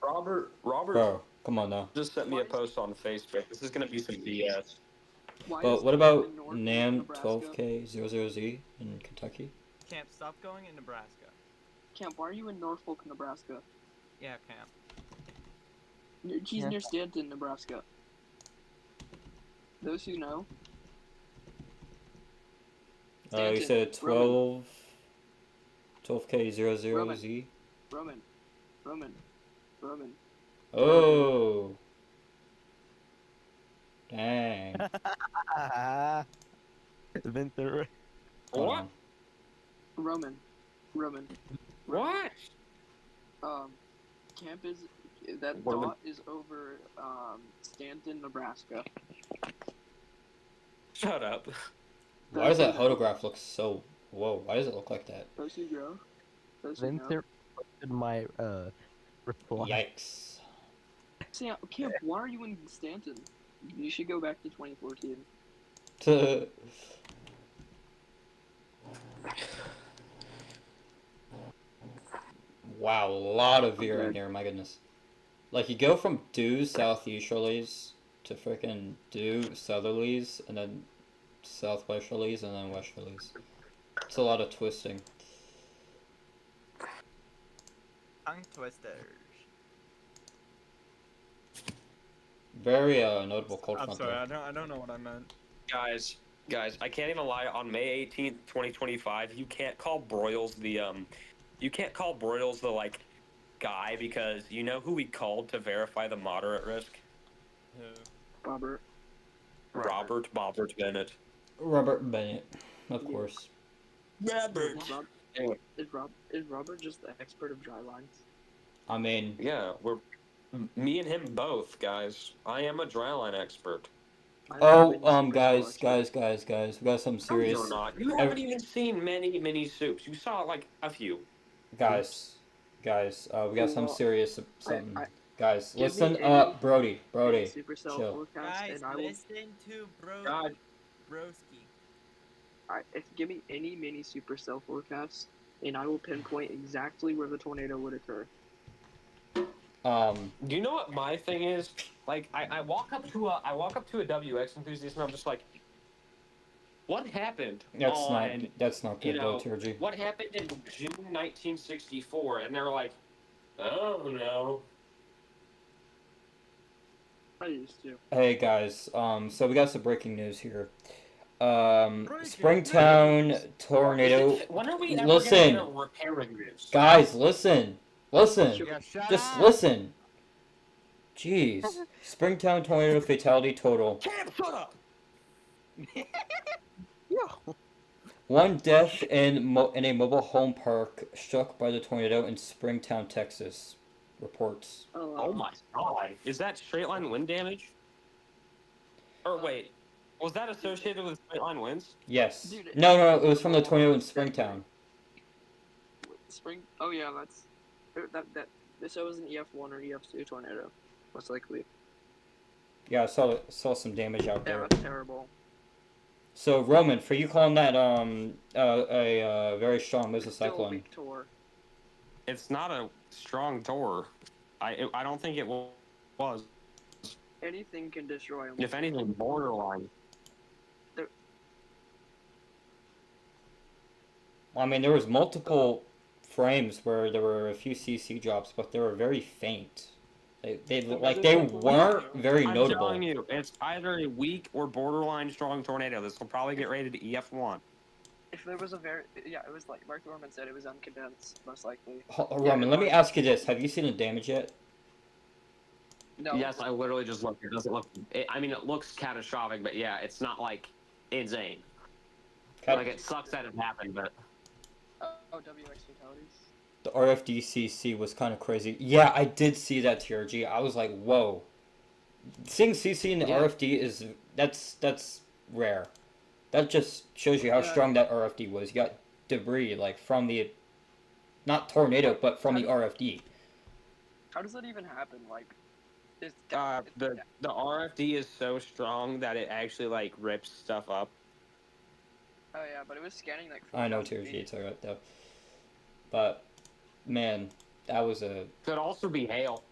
Robert Bro, come on now. just sent me a post on Facebook. This is gonna be some BS. But what about NAM 12K 00Z in Kentucky? Camp, stop going in Nebraska. Camp, why are you in Norfolk, Nebraska? Yeah, Camp. He's near Stanton, Nebraska. Those who know. You said 12K 00Z? Roman. Oh. Dang. Been through it. What? Roman. What? Camp is that What am I- dot is over Stanton, Nebraska. Shut up. Why does that photograph look so... Whoa, why does it look like that? Those who grow. Those who know. Vinther posted my reply. Yikes. Sam, Camp, why are you in Stanton? You should go back to 2014. Wow, a lot of veering here, my goodness. Like, you go from due southeasterlies to frickin' due southerlies, and then southwesterlies, and then westerlies. It's a lot of twisting. Tongue twisters. Very notable cold I'm front sorry, there. I don't know what I meant. Guys, I can't even lie. On May 18th, 2025, you can't call Broyles the like guy, because you know who we called to verify the moderate risk? Who? Robert Bennett. Robert Bennett, of course. Robert. Anyway. Is Robert just the expert of dry lines? I mean... Yeah, me and him both, guys. I am a dryline expert. Oh, guys, we got some No, serious... you're not. You haven't even seen many soups. You saw like a few. Guys, we got some serious something. Guys, give listen me up, Brody, Supercell chill. forecast, Guys, and I will. listen to God. Broski. Give me any mini supercell forecast, and I will pinpoint exactly where the tornado would occur. Do you know what my thing is? Like, I walk up to a WX enthusiast, and I'm just like, What happened? That's not You good know, though, TRG. what happened in June 1964? And they're like, oh no. I used to. Hey guys, so we got some breaking news here. Springtown tornado. When are we ever Listen, gonna get a repairing news? guys, listen. Just listen. Jeez. Springtown tornado fatality total. Can't shut up. One death in a mobile home park struck by the tornado in Springtown, Texas. Reports. Oh my god. Is that straight line wind damage? Or wait, was that associated with straight line winds? Yes. Dude, No, it was from the tornado in Springtown. Spring. Oh yeah, that this was an EF1 or EF2 tornado, most likely. Yeah, I saw some damage out Yeah, there. that's terrible. So Roman, for you calling that a very strong mesocyclone. Tour. It's not a strong tour. I don't think it was. Anything can destroy them. If anything, borderline. I mean, there was multiple frames where there were a few CC drops, but they were very faint. They weren't very notable. I'm telling you, it's either a weak or borderline strong tornado. This will probably get rated to EF1. If there was a it was like Mark Norman said, it was uncondensed, most likely. Roman, let me ask you this: have you seen the damage yet? No. Yes, I literally just looked. It doesn't look. I mean, it looks catastrophic, but yeah, it's not like insane. Like it sucks that it happened, but. Oh, WX fatalities. The RFD-CC was kind of crazy. Yeah, I did see that, TRG. I was like, whoa. Seeing CC in the RFD is that's rare. That just shows you how strong that RFD was. You got debris like from the, not tornado, but from the RFD. How does that even happen? Like, The RFD is so strong that it actually like rips stuff up. Oh yeah, but it was scanning like. I know TRG, it's alright though. But man, that was a. Could also be hail.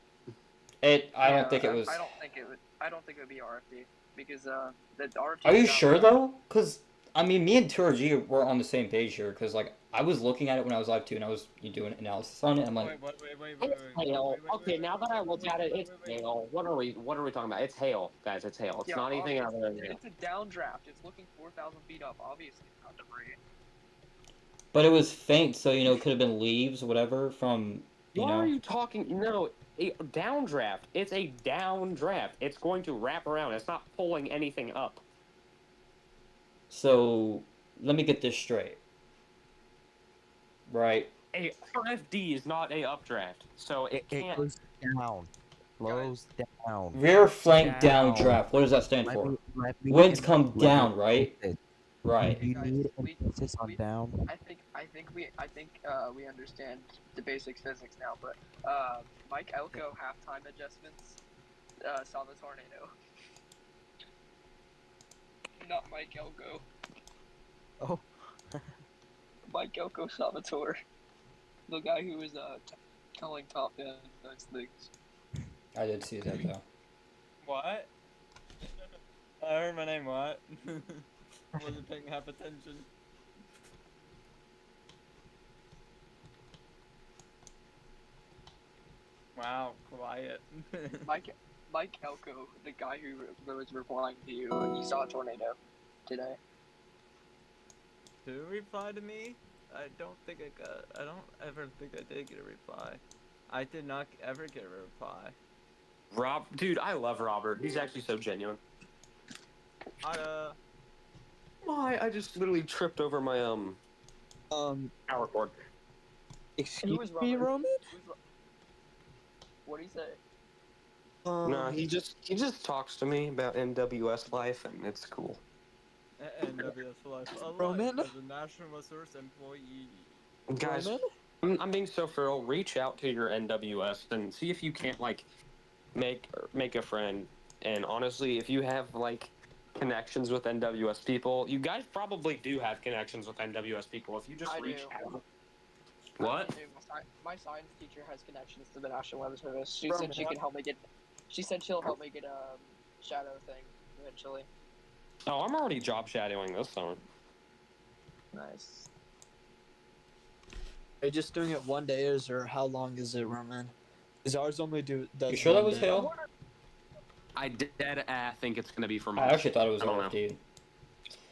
I don't think it was. I don't think it would be RFD because the RFD. Are you sure though? Cause I mean, me and TRG were on the same page here. Cause like I was looking at it when I was live too, and I was doing analysis on it. I'm like, It's hail. Okay, now that I look at it, it's hail. What are we talking about? It's hail, guys. It's hail. It's not anything other than hail. It's a downdraft. It's looking 4,000 feet up. Obviously, it's not debris. but it was faint, so you know, it could have been leaves, whatever, from you What know. are you talking? No, a downdraft. It's a downdraft. It's going to wrap around. It's not pulling anything up. So let me get this straight. Right. A RFD is not a updraft, so it can't. It goes down. Slows down. Rear flank downdraft. What does that stand for? Winds come down, right? Right. You need emphasis on down. I think we understand the basic physics now, but Mike Elko halftime adjustments saw the tornado. Not Mike Elko. Oh. Mike Elko saw the tour. The guy who was telling Top Gun those things. I did see that though. What? I heard my name, what? Wasn't paying half attention. Wow, quiet. Mike Elko, the guy who was replying to you, and you saw a tornado today. Who replied to me? I don't ever think I did get a reply. I did not ever get a reply. Dude, I love Robert. He's actually so genuine. Why? I just literally tripped over my power cord. Excuse me, Roman? What'd he say? No, he just talks to me about NWS life, and it's cool. NWS Life Roman? as a national resource employee. Guys, I'm being so for real. Reach out to your NWS and see if you can't like make a friend. And honestly, if you have like connections with NWS people, you guys probably do have connections with NWS people. If you just reach out. What? My science teacher has connections to the National Weather Service. She said she can help me get. She said she'll help me get a shadow thing eventually. Oh, I'm already job shadowing this summer. Nice. Are you just doing it one day, or how long is it, Roman? Is ours only does You sure that one was day? hail? I think it's gonna be for I months. actually thought it was I don't know. RFD.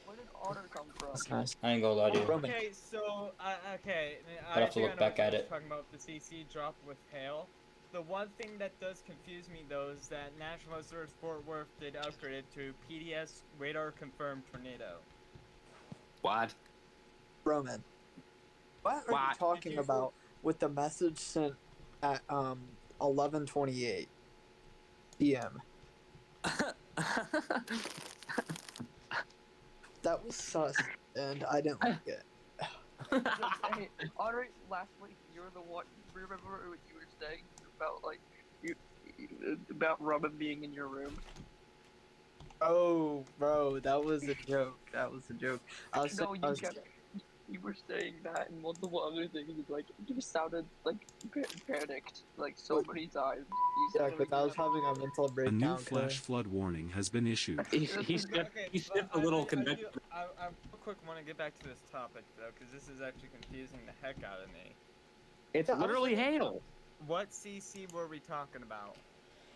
Where did Otter come from? That's nice. I ain't gonna lie to you. Roman. Okay, so okay, I'd have to think look I know back what at you're it. talking about the CC drop with hail. The one thing that does confuse me though is that National Reserve Fort Worth did upgrade it to PDS radar confirmed tornado. What? Roman. What are you talking about with the message sent at 11:28 p.m.? That was sus, and I didn't like it. Hey, Otter, last week you were the one. Remember what you were saying about like about Robin being in your room? Oh, bro, that was a joke. That was a joke. You were saying that and multiple other things. Like you sounded like panicked like so many times. Yeah, because I was having a mental A breakdown. new flash flood warning has been issued. He's a little convicted. I real quick want to get back to this topic though, because this is actually confusing the heck out of me. It's literally hail. What CC were we talking about?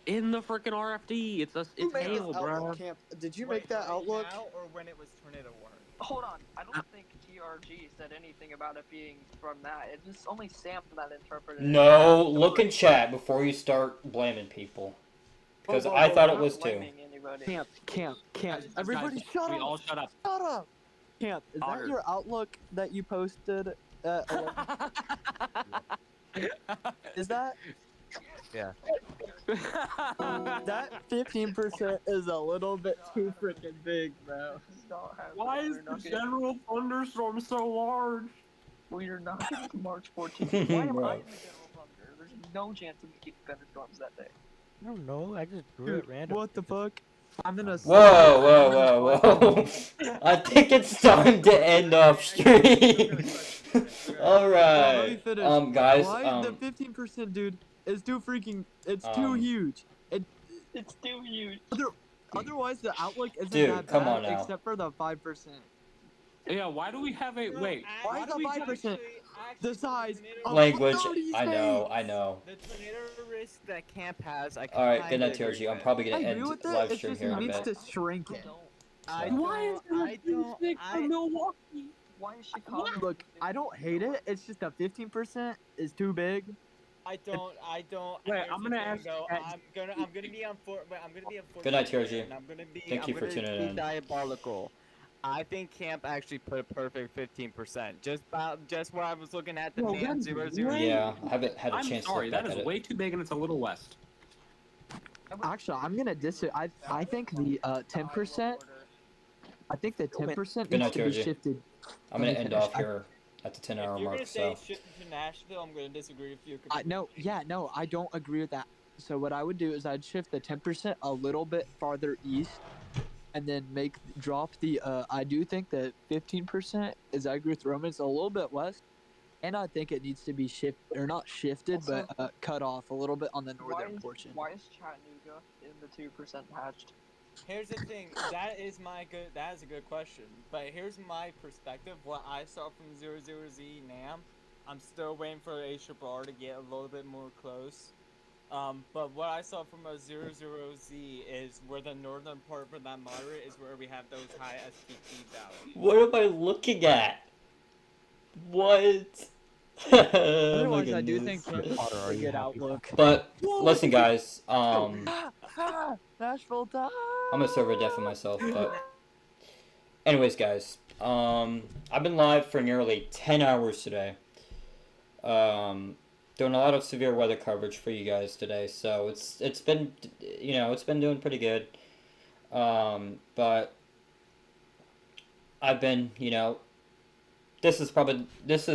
In the freaking RFD, it's hail, bro. Camp. Did you make that outlook? Now or when it was tornado warning? Hold on, I don't think TRG said anything about it being from that. It just only Sam that interpreted it. No, look in chat before you start blaming people. Because I thought it was too. Camp. Everybody shut We up. all shut up. Shut up. Camp, is Otter. that your outlook that you posted? Is that? Yeah. That 15% is a little bit too freaking big, bro. Why is the general thunderstorm so large? We're not getting March 14th. Why am I in the Bro. general thunder? There's no chance of me getting thunderstorms that day. I don't know. I just drew it random. What the fuck? I'm gonna. Whoa. I think it's time to end off stream. Alright. Guys, Why the 15%, dude? Is too freaking. It's too huge. It's too huge. Otherwise, the outlook isn't Dude, that come bad, on now. except for the 5%. Yeah, why do we have a wait? Why is the 5% the size of language. 30 I know. The tornado risk that camp has, I Alright, good kinda night, agree TRG. I'm with. probably I gonna agree end with the it. live It's stream just here in a needs bit. to shrink it. Why is it too big for Milwaukee? Why is Chicago? Look, I don't hate it. It's just that 15% is too big. I don't. Wait, here's I'm the gonna thing, ask- though. I'm gonna be on Good night, TRG. and I'm gonna be. Thank you for tuning be in. diabolical. I think Camp actually put a perfect 15%. Just what I was looking at the Well, NAM that's 00. way- Yeah, I haven't had a I'm chance sorry, to look that back is at it. way too big and it's a little west. Actually, I'm gonna I think the 10%. I think the 10% Good needs night, to be TRG. shifted. I'm gonna Let me end finish. off here at the 10-hour If you're mark. gonna say So shift to Nashville, I'm gonna disagree with you. No, I don't agree with that. So what I would do is I'd shift the 10% a little bit farther east, and then drop the. I do think that 15% is. I agree with Roman. It's a little bit west, and I think it needs to be not shifted, Also- but cut off a little bit on the Why northern is, portion. why is Chattanooga in the 2% hatched? Here's the thing. That is a good question. But here's my perspective. What I saw from 00Z NAM, I'm still waiting for ARRR to get a little bit more close. But what I saw from a 00Z is where the northern part for that moderate is where we have those high SPT values. what am I looking at? What? Oh my Otherwise, I do think goodness. Camp has a good outlook. But listen, guys. Nashville time. I'm gonna serve a death of myself, but anyways, guys, I've been live for nearly 10 hours today. Doing a lot of severe weather coverage for you guys today, so it's been it's been doing pretty good. But I've been this is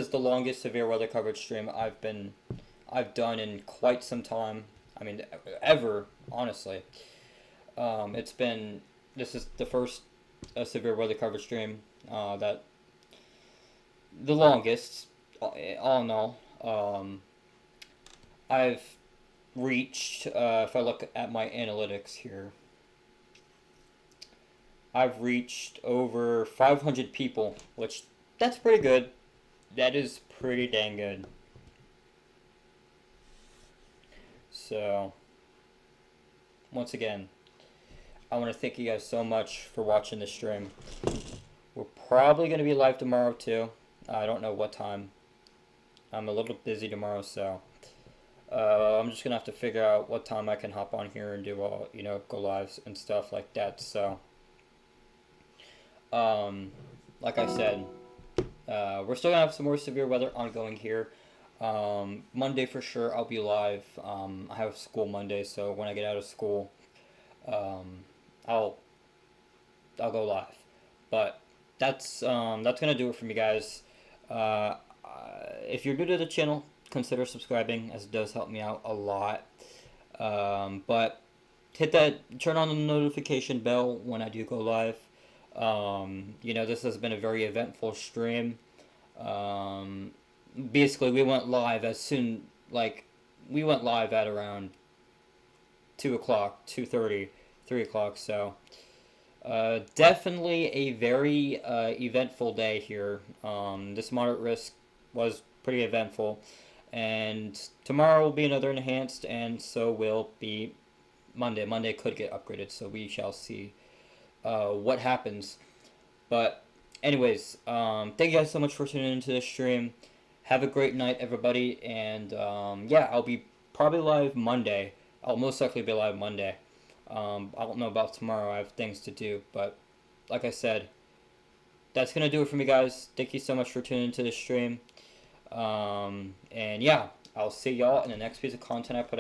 the longest severe weather coverage stream I've done in quite some time. I mean, ever, honestly. This is the first severe weather coverage stream that the longest, all in all. I've reached, if I look at my analytics here, I've reached over 500 people, which that's pretty good. That is pretty dang good. So, once again, I want to thank you guys so much for watching this stream. We're probably going to be live tomorrow too. I don't know what time. I'm a little busy tomorrow, so I'm just going to have to figure out what time I can hop on here and do all, go lives and stuff like that. So, like I said, we're still going to have some more severe weather ongoing here. Monday for sure I'll be live. I have school Monday, so when I get out of school, I'll go live. But that's gonna do it for me, guys. If you're new to the channel, consider subscribing, as it does help me out a lot. But turn on the notification bell when I do go live. This has been a very eventful stream. Basically, we went live we went live at around 2 o'clock, 2:30, 3 o'clock, so definitely a very eventful day here. This moderate risk was pretty eventful, and tomorrow will be another enhanced, and so will be Monday. Monday could get upgraded, so we shall see what happens. But anyways, thank you guys so much for tuning into this stream. Have a great night, everybody, and yeah, I'll be probably live Monday. I'll most likely be live Monday. I don't know about tomorrow. I have things to do, but like I said, that's gonna do it for me, guys. Thank you so much for tuning into this stream. And yeah, I'll see y'all in the next piece of content I put out.